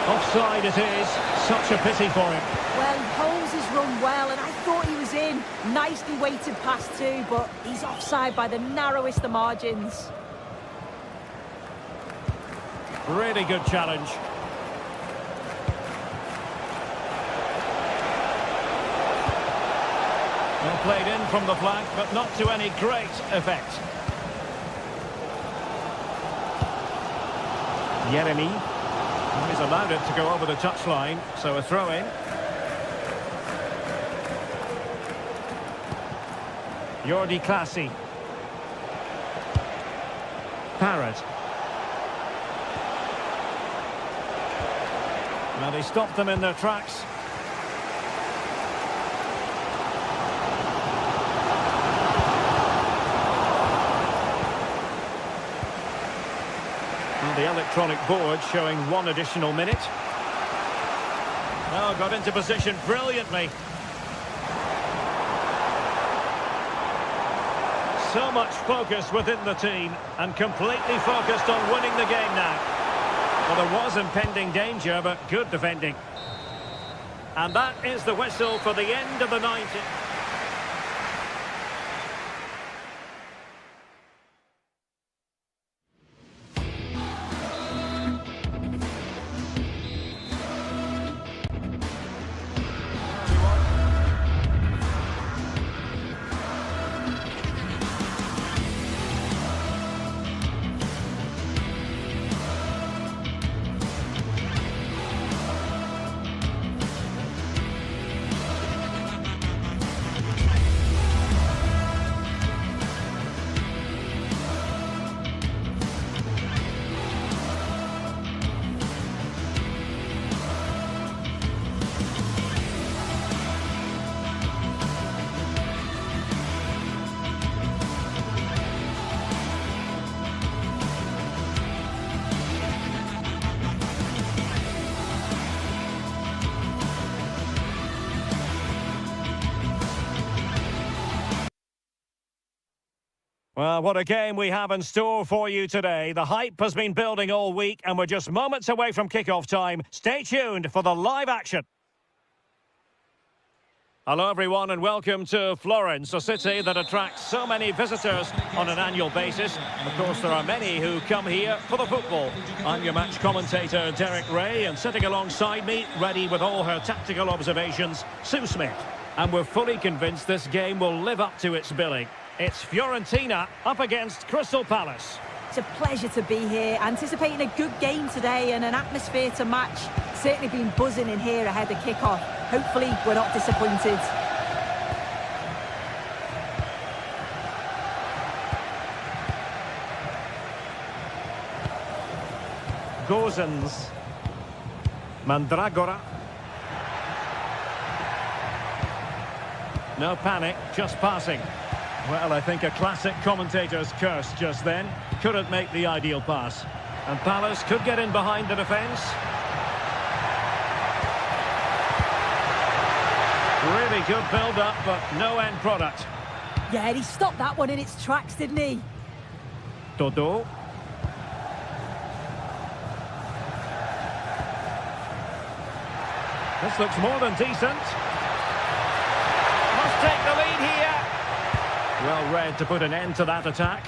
Offside it is. Such a pity for him. Well, he holds his run well, and I thought he was in. Nicely weighted pass too, but he's offside by the narrowest of margins. Really good challenge. Well played in from the flank, but not to any great effect. Jeremy. He's allowed it to go over the touchline, so a throw-in. Jordi Classy. Parrott. Well, he stopped them in their tracks. Well, the electronic board showing 1 additional minute. Oh, got into position brilliantly. So much focus within the team and completely focused on winning the game now. Well, there was impending danger, but good defending. And that is the whistle for the end of the 90. Well, what a game we have in store for you today. The hype has been building all week and we're just moments away from kickoff time. Stay tuned for the live action. Hello everyone and welcome to Florence, a city that attracts so many visitors on an annual basis. Of course, there are many who come here for the football. I'm your match commentator, Derek Ray, and sitting alongside me, ready with all her tactical observations, Sue Smith. And we're fully convinced this game will live up to its billing. It's Fiorentina up against Crystal Palace. It's a pleasure to be here, anticipating a good game today and an atmosphere to match. Certainly been buzzing in here ahead of kick-off. Hopefully we're not disappointed. Gozens. Mandragora. No panic, just passing. Well, I think a classic commentator's curse just then. Couldn't make the ideal pass. And Palace could get in behind the defence. Really good build-up, but no end product. Yeah, he stopped that one in its tracks, didn't he? Dodo. This looks more than decent. Must take the lead here. Well read to put an end to that attack.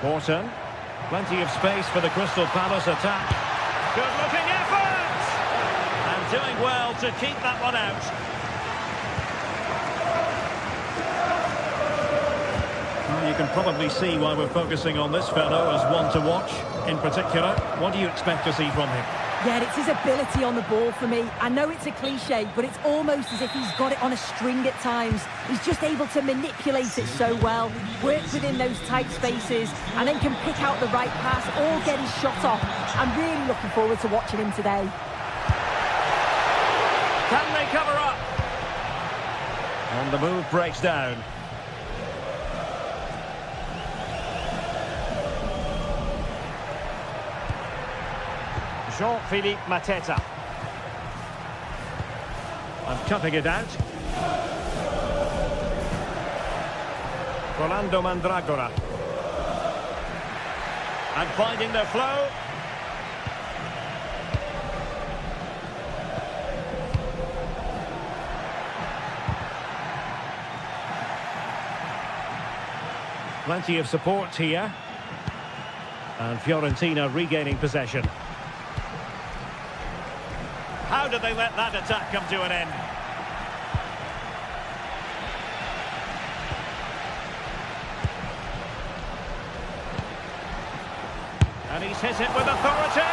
Morton. Plenty of space for the Crystal Palace attack. Good-looking effort! And doing well to keep that one out. Well, you can probably see why we're focusing on this fellow as one to watch. In particular, what do you expect to see from him? Yeah, it's his ability on the ball for me. I know it's a cliche, but it's almost as if he's got it on a string at times. He's just able to manipulate it so well, work within those tight spaces, and then can pick out the right pass or get his shot off. I'm really looking forward to watching him today. Can they cover up? And the move breaks down. Jean-Philippe Mateta. And cutting it out. Rolando Mandragora. And finding the flow. Plenty of support here. And Fiorentina regaining possession. How did they let that attack come to an end? And he's hit it with authority!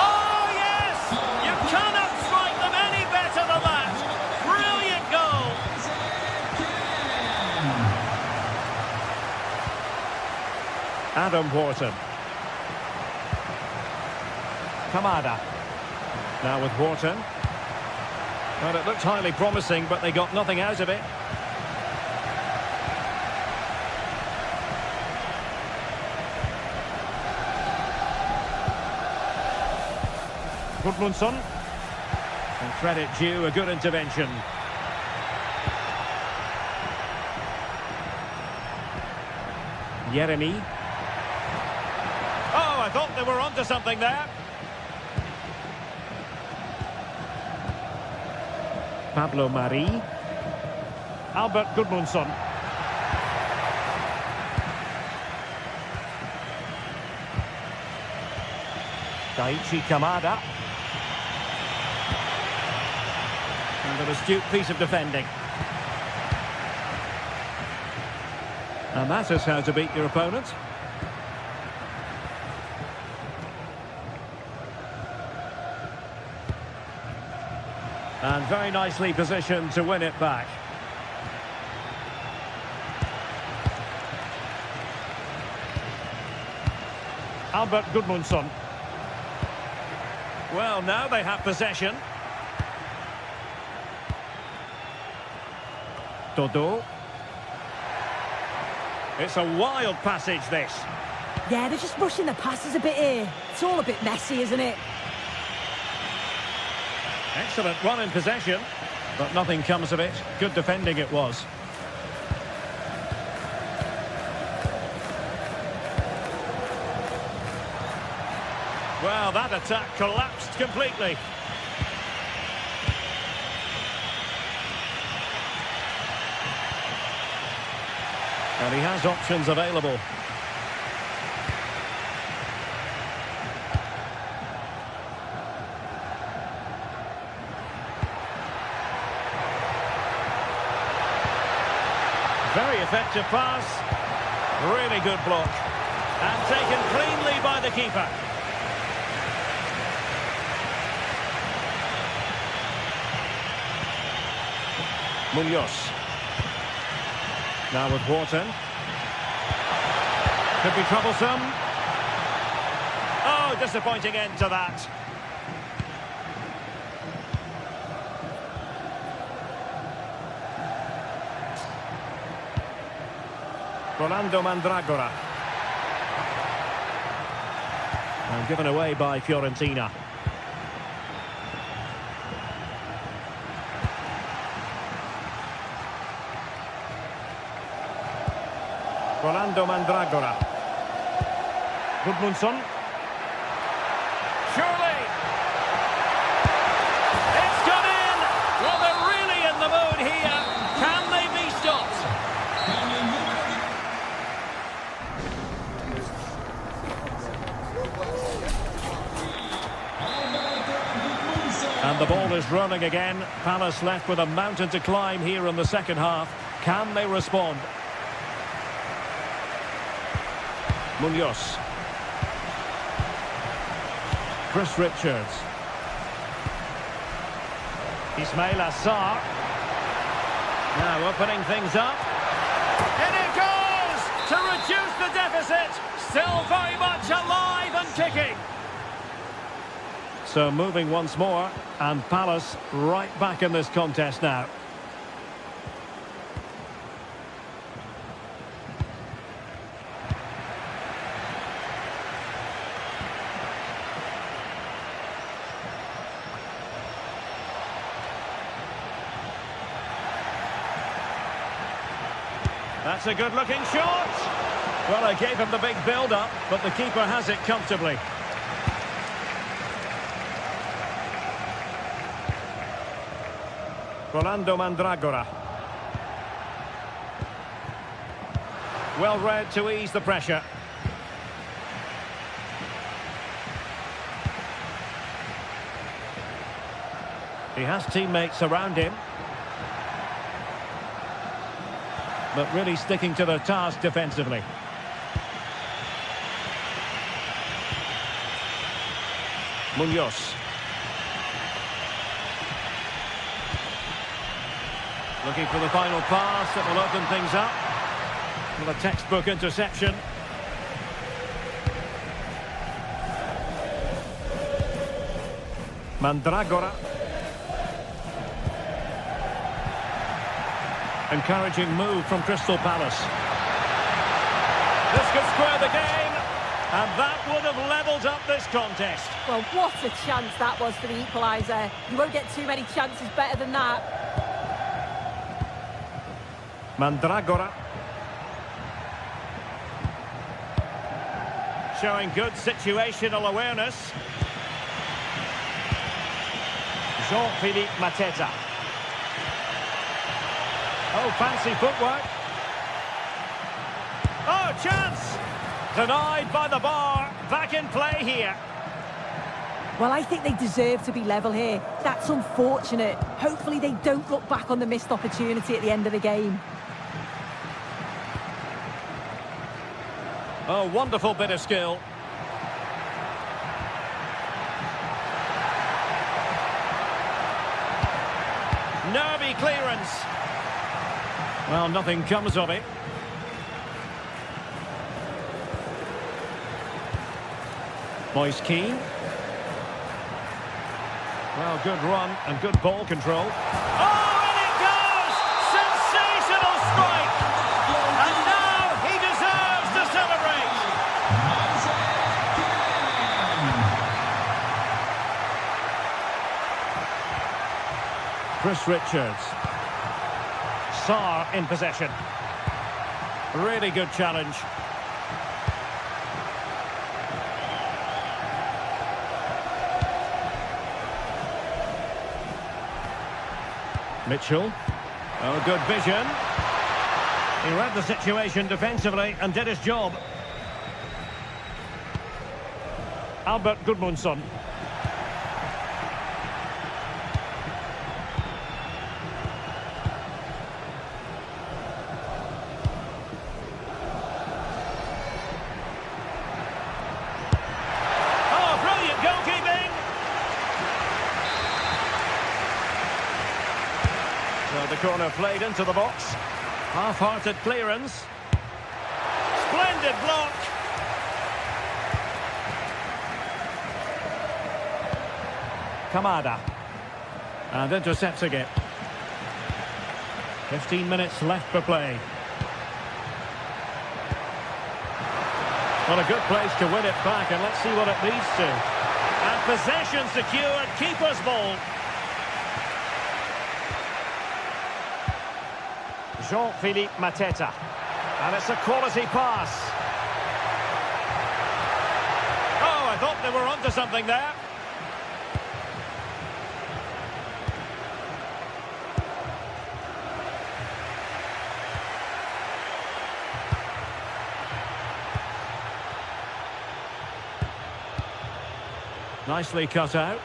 Oh, yes! You cannot strike them any better than that! Brilliant goal! Adam Wharton. Kamada. Now with Wharton. Well, it looked highly promising, but they got nothing out of it. Gudmundsson. And credit due, a good intervention. Jeremy. Oh, I thought they were onto something there. Pablo Mari. Albert Gudmundsson. Daichi Kamada. And an astute piece of defending. And that is how to beat your opponent. And very nicely positioned to win it back. Albert Gudmundsson. Well, now they have possession. Dodo. It's a wild passage, this. Yeah, they're just rushing the passes a bit here. It's all a bit messy, isn't it? Excellent run in possession, but nothing comes of it. Good defending it was. Well, Well, that attack collapsed completely. And he has options available. Very effective pass. Really good block. And taken cleanly by the keeper. Munoz. Now with Wharton. Could be troublesome. Oh, disappointing end to that. Rolando Mandragora. And given away by Fiorentina. Rolando Mandragora. Gudmundsson. Surely! It's gone in! Well, they're really in the mood here. Can they be stopped? And the ball is rolling again. Palace left with a mountain to climb here in the second half. Can they respond? Munoz. Chris Richards. Ismail Assar. Now opening things up. In it goes! To reduce the deficit. Still very much alive and kicking. So moving once more, and Palace right back in this contest now. That's a good-looking shot. Well, I gave him the big build-up, but the keeper has it comfortably. Rolando Mandragora. Well read to ease the pressure. He has teammates around him. But really sticking to their task defensively. Munoz. Looking for the final pass that will open things up. With a textbook interception. Mandragora. Encouraging move from Crystal Palace. This could square the game, and that would have levelled up this contest. Well, what a chance that was for the equaliser. You won't get too many chances better than that. Mandragora. Showing good situational awareness. Jean-Philippe Mateta. Oh, fancy footwork. Oh, chance! Denied by the bar. Back in play here. Well, I think they deserve to be level here. That's unfortunate. Hopefully they don't look back on the missed opportunity at the end of the game. Oh, wonderful bit of skill. Nervy clearance. Well, nothing comes of it. Moise Keane. Well, good run and good ball control. Oh, and it goes! Sensational strike! And now he deserves to celebrate! Chris Richards. Sarr in possession. Really good challenge. Mitchell. Oh, good vision. He read the situation defensively and did his job. Albert Gudmundsson. Oh, brilliant goalkeeping! So the corner played into the box. Half-hearted clearance. Splendid block. Kamada. And intercepting it. 15 minutes left for play. Well, a good place to win it back, and let's see what it leads to. And possession secured, keeper's ball. Jean-Philippe Mateta. And it's a quality pass. Oh, I thought they were onto something there. Nicely cut out.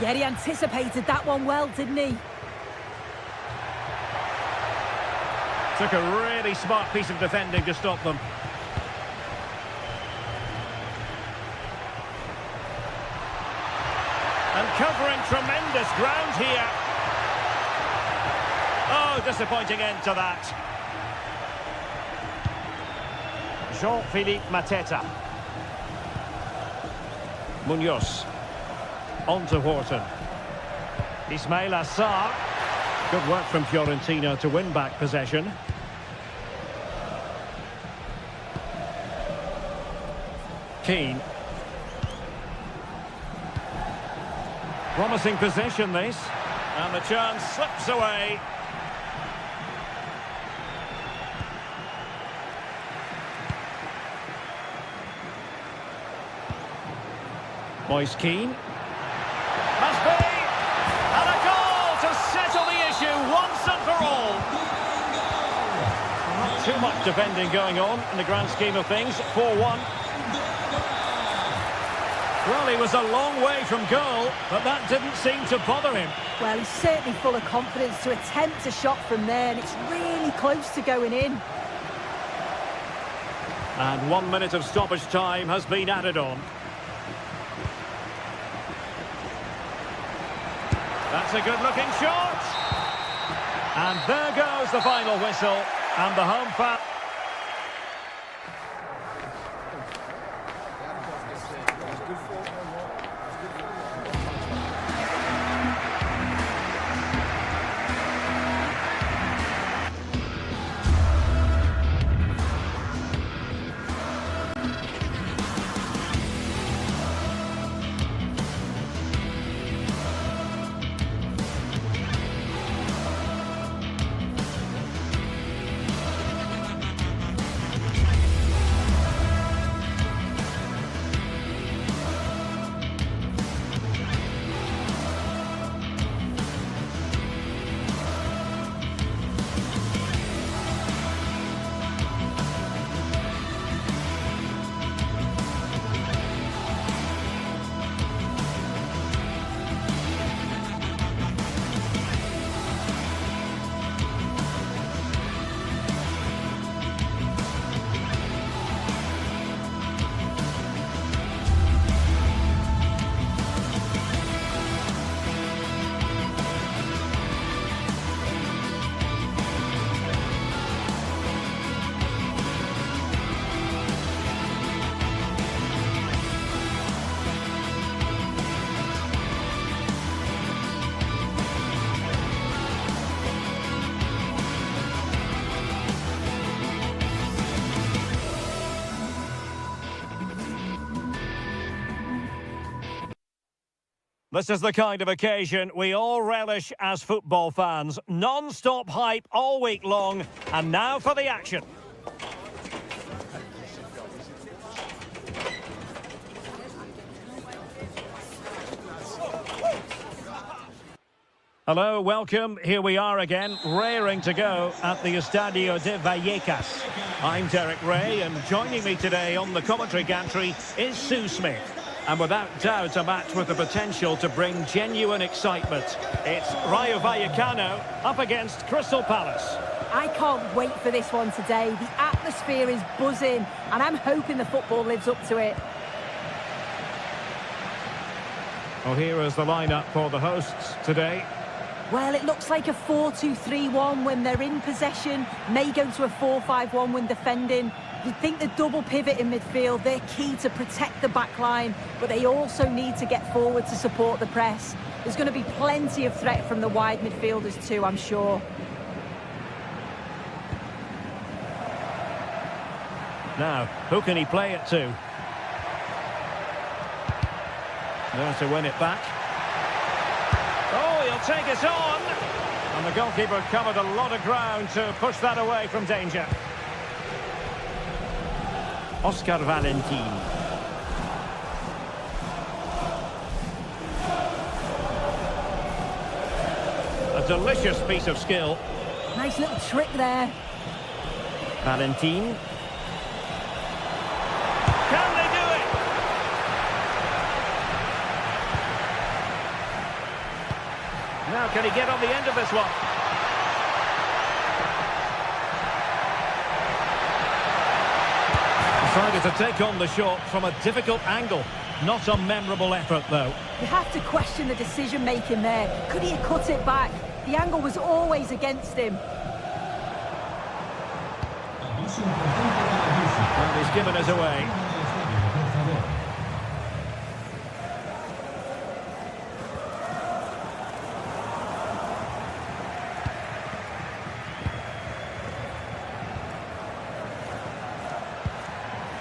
Yeah, he anticipated that one well, didn't he? Took a really smart piece of defending to stop them. And covering tremendous ground here. Oh, disappointing end to that. Jean-Philippe Mateta. Munoz. On to Wharton. Ismail Assar. Good work from Fiorentina to win back possession. Keane. Promising possession this. And the chance slips away. Moise Keane. Must be! And a goal to settle the issue once and for all. Not too much defending going on in the grand scheme of things. 4-1. Well, he was a long way from goal, but that didn't seem to bother him. Well, he's certainly full of confidence to attempt a shot from there, and it's really close to going in. And 1 minute of stoppage time has been added on. That's a good-looking shot. And there goes the final whistle, and the home fan... This is the kind of occasion we all relish as football fans. Non-stop hype all week long, and now for the action. Hello, welcome. Here we are again, raring to go at the Estadio de Vallecas. I'm Derek Ray, and joining me today on the commentary gantry is Sue Smith. And without doubt, a match with the potential to bring genuine excitement. It's Rayo Vallecano up against Crystal Palace. I can't wait for this one today. The atmosphere is buzzing, and I'm hoping the football lives up to it. Well, here is the lineup for the hosts today. Well, it looks like a 4-2-3-1 when they're in possession. May go to a 4-5-1 when defending. You'd think the double pivot in midfield, they're key to protect the back line, but they also need to get forward to support the press. There's going to be plenty of threat from the wide midfielders too, I'm sure. Now, who can he play it to? There to win it back. Oh, he'll take it on. And the goalkeeper covered a lot of ground to push that away from danger. Oscar Valentin. A delicious piece of skill. Nice little trick there. Valentin. Can they do it? Now can he get on the end of this one? Decided to take on the shot from a difficult angle. Not a memorable effort, though. You have to question the decision-making there. Could he have cut it back? The angle was always against him. And he's given us away.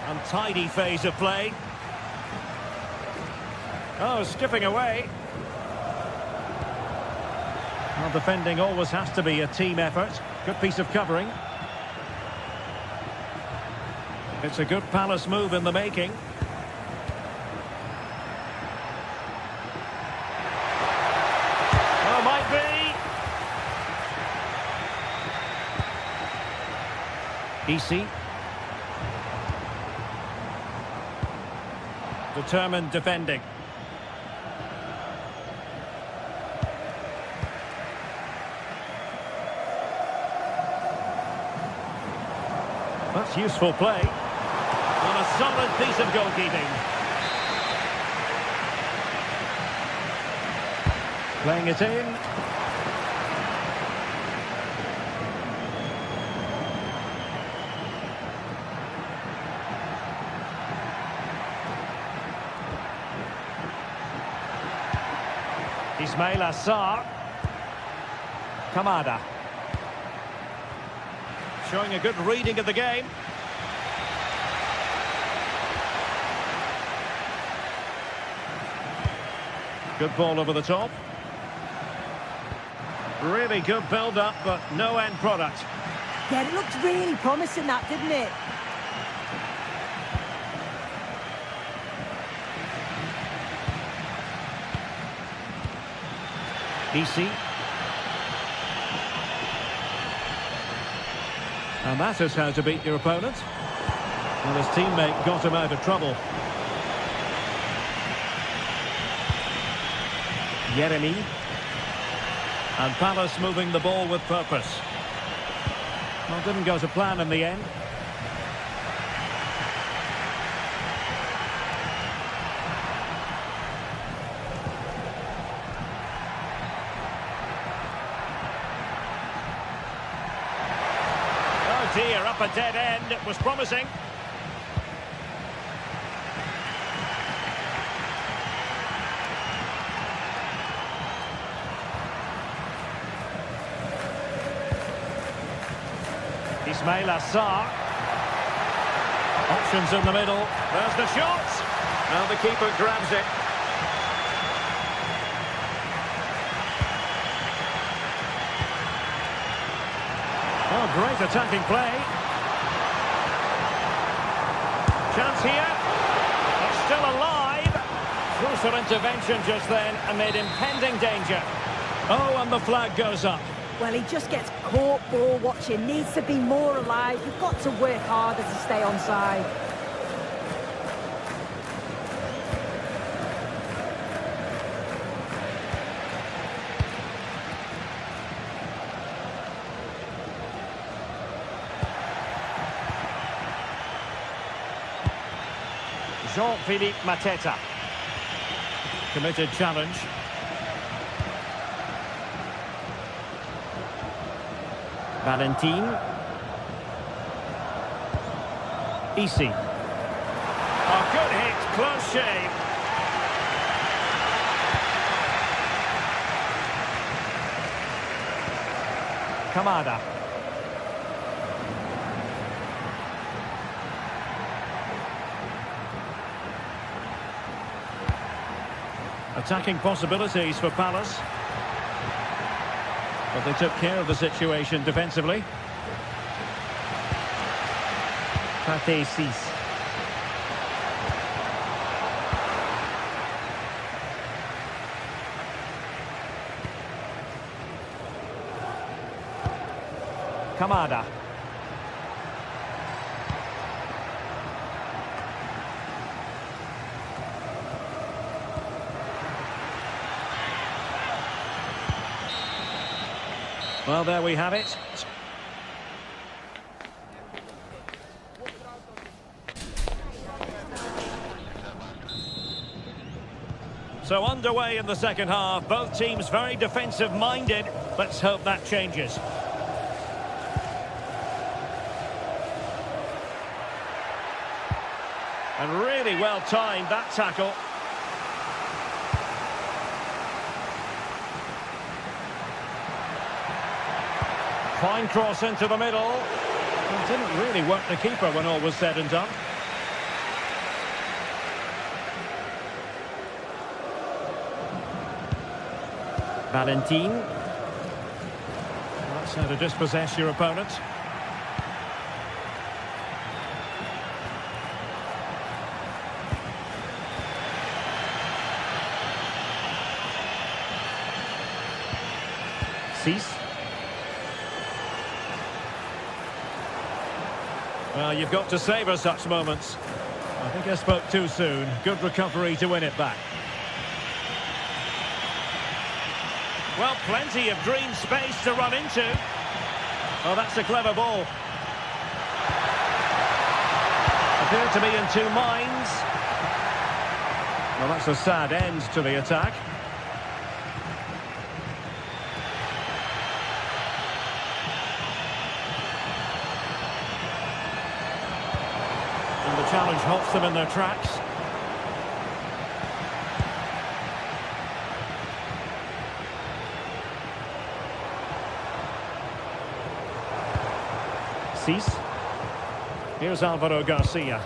Untidy phase of play. Oh, skipping away. Well, defending always has to be a team effort. Good piece of covering. It's a good Palace move in the making. Oh, might be. Easy. Determined defending. That's useful play. And a solid piece of goalkeeping. Playing it in. Ismail Assar. Kamada. Showing a good reading of the game. Good ball over the top. Really good build-up, but no end product. Yeah, it looked really promising, that, didn't it? Easy. And that is how to beat your opponent. And his teammate got him out of trouble. Yeremy. And Palace moving the ball with purpose. Well, didn't go to plan in the end. Oh dear, up a dead end. It was promising. Ismail Assar. Options in the middle. There's the shot. Now the keeper grabs it. Oh, great attacking play. Chance here. It's still alive. Crucial intervention just then amid impending danger. Oh, and the flag goes up. Well, he just gets caught ball watching. Needs to be more alive. You've got to work harder to stay onside. Jean-Philippe Mateta. Committed challenge. Valentin. Isi. A good hit, close shave. Kamada. Attacking possibilities for Palace. But they took care of the situation defensively. Pate 6. Kamada. Well, there we have it. So underway in the second half, both teams very defensive-minded. Let's hope that changes. And really well timed, that tackle. Fine cross into the middle. It didn't really work the keeper when all was said and done. Valentin. That's how to dispossess your opponent. Cease. Well, you've got to savour such moments. I think I spoke too soon. Good recovery to win it back. Well, plenty of green space to run into. Oh, that's a clever ball. Appear to be in two minds. Well, that's a sad end to the attack. And the challenge halts them in their tracks. Cease. Here's Alvaro Garcia.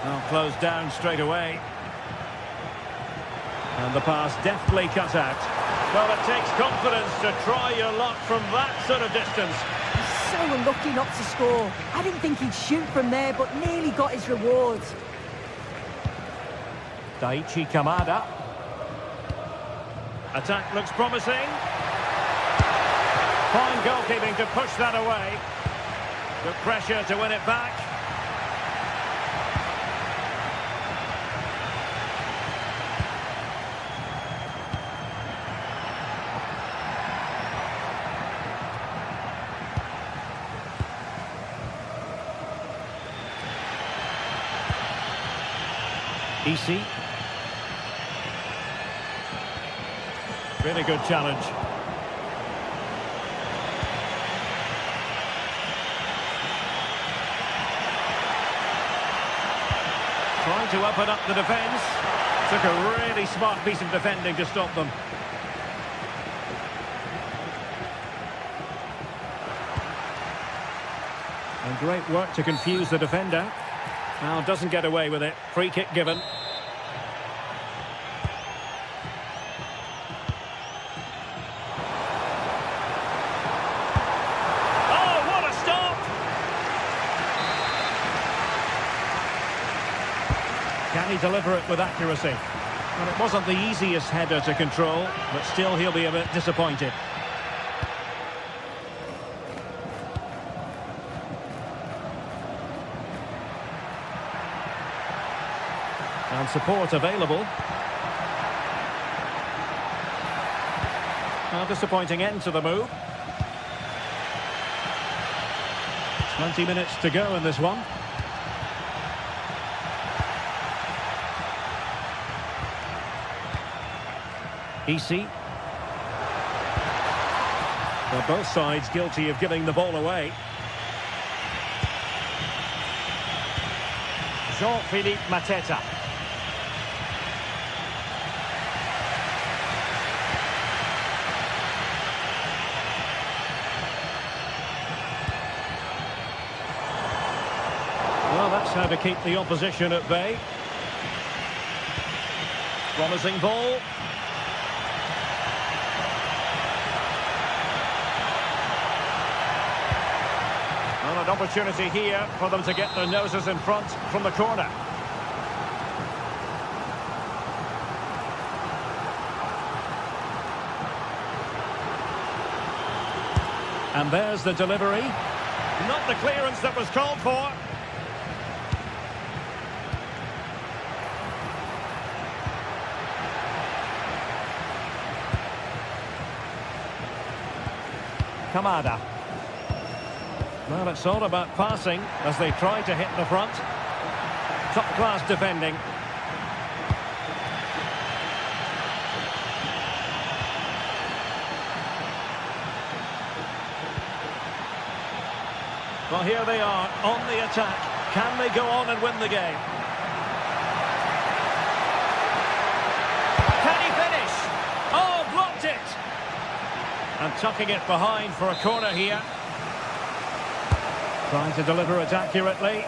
Well, closed down straight away. And the pass deftly cut out. Well, it takes confidence to try your luck from that sort of distance. He's so unlucky not to score. I didn't think he'd shoot from there, but nearly got his rewards. Daichi Kamada. Attack looks promising. Fine goalkeeping to push that away. Good pressure to win it back. Isi. Really good challenge. Trying to open up the defence. Took a really smart piece of defending to stop them. And great work to confuse the defender. Now doesn't get away with it. Free kick given. Oh, what a stop! Can he deliver it with accuracy? Well, it wasn't the easiest header to control, but still he'll be a bit disappointed. And support available. A disappointing end to the move. 20 minutes to go in this one. Easy. Well, both sides guilty of giving the ball away. Jean-Philippe Mateta. Well, that's how to keep the opposition at bay. Promising ball. Well, an opportunity here for them to get their noses in front from the corner. And there's the delivery. Not the clearance that was called for. Kamada. Well, it's all about passing as they try to hit the front. Top-class defending. Well, here they are on the attack. Can they go on and win the game? Can he finish? Oh, blocked it! And tucking it behind for a corner here. Trying to deliver it accurately.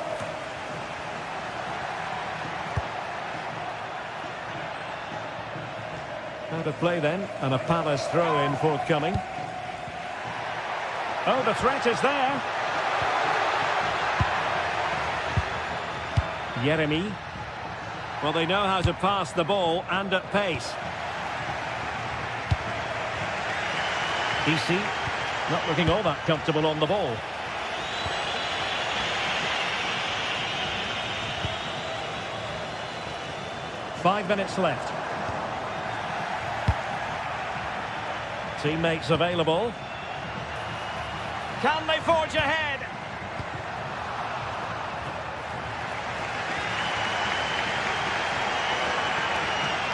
Out of play then, and a Palace throw-in forthcoming. Oh, the threat is there. Yeremy. Well, they know how to pass the ball and at pace. DC, not looking all that comfortable on the ball. Five minutes left. Teammates available. Can they forge ahead?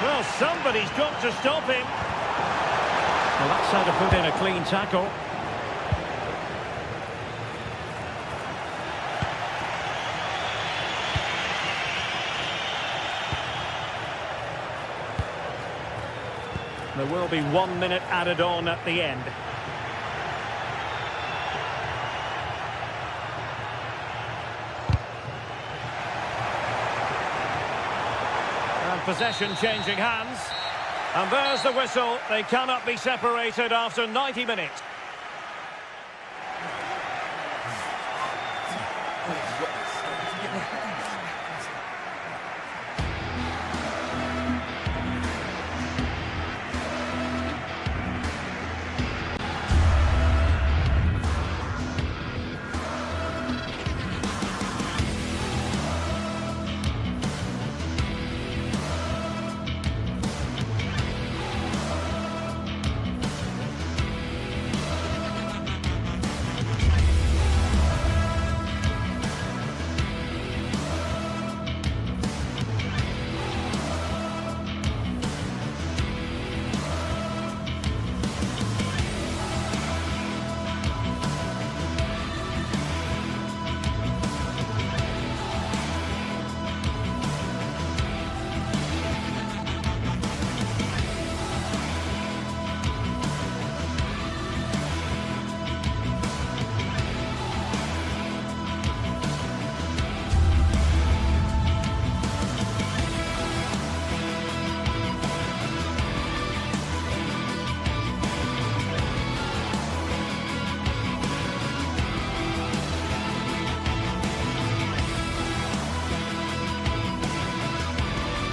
Well, somebody's got to stop him. Well, that's how to put in a clean tackle. There will be 1 minute added on at the end. And possession changing hands. And there's the whistle. They cannot be separated after 90 minutes.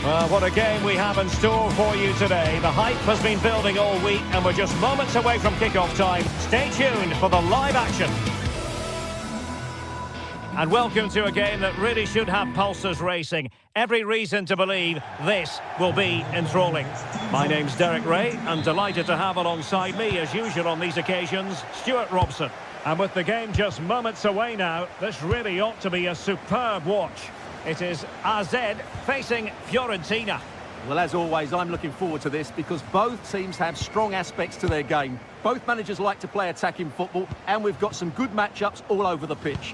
Well, what a game we have in store for you today. The hype has been building all week and we're just moments away from kick-off time. Stay tuned for the live action. And welcome to a game that really should have pulses racing. Every reason to believe this will be enthralling. My name's Derek Ray, and delighted to have alongside me, as usual on these occasions, Stuart Robson. And with the game just moments away now, this really ought to be a superb watch. It is AZ facing Fiorentina. Well, as always, I'm looking forward to this because both teams have strong aspects to their game. Both managers like to play attacking football, and we've got some good matchups all over the pitch.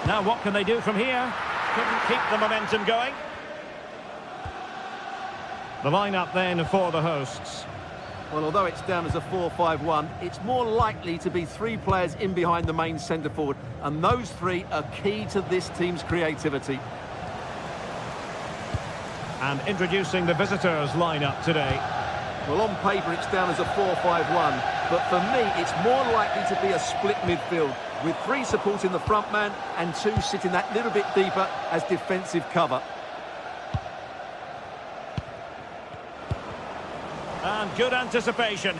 Now, what can they do from here? Couldn't keep the momentum going. The lineup then for the hosts. Well, although it's down as a 4-5-1, it's more likely to be three players in behind the main centre-forward, and those three are key to this team's creativity. And introducing the visitors' lineup today. Well, on paper, it's down as a 4-5-1, but for me, it's more likely to be a split midfield, with three supporting the front man and two sitting that little bit deeper as defensive cover. And good anticipation.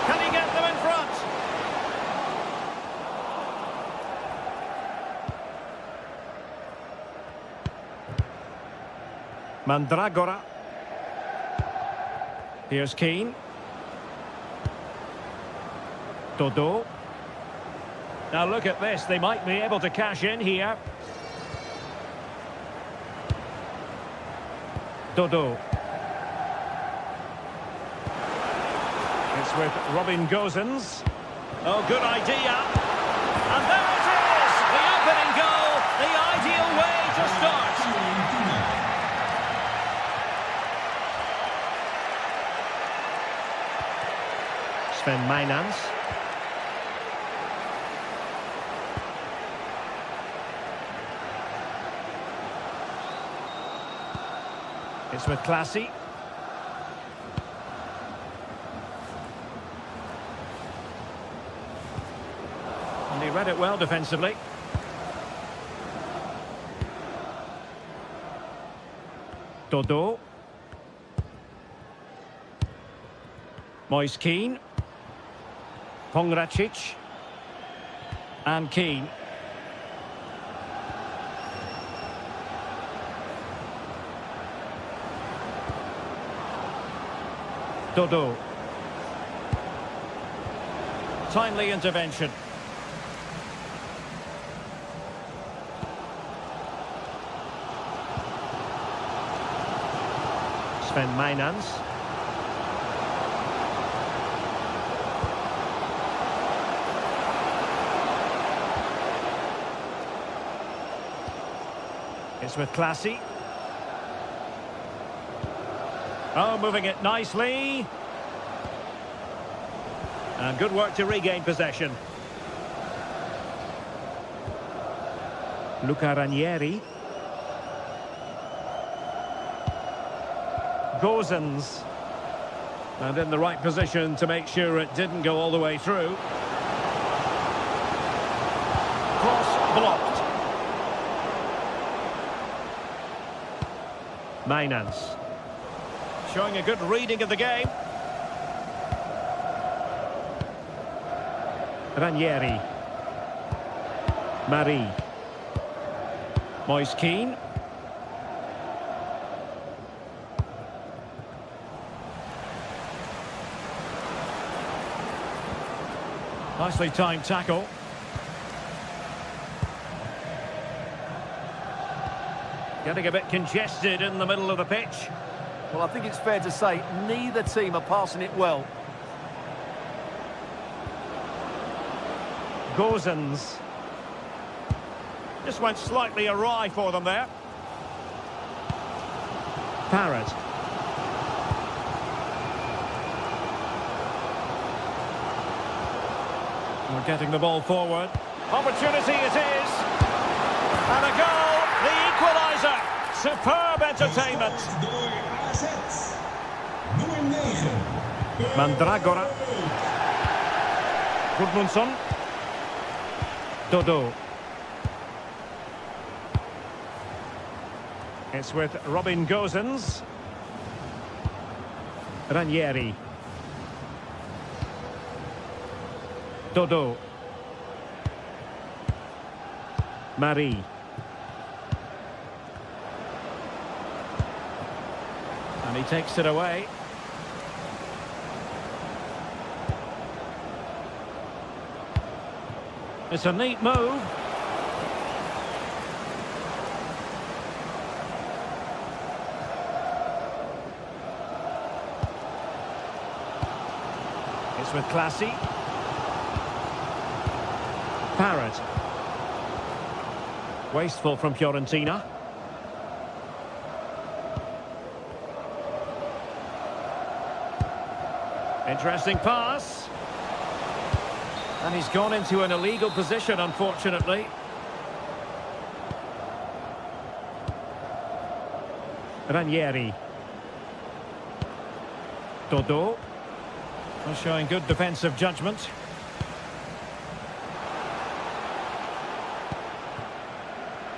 Can he get them in front? Mandragora. Here's Keane. Dodo. Now look at this, they might be able to cash in here. Dodo. It's with Robin Gosens. Oh, good idea. And there it is! The opening goal, the ideal way to start. Sven Mijnans. It's with Classy. And he read it well defensively. Dodo. Moise Keane. Pongracic. And Keane. Dodo. Timely intervention. Sven Mijnans. It's with Classy. Oh, moving it nicely. And good work to regain possession. Luca Ranieri. Gosens. And in the right position to make sure it didn't go all the way through. Cross blocked. Mijnans. Showing a good reading of the game. Ranieri. Marie. Moise Keane. Nicely timed tackle. Getting a bit congested in the middle of the pitch. Well, I think it's fair to say neither team are passing it well. Gosens. Just went slightly awry for them there. Parrott. We're getting the ball forward. Opportunity it is. And a goal, the equaliser. Superb entertainment. Door AZ. Nummer 9. Mandragora. Gudmundsson. Dodo. It's with Robin Gosens. Ranieri. Dodo. Marie. And he takes it away. It's a neat move. It's with Classy. Parrott. Wasteful from Fiorentina. Interesting pass. And he's gone into an illegal position, unfortunately. Ranieri. Dodo. Showing good defensive judgment.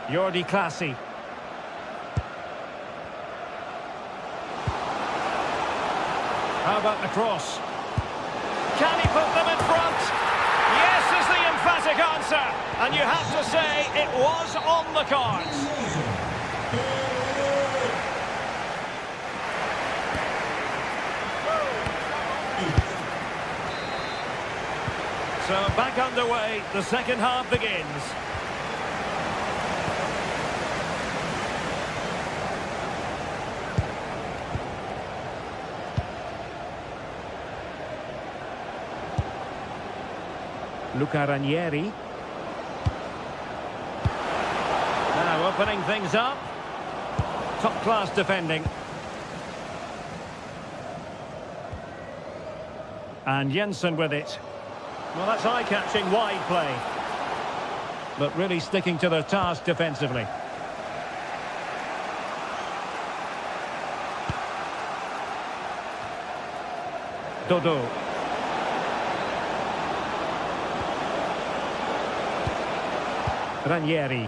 Jordi Classy. How about the cross? Can he put them in front? Yes is the emphatic answer. And you have to say it was on the cards. So back underway, the second half begins. Luca Ranieri. Now opening things up. Top-class defending. And Jensen with it. Well, that's eye-catching wide play. But really sticking to their task defensively. Dodo. Ranieri.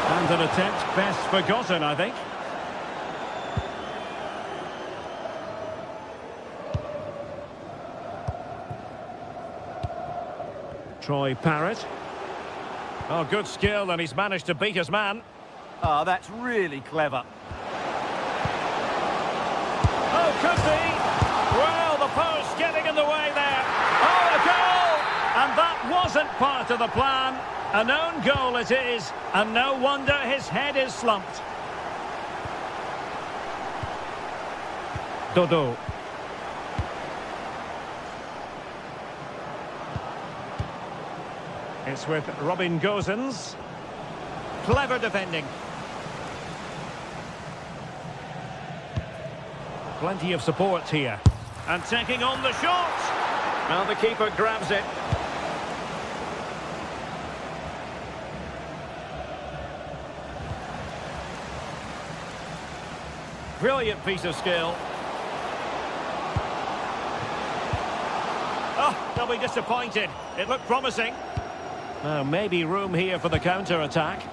And an attempt best forgotten, I think. Troy Parrott. Oh, good skill, and he's managed to beat his man. Oh, that's really clever. Oh, could be. Well, the post getting in the way there. Oh, a goal! And that wasn't part of the plan. An own goal it is, and no wonder his head is slumped. Dodo. It's with Robin Gosens. Clever defending. Plenty of support here. And taking on the shot. Now the keeper grabs it. Brilliant piece of skill. Oh, they'll be disappointed. It looked promising. Now, maybe room here for the counter-attack.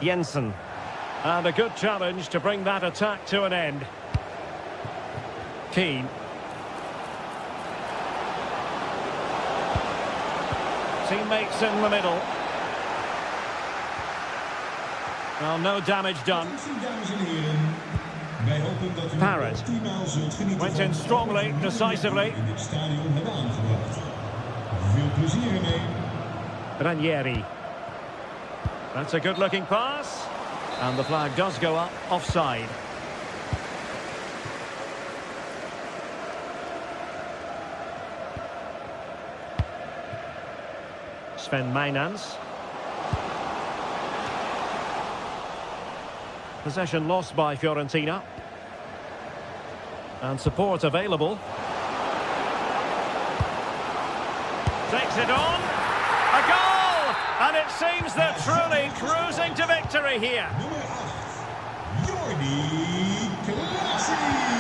Jensen. And a good challenge to bring that attack to an end. Keane. Teammates in the middle. Well, no damage done. Parrott went in strongly, decisively. Ranieri. That's a good-looking pass. And the flag does go up, offside. Sven Meinans. Possession lost by Fiorentina. And support available. Takes it on. A goal! And it seems they're truly cruising to victory here.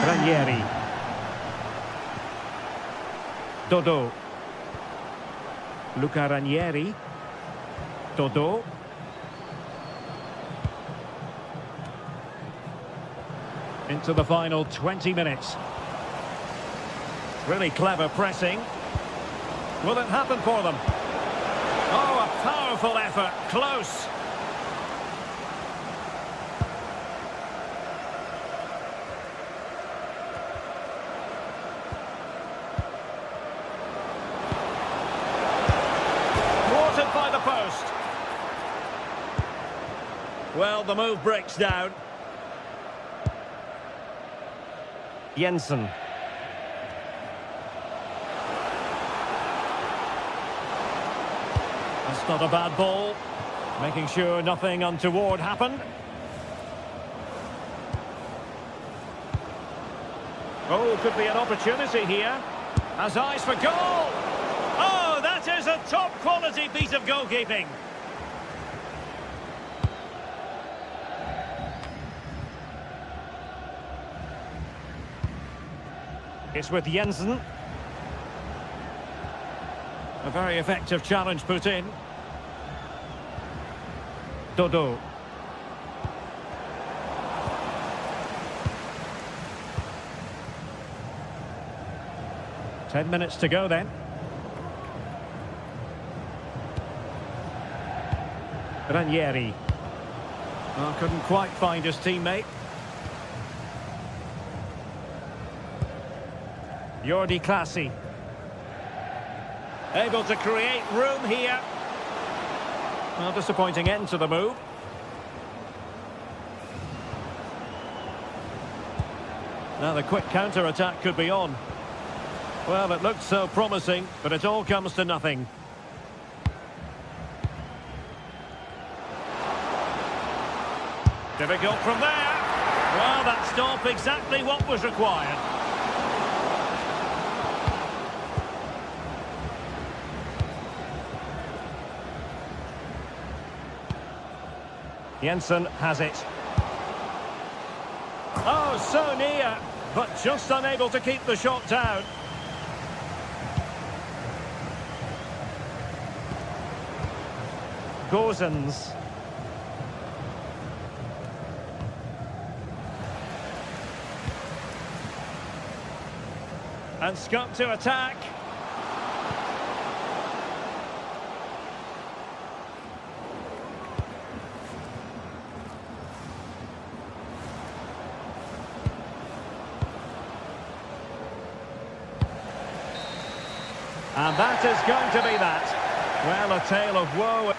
Ranieri. Dodo. Luca Ranieri. Dodo. Into the final 20 minutes. Really clever pressing. Will it happen for them? Oh, a powerful effort. Close. Thwarted by the post. Well, the move breaks down. Jensen. That's not a bad ball. Making sure nothing untoward happened. Oh, could be an opportunity here. Has eyes for goal. Oh, that is a top quality piece of goalkeeping. It's with Jensen. A very effective challenge put in. Dodo. Ten minutes to go then. Ranieri. Oh, couldn't quite find his teammate. Jordi Clasie. Able to create room here. Well, disappointing end to the move. Now the quick counter-attack could be on. Well, it looked so promising, but it all comes to nothing. Difficult from there. Well, that stop exactly what was required. Jensen has it. Oh, so near, but just unable to keep the shot down. Gozens. And Scott to attack. And that is going to be that. Well, a tale of woe.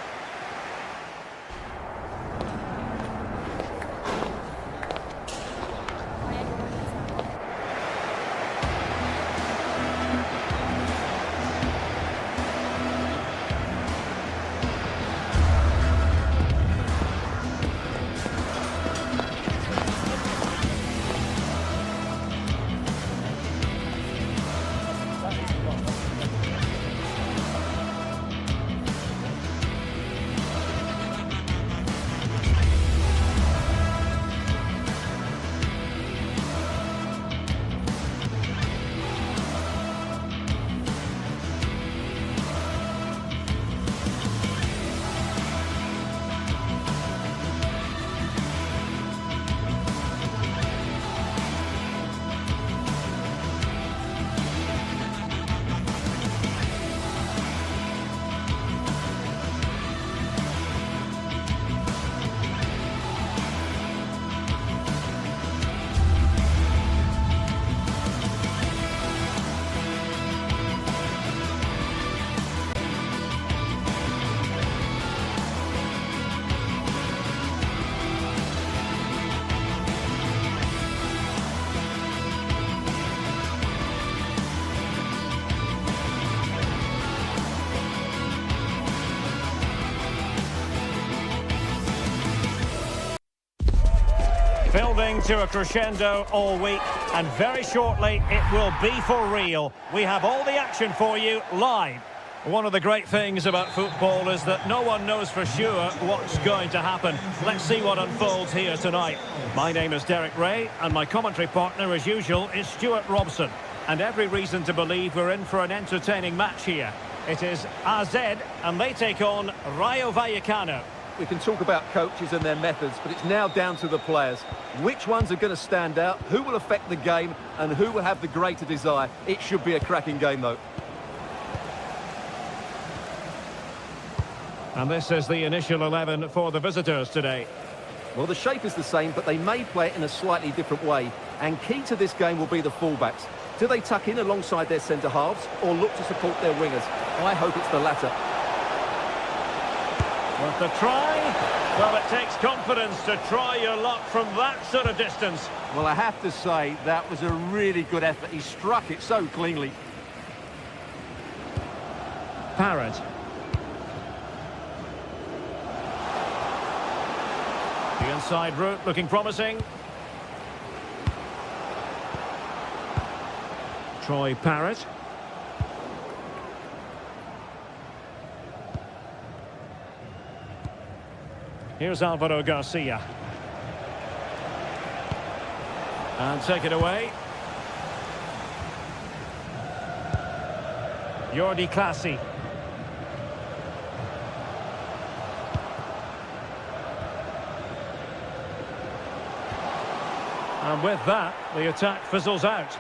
to a crescendo all week, and very shortly it will be for real. We have all the action for you live. One of the great things about football is that no one knows for sure what's going to happen. Let's see what unfolds here tonight. My name is Derek Ray, and my commentary partner, as usual, is Stuart Robson. And every reason to believe we're in for an entertaining match here. It is AZ, and they take on Rayo Vallecano. We can talk about coaches and their methods, but it's now down to the players. Which ones are going to stand out, who will affect the game, and who will have the greater desire. It should be a cracking game, though. And this is the initial 11 for the visitors today. Well, the shape is the same, but they may play it in a slightly different way. And key to this game will be the fullbacks. Do they tuck in alongside their centre-halves or look to support their wingers? I hope it's the latter. Worth the try? Well, it takes confidence to try your luck from that sort of distance. Well, I have to say, that was a really good effort. He struck it so cleanly. Parrott. The inside route looking promising. Troy Parrott. Here's Alvaro Garcia. And take it away. Jordi Clasie. And with that, the attack fizzles out.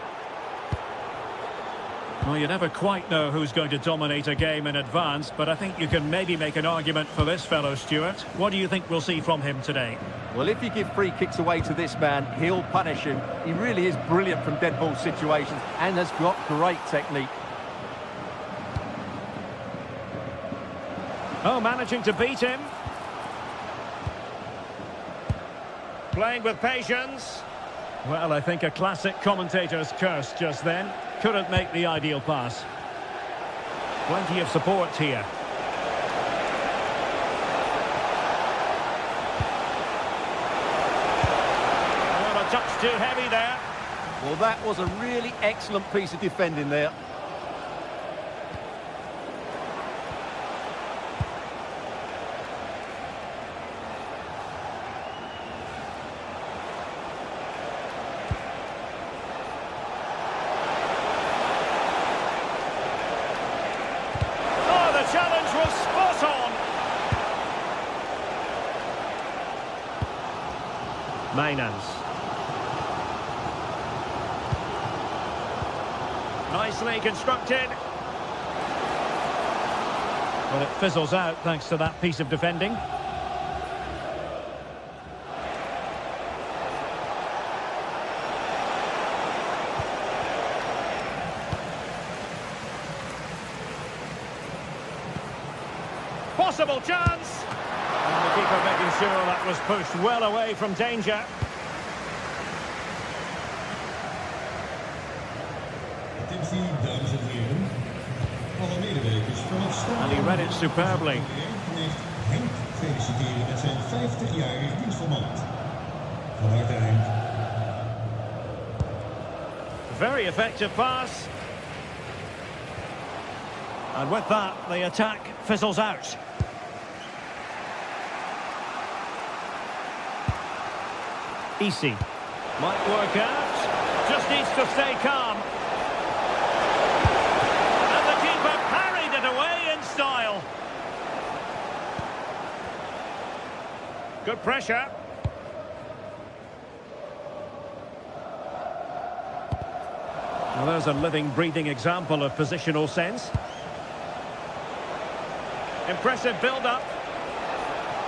Well, you never quite know who's going to dominate a game in advance, but I think you can maybe make an argument for this fellow, Stuart. What do you think we'll see from him today? Well, if you give free kicks away to this man, he'll punish him. He really is brilliant from dead ball situations and has got great technique. Oh, managing to beat him. Playing with patience. Well, I think a classic commentator's curse just then. Couldn't make the ideal pass. Plenty of support here. Oh, a touch too heavy there. Well, that was a really excellent piece of defending there. Challenge was spot on. Maynans. Nicely constructed. Well, it fizzles out thanks to that piece of defending. Possible chance! And the keeper making sure that was pushed well away from danger. Attentie, dames en heren. Alle medewerkers van het stadion. And he read it superbly. Heeft Henk feliciteren met zijn 50-jarig dienstverband. Van harte Henk. Very effective pass. And with that, the attack fizzles out. Easy. Might work out. Just needs to stay calm. And the keeper parried it away in style. Good pressure. Well, there's a living, breathing example of positional sense. Impressive build-up.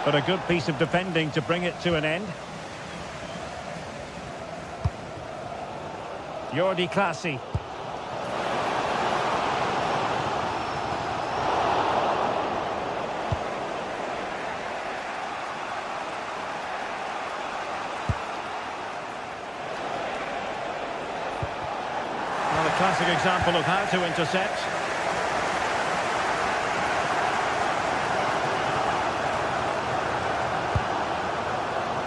But a good piece of defending to bring it to an end. Jordi Clasie. Well, a classic example of how to intercept.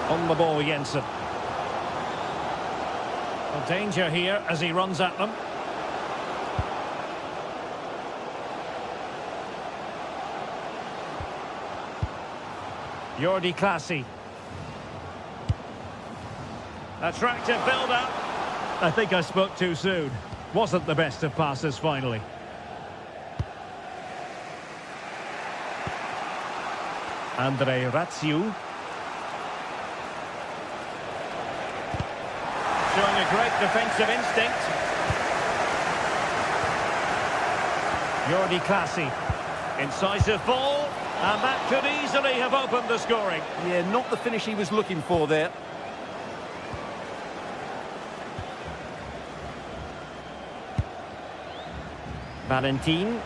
On the ball, Jensen. Well, danger here as he runs at them. Jordi Clasie. Attractive build-up. I think I spoke too soon. Wasn't the best of passes finally. Andre Ratsiu. Showing a great defensive instinct. Jordi Clasie. Incisive ball. And that could easily have opened the scoring. Yeah, not the finish he was looking for there. Valentin.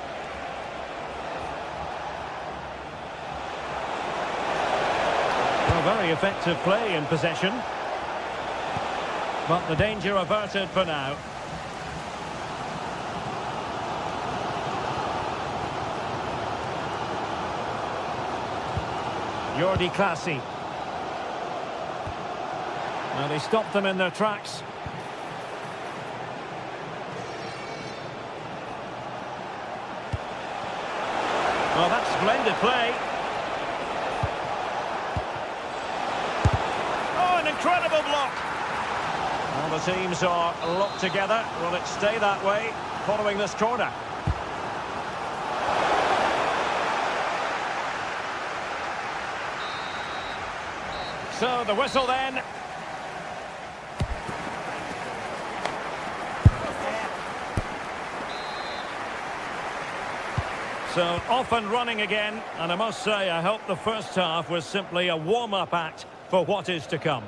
Well, very effective play in possession. But the danger averted for now. Jordi Clasie. Now they stopped them in their tracks. Well, that's splendid play. Oh, an incredible block. Well, the teams are locked together. Will it stay that way following this corner? So the whistle then. So off and running again, and I must say I hope the first half was simply a warm-up act for what is to come.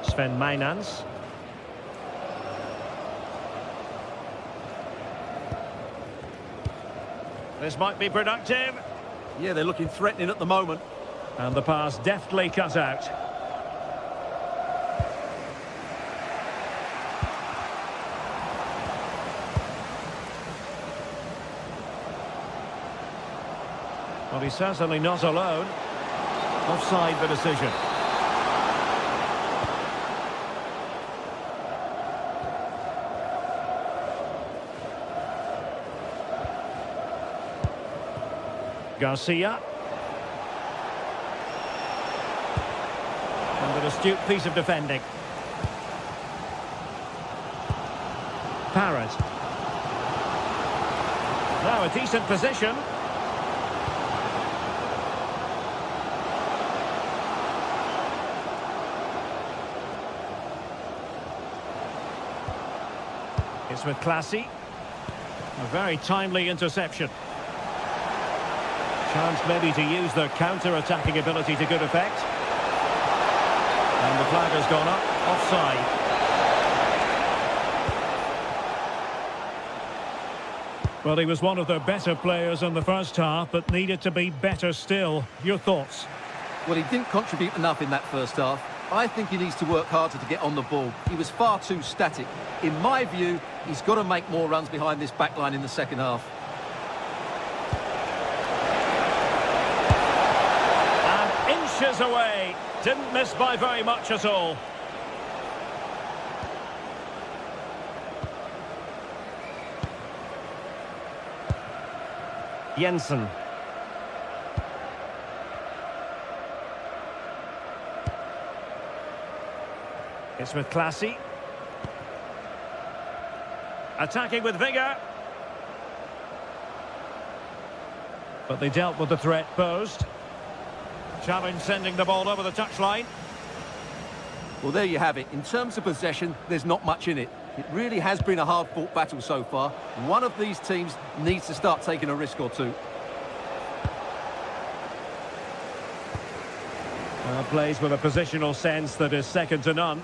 Sven Mijnans. This might be productive. Yeah, they're looking threatening at the moment. And the pass deftly cut out. Well, he's certainly not alone. Offside the decision. Garcia. And an astute piece of defending. Parrott. Now a decent position. It's with Clasie. A very timely interception. Chance maybe to use their counter-attacking ability to good effect. And the flag has gone up, offside. Well, he was one of their better players in the first half, but needed to be better still. Your thoughts? Well, he didn't contribute enough in that first half. I think he needs to work harder to get on the ball. He was far too static. In my view, he's got to make more runs behind this back line in the second half. Inches away, didn't miss by very much at all. Jensen. It's with Clasie. Attacking with vigour. But they dealt with the threat posed. Challenge sending the ball over the touchline. Well, there you have it. In terms of possession, there's not much in it. It really has been a hard-fought battle so far. One of these teams needs to start taking a risk or two. Plays with a positional sense that is second to none.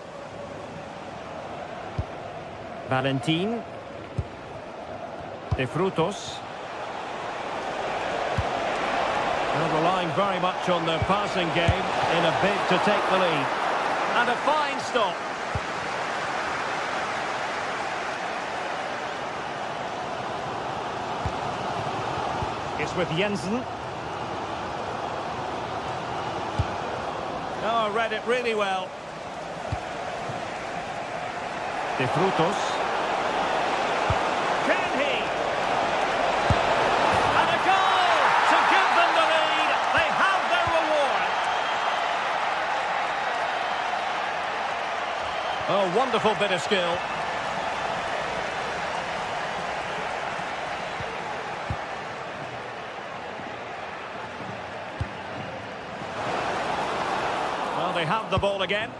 Valentin. De Frutos. They're relying very much on their passing game in a bid to take the lead. And a fine stop. It's with Jensen. Oh, read it really well. De Frutos. Can he? And a goal to give them the lead. They have their reward. A wonderful bit of skill. Well, they have the ball again.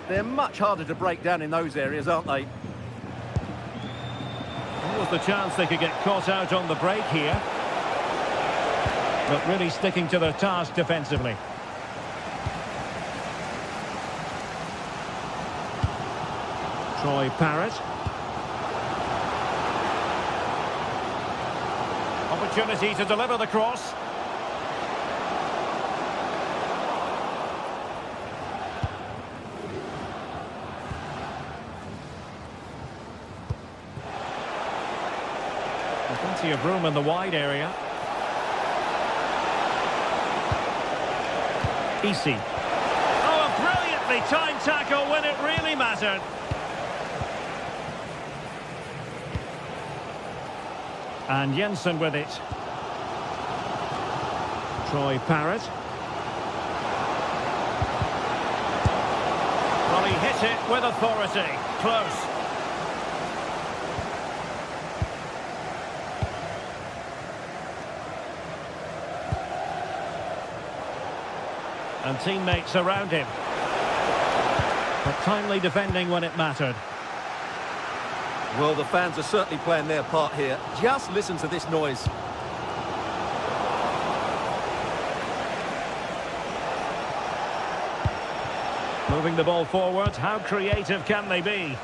They're much harder to break down in those areas, aren't they? What was the chance they could get caught out on the break here? But really sticking to their task defensively. Troy Parrott. Opportunity to deliver the cross. Plenty of room in the wide area. Easy. Oh, a brilliantly timed tackle when it really mattered. And Jensen with it. Troy Parrott. Well, he hit it with authority. Close. And teammates around him. But timely defending when it mattered. Well, the fans are certainly playing their part here. Just listen to this noise. Moving the ball forward, how creative can they be?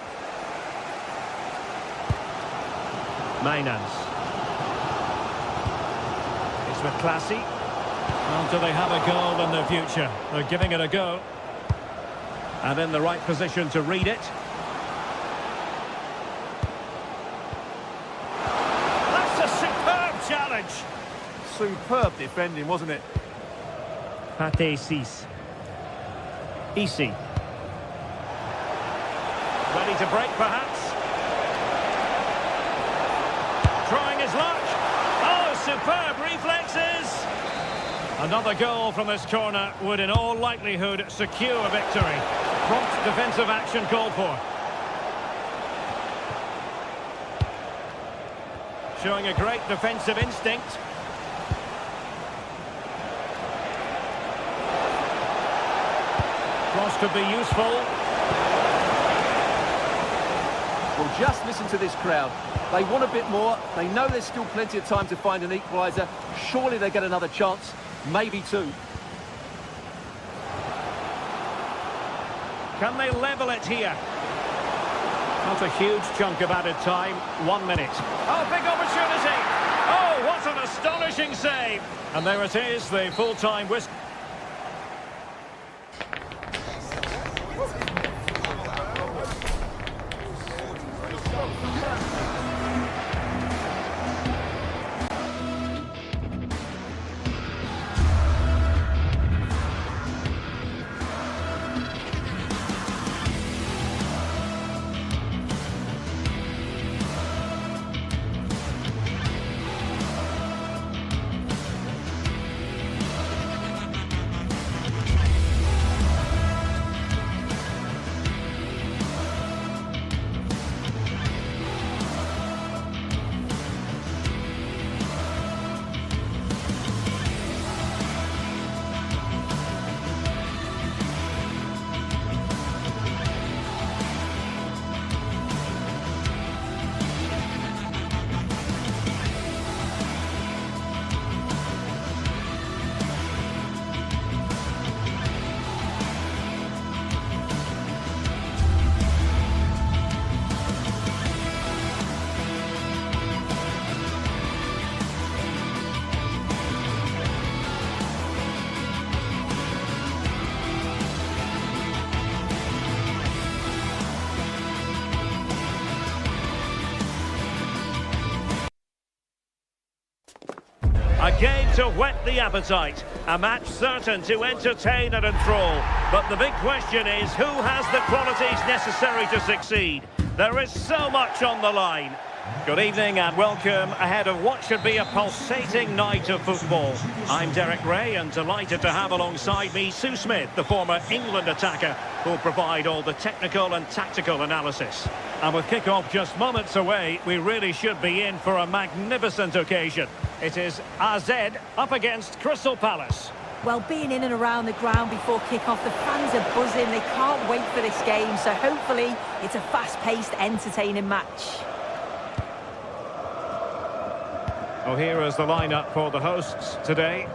Maynans. It's with Classy. Well, do they have a goal in the future? They're giving it a go. And in the right position to read it. That's a superb challenge. Superb defending, wasn't it? Pate Cis. Easy. Ready to break, perhaps. Trying his luck. Oh, superb reflexes. Another goal from this corner would in all likelihood secure a victory. Prompt defensive action called for. Showing a great defensive instinct. Cross could be useful. Well, just listen to this crowd. They want a bit more. They know there's still plenty of time to find an equaliser. Surely they get another chance. Maybe two. Can they level it here? Not a huge chunk of added time. 1 minute. Oh, big opportunity. Oh, what an astonishing save. And there it is, the full-time whistle. A game to whet the appetite. A match certain to entertain and enthrall. But the big question is, who has the qualities necessary to succeed? There is so much on the line. Good evening and welcome ahead of what should be a pulsating night of football. I'm Derek Ray and delighted to have alongside me Sue Smith, the former England attacker, who'll provide all the technical and tactical analysis. And with kick-off just moments away, we really should be in for a magnificent occasion. It is AZ up against Crystal Palace. Well, being in and around the ground before kick-off, the fans are buzzing. They can't wait for this game, so hopefully it's a fast-paced, entertaining match. Well, here is the lineup for the hosts today.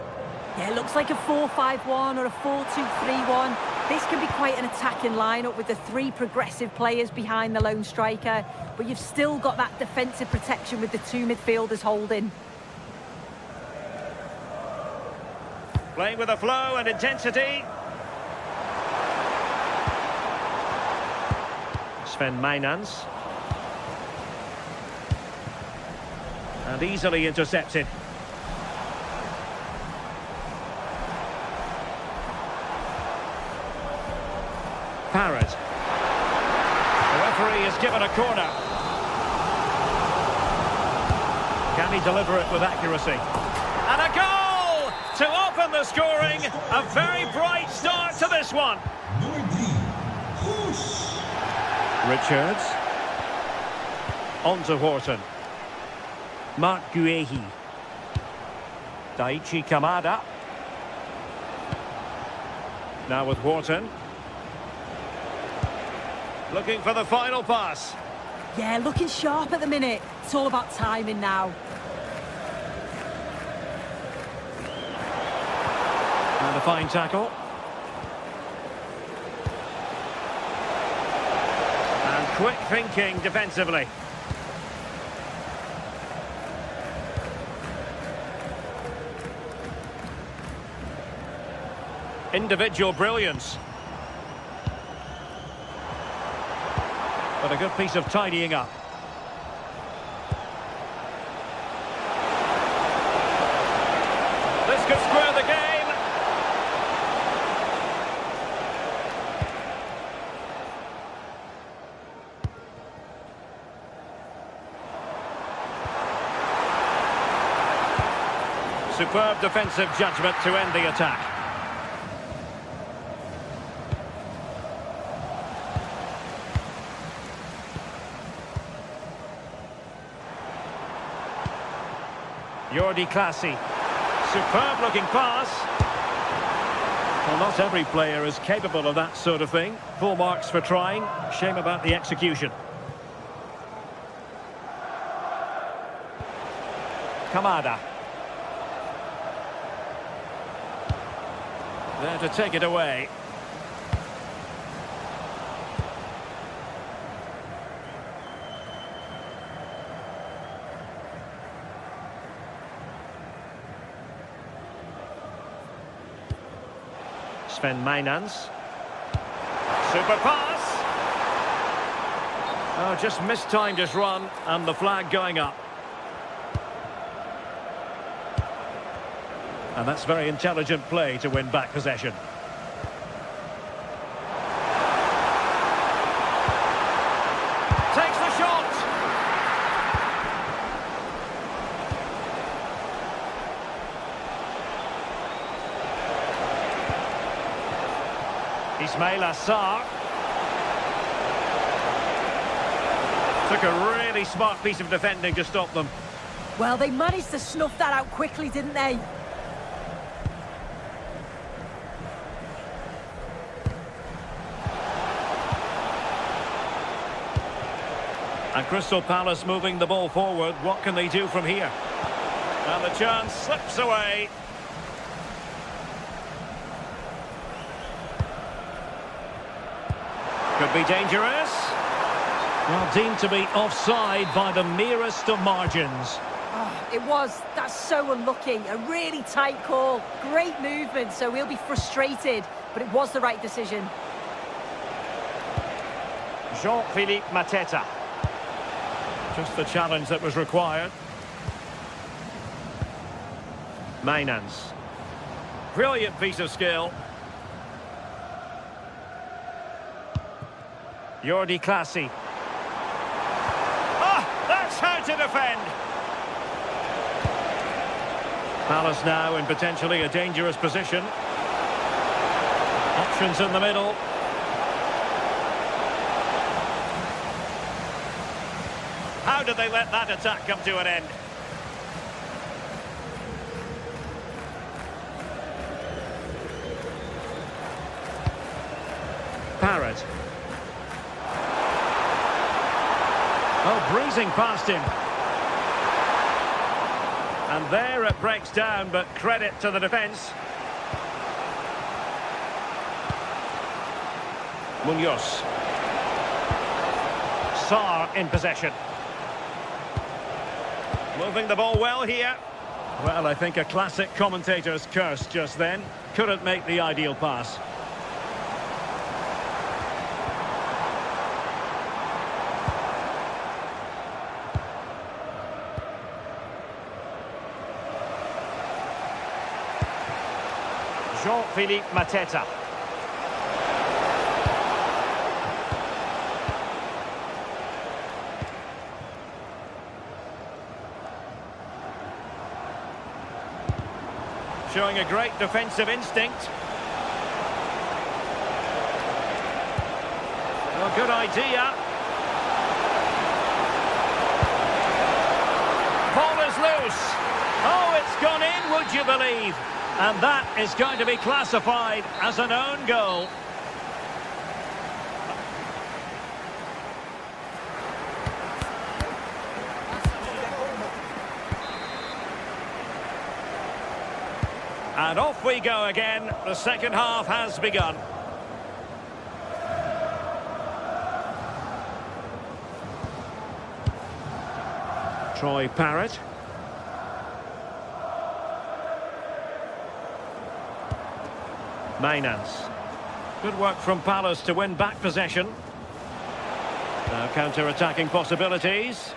Yeah, it looks like a 4-5-1 or a 4-2-3-1. This can be quite an attacking lineup with the three progressive players behind the lone striker, but you've still got that defensive protection with the two midfielders holding. Playing with a flow and intensity. Sven Mijnans. And easily intercepted. Parrott. The referee is given a corner. Can he deliver it with accuracy? And a goal to open the scoring. A very bright start to this one. Richards. On to Horton. Mark Guehi. Daichi Kamada. Now with Horton. Looking for the final pass. Yeah, looking sharp at the minute. It's all about timing now. And a fine tackle. And quick thinking defensively. Individual brilliance. But a good piece of tidying up. This could square the game. Superb defensive judgment to end the attack. Jordi Clasie. Superb looking pass. Well, not every player is capable of that sort of thing. Full marks for trying. Shame about the execution. Kamada. There to take it away. Sven Mijnans. Super pass. Oh, just mistimed his run and the flag going up. And that's very intelligent play to win back possession. Takes the shot. Ismail Assar. Took a really smart piece of defending to stop them. Well, they managed to snuff that out quickly, didn't they? And Crystal Palace moving the ball forward. What can they do from here? And the chance slips away. Could be dangerous. Well, deemed to be offside by the merest of margins. Oh, it was. That's so unlucky. A really tight call. Great movement, so we'll be frustrated. But it was the right decision. Jean-Philippe Mateta. Just the challenge that was required. Mainans. Brilliant piece of skill. Jordi Classy. Ah, that's how to defend. Palace now in potentially a dangerous position. Options in the middle. How did they let that attack come to an end? Parrott. Oh, breezing past him. And there it breaks down, but credit to the defence. Munoz. Sarr in possession. Moving the ball well here. Well, I think a classic commentator's curse just then. Couldn't make the ideal pass. Jean-Philippe Mateta. Showing a great defensive instinct. Oh, good idea. Ball is loose. Oh, it's gone in, would you believe? And that is going to be classified as an own goal. And off we go again. The second half has begun. Troy Parrott. Mainans. Good work from Palace to win back possession. Now counter-attacking possibilities.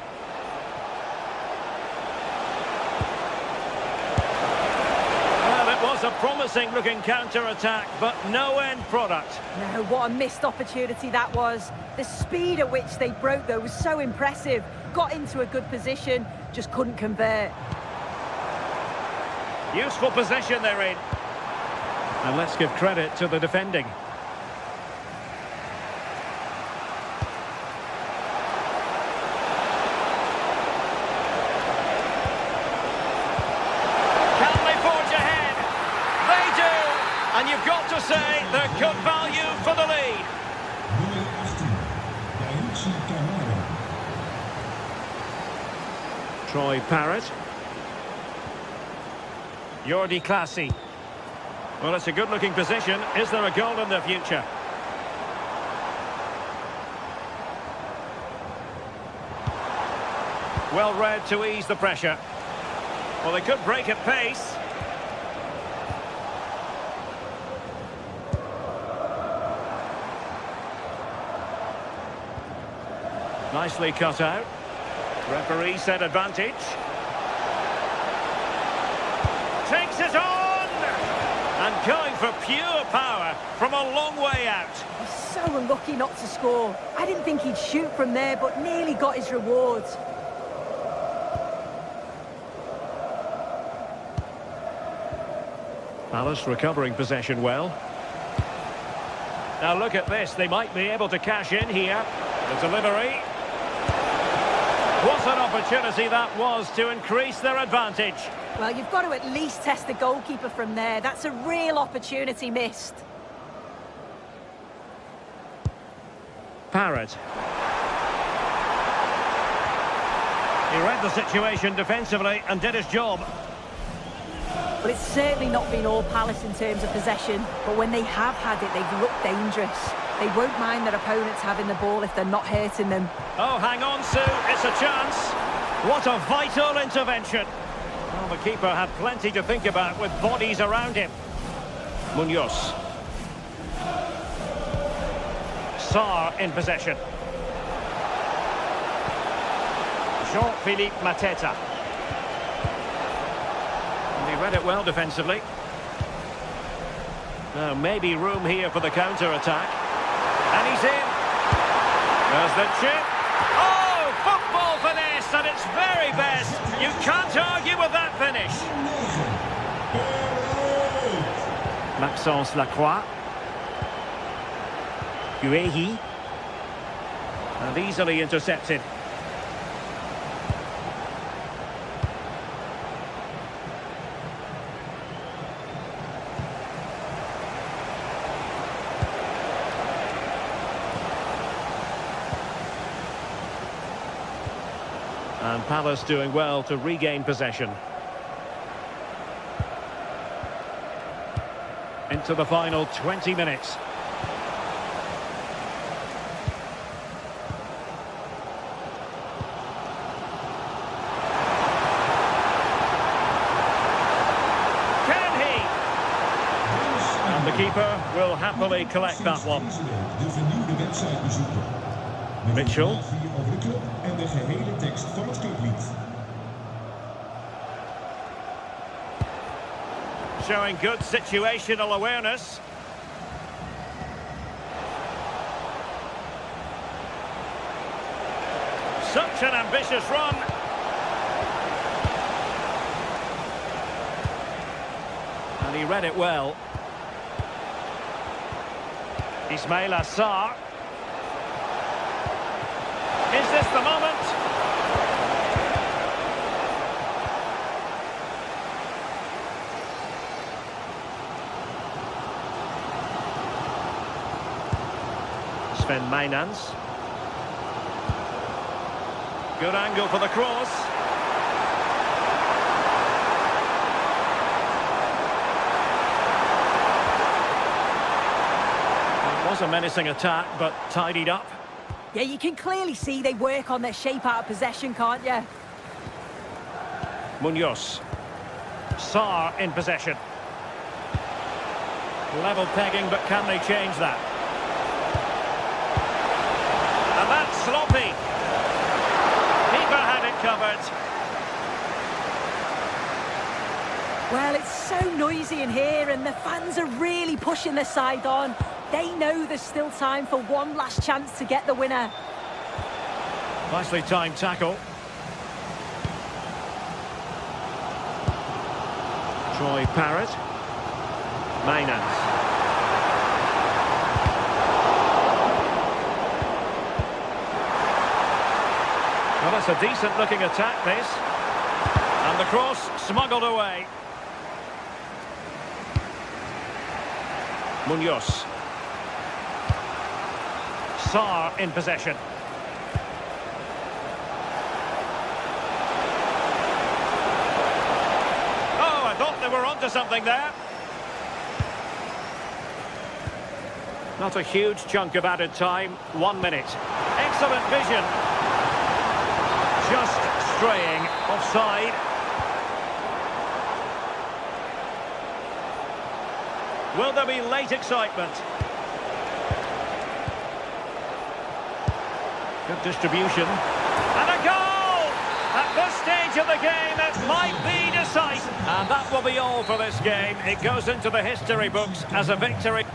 Well, it was a promising-looking counter-attack, but no end product. No, what a missed opportunity that was. The speed at which they broke, though, was so impressive. Got into a good position, just couldn't convert. Useful possession they're in. And let's give credit to the defending. Can they forge ahead? They do! And you've got to say they're good value for the lead. Troy Parrott. Jordi Classy. Well, it's a good-looking position. Is there a goal in the future? Well read to ease the pressure. Well, they could break at pace. Nicely cut out. Referee set advantage. Takes it on! And going for pure power from a long way out. He's so unlucky not to score. I didn't think he'd shoot from there, but nearly got his rewards. Palace recovering possession well. Now look at this. They might be able to cash in here. The delivery. What an opportunity that was to increase their advantage. Well, you've got to at least test the goalkeeper from there. That's a real opportunity missed. Parrott. He read the situation defensively and did his job. Well, it's certainly not been all Palace in terms of possession, but when they have had it, they've looked dangerous. They won't mind their opponents having the ball if they're not hurting them. Oh, hang on, Sue. It's a chance. What a vital intervention. Well, the keeper had plenty to think about with bodies around him. Munoz. Sarr in possession. Jean-Philippe Mateta. And he read it well defensively. Now, maybe room here for the counter-attack. And he's in. There's the chip. Oh, football finesse at its very best. You can't argue with that finish. Maxence Lacroix. Guehi. And easily intercepted. And Palace doing well to regain possession. Into the final 20 minutes. Can he? And the keeper will happily collect that one. Mitchell. Over de club en de gehele tekst van het clublied. Showing good situational awareness. Such an ambitious run. And he read it well. Ismail Assar. Is this the moment? Sven Mijnans. Good angle for the cross. It was a menacing attack, but tidied up. Yeah, you can clearly see they work on their shape out of possession, can't you? Munoz. Sarr in possession. Level pegging, but can they change that? And that's sloppy. Keeper had it covered. Well, it's so noisy in here and the fans are really pushing their side on. They know there's still time for one last chance to get the winner. Nicely timed tackle. Troy Parrott. Mijnans. Well, it's a decent-looking attack, this. And the cross smuggled away. Munoz. Sarr in possession. Oh, I thought they were onto something there. Not a huge chunk of added time. 1 minute. Excellent vision. Just straying offside. Will there be late excitement? Good distribution. And a goal! At this stage of the game, it might be decisive. And that will be all for this game. It goes into the history books as a victory.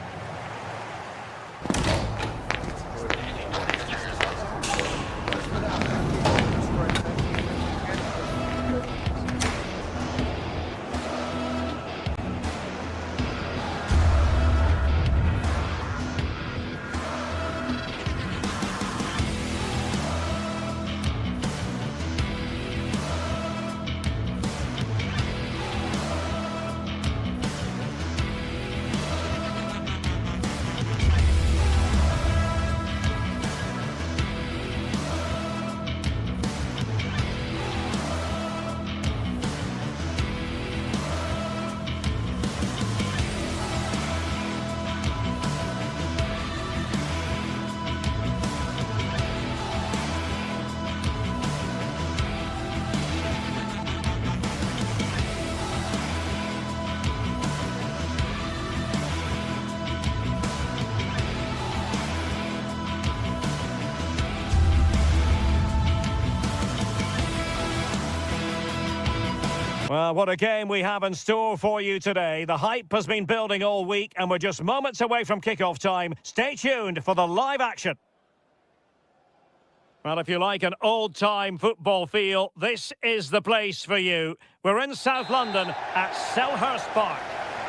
What a game we have in store for you today. The hype has been building all week and we're just moments away from kick-off time. Stay tuned for the live action. Well, if you like an old-time football feel, this is the place for you. We're in South London at Selhurst Park.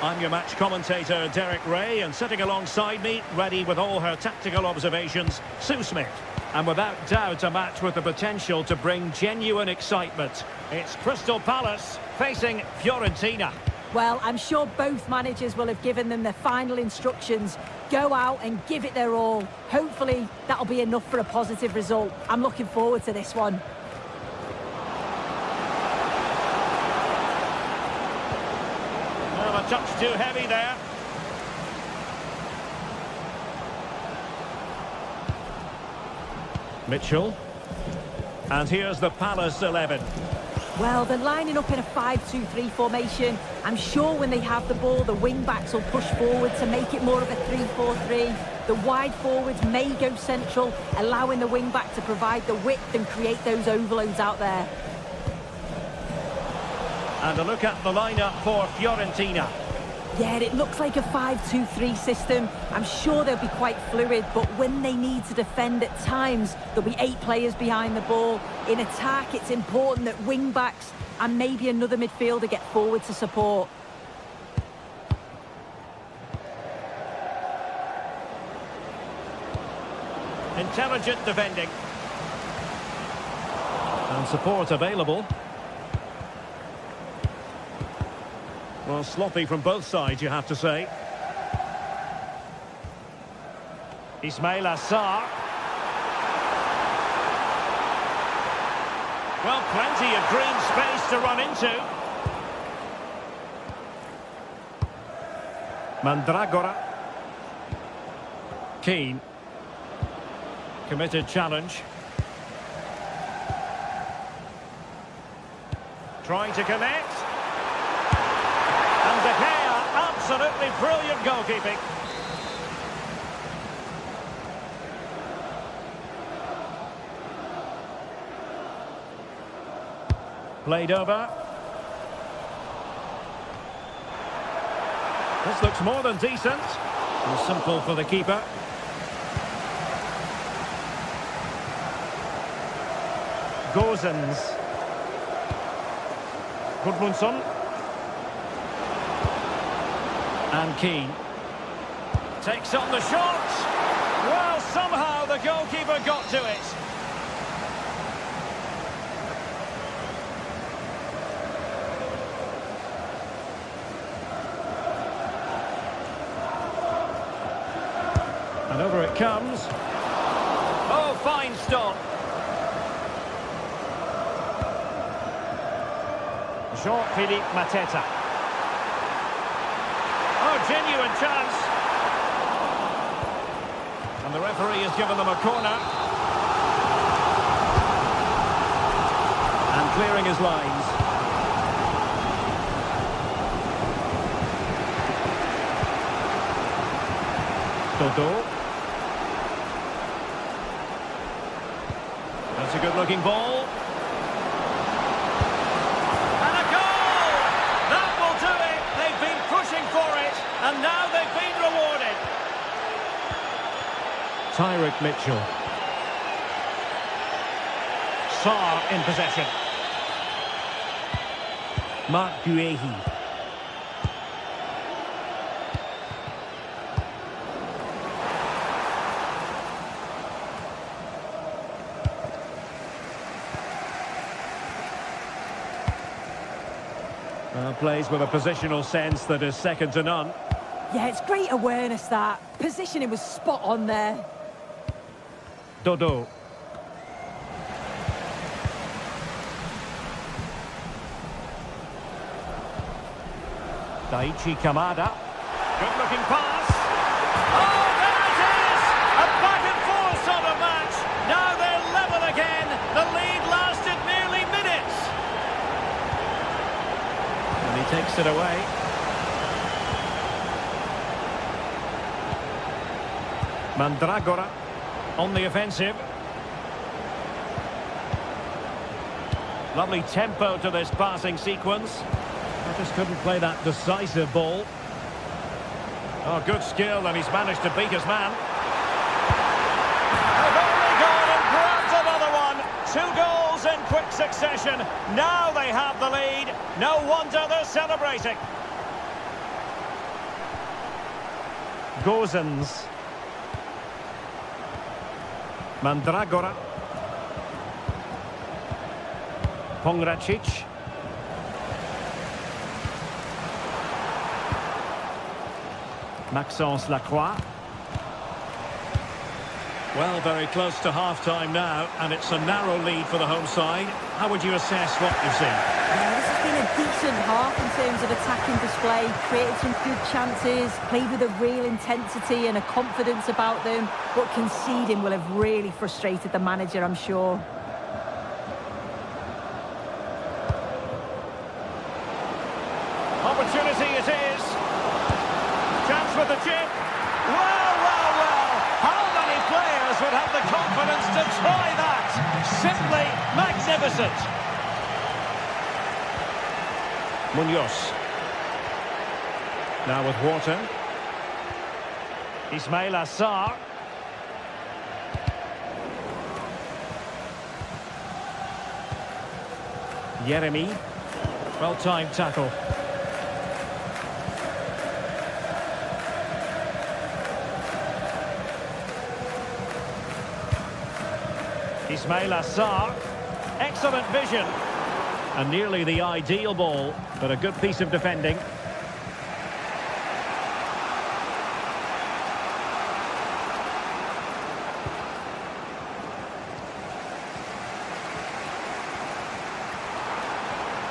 I'm your match commentator, Derek Ray, and sitting alongside me, ready with all her tactical observations, Sue Smith. And without doubt, a match with the potential to bring genuine excitement. It's Crystal Palace facing Fiorentina. Well, I'm sure both managers will have given them their final instructions. Go out and give it their all. Hopefully, that'll be enough for a positive result. I'm looking forward to this one. Well, a touch too heavy there. Mitchell. And here's the Palace 11. Well, they're lining up in a 5-2-3 formation. I'm sure when they have the ball, the wing-backs will push forward to make it more of a 3-4-3. The wide forwards may go central, allowing the wing-back to provide the width and create those overloads out there. And a look at the lineup for Fiorentina. Yeah, it looks like a 5-2-3 system. I'm sure they'll be quite fluid, but when they need to defend at times, there'll be 8 players behind the ball. In attack, it's important that wing-backs and maybe another midfielder get forward to support. Intelligent defending. And support available. Well, sloppy from both sides, you have to say. Ismail Assar. Well, plenty of green space to run into. Mandragora. Keane. Committed challenge. Trying to connect. And De Gea, absolutely brilliant goalkeeping. Played over. This looks more than decent. And simple for the keeper. Gozens. Gudmundsson. And Keane. Takes on the shot. Well, somehow the goalkeeper got to it. And over it comes. Oh, fine stop. Jean-Philippe Mateta. Oh, genuine chance. And the referee has given them a corner. And clearing his lines. Dodo. That's a good-looking ball. And a goal! That will do it. They've been pushing for it, and now they've been rewarded. Tyrick Mitchell. Sarr in possession. Marc Guehi. Plays with a positional sense that is second to none. Yeah, it's great awareness, that. Positioning was spot on there. Dodo. Daichi Kamada. Good-looking pass. Oh, there it is! A back-and-forth sort of match. Now they're level again. The lead lasted nearly minutes. And he takes it away. Mandragora on the offensive. Lovely tempo to this passing sequence. Just couldn't play that decisive ball. Oh, good skill, and he's managed to beat his man. They've only gone and grabbed another one. 2 goals in quick succession. Now they have the lead. No wonder they're celebrating. Gozens. Mandragora. Pongracic. Maxence Lacroix. Well, very close to half-time now, and it's a narrow lead for the home side. How would you assess what you've seen? This has been a decent half in terms of attacking display, created some good chances, played with a real intensity and a confidence about them, but conceding will have really frustrated the manager, I'm sure. Opportunity it is. Chance with the chip. Well, well, well. How many players would have the confidence to try that? Simply magnificent. Munoz. Now with Wharton. Ismail Assar. Yeremy. Well-timed tackle. Ismail Assar, excellent vision, and nearly the ideal ball, but a good piece of defending.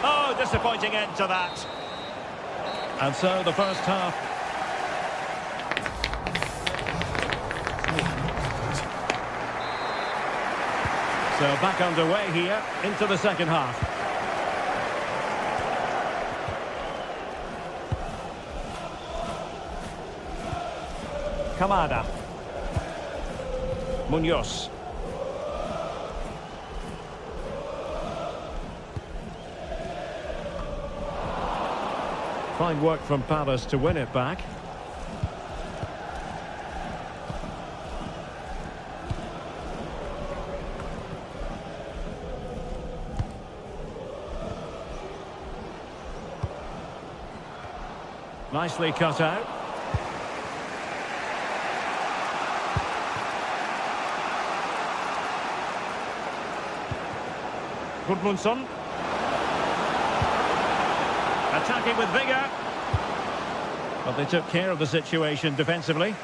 Oh, disappointing end to that. And so the first half. So back underway here into the second half. Kamada. Munoz. Fine work from Palace to win it back. Nicely cut out. Gudmundsson. Attacking with vigour. But they took care of the situation defensively.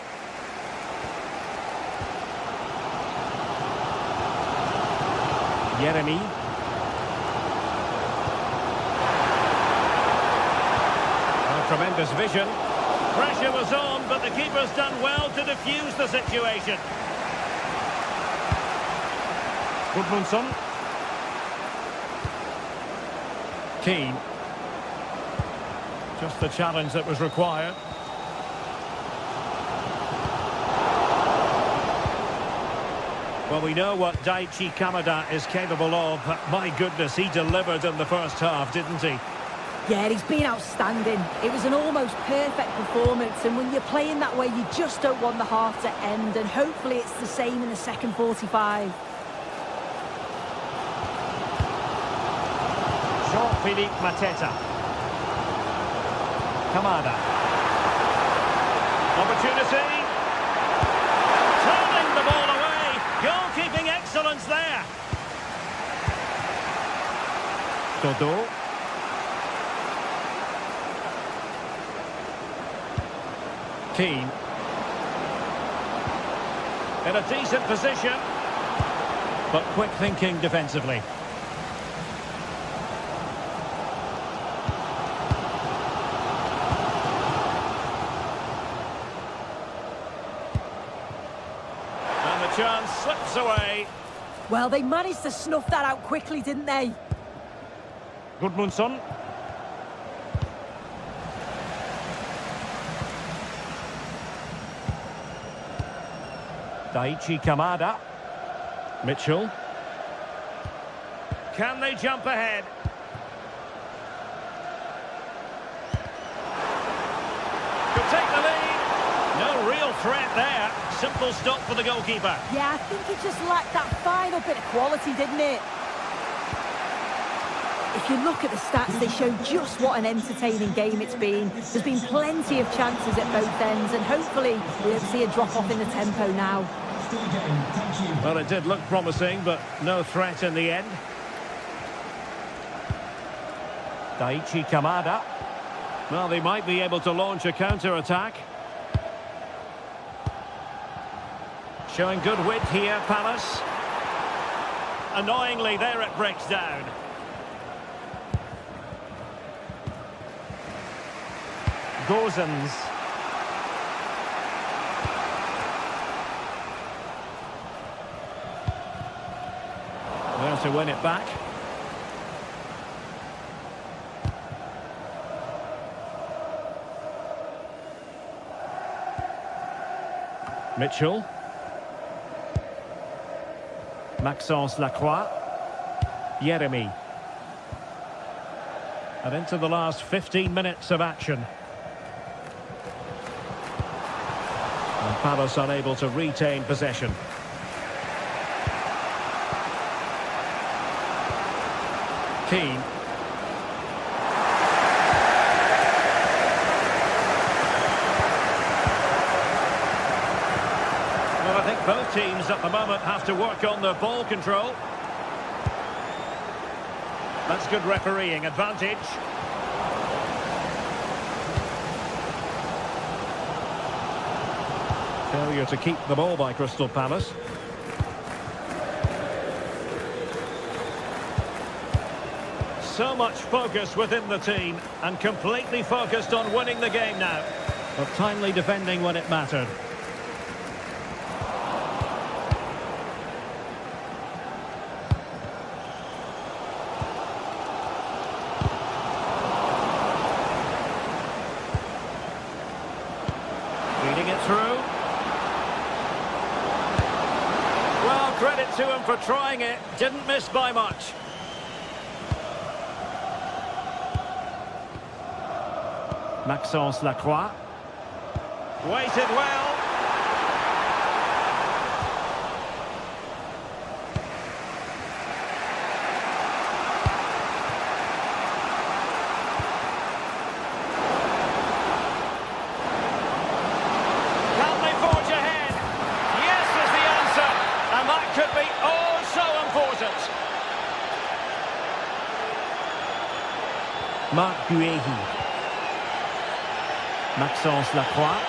Yeremy. Tremendous vision. Pressure was on, but the keeper's done well to defuse the situation. Gudmundsson. Keane. Just the challenge that was required. Well, we know what Daichi Kamada is capable of, but my goodness, he delivered in the first half, didn't he? Yeah, he's been outstanding. It was an almost perfect performance, and when you're playing that way, you just don't want the half to end, and hopefully it's the same in the second 45. Jean-Philippe Mateta. Kamada. Opportunity. Turning the ball away. Goalkeeping excellence there. Dodo. Keane. In a decent position, but quick thinking defensively. And the chance slips away. Well, they managed to snuff that out quickly, didn't they? Gudmundsson. Daichi Kamada. Mitchell. Can they jump ahead? Could take the lead. No real threat there. Simple stop for the goalkeeper. Yeah, I think it just lacked that final bit of quality, didn't it? If you look at the stats, they show just what an entertaining game it's been. There's been plenty of chances at both ends, and hopefully we don't see a drop-off in the tempo now. Well, it did look promising, but no threat in the end. Daichi Kamada. Well, they might be able to launch a counter-attack. Showing good width here, Palace. Annoyingly, there it breaks down. Gozens. There to win it back. Mitchell. Maxence Lacroix. Yeremy. And into the last 15 minutes of action. And Palace unable to retain possession. Keane. Well, I think both teams at the moment have to work on their ball control. That's good refereeing advantage. Failure to keep the ball by Crystal Palace. So much focus within the team and completely focused on winning the game now. But timely defending when it mattered. Feeding it through. Well, credit to him for trying it. Didn't miss by much. Maxence Lacroix. Waited well. Can they forge ahead? Yes is the answer. And that could be oh so important. Marc Guéhi. Maxence Lacroix.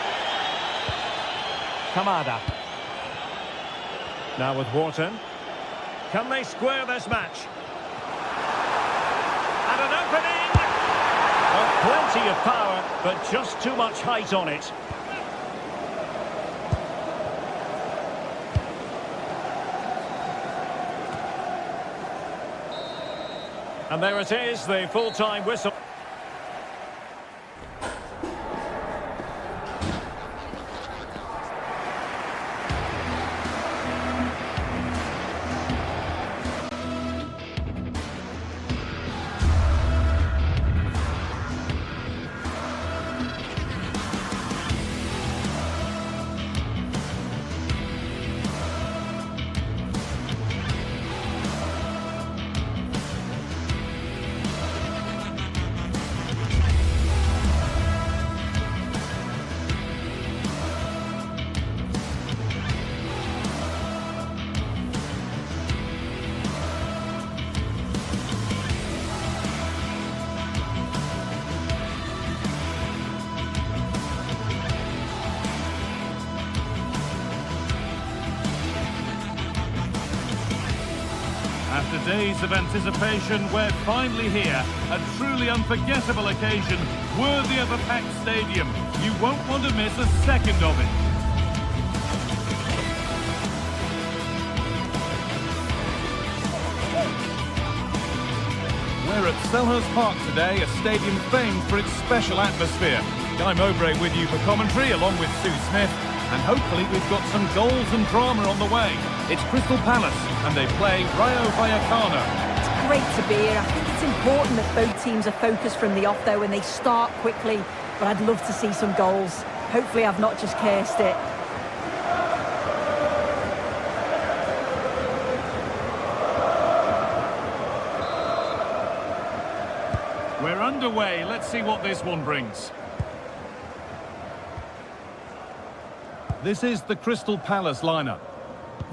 Kamada. Now with Wharton. Can they square this match? And an opening! Well, plenty of power, but just too much height on it. And there it is, the full-time whistle. After days of anticipation, we're finally here. A truly unforgettable occasion, worthy of a packed stadium. You won't want to miss a second of it. We're at Selhurst Park today, a stadium famed for its special atmosphere. Guy Mowbray with you for commentary, along with Sue Smith. And hopefully we've got some goals and drama on the way. It's Crystal Palace, and they play Rayo Vallecano. It's great to be here. I think it's important that both teams are focused from the off, though, and they start quickly. but I'd love to see some goals. Hopefully I've not just cursed it. We're underway. Let's see what this one brings. This is the Crystal Palace lineup.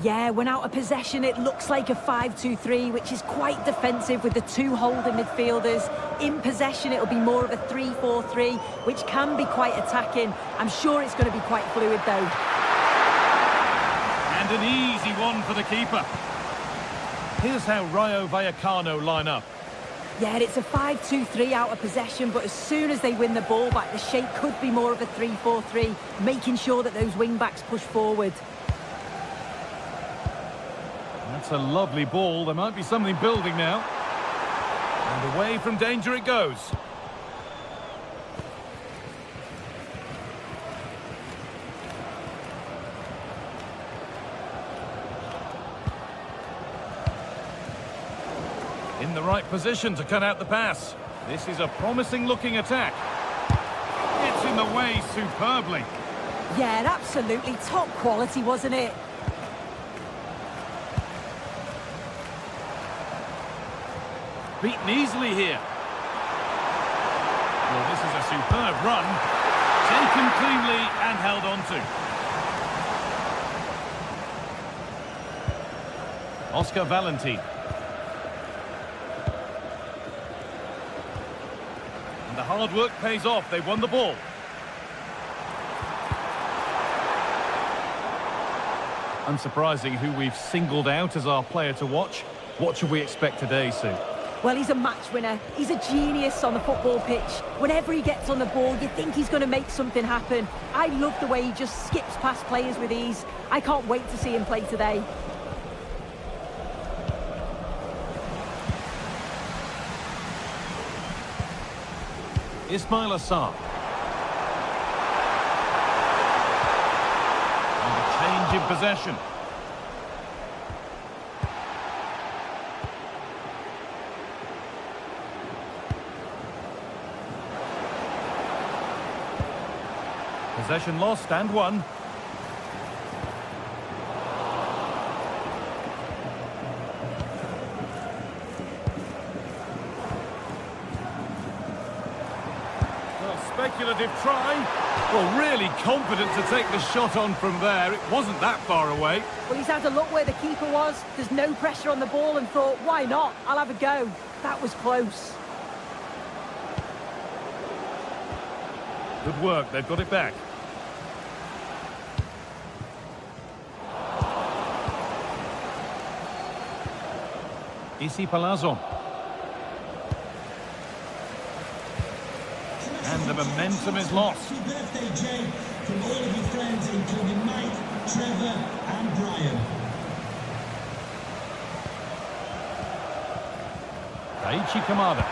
Yeah, when out of possession, it looks like a 5-2-3, which is quite defensive with the two holding midfielders. In possession, it'll be more of a 3-4-3, which can be quite attacking. I'm sure it's going to be quite fluid, though. And an easy one for the keeper. Here's how Rayo Vallecano line up. Yeah, it's a 5-2-3 out of possession, but as soon as they win the ball back, the shape could be more of a 3-4-3, making sure that those wing-backs push forward. That's a lovely ball. There might be something building now. And away from danger it goes. In the right position to cut out the pass. This is a promising looking attack. It's in the way superbly. Yeah, absolutely top quality, wasn't it? Beaten easily here. Well, this is a superb run. Taken cleanly and held on to. Oscar Valentin. And the hard work pays off. They won the ball. Unsurprising who we've singled out as our player to watch. What should we expect today, Sue? Well, he's a match winner. He's a genius on the football pitch. Whenever he gets on the ball, you think he's going to make something happen. I love the way he just skips past players with ease. I can't wait to see him play today. Ismail Assar. And a change in possession. Possession lost and won. Well, speculative try. Well, really confident to take the shot on from there. It wasn't that far away. Well, he's had a look where the keeper was. There's no pressure on the ball and thought, why not? I'll have a go. That was close. Good work. They've got it back. Issy Palazzo. And the momentum is lost. Happy birthday, Jay, from all of your friends, including Mike, Trevor and Brian. Daichi Kamada.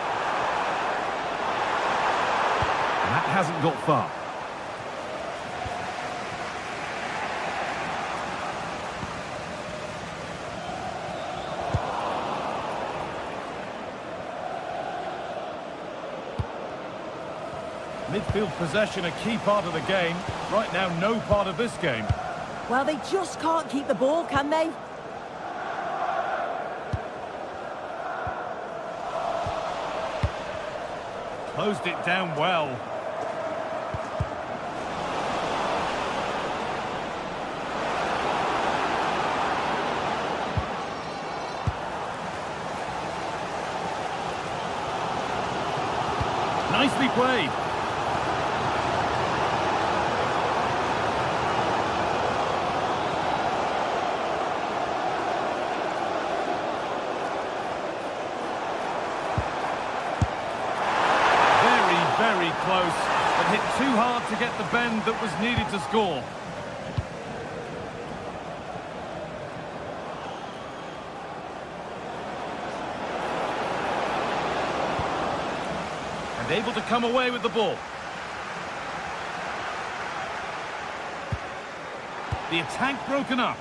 And that hasn't got far. Midfield possession a key part of the game. Right now, no part of this game. Well, they just can't keep the ball, can they? Closed it down well. Nicely played. Very close, but hit too hard to get the bend that was needed to score. And able to come away with the ball. The attack broken up.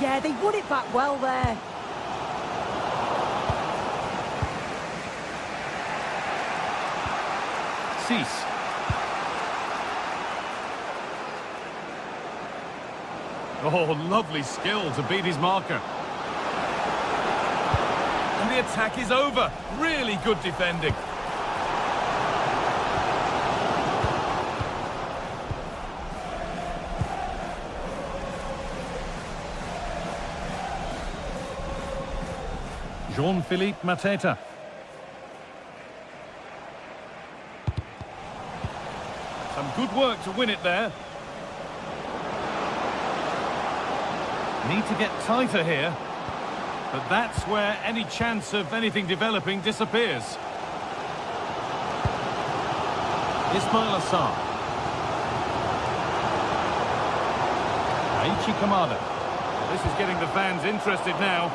Yeah, they won it back well there. Cease. Oh, lovely skill to beat his marker. And the attack is over. Really good defending. Jean-Philippe Mateta. Some good work to win it there. Need to get tighter here. But that's where any chance of anything developing disappears. Ismail Assar. Aichi Kamada. Well, this is getting the fans interested now.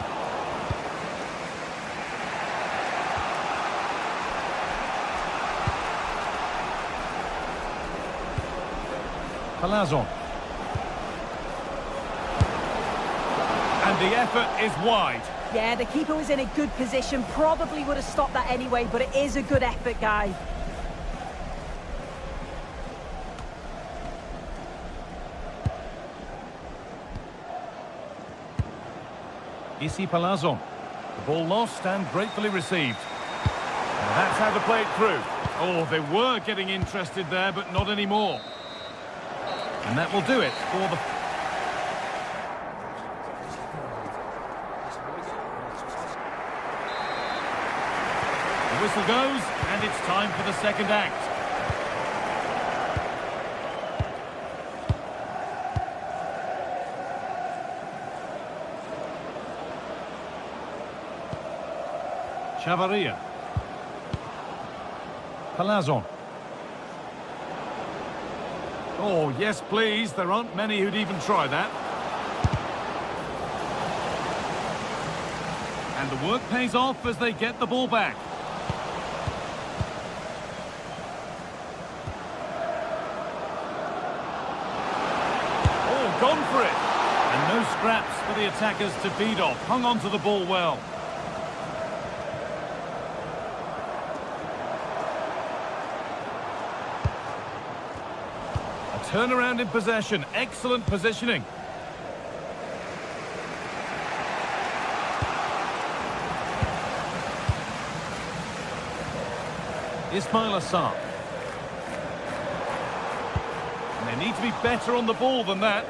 Palazon. And the effort is wide. Yeah, the keeper was in a good position. Probably would have stopped that anyway, but it is a good effort, guy. Issy Palazon. The ball lost and gratefully received. And that's how to play it through. Oh, they were getting interested there, but not anymore. And that will do it for the... The whistle goes, and it's time for the second act. Chavarria. Palazon. Oh, yes, please. There aren't many who'd even try that. And the work pays off as they get the ball back. Oh, gone for it. And no scraps for the attackers to feed off. Hung on to the ball well. Turnaround in possession. Excellent positioning. Ismail Assar. And they need to be better on the ball than that.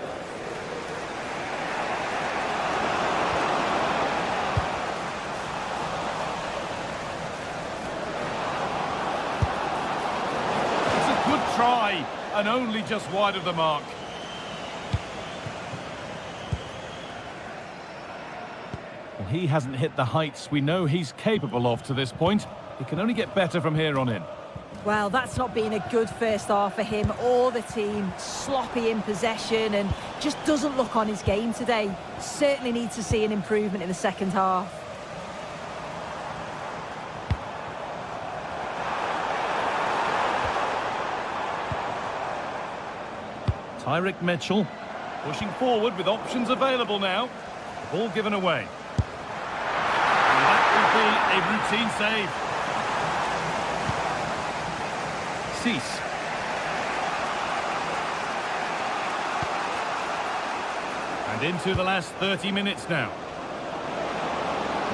It's a good try. And only just wide of the mark. Well, he hasn't hit the heights we know he's capable of to this point. He can only get better from here on in. Well, that's not been a good first half for him or the team. Sloppy in possession and just doesn't look on his game today. Certainly needs to see an improvement in the second half. Tyrick Mitchell pushing forward with options available now. Ball given away. And that will be a routine save. Cease. And into the last 30 minutes now.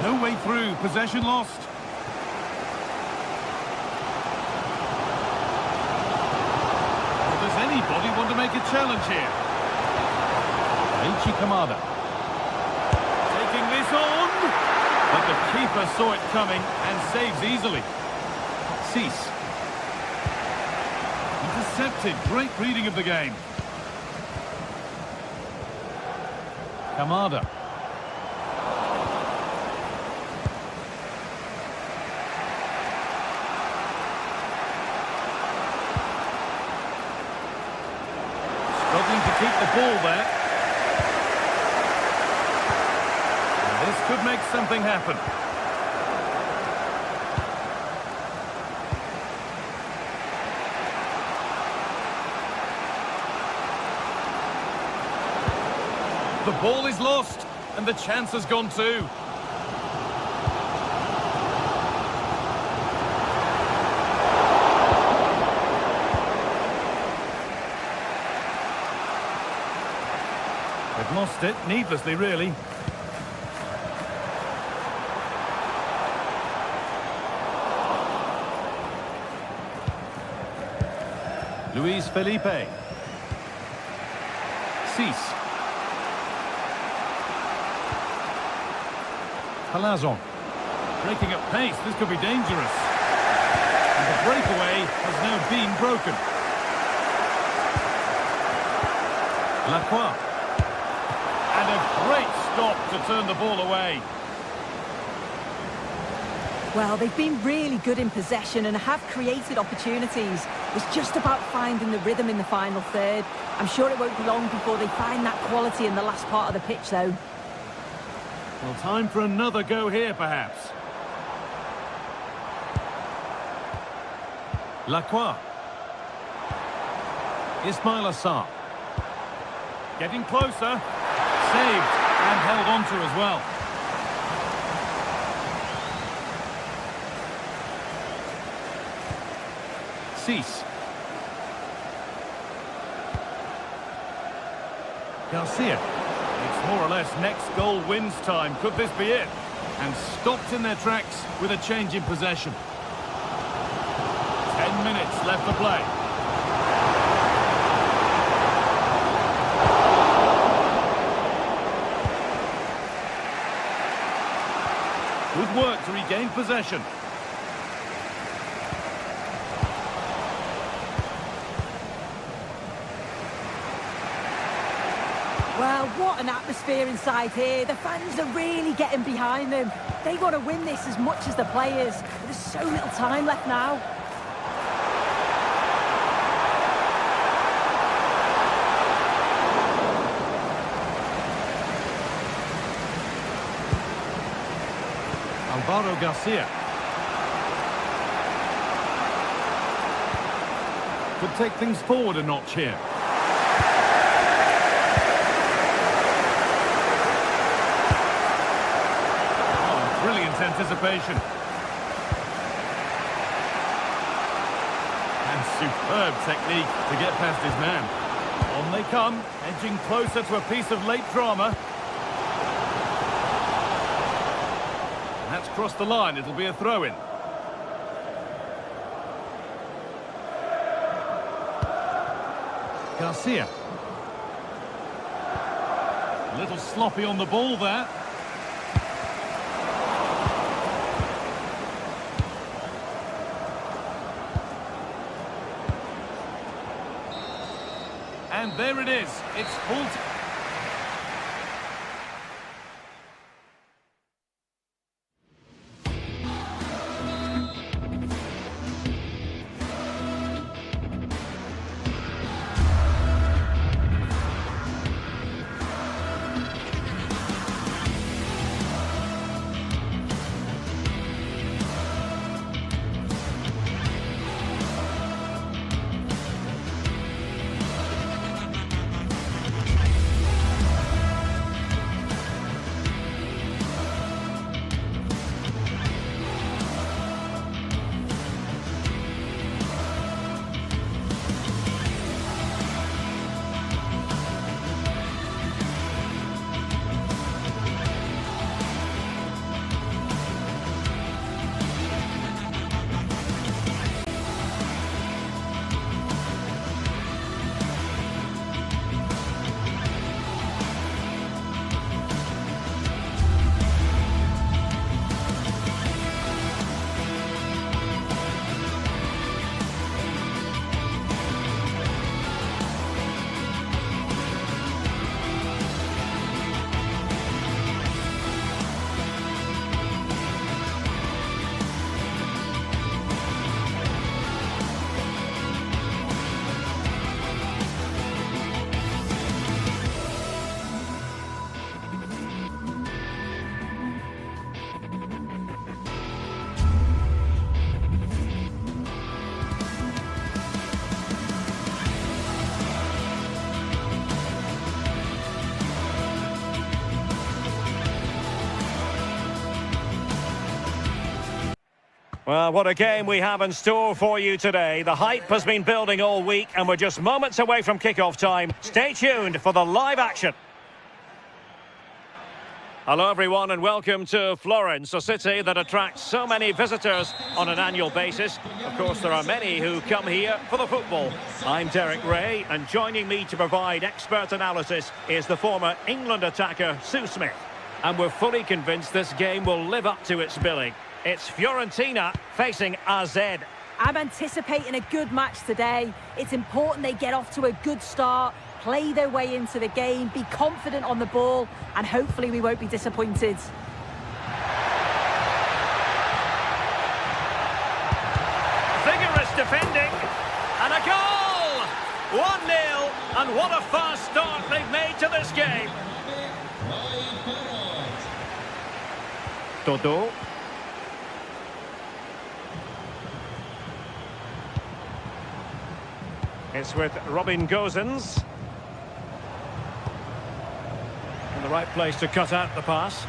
No way through. Possession lost. Anybody want to make a challenge here? Aichi Kamada. Taking this on. But the keeper saw it coming and saves easily. Cease. Intercepted. Great reading of the game. Kamada. Struggling to keep the ball there. And this could make something happen. The ball is lost, and the chance has gone too. They've lost it, needlessly really. Luis Felipe. Cease. Palazon. Breaking at pace, this could be dangerous. And the breakaway has now been broken. Lacroix. And a great stop to turn the ball away. Well, they've been really good in possession and have created opportunities. It's just about finding the rhythm in the final third. I'm sure it won't be long before they find that quality in the last part of the pitch, though. Well, time for another go here, perhaps. Lacroix. Ismail Assar. Getting closer. Saved and held on to as well. Cease. Garcia. It's more or less next goal wins time. Could this be it? And stopped in their tracks with a change in possession. 10 minutes left to play. Good work to regain possession. Well, what an atmosphere inside here. The fans are really getting behind them. They want to win this as much as the players. There's so little time left now. Alvaro Garcia. Could take things forward a notch here. Oh, brilliant anticipation. And superb technique to get past his man. On they come, edging closer to a piece of late drama. That's crossed the line, it'll be a throw-in. Garcia. A little sloppy on the ball there. And there it is, it's full. Well, what a game we have in store for you today. The hype has been building all week and we're just moments away from kick-off time. Stay tuned for the live action. Hello everyone and welcome to Florence, a city that attracts so many visitors on an annual basis. Of course, there are many who come here for the football. I'm Derek Ray, and joining me to provide expert analysis is the former England attacker Sue Smith. And we're fully convinced this game will live up to its billing. It's Fiorentina facing AZ. I'm anticipating a good match today. It's important they get off to a good start, play their way into the game, be confident on the ball, and hopefully we won't be disappointed. Vigorous defending, and a goal! 1-0, and what a fast start they've made to this game. Dodo. It's with Robin Gosens. In the right place to cut out the pass.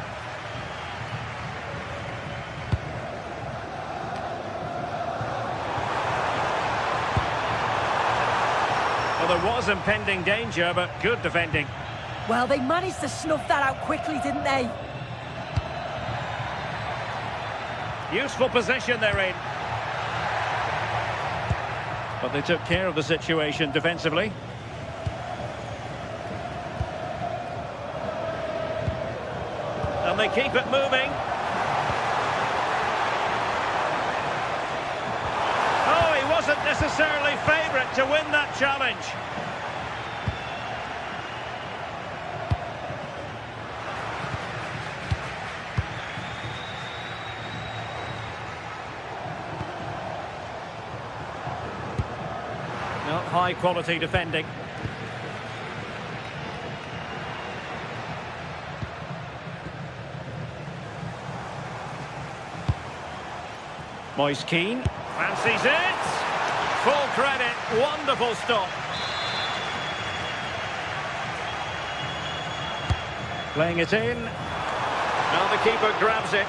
Well, there was impending danger, but good defending. Well, they managed to snuff that out quickly, didn't they? Useful position they're in. But they took care of the situation defensively. And they keep it moving. Oh, he wasn't necessarily favourite to win that challenge. Not high quality defending. Moise Keane fancies it. Full credit, wonderful stop. Playing it in. Now the keeper grabs it.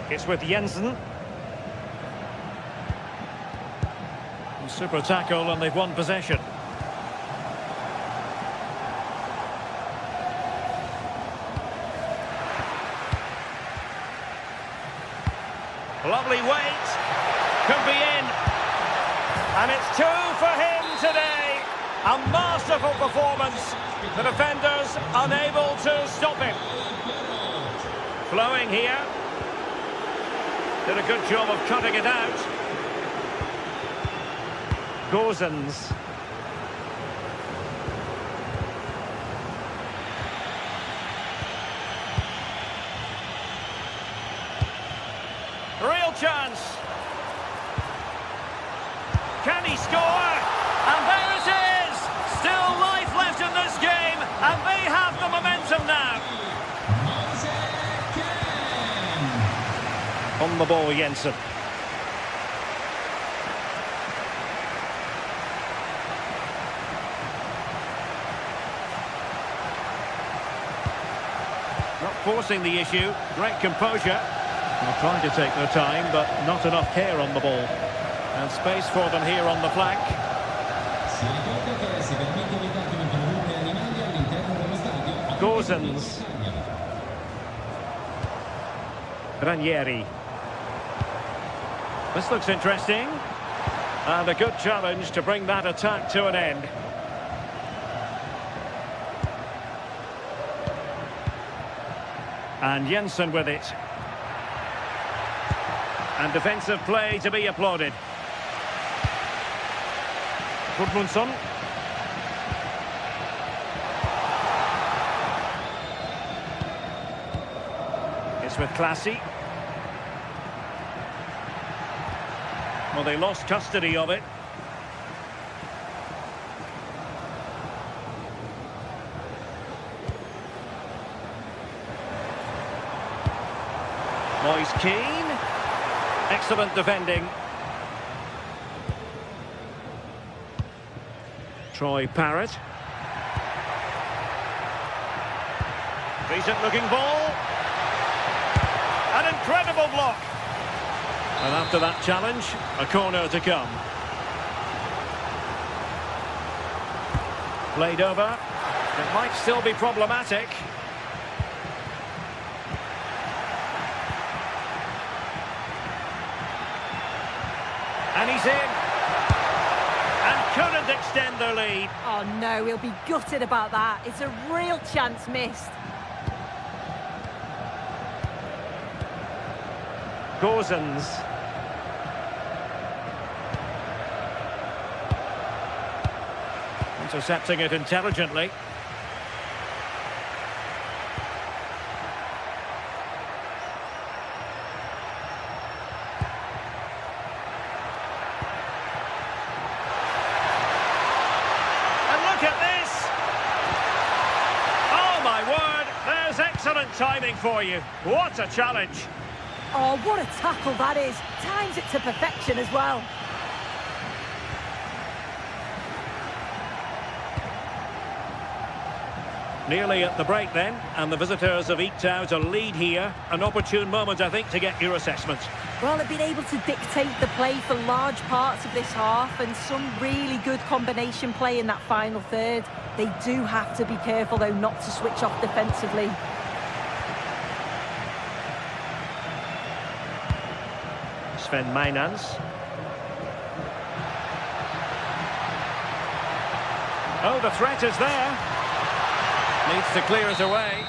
It's with Jensen. Super tackle and they've won possession. Lovely weight. Could be in. And it's 2 for him today. A masterful performance. The defenders unable to stop him. Flowing here. Did a good job of cutting it out. Gosens. Real chance. Can he score? And there it is! Still life left in this game, and they have the momentum now. On the ball, Jensen. Not forcing the issue. Great composure. They're trying to take their time, but not enough care on the ball. And space for them here on the flank. Gosens. Ranieri. This looks interesting. And a good challenge to bring that attack to an end. And Jensen with it. And defensive play to be applauded. Gudmundsson. It's with Classy. Well, they lost custody of it. Moise Keane. Excellent defending. Troy Parrott. Decent looking ball. An incredible block. And after that challenge, a corner to come. Played over. It might still be problematic. And he's in. And couldn't extend their lead. Oh no, he'll be gutted about that. It's a real chance missed. Gozens. Intercepting it intelligently. And look at this! Oh my word, there's excellent timing for you. What a challenge. Oh, what a tackle that is. Times it to perfection as well. Nearly at the break then, and the visitors have eked out a lead here. An opportune moment, I think, to get your assessment. Well, they've been able to dictate the play for large parts of this half, and some really good combination play in that final third. They do have to be careful, though, not to switch off defensively. Sven Meinans. Oh, the threat is there. Needs to clear it away.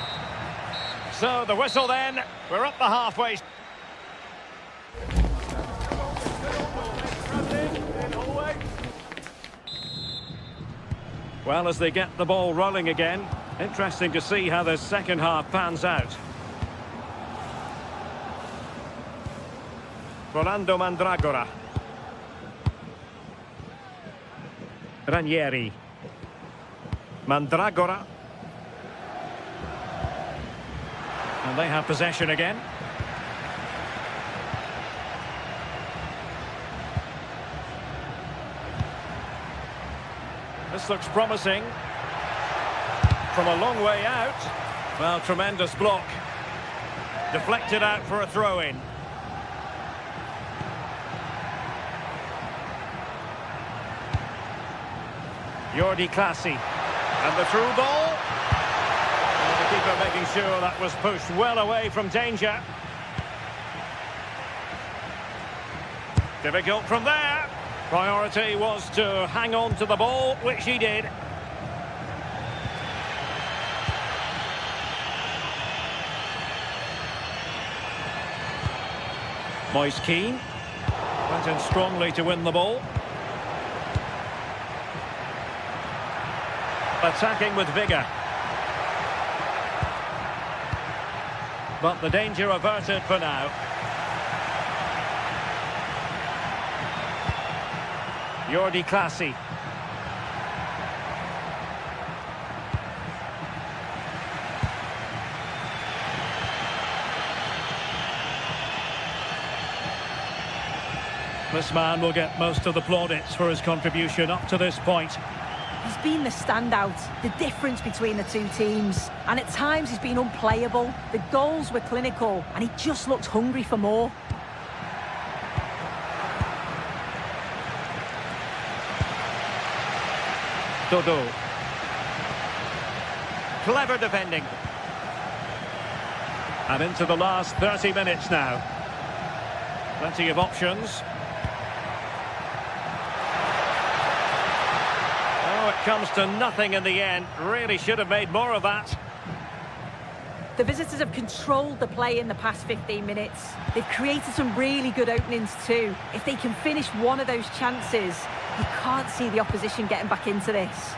So the whistle then. We're up the halfway. Well, as they get the ball rolling again, interesting to see how the second half pans out. Rolando Mandragora. Ranieri. Mandragora. And they have possession again. This looks promising. From a long way out. Well, tremendous block. Deflected out for a throw-in. Jordi Clasie. And the through ball. And the keeper making sure that was pushed well away from danger. Difficult from there. Priority was to hang on to the ball, which he did. Moise Keane went in strongly to win the ball. Attacking with vigour. But the danger averted for now. Jordi Clasie. This man will get most of the plaudits for his contribution up to this point. He's been the standout, the difference between the two teams. And at times he's been unplayable. The goals were clinical and he just looked hungry for more. Dodo. Clever defending. And into the last 30 minutes now. Plenty of options. Oh, it comes to nothing in the end. Really should have made more of that. The visitors have controlled the play in the past 15 minutes. They've created some really good openings too. If they can finish one of those chances, you can't see the opposition getting back into this.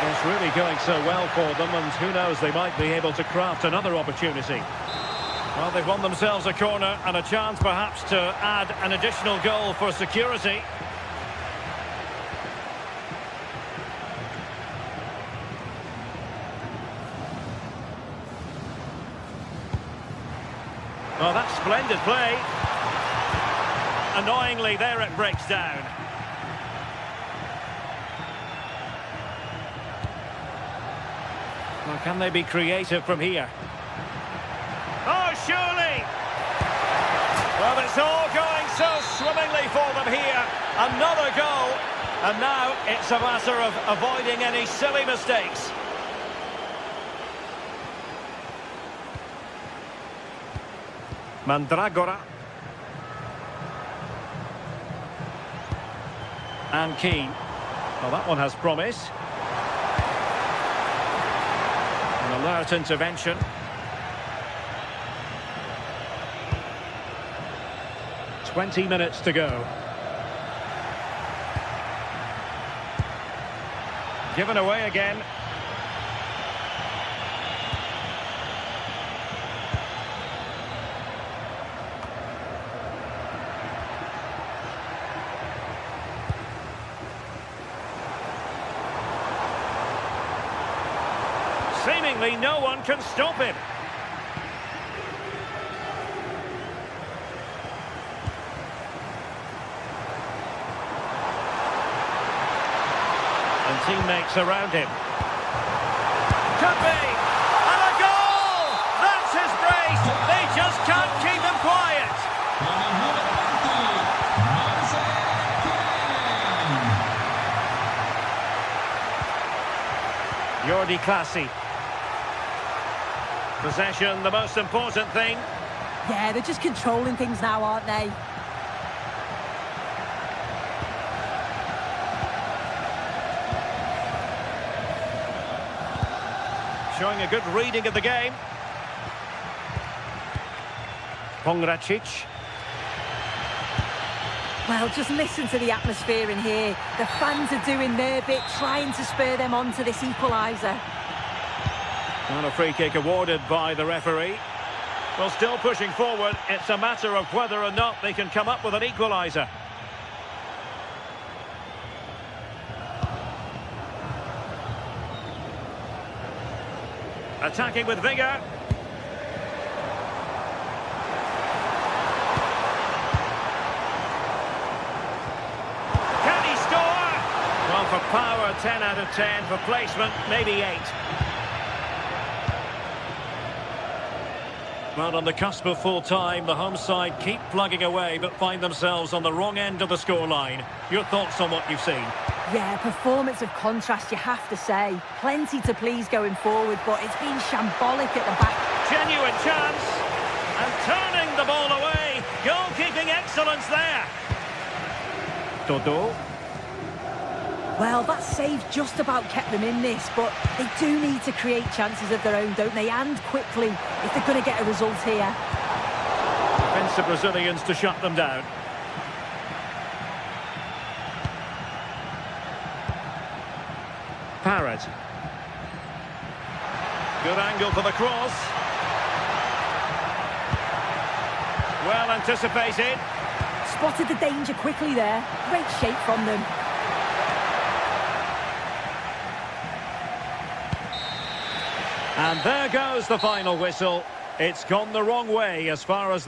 It's really going so well for them, and who knows, they might be able to craft another opportunity. Well, they've won themselves a corner and a chance perhaps to add an additional goal for security. Well, that's splendid play. Annoyingly, there it breaks down. Well, can they be creative from here? Oh, surely! Well, it's all going so swimmingly for them here. Another goal. And now it's a matter of avoiding any silly mistakes. Mandragora. And Keane. Well, that one has promise. An alert intervention. "20 minutes to go. Given away again. Seemingly no one can stop him. And teammates around him. Could be! And a goal! That's his brace! They just can't keep him quiet! Jordi Classy. Possession, the most important thing. Yeah, they're just controlling things now, aren't they? Showing a good reading of the game. Pongracic. Well, just listen to the atmosphere in here. The fans are doing their bit, trying to spur them on to this equaliser. And a free kick awarded by the referee. Well, still pushing forward. It's a matter of whether or not they can come up with an equaliser. Attacking with vigour. Can he score? Well, for power, 10 out of 10. For placement, maybe 8. Well, on the cusp of full time, the home side keep plugging away but find themselves on the wrong end of the scoreline. Your thoughts on what you've seen? Yeah, performance of contrast, you have to say. Plenty to please going forward, but it's been shambolic at the back. Genuine chance. And turning the ball away. Goalkeeping excellence there. Dodo. Well, that save just about kept them in this, but they do need to create chances of their own, don't they? And quickly, if they're going to get a result here. Defensive Brazilians to shut them down. Parrott. Good angle for the cross. Well anticipated. Spotted the danger quickly there. Great shape from them. And there goes the final whistle. It's gone the wrong way as far as...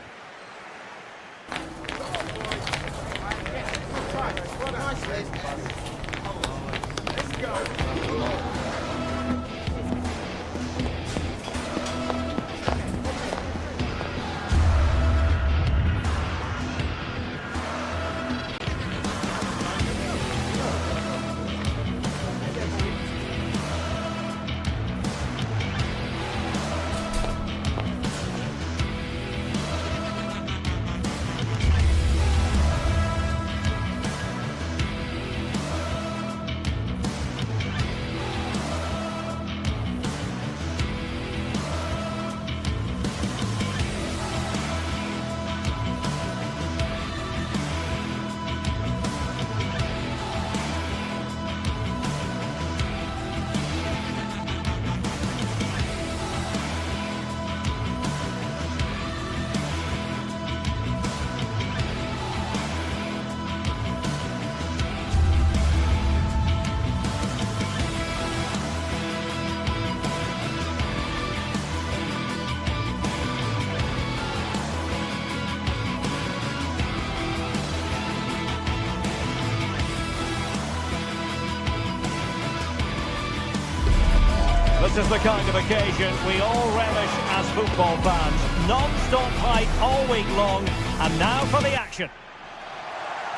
This is the kind of occasion we all relish as football fans. Non-stop hype all week long, and now for the action.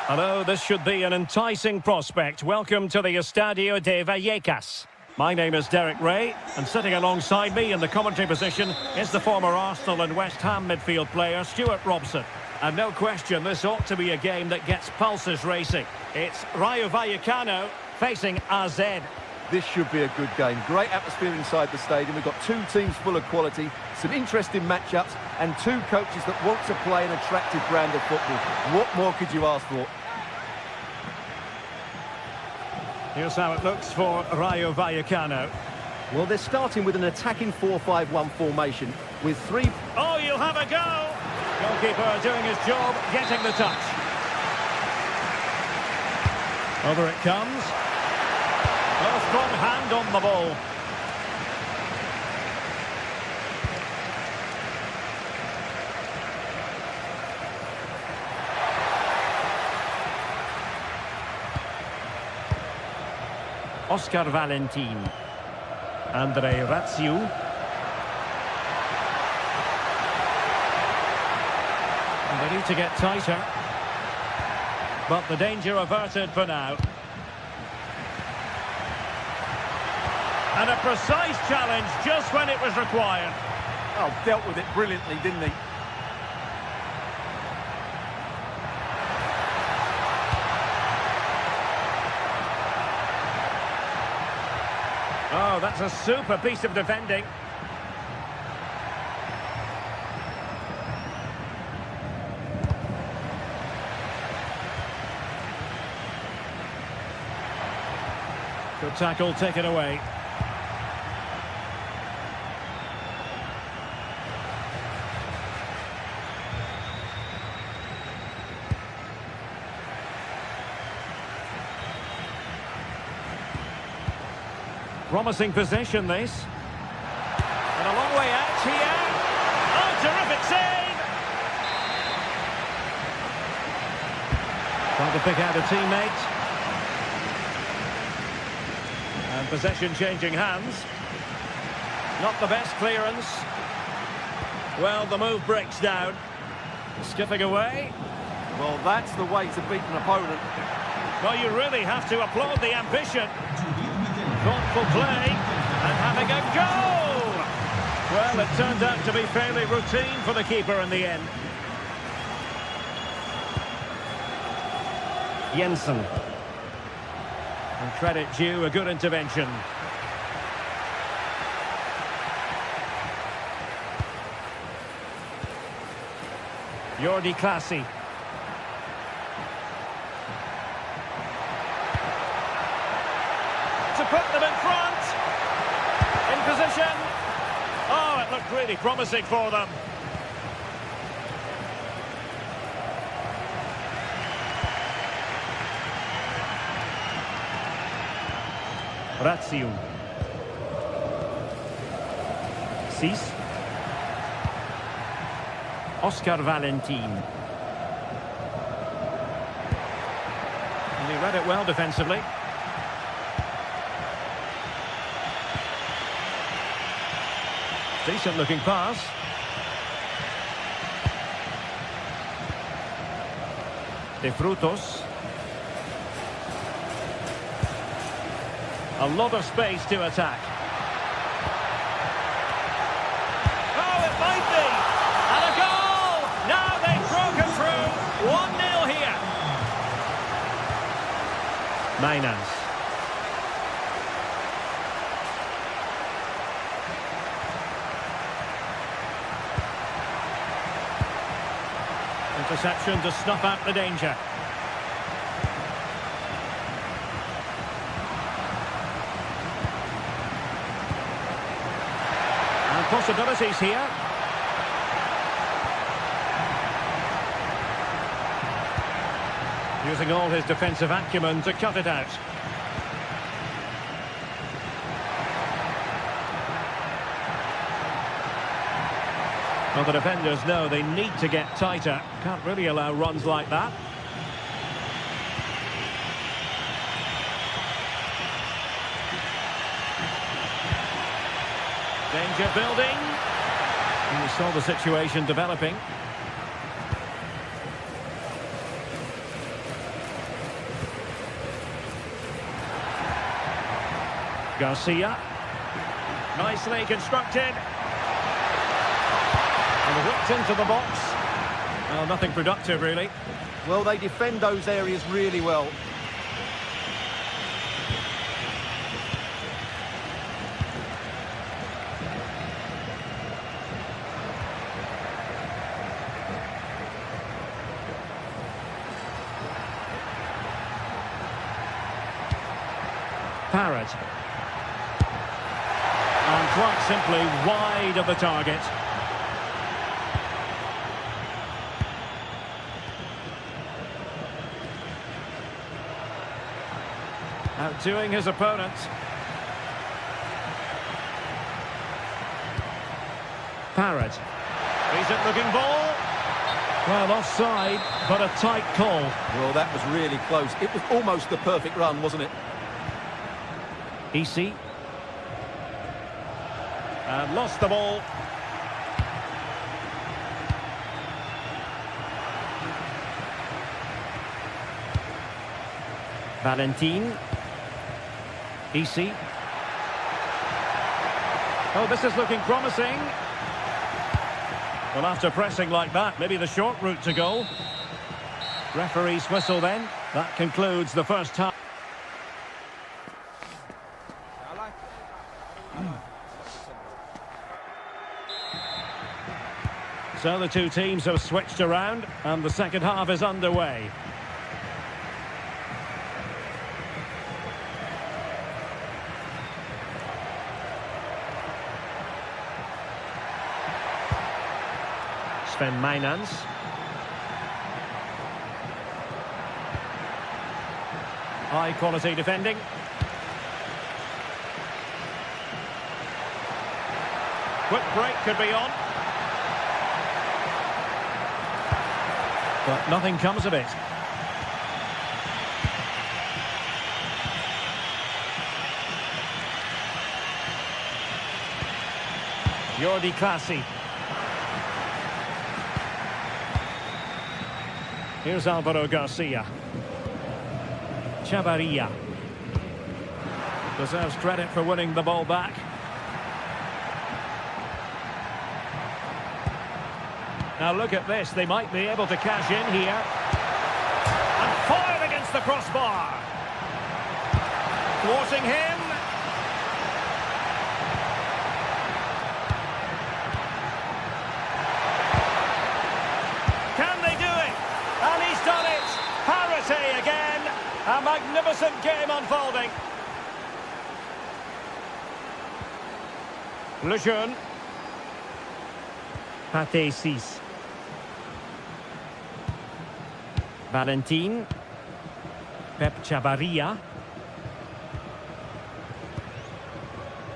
Hello, this should be an enticing prospect. Welcome to the Estadio de Vallecas. My name is Derek Ray, and sitting alongside me in the commentary position is the former Arsenal and West Ham midfield player, Stuart Robson. And no question, this ought to be a game that gets pulses racing. It's Rayo Vallecano facing AZ. This should be a good game. Great atmosphere inside the stadium. We've got two teams full of quality, some interesting matchups, and two coaches that want to play an attractive brand of football. What more could you ask for? Here's how it looks for Rayo Vallecano. Well, they're starting with an attacking 4-5-1 formation with three... Oh, you'll have a go! Goalkeeper doing his job, getting the touch. Over it comes. A strong hand on the ball. Oscar Valentin. Andre Ratsiu. And they need to get tighter. But the danger averted for now. And a precise challenge just when it was required. Oh, dealt with it brilliantly, didn't he? Oh, that's a super piece of defending. Good tackle taken away. Promising possession, this. And a long way out here. Oh, terrific save! Trying to pick out a teammate. And possession changing hands. Not the best clearance. Well, the move breaks down. Skipping away. Well, that's the way to beat an opponent. Well, you really have to applaud the ambition. Thoughtful play, and having a go! Well, it turned out to be fairly routine for the keeper in the end. Jensen. And credit due, a good intervention. Jordi Clasie. To put them in front. In position. Oh, it looked really promising for them. Ratsiu. Cis. Oscar Valentin. And he read it well defensively. Decent looking pass. De Frutos. A lot of space to attack. Oh, it might be! And a goal! Now they've broken through. 1-0 here. Mainas. Interception to snuff out the danger. And possibilities here. Using all his defensive acumen to cut it out. Well, the defenders know they need to get tighter. Can't really allow runs like that. Danger building. And we saw the situation developing. Garcia. Nicely constructed. And whipped into the box. Well, nothing productive, really. Well, they defend those areas really well. Parrott. And quite simply wide of the target. Outdoing his opponent. Parrott. Decent looking ball. Well, offside, but a tight call. Well, that was really close. It was almost the perfect run, wasn't it? Easy. And lost the ball. Valentin. Easy. Oh, this is looking promising. Well, after pressing like that, maybe the short route to goal. Referee's whistle then. That concludes the first half. So the two teams have switched around and the second half is underway. Sven Mainans. High quality defending. Quick break could be on. But nothing comes of it. Jordi Clasie. Here's Alvaro Garcia. Chavarria. Deserves credit for winning the ball back. Now look at this, they might be able to cash in here. And fired against the crossbar. Thwarting him. Can they do it? And he's done it. Parity again. A magnificent game unfolding. Lejeune. Pate 6. Valentin. Pep Chavarria.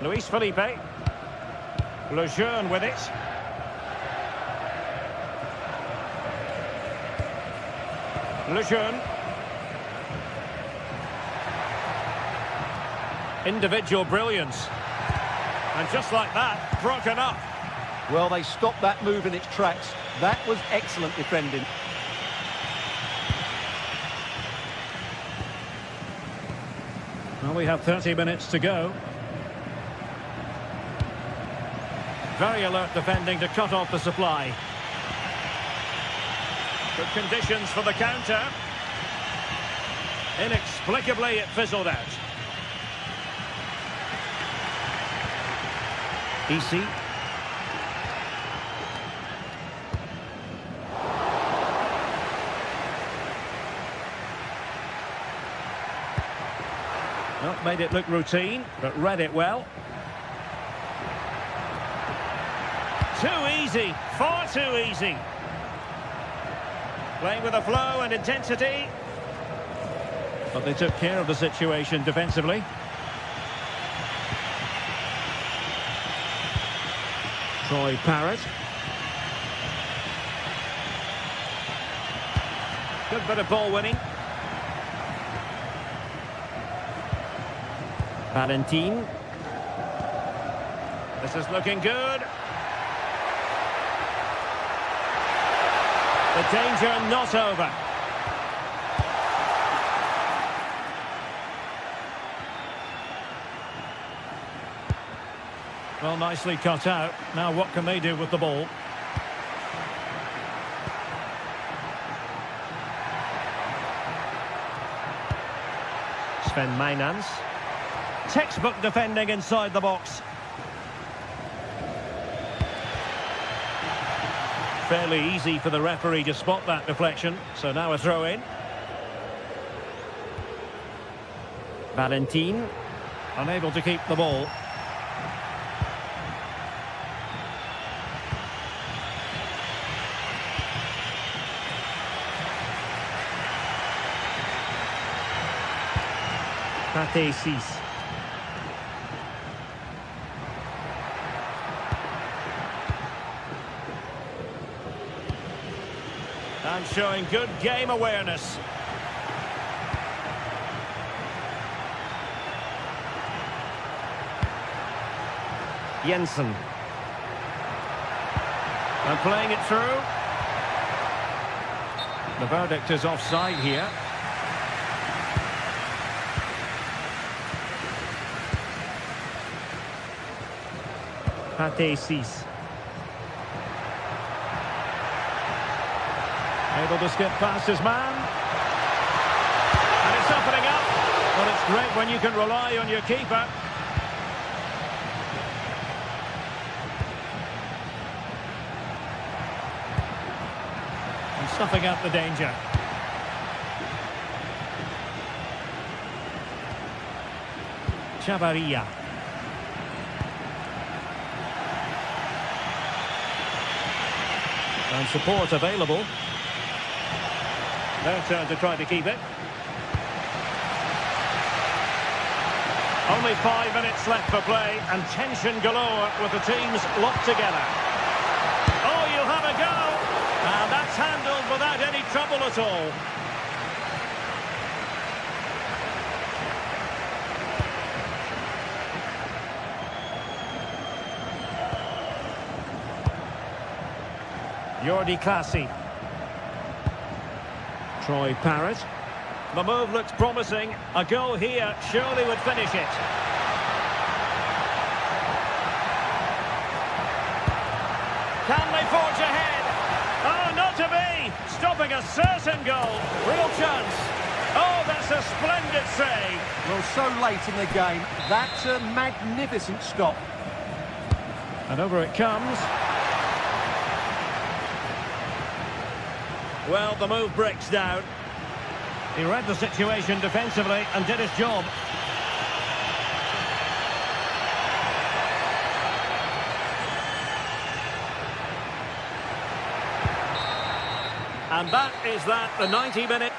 Luis Felipe. Lejeune with it. Lejeune. Individual brilliance. And just like that, broken up. Well, they stopped that move in its tracks. That was excellent defending. Well, we have 30 minutes to go. Very alert defending to cut off the supply. Good conditions for the counter. Inexplicably, it fizzled out. Easy. Not made it look routine, but read it well. Too easy, far too easy. Playing with a flow and intensity. But they took care of the situation defensively. Troy Parrott. Good bit of ball winning. Valentin. This is looking good. The danger not over. Well, nicely cut out. Now what can they do with the ball? Sven Mainans. Textbook defending inside the box. Fairly easy for the referee to spot that deflection. So now a throw in. Valentin. Unable to keep the ball. Pate 6. And showing good game awareness. Jensen. And playing it through. The verdict is offside here. Pate 6. Able to skip past his man. And it's opening up. But it's great when you can rely on your keeper. And snuffing out the danger. Chavarria. And support available. Their turn to try to keep it. Only 5 minutes left for play and tension galore with the teams locked together. Oh, you'll have a go. And that's handled without any trouble at all. Jordi Clasie. Troy Parrott. The move looks promising. A goal here surely would finish it. Can they forge ahead? Oh, not to be! Stopping a certain goal. Real chance. Oh, that's a splendid save. Well, so late in the game, that's a magnificent stop. And over it comes. Well, the move breaks down. He read the situation defensively and did his job. And that is that, the 90-minute...